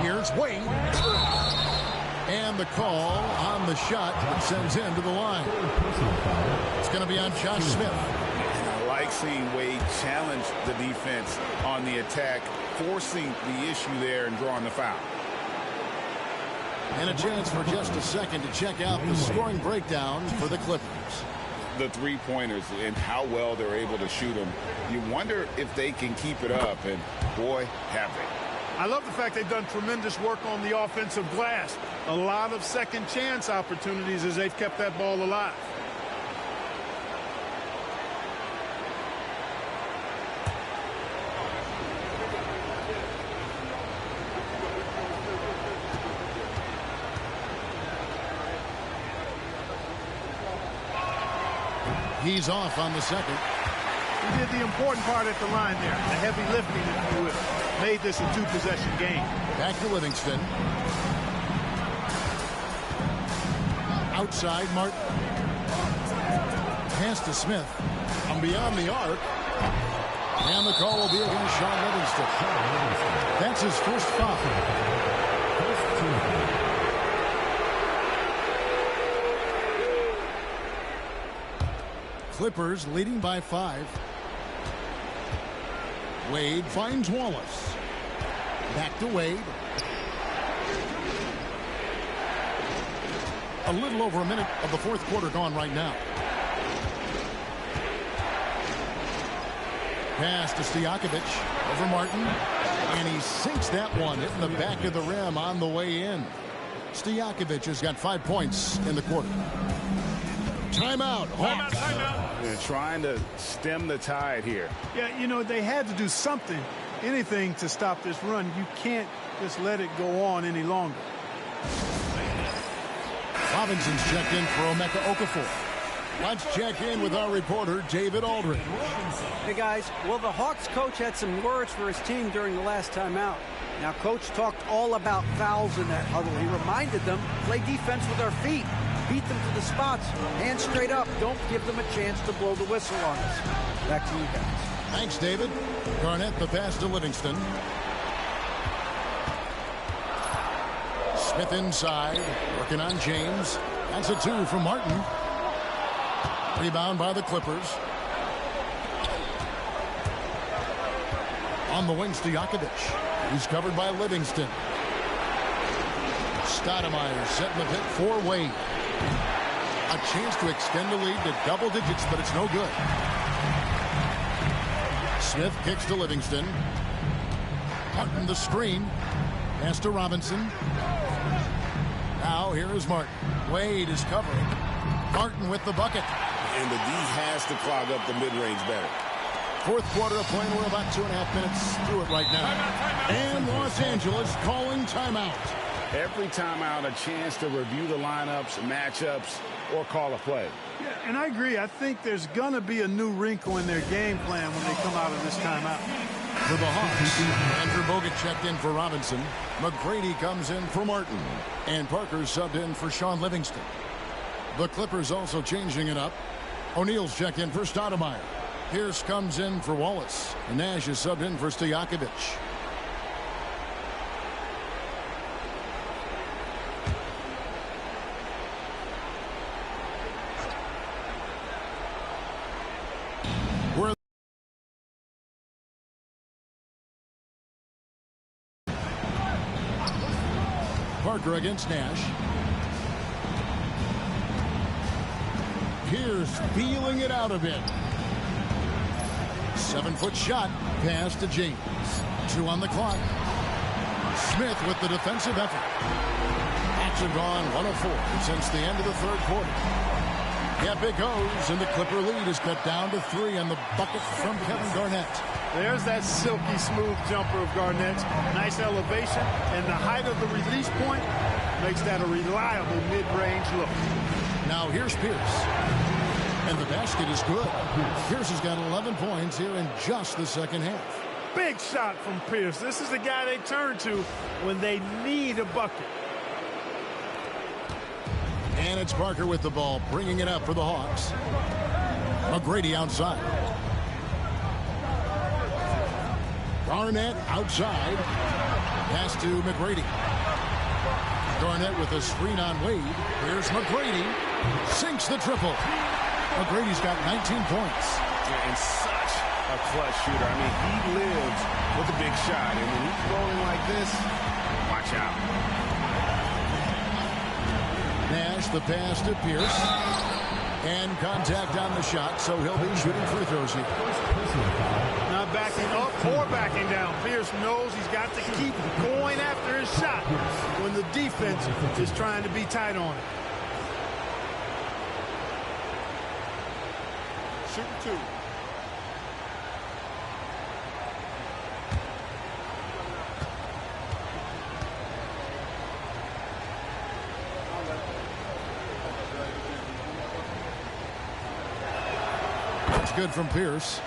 Here's Wade. And the call on the shot that sends him to the line. It's going to be on Josh Smith. And I like seeing Wade challenge the defense on the attack, forcing the issue there and drawing the foul. And a chance for just a second to check out the scoring breakdown for the Clippers. The three-pointers and how well they're able to shoot them. You wonder if they can keep it up, and boy, have they. I love the fact they've done tremendous work on the offensive glass. A lot of second chance opportunities as they've kept that ball alive. He's off on the second. He did the important part at the line there. The heavy lifting, if you will. Made this a two-possession game. Back to Livingston. Outside, Martin. Pass to Smith. From beyond the arc. And the call will be against Sean Livingston. That's his first foul. Clippers leading by 5. Wade finds Wallace. Back to Wade. A little over a minute of the fourth quarter gone right now. Pass to Stojakovic over Martin. And he sinks that one, hitting the back of the rim on the way in. Stojakovic has got 5 points in the quarter. Timeout. Hawks. They're trying to stem the tide here. Yeah, you know, they had to do something, anything to stop this run. You can't just let it go on any longer. Robinson's checked in for Emeka Okafor. Let's check in with our reporter, David Aldridge. Hey, guys. Well, the Hawks coach had some words for his team during the last timeout. Now, coach talked all about fouls in that huddle. He reminded them, play defense with our feet. Beat them to the spots. Hands straight up. Don't give them a chance to blow the whistle on us. Back to you guys. Thanks, David. Garnett the pass to Livingston. Smith inside, working on James. That's a 2 from Martin. Rebound by the Clippers. On the wing, Stojakovic. He's covered by Livingston. Stoudemire setting the pick for Wade. A chance to extend the lead to double digits, but it's no good. Smith kicks to Livingston. Martin the screen. Pass to Robinson. Now here is Martin. Wade is covering. Martin with the bucket. And the D has to clog up the mid-range better. Fourth quarter of play. We're about 2.5 minutes through it right now. And Los Angeles calling timeout. Every timeout, a chance to review the lineups, matchups, or call a play. Yeah, and I agree. I think there's going to be a new wrinkle in their game plan when they come out of this timeout. For the Hawks, Andrew Bogut checked in for Robinson. McGrady comes in for Martin. And Parker subbed in for Sean Livingston. The Clippers also changing it up. O'Neal's checked in for Stoudemire. Pierce comes in for Wallace. And Nash is subbed in for Stojakovic. Parker against Nash. Pierce feeling it out a bit. 7-foot shot. Pass to James. 2 on the clock. Smith with the defensive effort. Action gone 104 since the end of the third quarter. Yep, it goes, and the Clipper lead is cut down to 3 on the bucket from Kevin Garnett. There's that silky smooth jumper of Garnett's. Nice elevation, and the height of the release point makes that a reliable mid-range look. Now here's Pierce. And the basket is good. Pierce has got 11 points here in just the second half. Big shot from Pierce. This is the guy they turn to when they need a bucket. And it's Parker with the ball, bringing it up for the Hawks. McGrady outside. Garnett outside. Pass to McGrady. Garnett with a screen on Wade. Here's McGrady. Sinks the triple. McGrady's got 19 points. Yeah, and such a clutch shooter. I mean, he lives with a big shot. And when he's rolling like this, watch out. Nash, the pass to Pierce. And contact on the shot, so he'll be shooting free throws here. Not backing up or backing down. Pierce knows he's got to keep going after his shot when the defense is trying to be tight on it. Shooting 2. That's good from Pierce.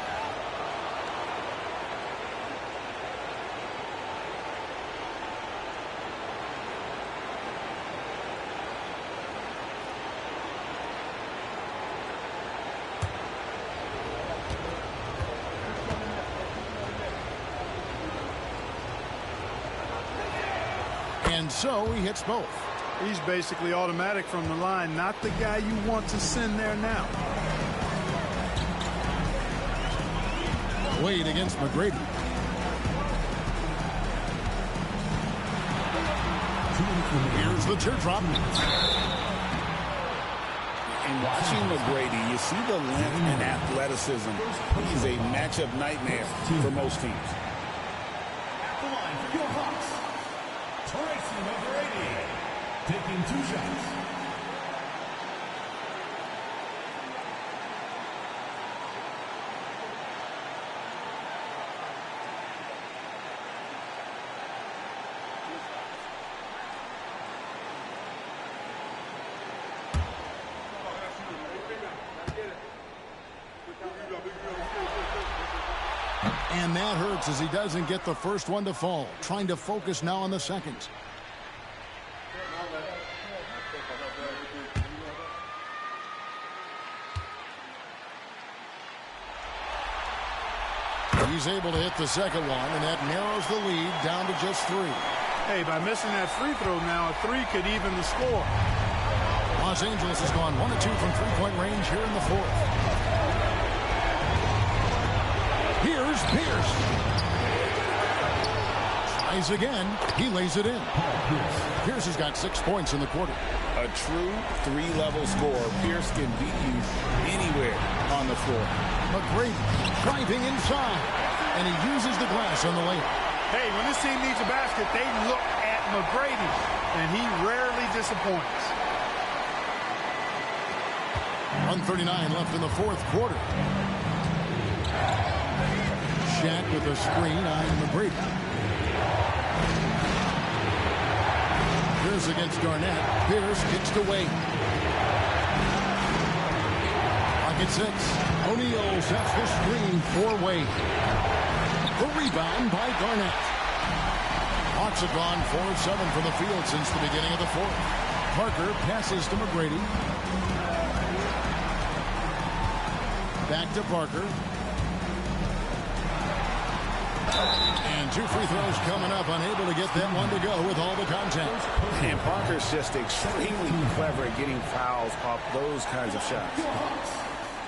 And so he hits both. He's basically automatic from the line, not the guy you want to send there now. Wade against McGrady. Here's the teardrop. And watching McGrady, you see the length and athleticism. He's a matchup nightmare for most teams. At the line for your Hawks, Tracy McGrady, taking 2 shots. And that hurts as he doesn't get the first one to fall. Trying to focus now on the second. He's able to hit the second one, and that narrows the lead down to just 3. Hey, by missing that free throw now, a 3 could even the score. Los Angeles has gone 1 of 2 from three-point range here in the fourth. Here's Pierce. Tries again. He lays it in. Pierce has got 6 points in the quarter. A true 3-level scorer. Pierce can beat you anywhere on the floor. McGrady driving inside, and he uses the glass on the layup. Hey, when this team needs a basket, they look at McGrady, and he rarely disappoints. 1:39 left in the fourth quarter. Shaq with a screen on McGrady. Pierce against Garnett. Pierce kicks to Wade. Pocket 6. O'Neal sets the screen for Wade. The rebound by Garnett. Hawks have gone 4 of 7 from the field since the beginning of the fourth. Parker passes to McGrady. Back to Parker. And 2 free throws coming up, unable to get that one to go with all the contact. And Parker's just extremely clever at getting fouls off those kinds of shots.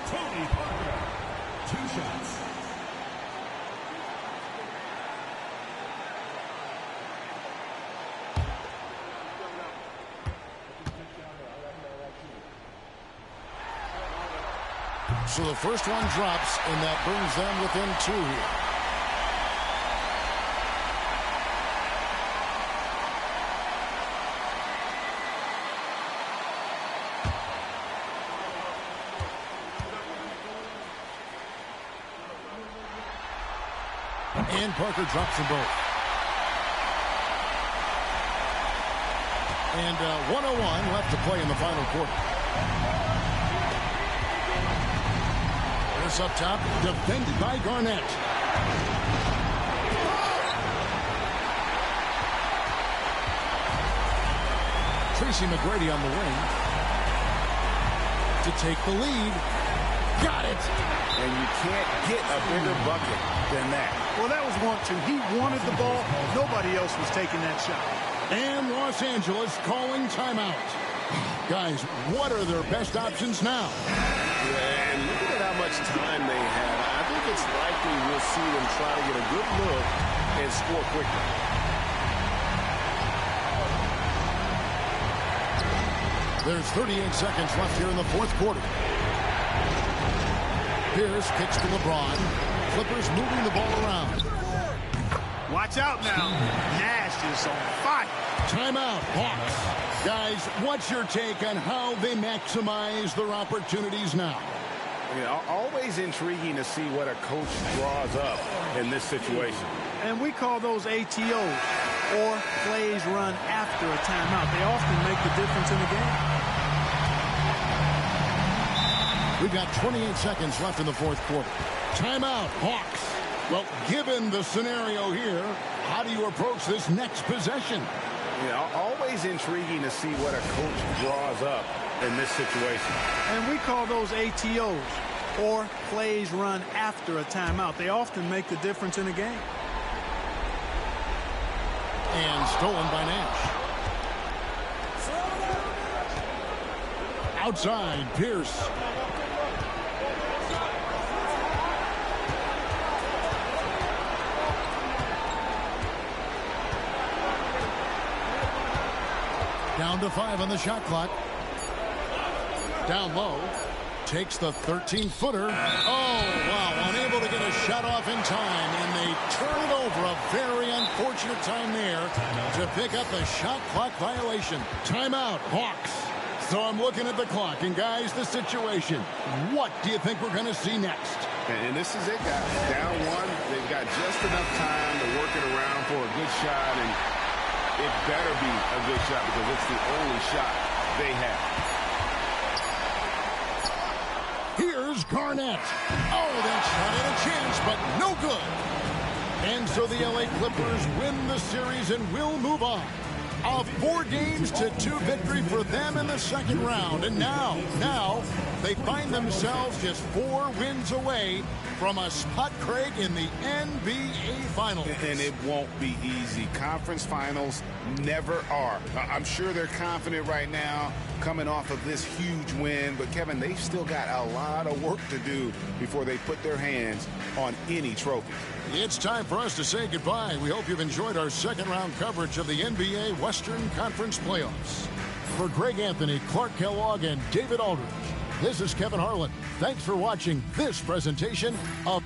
Tony Parker, 2 shots. So the first one drops, and that brings them within 2 here. And Parker drops them both. And 1:01 left to play in the final quarter. This up top, defended by Garnett. Tracy McGrady on the wing to take the lead. Got it. And you can't get a bigger bucket than that. Well, that was 1-2. He wanted the ball. Nobody else was taking that shot. And Los Angeles calling timeout. Guys, what are their best options now? Yeah, and look at how much time they have. I think it's likely we'll see them try to get a good look and score quickly. There's 38 seconds left here in the fourth quarter. Pierce kicks to LeBron. Clippers moving the ball around. Watch out now. Nash is on fire. Timeout, Hawks. Guys, what's your take on how they maximize their opportunities now? Always intriguing to see what a coach draws up in this situation. And we call those ATOs, or plays run after a timeout. They often make the difference in the game. We've got 28 seconds left in the fourth quarter. Timeout, Hawks. Well, given the scenario here, how do you approach this next possession? Always intriguing to see what a coach draws up in this situation. And we call those ATOs, or plays run after a timeout. They often make the difference in a game. And stolen by Nash. Outside, Pierce. Down to 5 on the shot clock. down low. Takes the 13-footer. Oh, wow. Unable to get a shot off in time. And they turn it over. A very unfortunate time there to pick up a shot clock violation. Timeout, Hawks. So I'm looking at the clock. And, guys, the situation. What do you think we're going to see next? And this is it, guys. Down one. They've got just enough time to work it around for a good shot. And it better be a good shot because it's the only shot they have. Here's Garnett. Oh, that shot had a chance, but no good. And so the LA Clippers win the series and will move on. A 4-2 victory for them in the second round. And now they find themselves just 4 wins away from a spot, Craig, in the NBA Finals. And it won't be easy. Conference finals never are. I'm sure they're confident right now coming off of this huge win. But, Kevin, they've still got a lot of work to do before they put their hands on any trophy. It's time for us to say goodbye. We hope you've enjoyed our second-round coverage of the NBA Western Conference Playoffs. For Greg Anthony, Clark Kellogg, and David Aldridge, this is Kevin Harlan. Thanks for watching this presentation of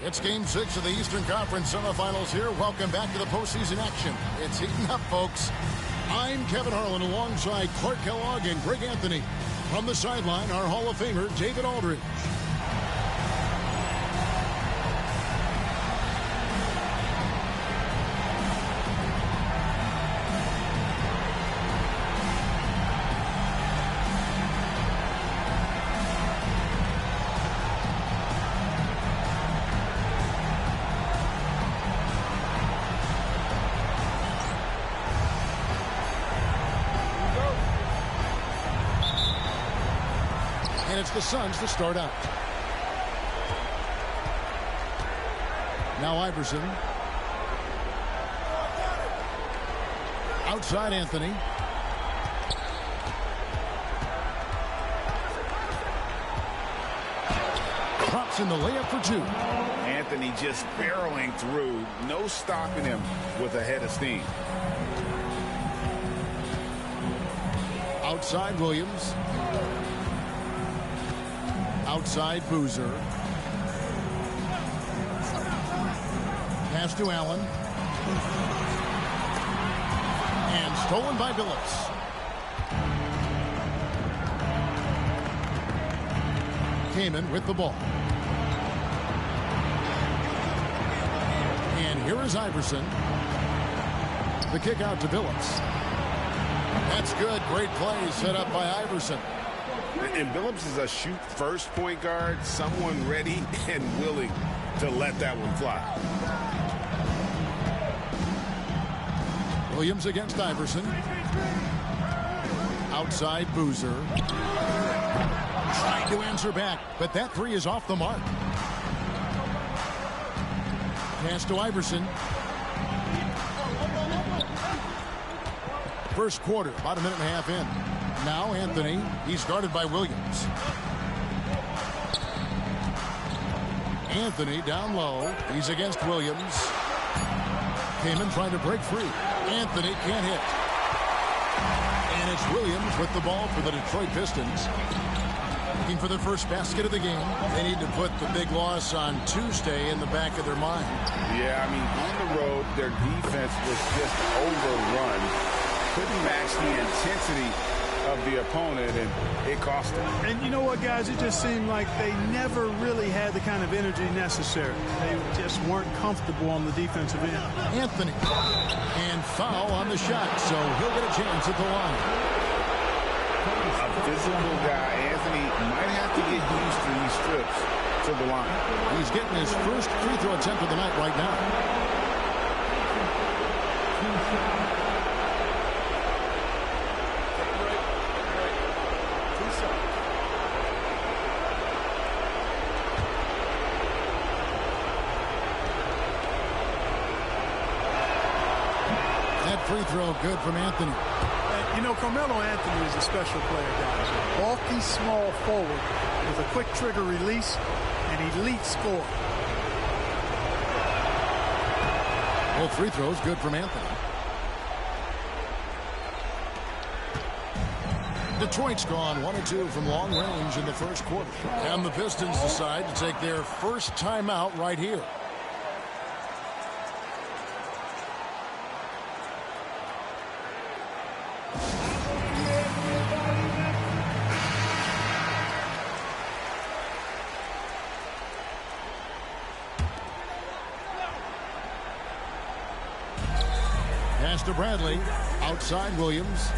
It's Game 6 of the Eastern Conference semifinals here. Welcome back to the postseason action. It's heating up, folks. I'm Kevin Harlan alongside Clark Kellogg and Greg Anthony. From the sideline, our Hall of Famer, David Aldridge. And it's the Suns to start out. Now Iverson. Outside Anthony. Drops in the layup for two. Anthony just barreling through. No stopping him with a head of steam. Outside Williams. Outside Boozer. Pass to Allen. And stolen by Billups. Kaman with the ball. And here is Iverson. The kick out to Billups. That's good. Great play set up by Iverson. And Billups is a shoot-first point guard, someone ready and willing to let that one fly. Williams against Iverson. Outside Boozer. Trying to answer back, but that three is off the mark. Pass to Iverson. First quarter, about a minute and a half in. Now Anthony. He's guarded by Williams. Anthony down low. He's against Williams. Kaman trying to break free. Anthony can't hit. And it's Williams with the ball for the Detroit Pistons. Looking for their first basket of the game. They need to put the big loss on Tuesday in the back of their mind. Yeah, I mean, on the road, their defense was just overrun. Couldn't match the intensity of the opponent, and it cost them. And you know what, guys? It just seemed like they never really had the kind of energy necessary. They just weren't comfortable on the defensive end. Anthony. And foul on the shot, so he'll get a chance at the line. A physical guy, Anthony, might have to get used to these trips to the line. He's getting his first free throw attempt of the night right now. That free throw good from Anthony. You know, Carmelo Anthony is a special player, guys. A bulky, small forward with a quick trigger release and elite score. Both free throws good from Anthony. Detroit's gone 1-2 from long range in the first quarter. And the Pistons decide to take their first timeout right here. Pass to Bradley. Outside Williams.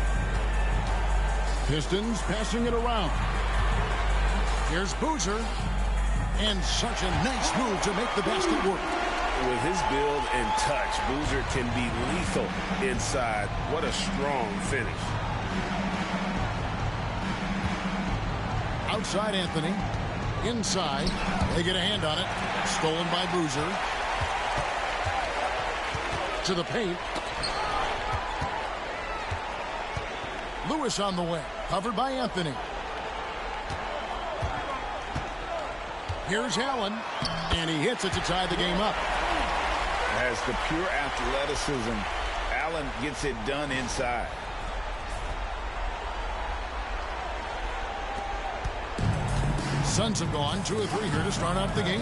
Pistons passing it around. Here's Boozer. And such a nice move to make the basket work. With his build and touch, Boozer can be lethal inside. What a strong finish. Outside Anthony. Inside. They get a hand on it. Stolen by Boozer. To the paint. Lewis on the way. Covered by Anthony. Here's Allen. And he hits it to tie the game up. Has the pure athleticism. Allen gets it done inside. Suns have gone 2 of 3 here to start out the game.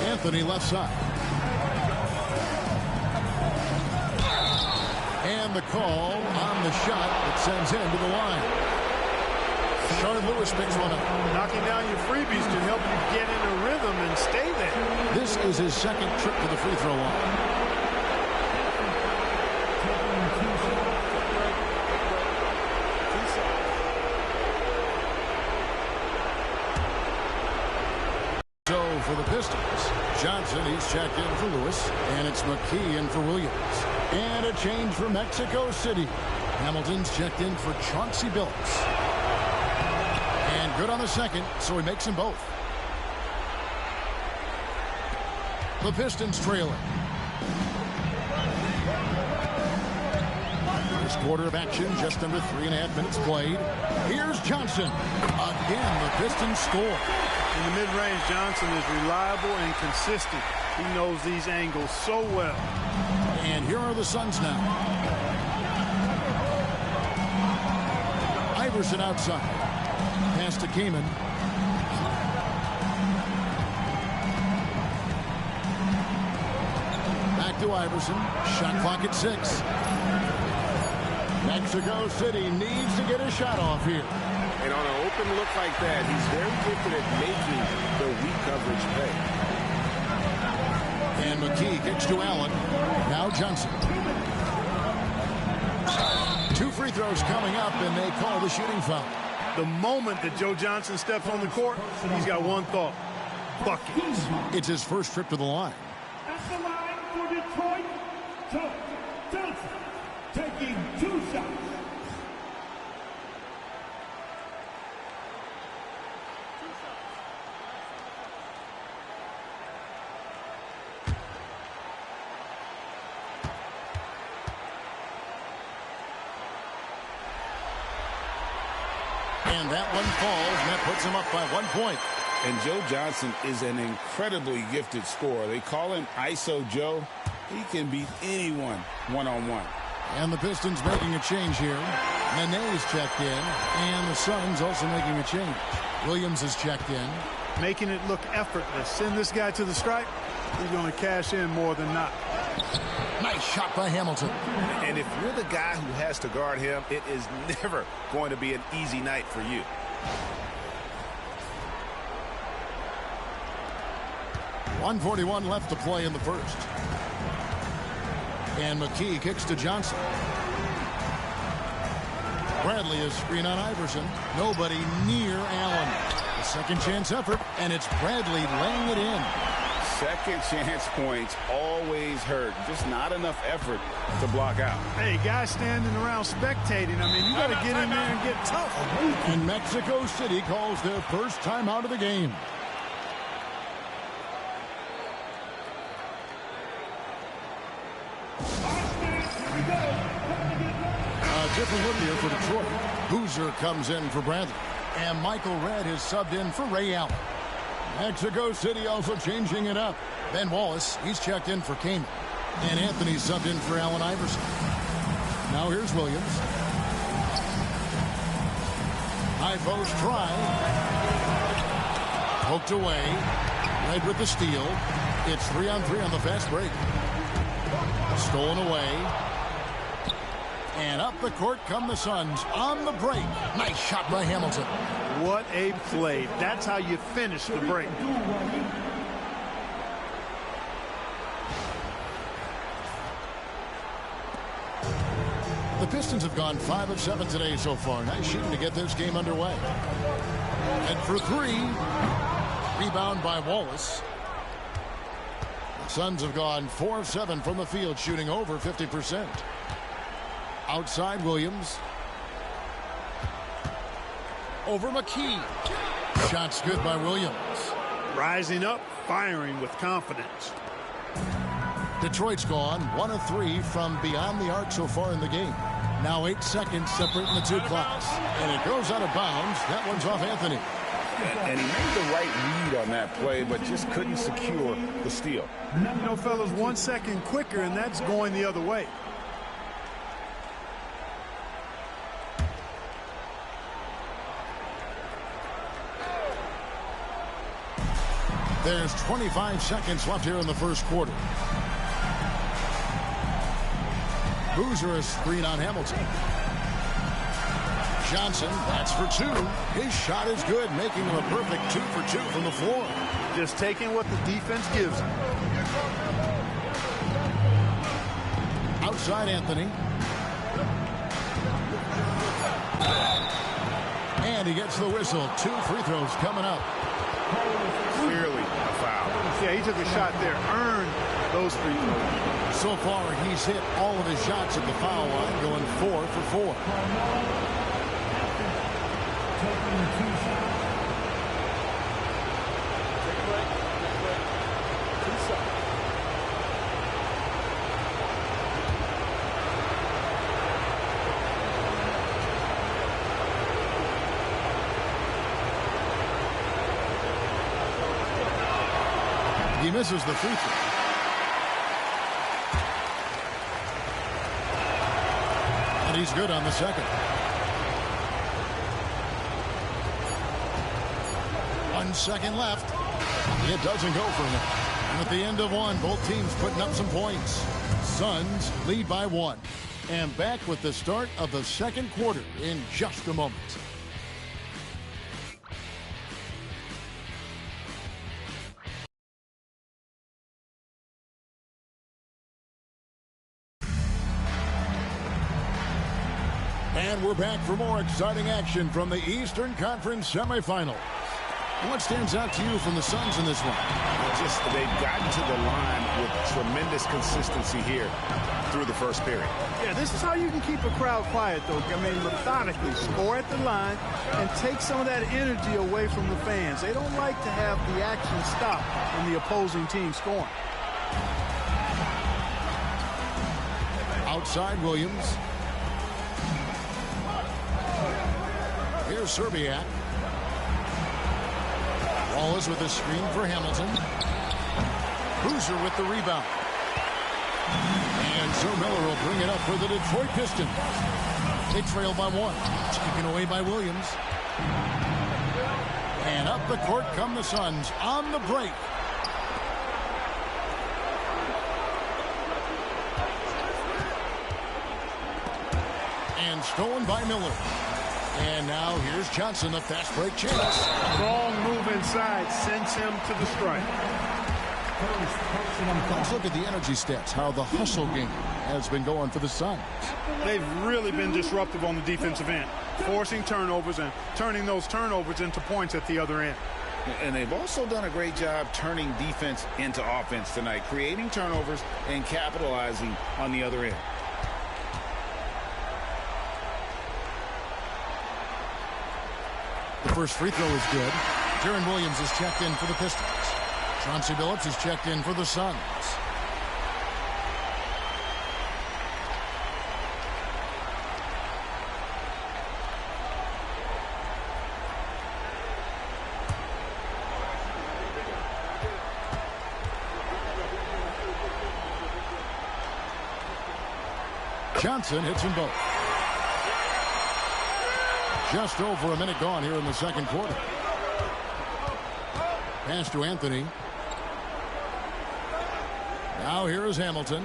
Anthony left side. And the call on the shot that sends him to the line. Sean Lewis picks one up. Knocking down your freebies can help you get in a rhythm and stay there. This is his second trip to the free throw line. So for the Pistons, Johnson, he's checked in for Lewis, and it's McKee in for Williams. And a change for Mexico City. Hamilton's checked in for Chauncey Billups. And And good on the second, so he makes them both. The Pistons trailing. First quarter of action, just under 3.5 minutes played. Here's Johnson. Again, the Pistons score. In the mid-range, Johnson is reliable and consistent. He knows these angles so well. And here are the Suns now. Iverson outside. Pass to Kaman. Back to Iverson. Shot clock at 6. Mexico City needs to get a shot off here. And on an open look like that, he's very gifted at making the weak coverage pay. And McKee kicks to Allen. Now Johnson. 2 free throws coming up, and they call the shooting foul. The moment that Joe Johnson steps on the court, he's got one thought: buckets. It's his first trip to the line. At the line for Detroit, Joe Johnson taking 2 shots. And that one falls, and that puts him up by 1 point. And Joe Johnson is an incredibly gifted scorer. They call him ISO Joe. He can beat anyone one-on-one. And the Pistons making a change here. Nene's checked in, and the Suns also making a change. Williams is checked in. Making it look effortless. Send this guy to the stripe, he's going to cash in more than not. Nice shot by Hamilton. And if you're the guy who has to guard him, it is never going to be an easy night for you. .141 left to play in the first. And McKee kicks to Johnson. Bradley is screen on Iverson. Nobody near Allen. A second chance effort, and it's Bradley laying it in. Second chance points always hurt. Just not enough effort to block out. Hey, guys standing around spectating. I mean, you got to get in there and get tough. And Mexico City calls their first time out of the game. A different look here for Detroit. Boozer comes in for Bradley. And Michael Redd is subbed in for Ray Allen. Mexico City also changing it up. Ben Wallace, he's checked in for Kaman. And Anthony subbed in for Allen Iverson. Now here's Williams. High post try. Poked away. Red with the steal. It's 3-on-3 on the fast break. Stolen away. And up the court come the Suns on the break. Nice shot by Hamilton. What a play. That's how you finish the break. The Pistons have gone 5 of 7 today so far. Nice shooting to get this game underway. And for 3. Rebound by Wallace. The Suns have gone 4 of 7 from the field, shooting over 50%. Outside Williams. Over McKee. Shots good by Williams. Rising up, firing with confidence. Detroit's gone 1 of 3 from beyond the arc so far in the game. Now 8 seconds separating the 2 clocks. And it goes out of bounds. That one's off Anthony. And he made the right read on that play, but just couldn't secure the steal. You know, fellas, 1 second quicker, and that's going the other way. There's 25 seconds left here in the first quarter. Boozer is screen on Hamilton. Johnson, that's for 2. His shot is good, making him a perfect 2 for 2 from the floor. Just taking what the defense gives him. Outside Anthony. And he gets the whistle. 2 free throws coming up. Clearly a foul. Yeah, he took a shot there, earned those free throws. So far, he's hit all of his shots at the foul line, going 4 for 4. He misses the free throw. And he's good on the second. 1 second left. It doesn't go for him. And at the end of one, both teams putting up some points. Suns lead by 1. And back with the start of the second quarter in just a moment. And we're back for more exciting action from the Eastern Conference semifinals. What stands out to you from the Suns in this one? Just they've gotten to the line with tremendous consistency here through the first period. Yeah, this is how you can keep a crowd quiet, though. I mean, methodically score at the line and take some of that energy away from the fans. They don't like to have the action stop when the opposing team scoring. Outside Williams. Here's Serbiak. Wallace with a screen for Hamilton. Boozer with the rebound. And Joe Miller will bring it up for the Detroit Pistons. They trail by 1. Taken away by Williams. And up the court come the Suns on the break. And stolen by Miller. And now here's Johnson, the fast break chance. Wrong move inside sends him to the strike. Let's look at the energy stats, how the hustle game has been going for the Suns. They've really been disruptive on the defensive end, forcing turnovers and turning those turnovers into points at the other end. And they've also done a great job turning defense into offense tonight, creating turnovers and capitalizing on the other end. The first free throw is good. Jaron Williams is checked in for the Pistons. Chauncey Billups is checked in for the Suns. Johnson hits them both. Just over a minute gone here in the second quarter. Pass to Anthony. Now here is Hamilton.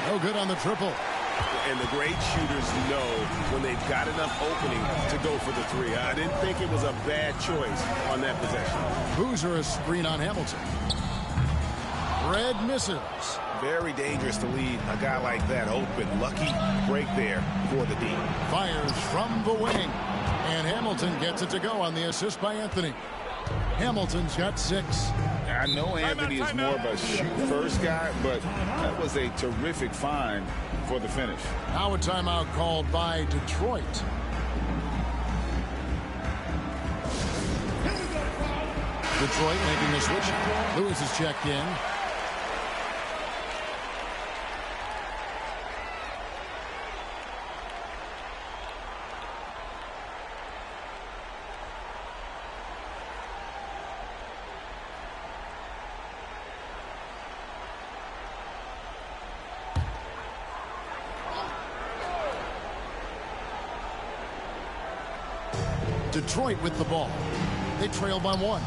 No good on the triple. And the great shooters know when they've got enough opening to go for the three. I didn't think it was a bad choice on that possession. Boozer a screen on Hamilton. Red misses. Very dangerous to leave a guy like that open. Lucky break there for the D. Fires from the wing. And Hamilton gets it to go on the assist by Anthony. Hamilton's got 6. I know Anthony is more of a shoot-first guy, but that was a terrific find for the finish. Now a timeout called by Detroit. Detroit making a switch. Lewis is checked in. Detroit with the ball. They trail by 1.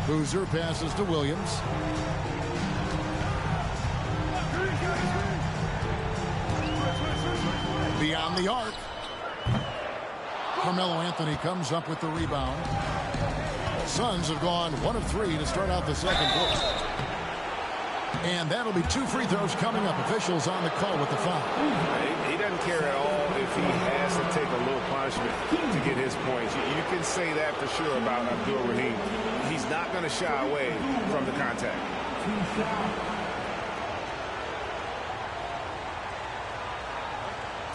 Boozer passes to Williams. Beyond the arc. Carmelo Anthony comes up with the rebound. Suns have gone 1 of 3 to start out the second quarter. And that'll be 2 free throws coming up. Officials on the call with the foul. He doesn't care at all if he has to take a little punishment to get his points. You can say that for sure about Abdul Rahim. He's not going to shy away from the contact.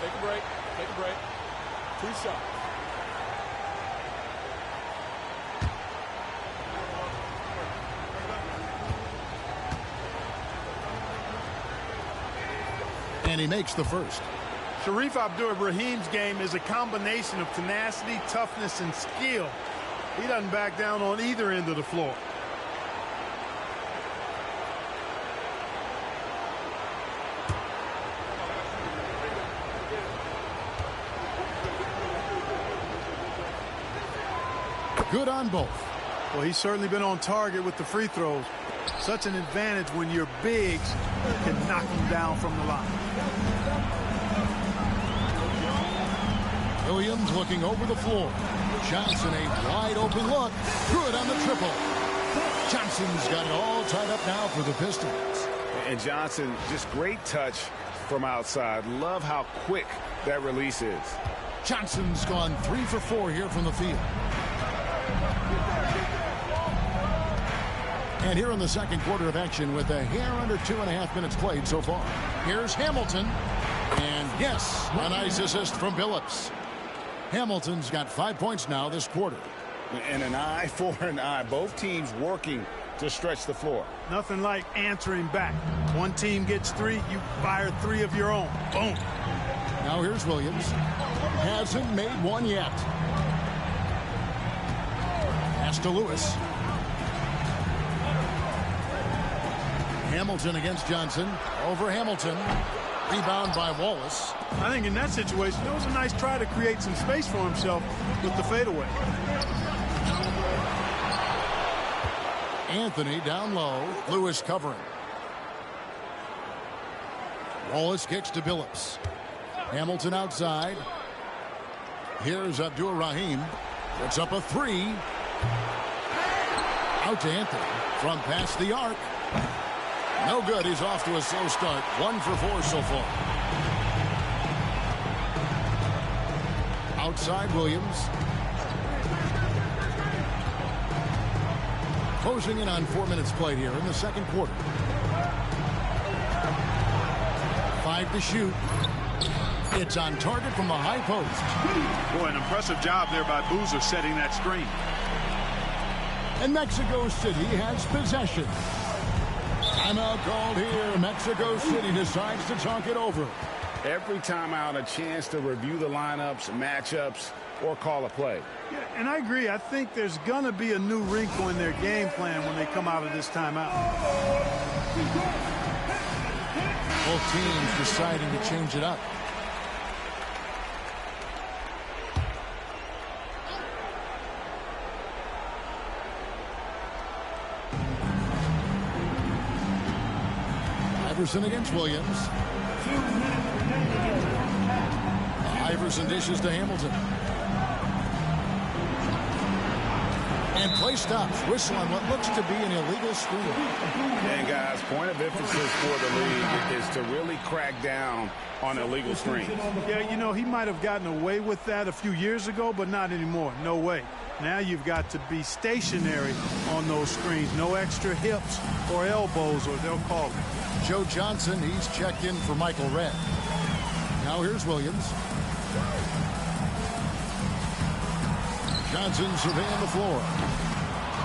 Take a break. Take a break. 2 shots. And he makes the first. Sharif Abdul-Rahim's game is a combination of tenacity, toughness, and skill. He doesn't back down on either end of the floor. Good on both. Well, he's certainly been on target with the free throws. Such an advantage when your bigs can knock him down from the line. Williams looking over the floor. Johnson, a wide open look. Good on the triple. Johnson's got it all tied up now for the Pistons. And Johnson, just great touch from outside. Love how quick that release is. Johnson's gone 3 for 4 here from the field. And here in the second quarter of action with a hair under 2.5 minutes played so far. Here's Hamilton. And yes, a nice assist from Billups. Hamilton's got 5 points now this quarter. And an eye for an eye. Both teams working to stretch the floor. Nothing like answering back. One team gets 3, you fire 3 of your own. Boom. Now here's Williams. Hasn't made one yet. Pass to Lewis. Hamilton against Johnson. Over Hamilton. Rebound by Wallace. I think in that situation, it was a nice try to create some space for himself with the fadeaway. Anthony down low. Lewis covering. Wallace kicks to Billups. Hamilton outside. Here's Abdur-Rahim. Puts up a 3. Out to Anthony. From past the arc. No good. He's off to a slow start. 1 for 4 so far. Outside Williams. Closing in on 4 minutes played here in the second quarter. 5 to shoot. It's on target from the high post. Boy, an impressive job there by Boozer setting that screen. And Mexico City has possession. Timeout called here. Mexico City decides to talk it over. Every timeout, a chance to review the lineups, matchups, or call a play. Yeah, and I agree. I think there's going to be a new wrinkle in their game plan when they come out of this timeout. Both teams deciding to change it up. Iverson against Williams. Iverson dishes to Hamilton. And play stops. Whistle on what looks to be an illegal screen. And guys, point of emphasis for the league is to really crack down on illegal screens. Yeah, you know, he might have gotten away with that a few years ago, but not anymore. No way. Now you've got to be stationary on those screens. No extra hips or elbows, or they'll call it. Joe Johnson, he's checked in for Michael Redd. Now here's Williams. Johnson surveying the floor.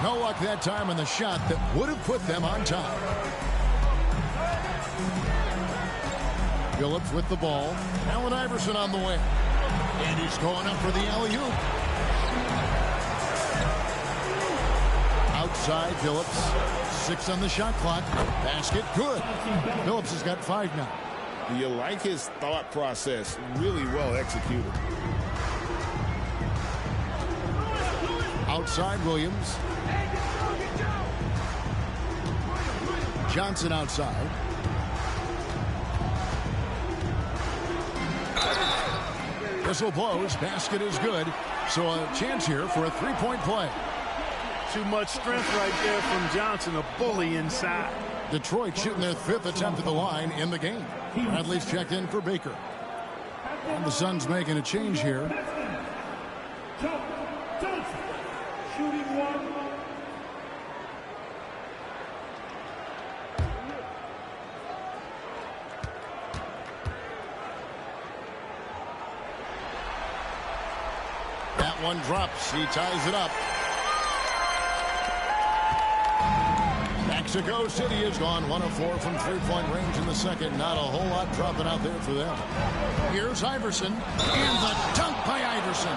No luck that time on the shot that would have put them on top. Billups with the ball. Allen Iverson on the way. And he's going up for the alley-oop. Outside Billups. 6 on the shot clock. Basket good. Billups has got 5 now. You like his thought process. Really well executed. Outside Williams. Johnson outside. Whistle blows. Basket is good. So a chance here for a 3-point play. Too much strength right there from Johnson, a bully inside. Detroit shooting their 5th attempt at the line in the game. Bradley's checked in for Baker. And the Suns making a change here. Shooting 1. That one drops. He ties it up. Mexico City has gone 1 of 4 from 3-point range in the second. Not a whole lot dropping out there for them. Here's Iverson. And the dunk by Iverson.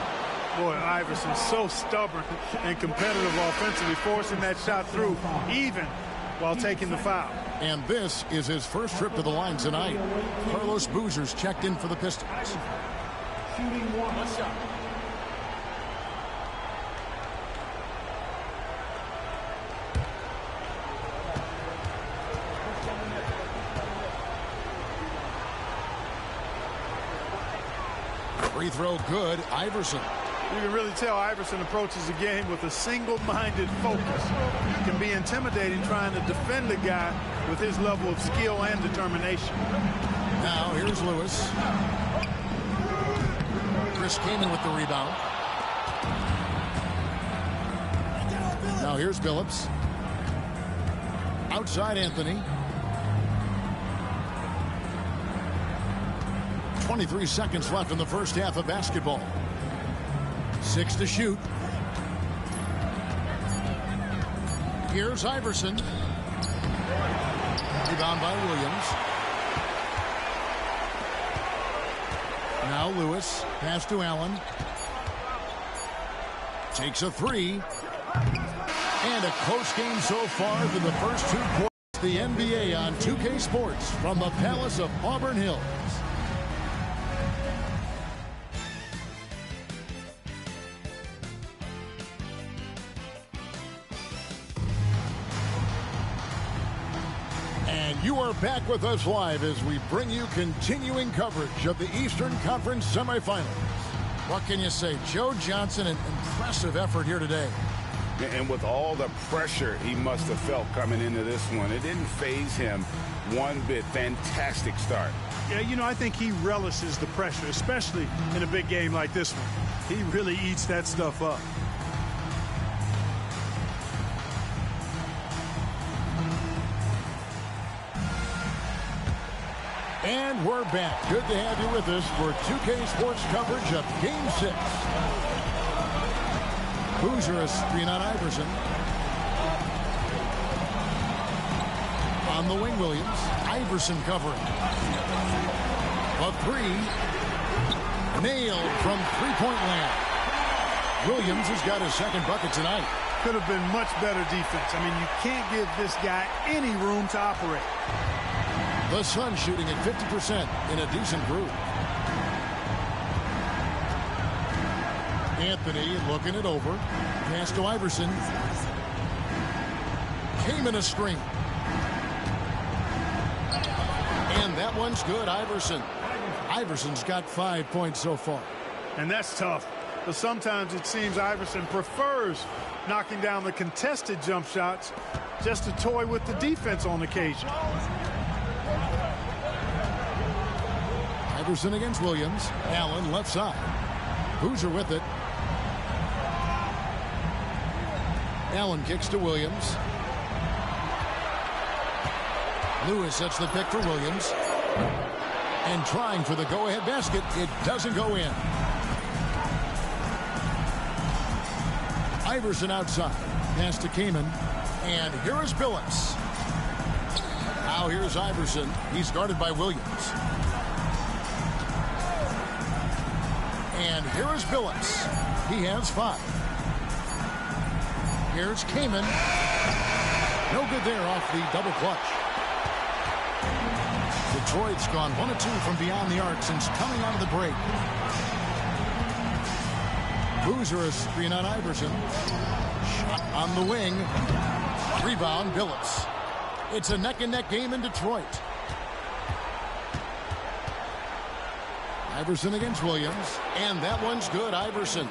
Boy, Iverson's so stubborn and competitive offensively, forcing that shot through, even while taking the foul. And this is his first trip to the line tonight. Carlos Boozer's checked in for the Pistons. Shooting 1 shot. Free throw good. Iverson. You can really tell Iverson approaches the game with a single-minded focus. It can be intimidating trying to defend a guy with his level of skill and determination. Now here's Lewis. Chris Kaman with the rebound. Now here's Billups. Outside Anthony. 23 seconds left in the first half of basketball. 6 to shoot. Here's Iverson. Rebound by Williams. Now Lewis. Pass to Allen. Takes a three. And a close game so far for the first 2 quarters. The NBA on 2K Sports from the Palace of Auburn Hills. You are back with us live as we bring you continuing coverage of the Eastern Conference semifinals. What can you say? Joe Johnson, an impressive effort here today. And with all the pressure he must have felt coming into this one, it didn't faze him one bit. Fantastic start. Yeah, you know, I think he relishes the pressure, especially in a big game like this one. He really eats that stuff up. And we're back. Good to have you with us for 2K Sports coverage of Game 6. Boozer a screen on Iverson. On the wing, Williams. Iverson covering. A three. Nailed from three-point land. Williams has got his second bucket tonight. Could have been much better defense. I mean, you can't give this guy any room to operate. The Suns shooting at 50% in a decent group. Anthony looking it over. Pass to Iverson. Came in a screen. And that one's good, Iverson. Iverson's got 5 points so far. And that's tough. But sometimes it seems Iverson prefers knocking down the contested jump shots just to toy with the defense on occasion. Iverson against Williams. Allen left side. Boozer with it. Allen kicks to Williams. Lewis sets the pick for Williams. And trying for the go-ahead basket. It doesn't go in. Iverson outside. Pass to Kaman. And here is Billups. Now here's Iverson. He's guarded by Williams. And here is Billups. He has 5. Here's Kaman. No good there off the double clutch. Detroit's gone 1 of 2 from beyond the arc since coming out of the break. Boozer a screen on Iverson. Shot on the wing. Rebound, Billups. It's a neck-and-neck game in Detroit. Iverson against Williams. And that one's good, Iverson.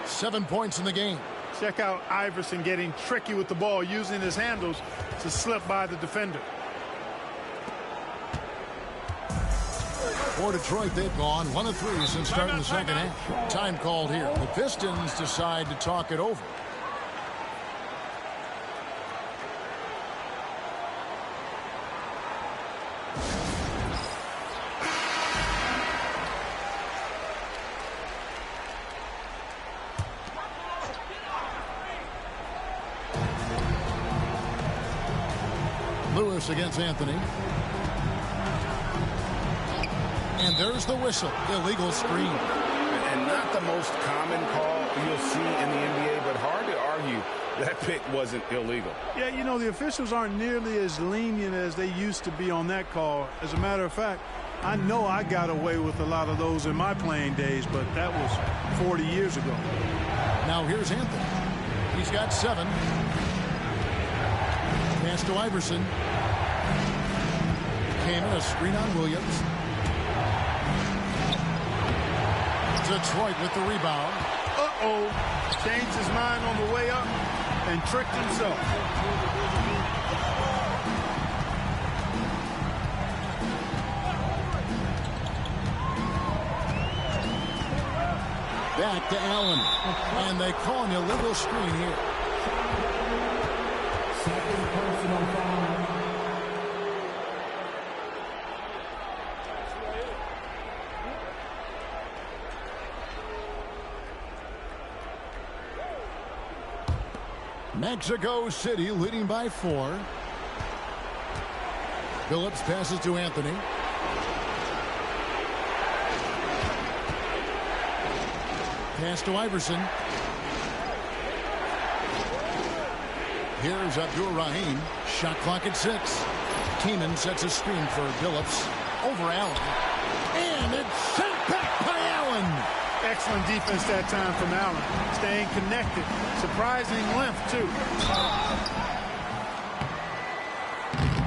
7 points in the game. Check out Iverson getting tricky with the ball, using his handles to slip by the defender. For Detroit, they've gone 1 of 3 since starting the second half. Time called here. The Pistons decide to talk it over. Lewis against Anthony. And there's the whistle. Illegal screen. And not the most common call you'll see in the NBA, but hard to argue that pick wasn't illegal. Yeah, you know, the officials aren't nearly as lenient as they used to be on that call. As a matter of fact, I know I got away with a lot of those in my playing days, but that was 40 years ago. Now here's Anthony. He's got 7. Pass to Iverson. Came in a screen on Williams. Detroit with the rebound. Changed his mind on the way up and tricked himself. Back to Allen. And they call an illegal screen here. Second personal foul. Mexico City leading by 4. Phillips passes to Anthony. Pass to Iverson. Here's Abdur-Rahim. Shot clock at 6. Keenan sets a screen for Phillips. Over Allen. And it's sent back by Allen. Excellent defense that time from Allen. Staying connected. Surprising length, too.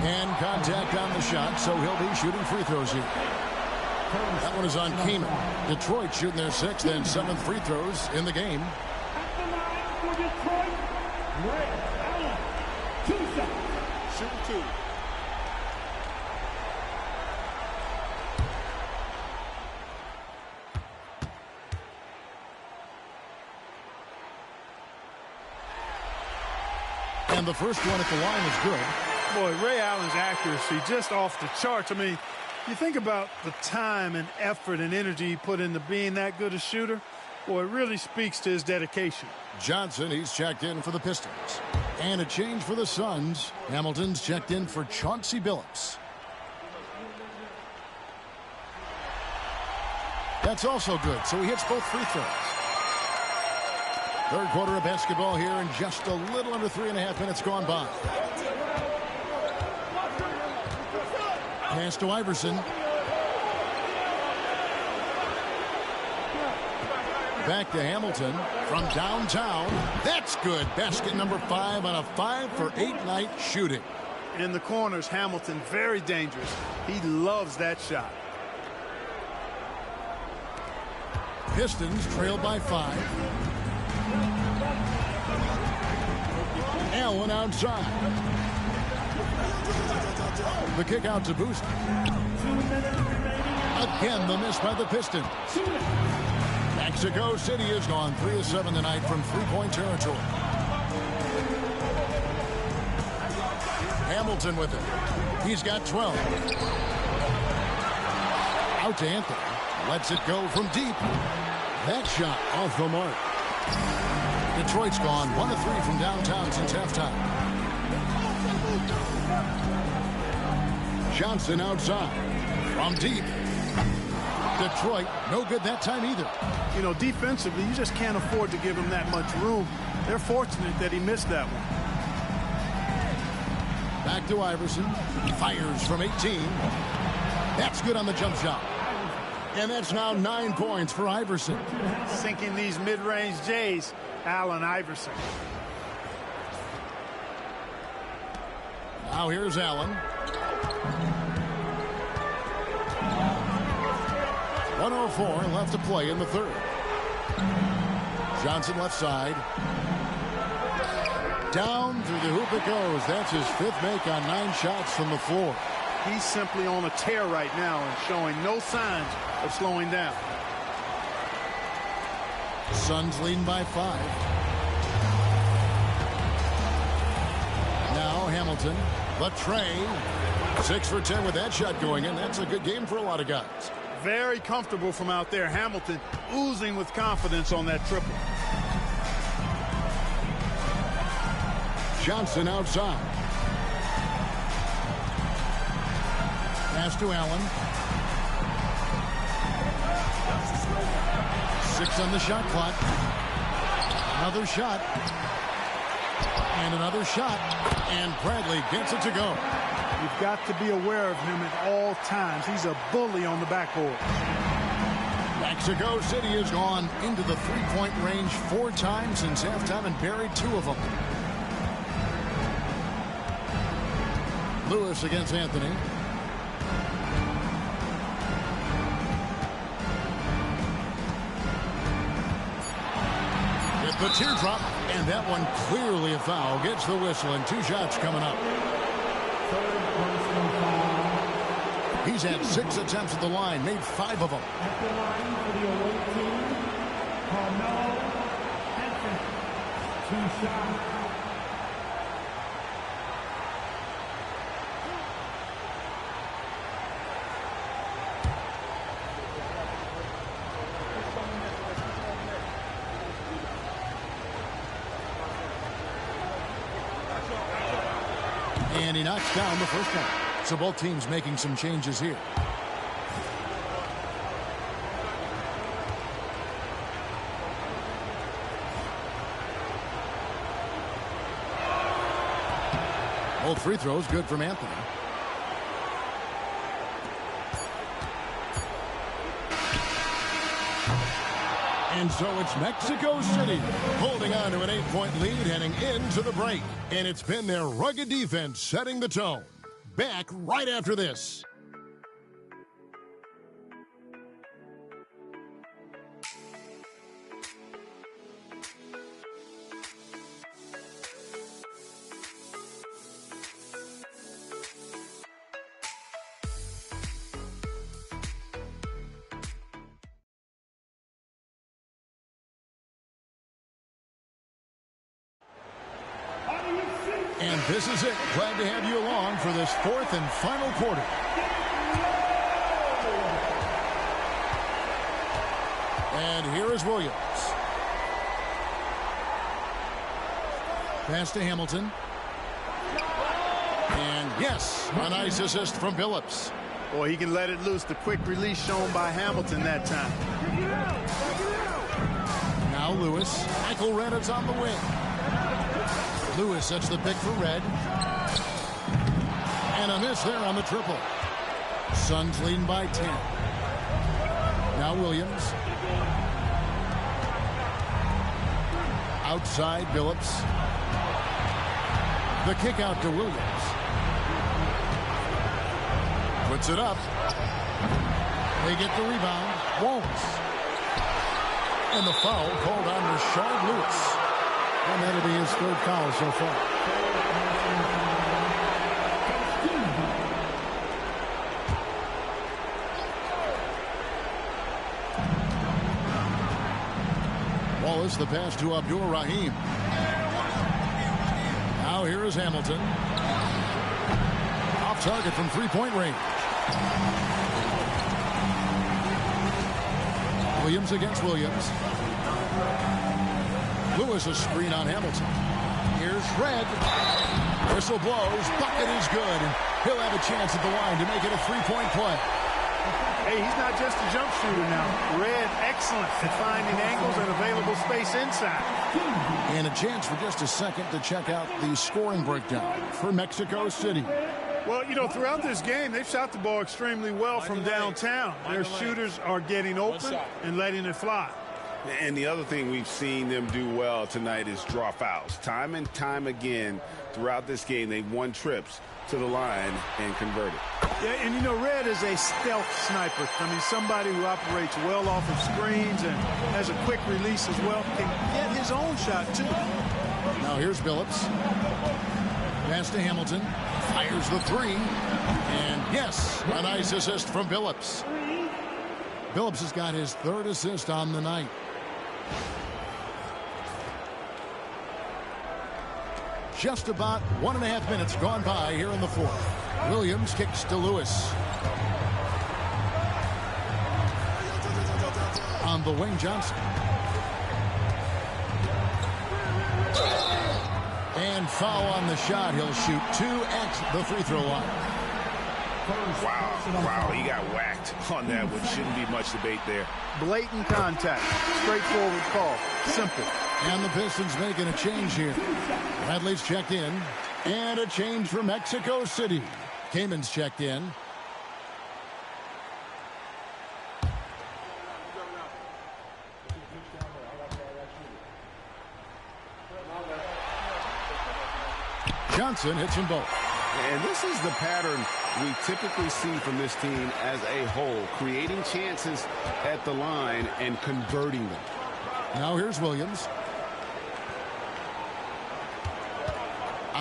And contact on the shot, so he'll be shooting free throws here. That one is on Keenan. Detroit shooting their 6th and 7th free throws in the game. At the line for Detroit, Ray Allen. 2 shots. Shoot 2. And the first one at the line is good. Boy, Ray Allen's accuracy just off the charts. I mean, you think about the time and effort and energy he put into being that good a shooter. Boy, it really speaks to his dedication. Johnson, he's checked in for the Pistons. And a change for the Suns. Hamilton's checked in for Chauncey Billups. That's also good, so he hits both free throws. Third quarter of basketball here, and just a little under 3.5 minutes gone by. Pass to Iverson. Back to Hamilton from downtown. That's good. Basket number 5 on a 5-for-8 night shooting. In the corners, Hamilton very dangerous. He loves that shot. Pistons trailed by 5. Allen outside. The kick out to Boozer. Again, the miss by the Pistons. Mexico City has gone 3 of 7 tonight from three-point territory. Hamilton with it. He's got 12. Out to Anthony. Lets it go from deep. That shot off the mark. Detroit's gone 1 of 3 from downtown since halftime. Johnson outside. From deep. Detroit, no good that time either. You know, defensively, you just can't afford to give him that much room. They're fortunate that he missed that one. Back to Iverson. Fires from 18. That's good on the jump shot. And that's now 9 points for Iverson. Sinking these mid-range J's, Allen Iverson. Now here's Allen. 1:04 left to play in the third. Johnson left side. Down through the hoop it goes. That's his 5th make on 9 shots from the floor. He's simply on a tear right now and showing no signs of slowing down. Suns leading by 5. Now Hamilton. The tray. 6 for 10 with that shot going in. That's a good game for a lot of guys. Very comfortable from out there. Hamilton oozing with confidence on that triple. Johnson outside. Pass to Allen. 6 on the shot clock. Another shot. And another shot. And Bradley gets it to go. You've got to be aware of him at all times. He's a bully on the backboard. Mexico City has gone into the three-point range 4 times since halftime and buried 2 of them. Lewis against Anthony. The teardrop, and that one clearly a foul. Gets the whistle, and 2 shots coming up. He's had 6 attempts at the line, made 5 of them. At the line for the away team, Carmelo Anthony. 2 shots. And he knocks down the first one. So both teams making some changes here. Both free throws good from Anthony. And so it's Mexico City holding on to an 8-point lead heading into the break. And it's been their rugged defense setting the tone. Back right after this. And this is it. Glad to have you along for this 4th and final quarter. And here is Williams. Pass to Hamilton. And yes, a nice assist from Phillips. Boy, he can let it loose. The quick release shown by Hamilton that time. Now Lewis. Michael Red is on the wing. Lewis sets the pick for Red. And a miss there on the triple. Suns leading by 10. Now Williams. Outside Phillips. The kick out to Williams. Puts it up. They get the rebound. Won't. And the foul called on Rashard Lewis. And that'll be his 3rd foul so far. Wallace, the pass to Abdul Rahim. Now here is Hamilton. Off target from 3-point range. Williams against Williams. Lewis a screen on Hamilton. Here's Red. Whistle blows. Bucket is good. And he'll have a chance at the line to make it a 3-point play. Hey, he's not just a jump shooter now. Red, excellent at finding angles and available space inside. And a chance for just a second to check out the scoring breakdown for Mexico City. Well, you know, throughout this game, they've shot the ball extremely well from downtown. Their shooters are getting open and letting it fly. And the other thing we've seen them do well tonight is draw fouls. Time and time again throughout this game, they've won trips to the line and converted. Yeah, and you know, Red is a stealth sniper. I mean, somebody who operates well off of screens and has a quick release as well. Can get his own shot, too. Now here's Phillips. Pass to Hamilton. Fires the 3. And yes, a nice assist from Phillips. Phillips has got his 3rd assist on the night. Just about 1.5 minutes gone by here in the 4th. Williams kicks to Lewis. On the wing, Johnson. And foul on the shot. He'll shoot 2 at the free throw line. Wow, he got whacked on that one. Shouldn't be much debate there. Blatant contact. Straightforward call. Simple. And the Pistons making a change here. Bradley's checked in. And a change for Mexico City. Kaman's checked in. Johnson hits them both. And this is the pattern we typically see from this team as a whole, creating chances at the line and converting them. Now here's Williams.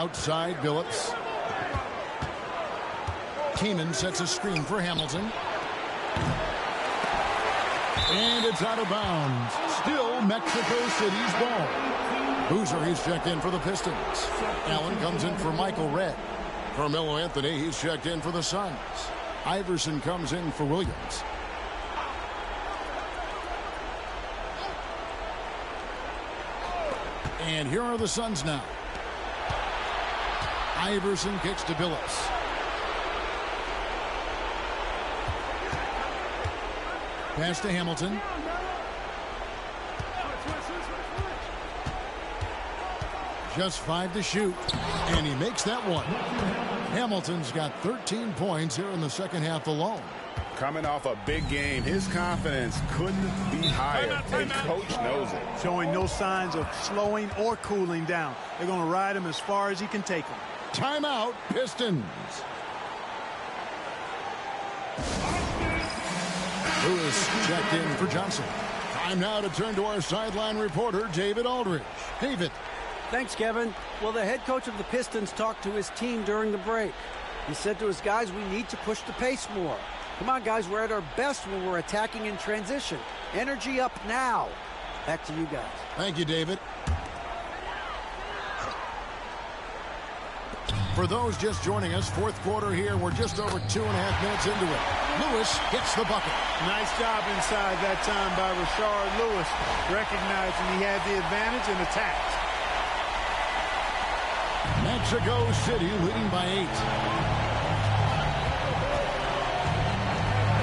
Outside Billups. Keenan sets a screen for Hamilton. And it's out of bounds. Still Mexico City's ball. Boozer, he's checked in for the Pistons. Allen comes in for Michael Redd. Carmelo Anthony, he's checked in for the Suns. Iverson comes in for Williams. And here are the Suns now. Iverson kicks to Billups. Pass to Hamilton. Just 5 to shoot, and he makes that one. Hamilton's got 13 points here in the second half alone. Coming off a big game, his confidence couldn't be higher, and Coach knows it. Showing no signs of slowing or cooling down. They're going to ride him as far as he can take him. Timeout, Pistons. Lewis checked in for Johnson. Time now to turn to our sideline reporter, David Aldridge. David. Thanks, Kevin. Well, the head coach of the Pistons talked to his team during the break. He said to his guys, we need to push the pace more. Come on, guys, we're at our best when we're attacking in transition. Energy up now. Back to you guys. Thank you, David. For those just joining us, fourth quarter here. We're just over 2.5 minutes into it. Lewis hits the bucket. Nice job inside that time by Rashard Lewis, recognizing he had the advantage and attacked. Mexico City leading by 8.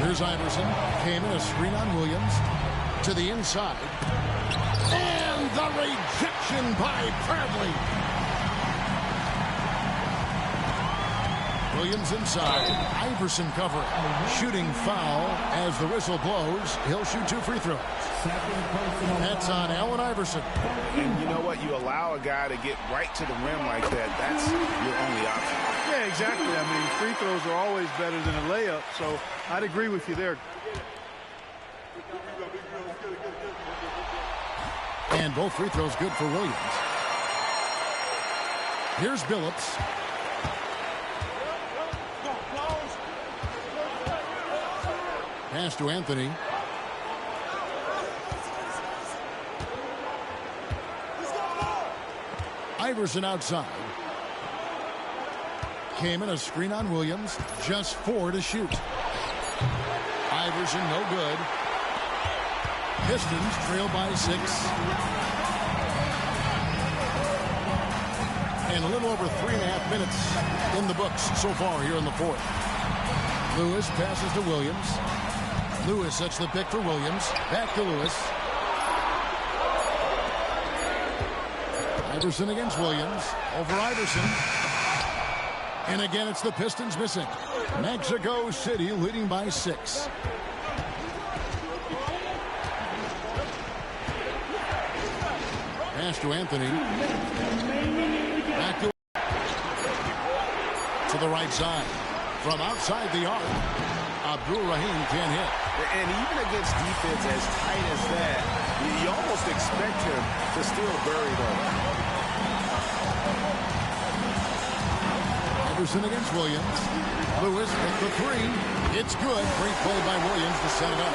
Here's Iverson. Came in a screen on Williams. To the inside. And the rejection by Bradley. Williams inside. Iverson covering. Shooting foul as the whistle blows. He'll shoot 2 free throws. That's on Allen Iverson. And you know what? You allow a guy to get right to the rim like that. That's your only option. Yeah, exactly. I mean, free throws are always better than a layup, so I'd agree with you there. And both free throws good for Williams. Here's Billups. Pass to Anthony. Iverson outside. Came in a screen on Williams. Just 4 to shoot. Iverson no good. Pistons trail by 6. And a little over 3.5 minutes in the books so far here in the fourth. Lewis passes to Williams. Lewis sets the pick for Williams. Back to Lewis. Iverson against Williams. Over Iverson. And again, it's the Pistons missing. Mexico City leading by 6. Pass to Anthony. Back to the right side. From outside the arc, Abdul Rahim can't hit. And even against defense as tight as that, you almost expect him to still bury them. Iverson against Williams. Lewis with the 3. It's good. Great play by Williams to set it up.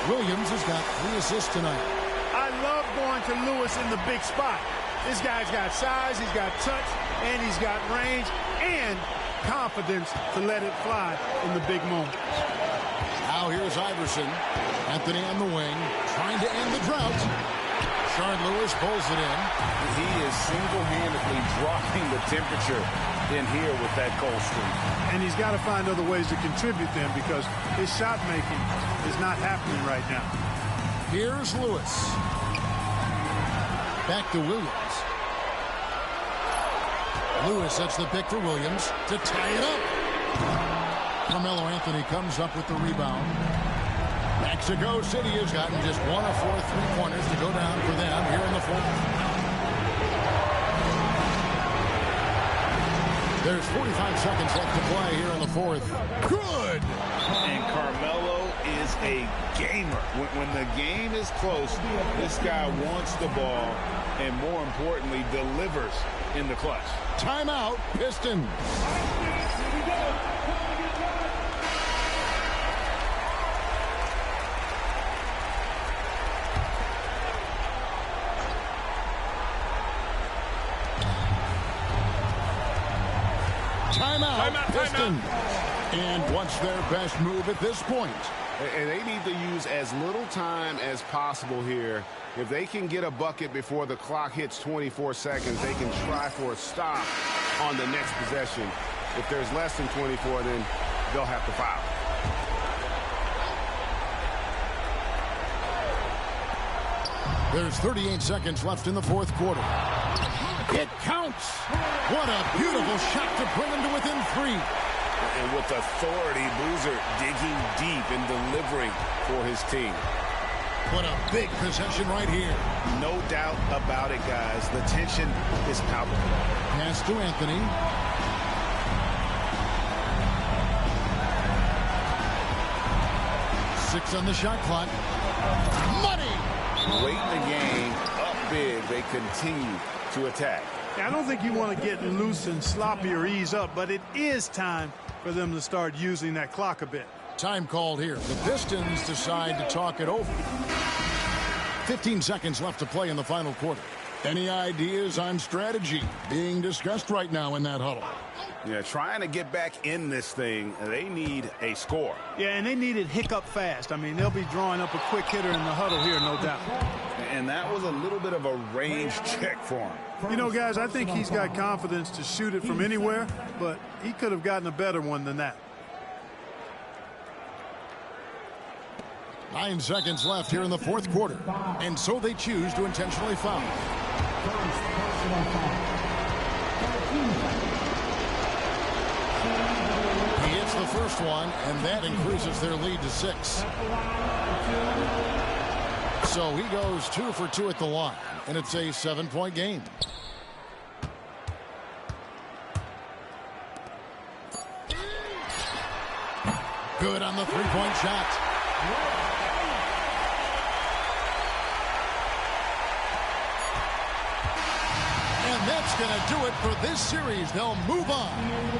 Williams has got 3 assists tonight. I love going to Lewis in the big spot. This guy's got size, he's got touch, and he's got range and confidence to let it fly in the big moments. Now here's Iverson. Anthony on the wing, trying to end the drought. Rashard Lewis pulls it in. He is single-handedly dropping the temperature in here with that cold streak. And he's got to find other ways to contribute them because his shot making is not happening right now. Here's Lewis. Back to Williams. Lewis sets the pick for Williams to tie it up. Carmelo Anthony comes up with the rebound. Mexico City has gotten just 1 of 4 3-pointers to go down for them here in the fourth. There's 45 seconds left to play here in the fourth. Good! And Carmelo is a gamer. When the game is close, this guy wants the ball. and more importantly, delivers in the clutch. Timeout, Pistons. Timeout, Pistons. And what's their best move at this point? And they need to use as little time as possible here. If they can get a bucket before the clock hits 24 seconds, they can try for a stop on the next possession. If there's less than 24, then they'll have to foul. There's 38 seconds left in the fourth quarter. It counts. What a beautiful shot to bring him to within 3. And with authority, Boozer digging deep and delivering for his team. What a big possession right here. No doubt about it, guys. The tension is palpable. Pass to Anthony. Six on the shot clock. Money! Late in the game, up big, they continue to attack. I don't think you want to get loose and sloppy or ease up, but it is time for them to start using that clock a bit. Time called here. The Pistons decide to talk it over. 15 seconds left to play in the final quarter. Any ideas on strategy being discussed right now in that huddle? Yeah, trying to get back in this thing, they need a score. Yeah, and they need it hiccup fast. I mean, they'll be drawing up a quick hitter in the huddle here, no doubt. And that was a little bit of a range check for him. You know, guys, I think he's got confidence to shoot it from anywhere, but he could have gotten a better one than that. 9 seconds left here in the fourth quarter. And so they choose to intentionally foul. He hits the first one, and that increases their lead to 6. So he goes 2 for 2 at the line, and it's a 7-point game. Good on the three-point shot. And that's going to do it for this series. They'll move on.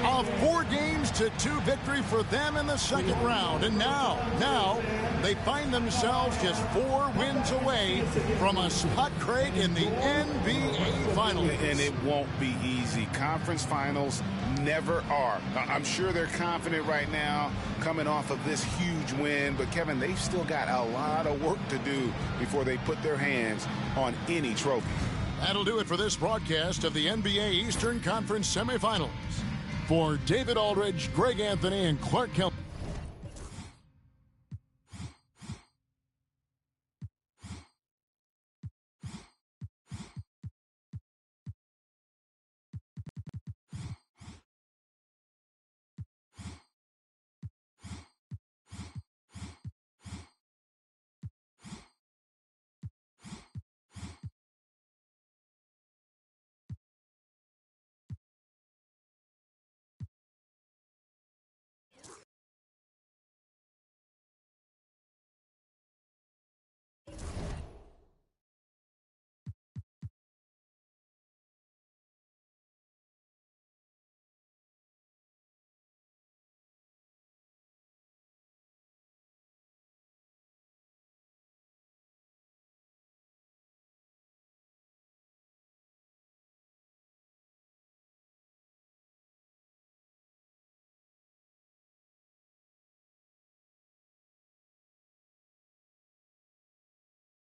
A 4-2 victory for them in the second round. And now they find themselves just 4 wins away from a spot, Craig, in the NBA Finals. And it won't be easy. Conference finals never are. I'm sure they're confident right now coming off of this huge win. But, Kevin, they've still got a lot of work to do before they put their hands on any trophy. That'll do it for this broadcast of the NBA Eastern Conference semifinals. For David Aldridge, Greg Anthony, and Clark Kelly.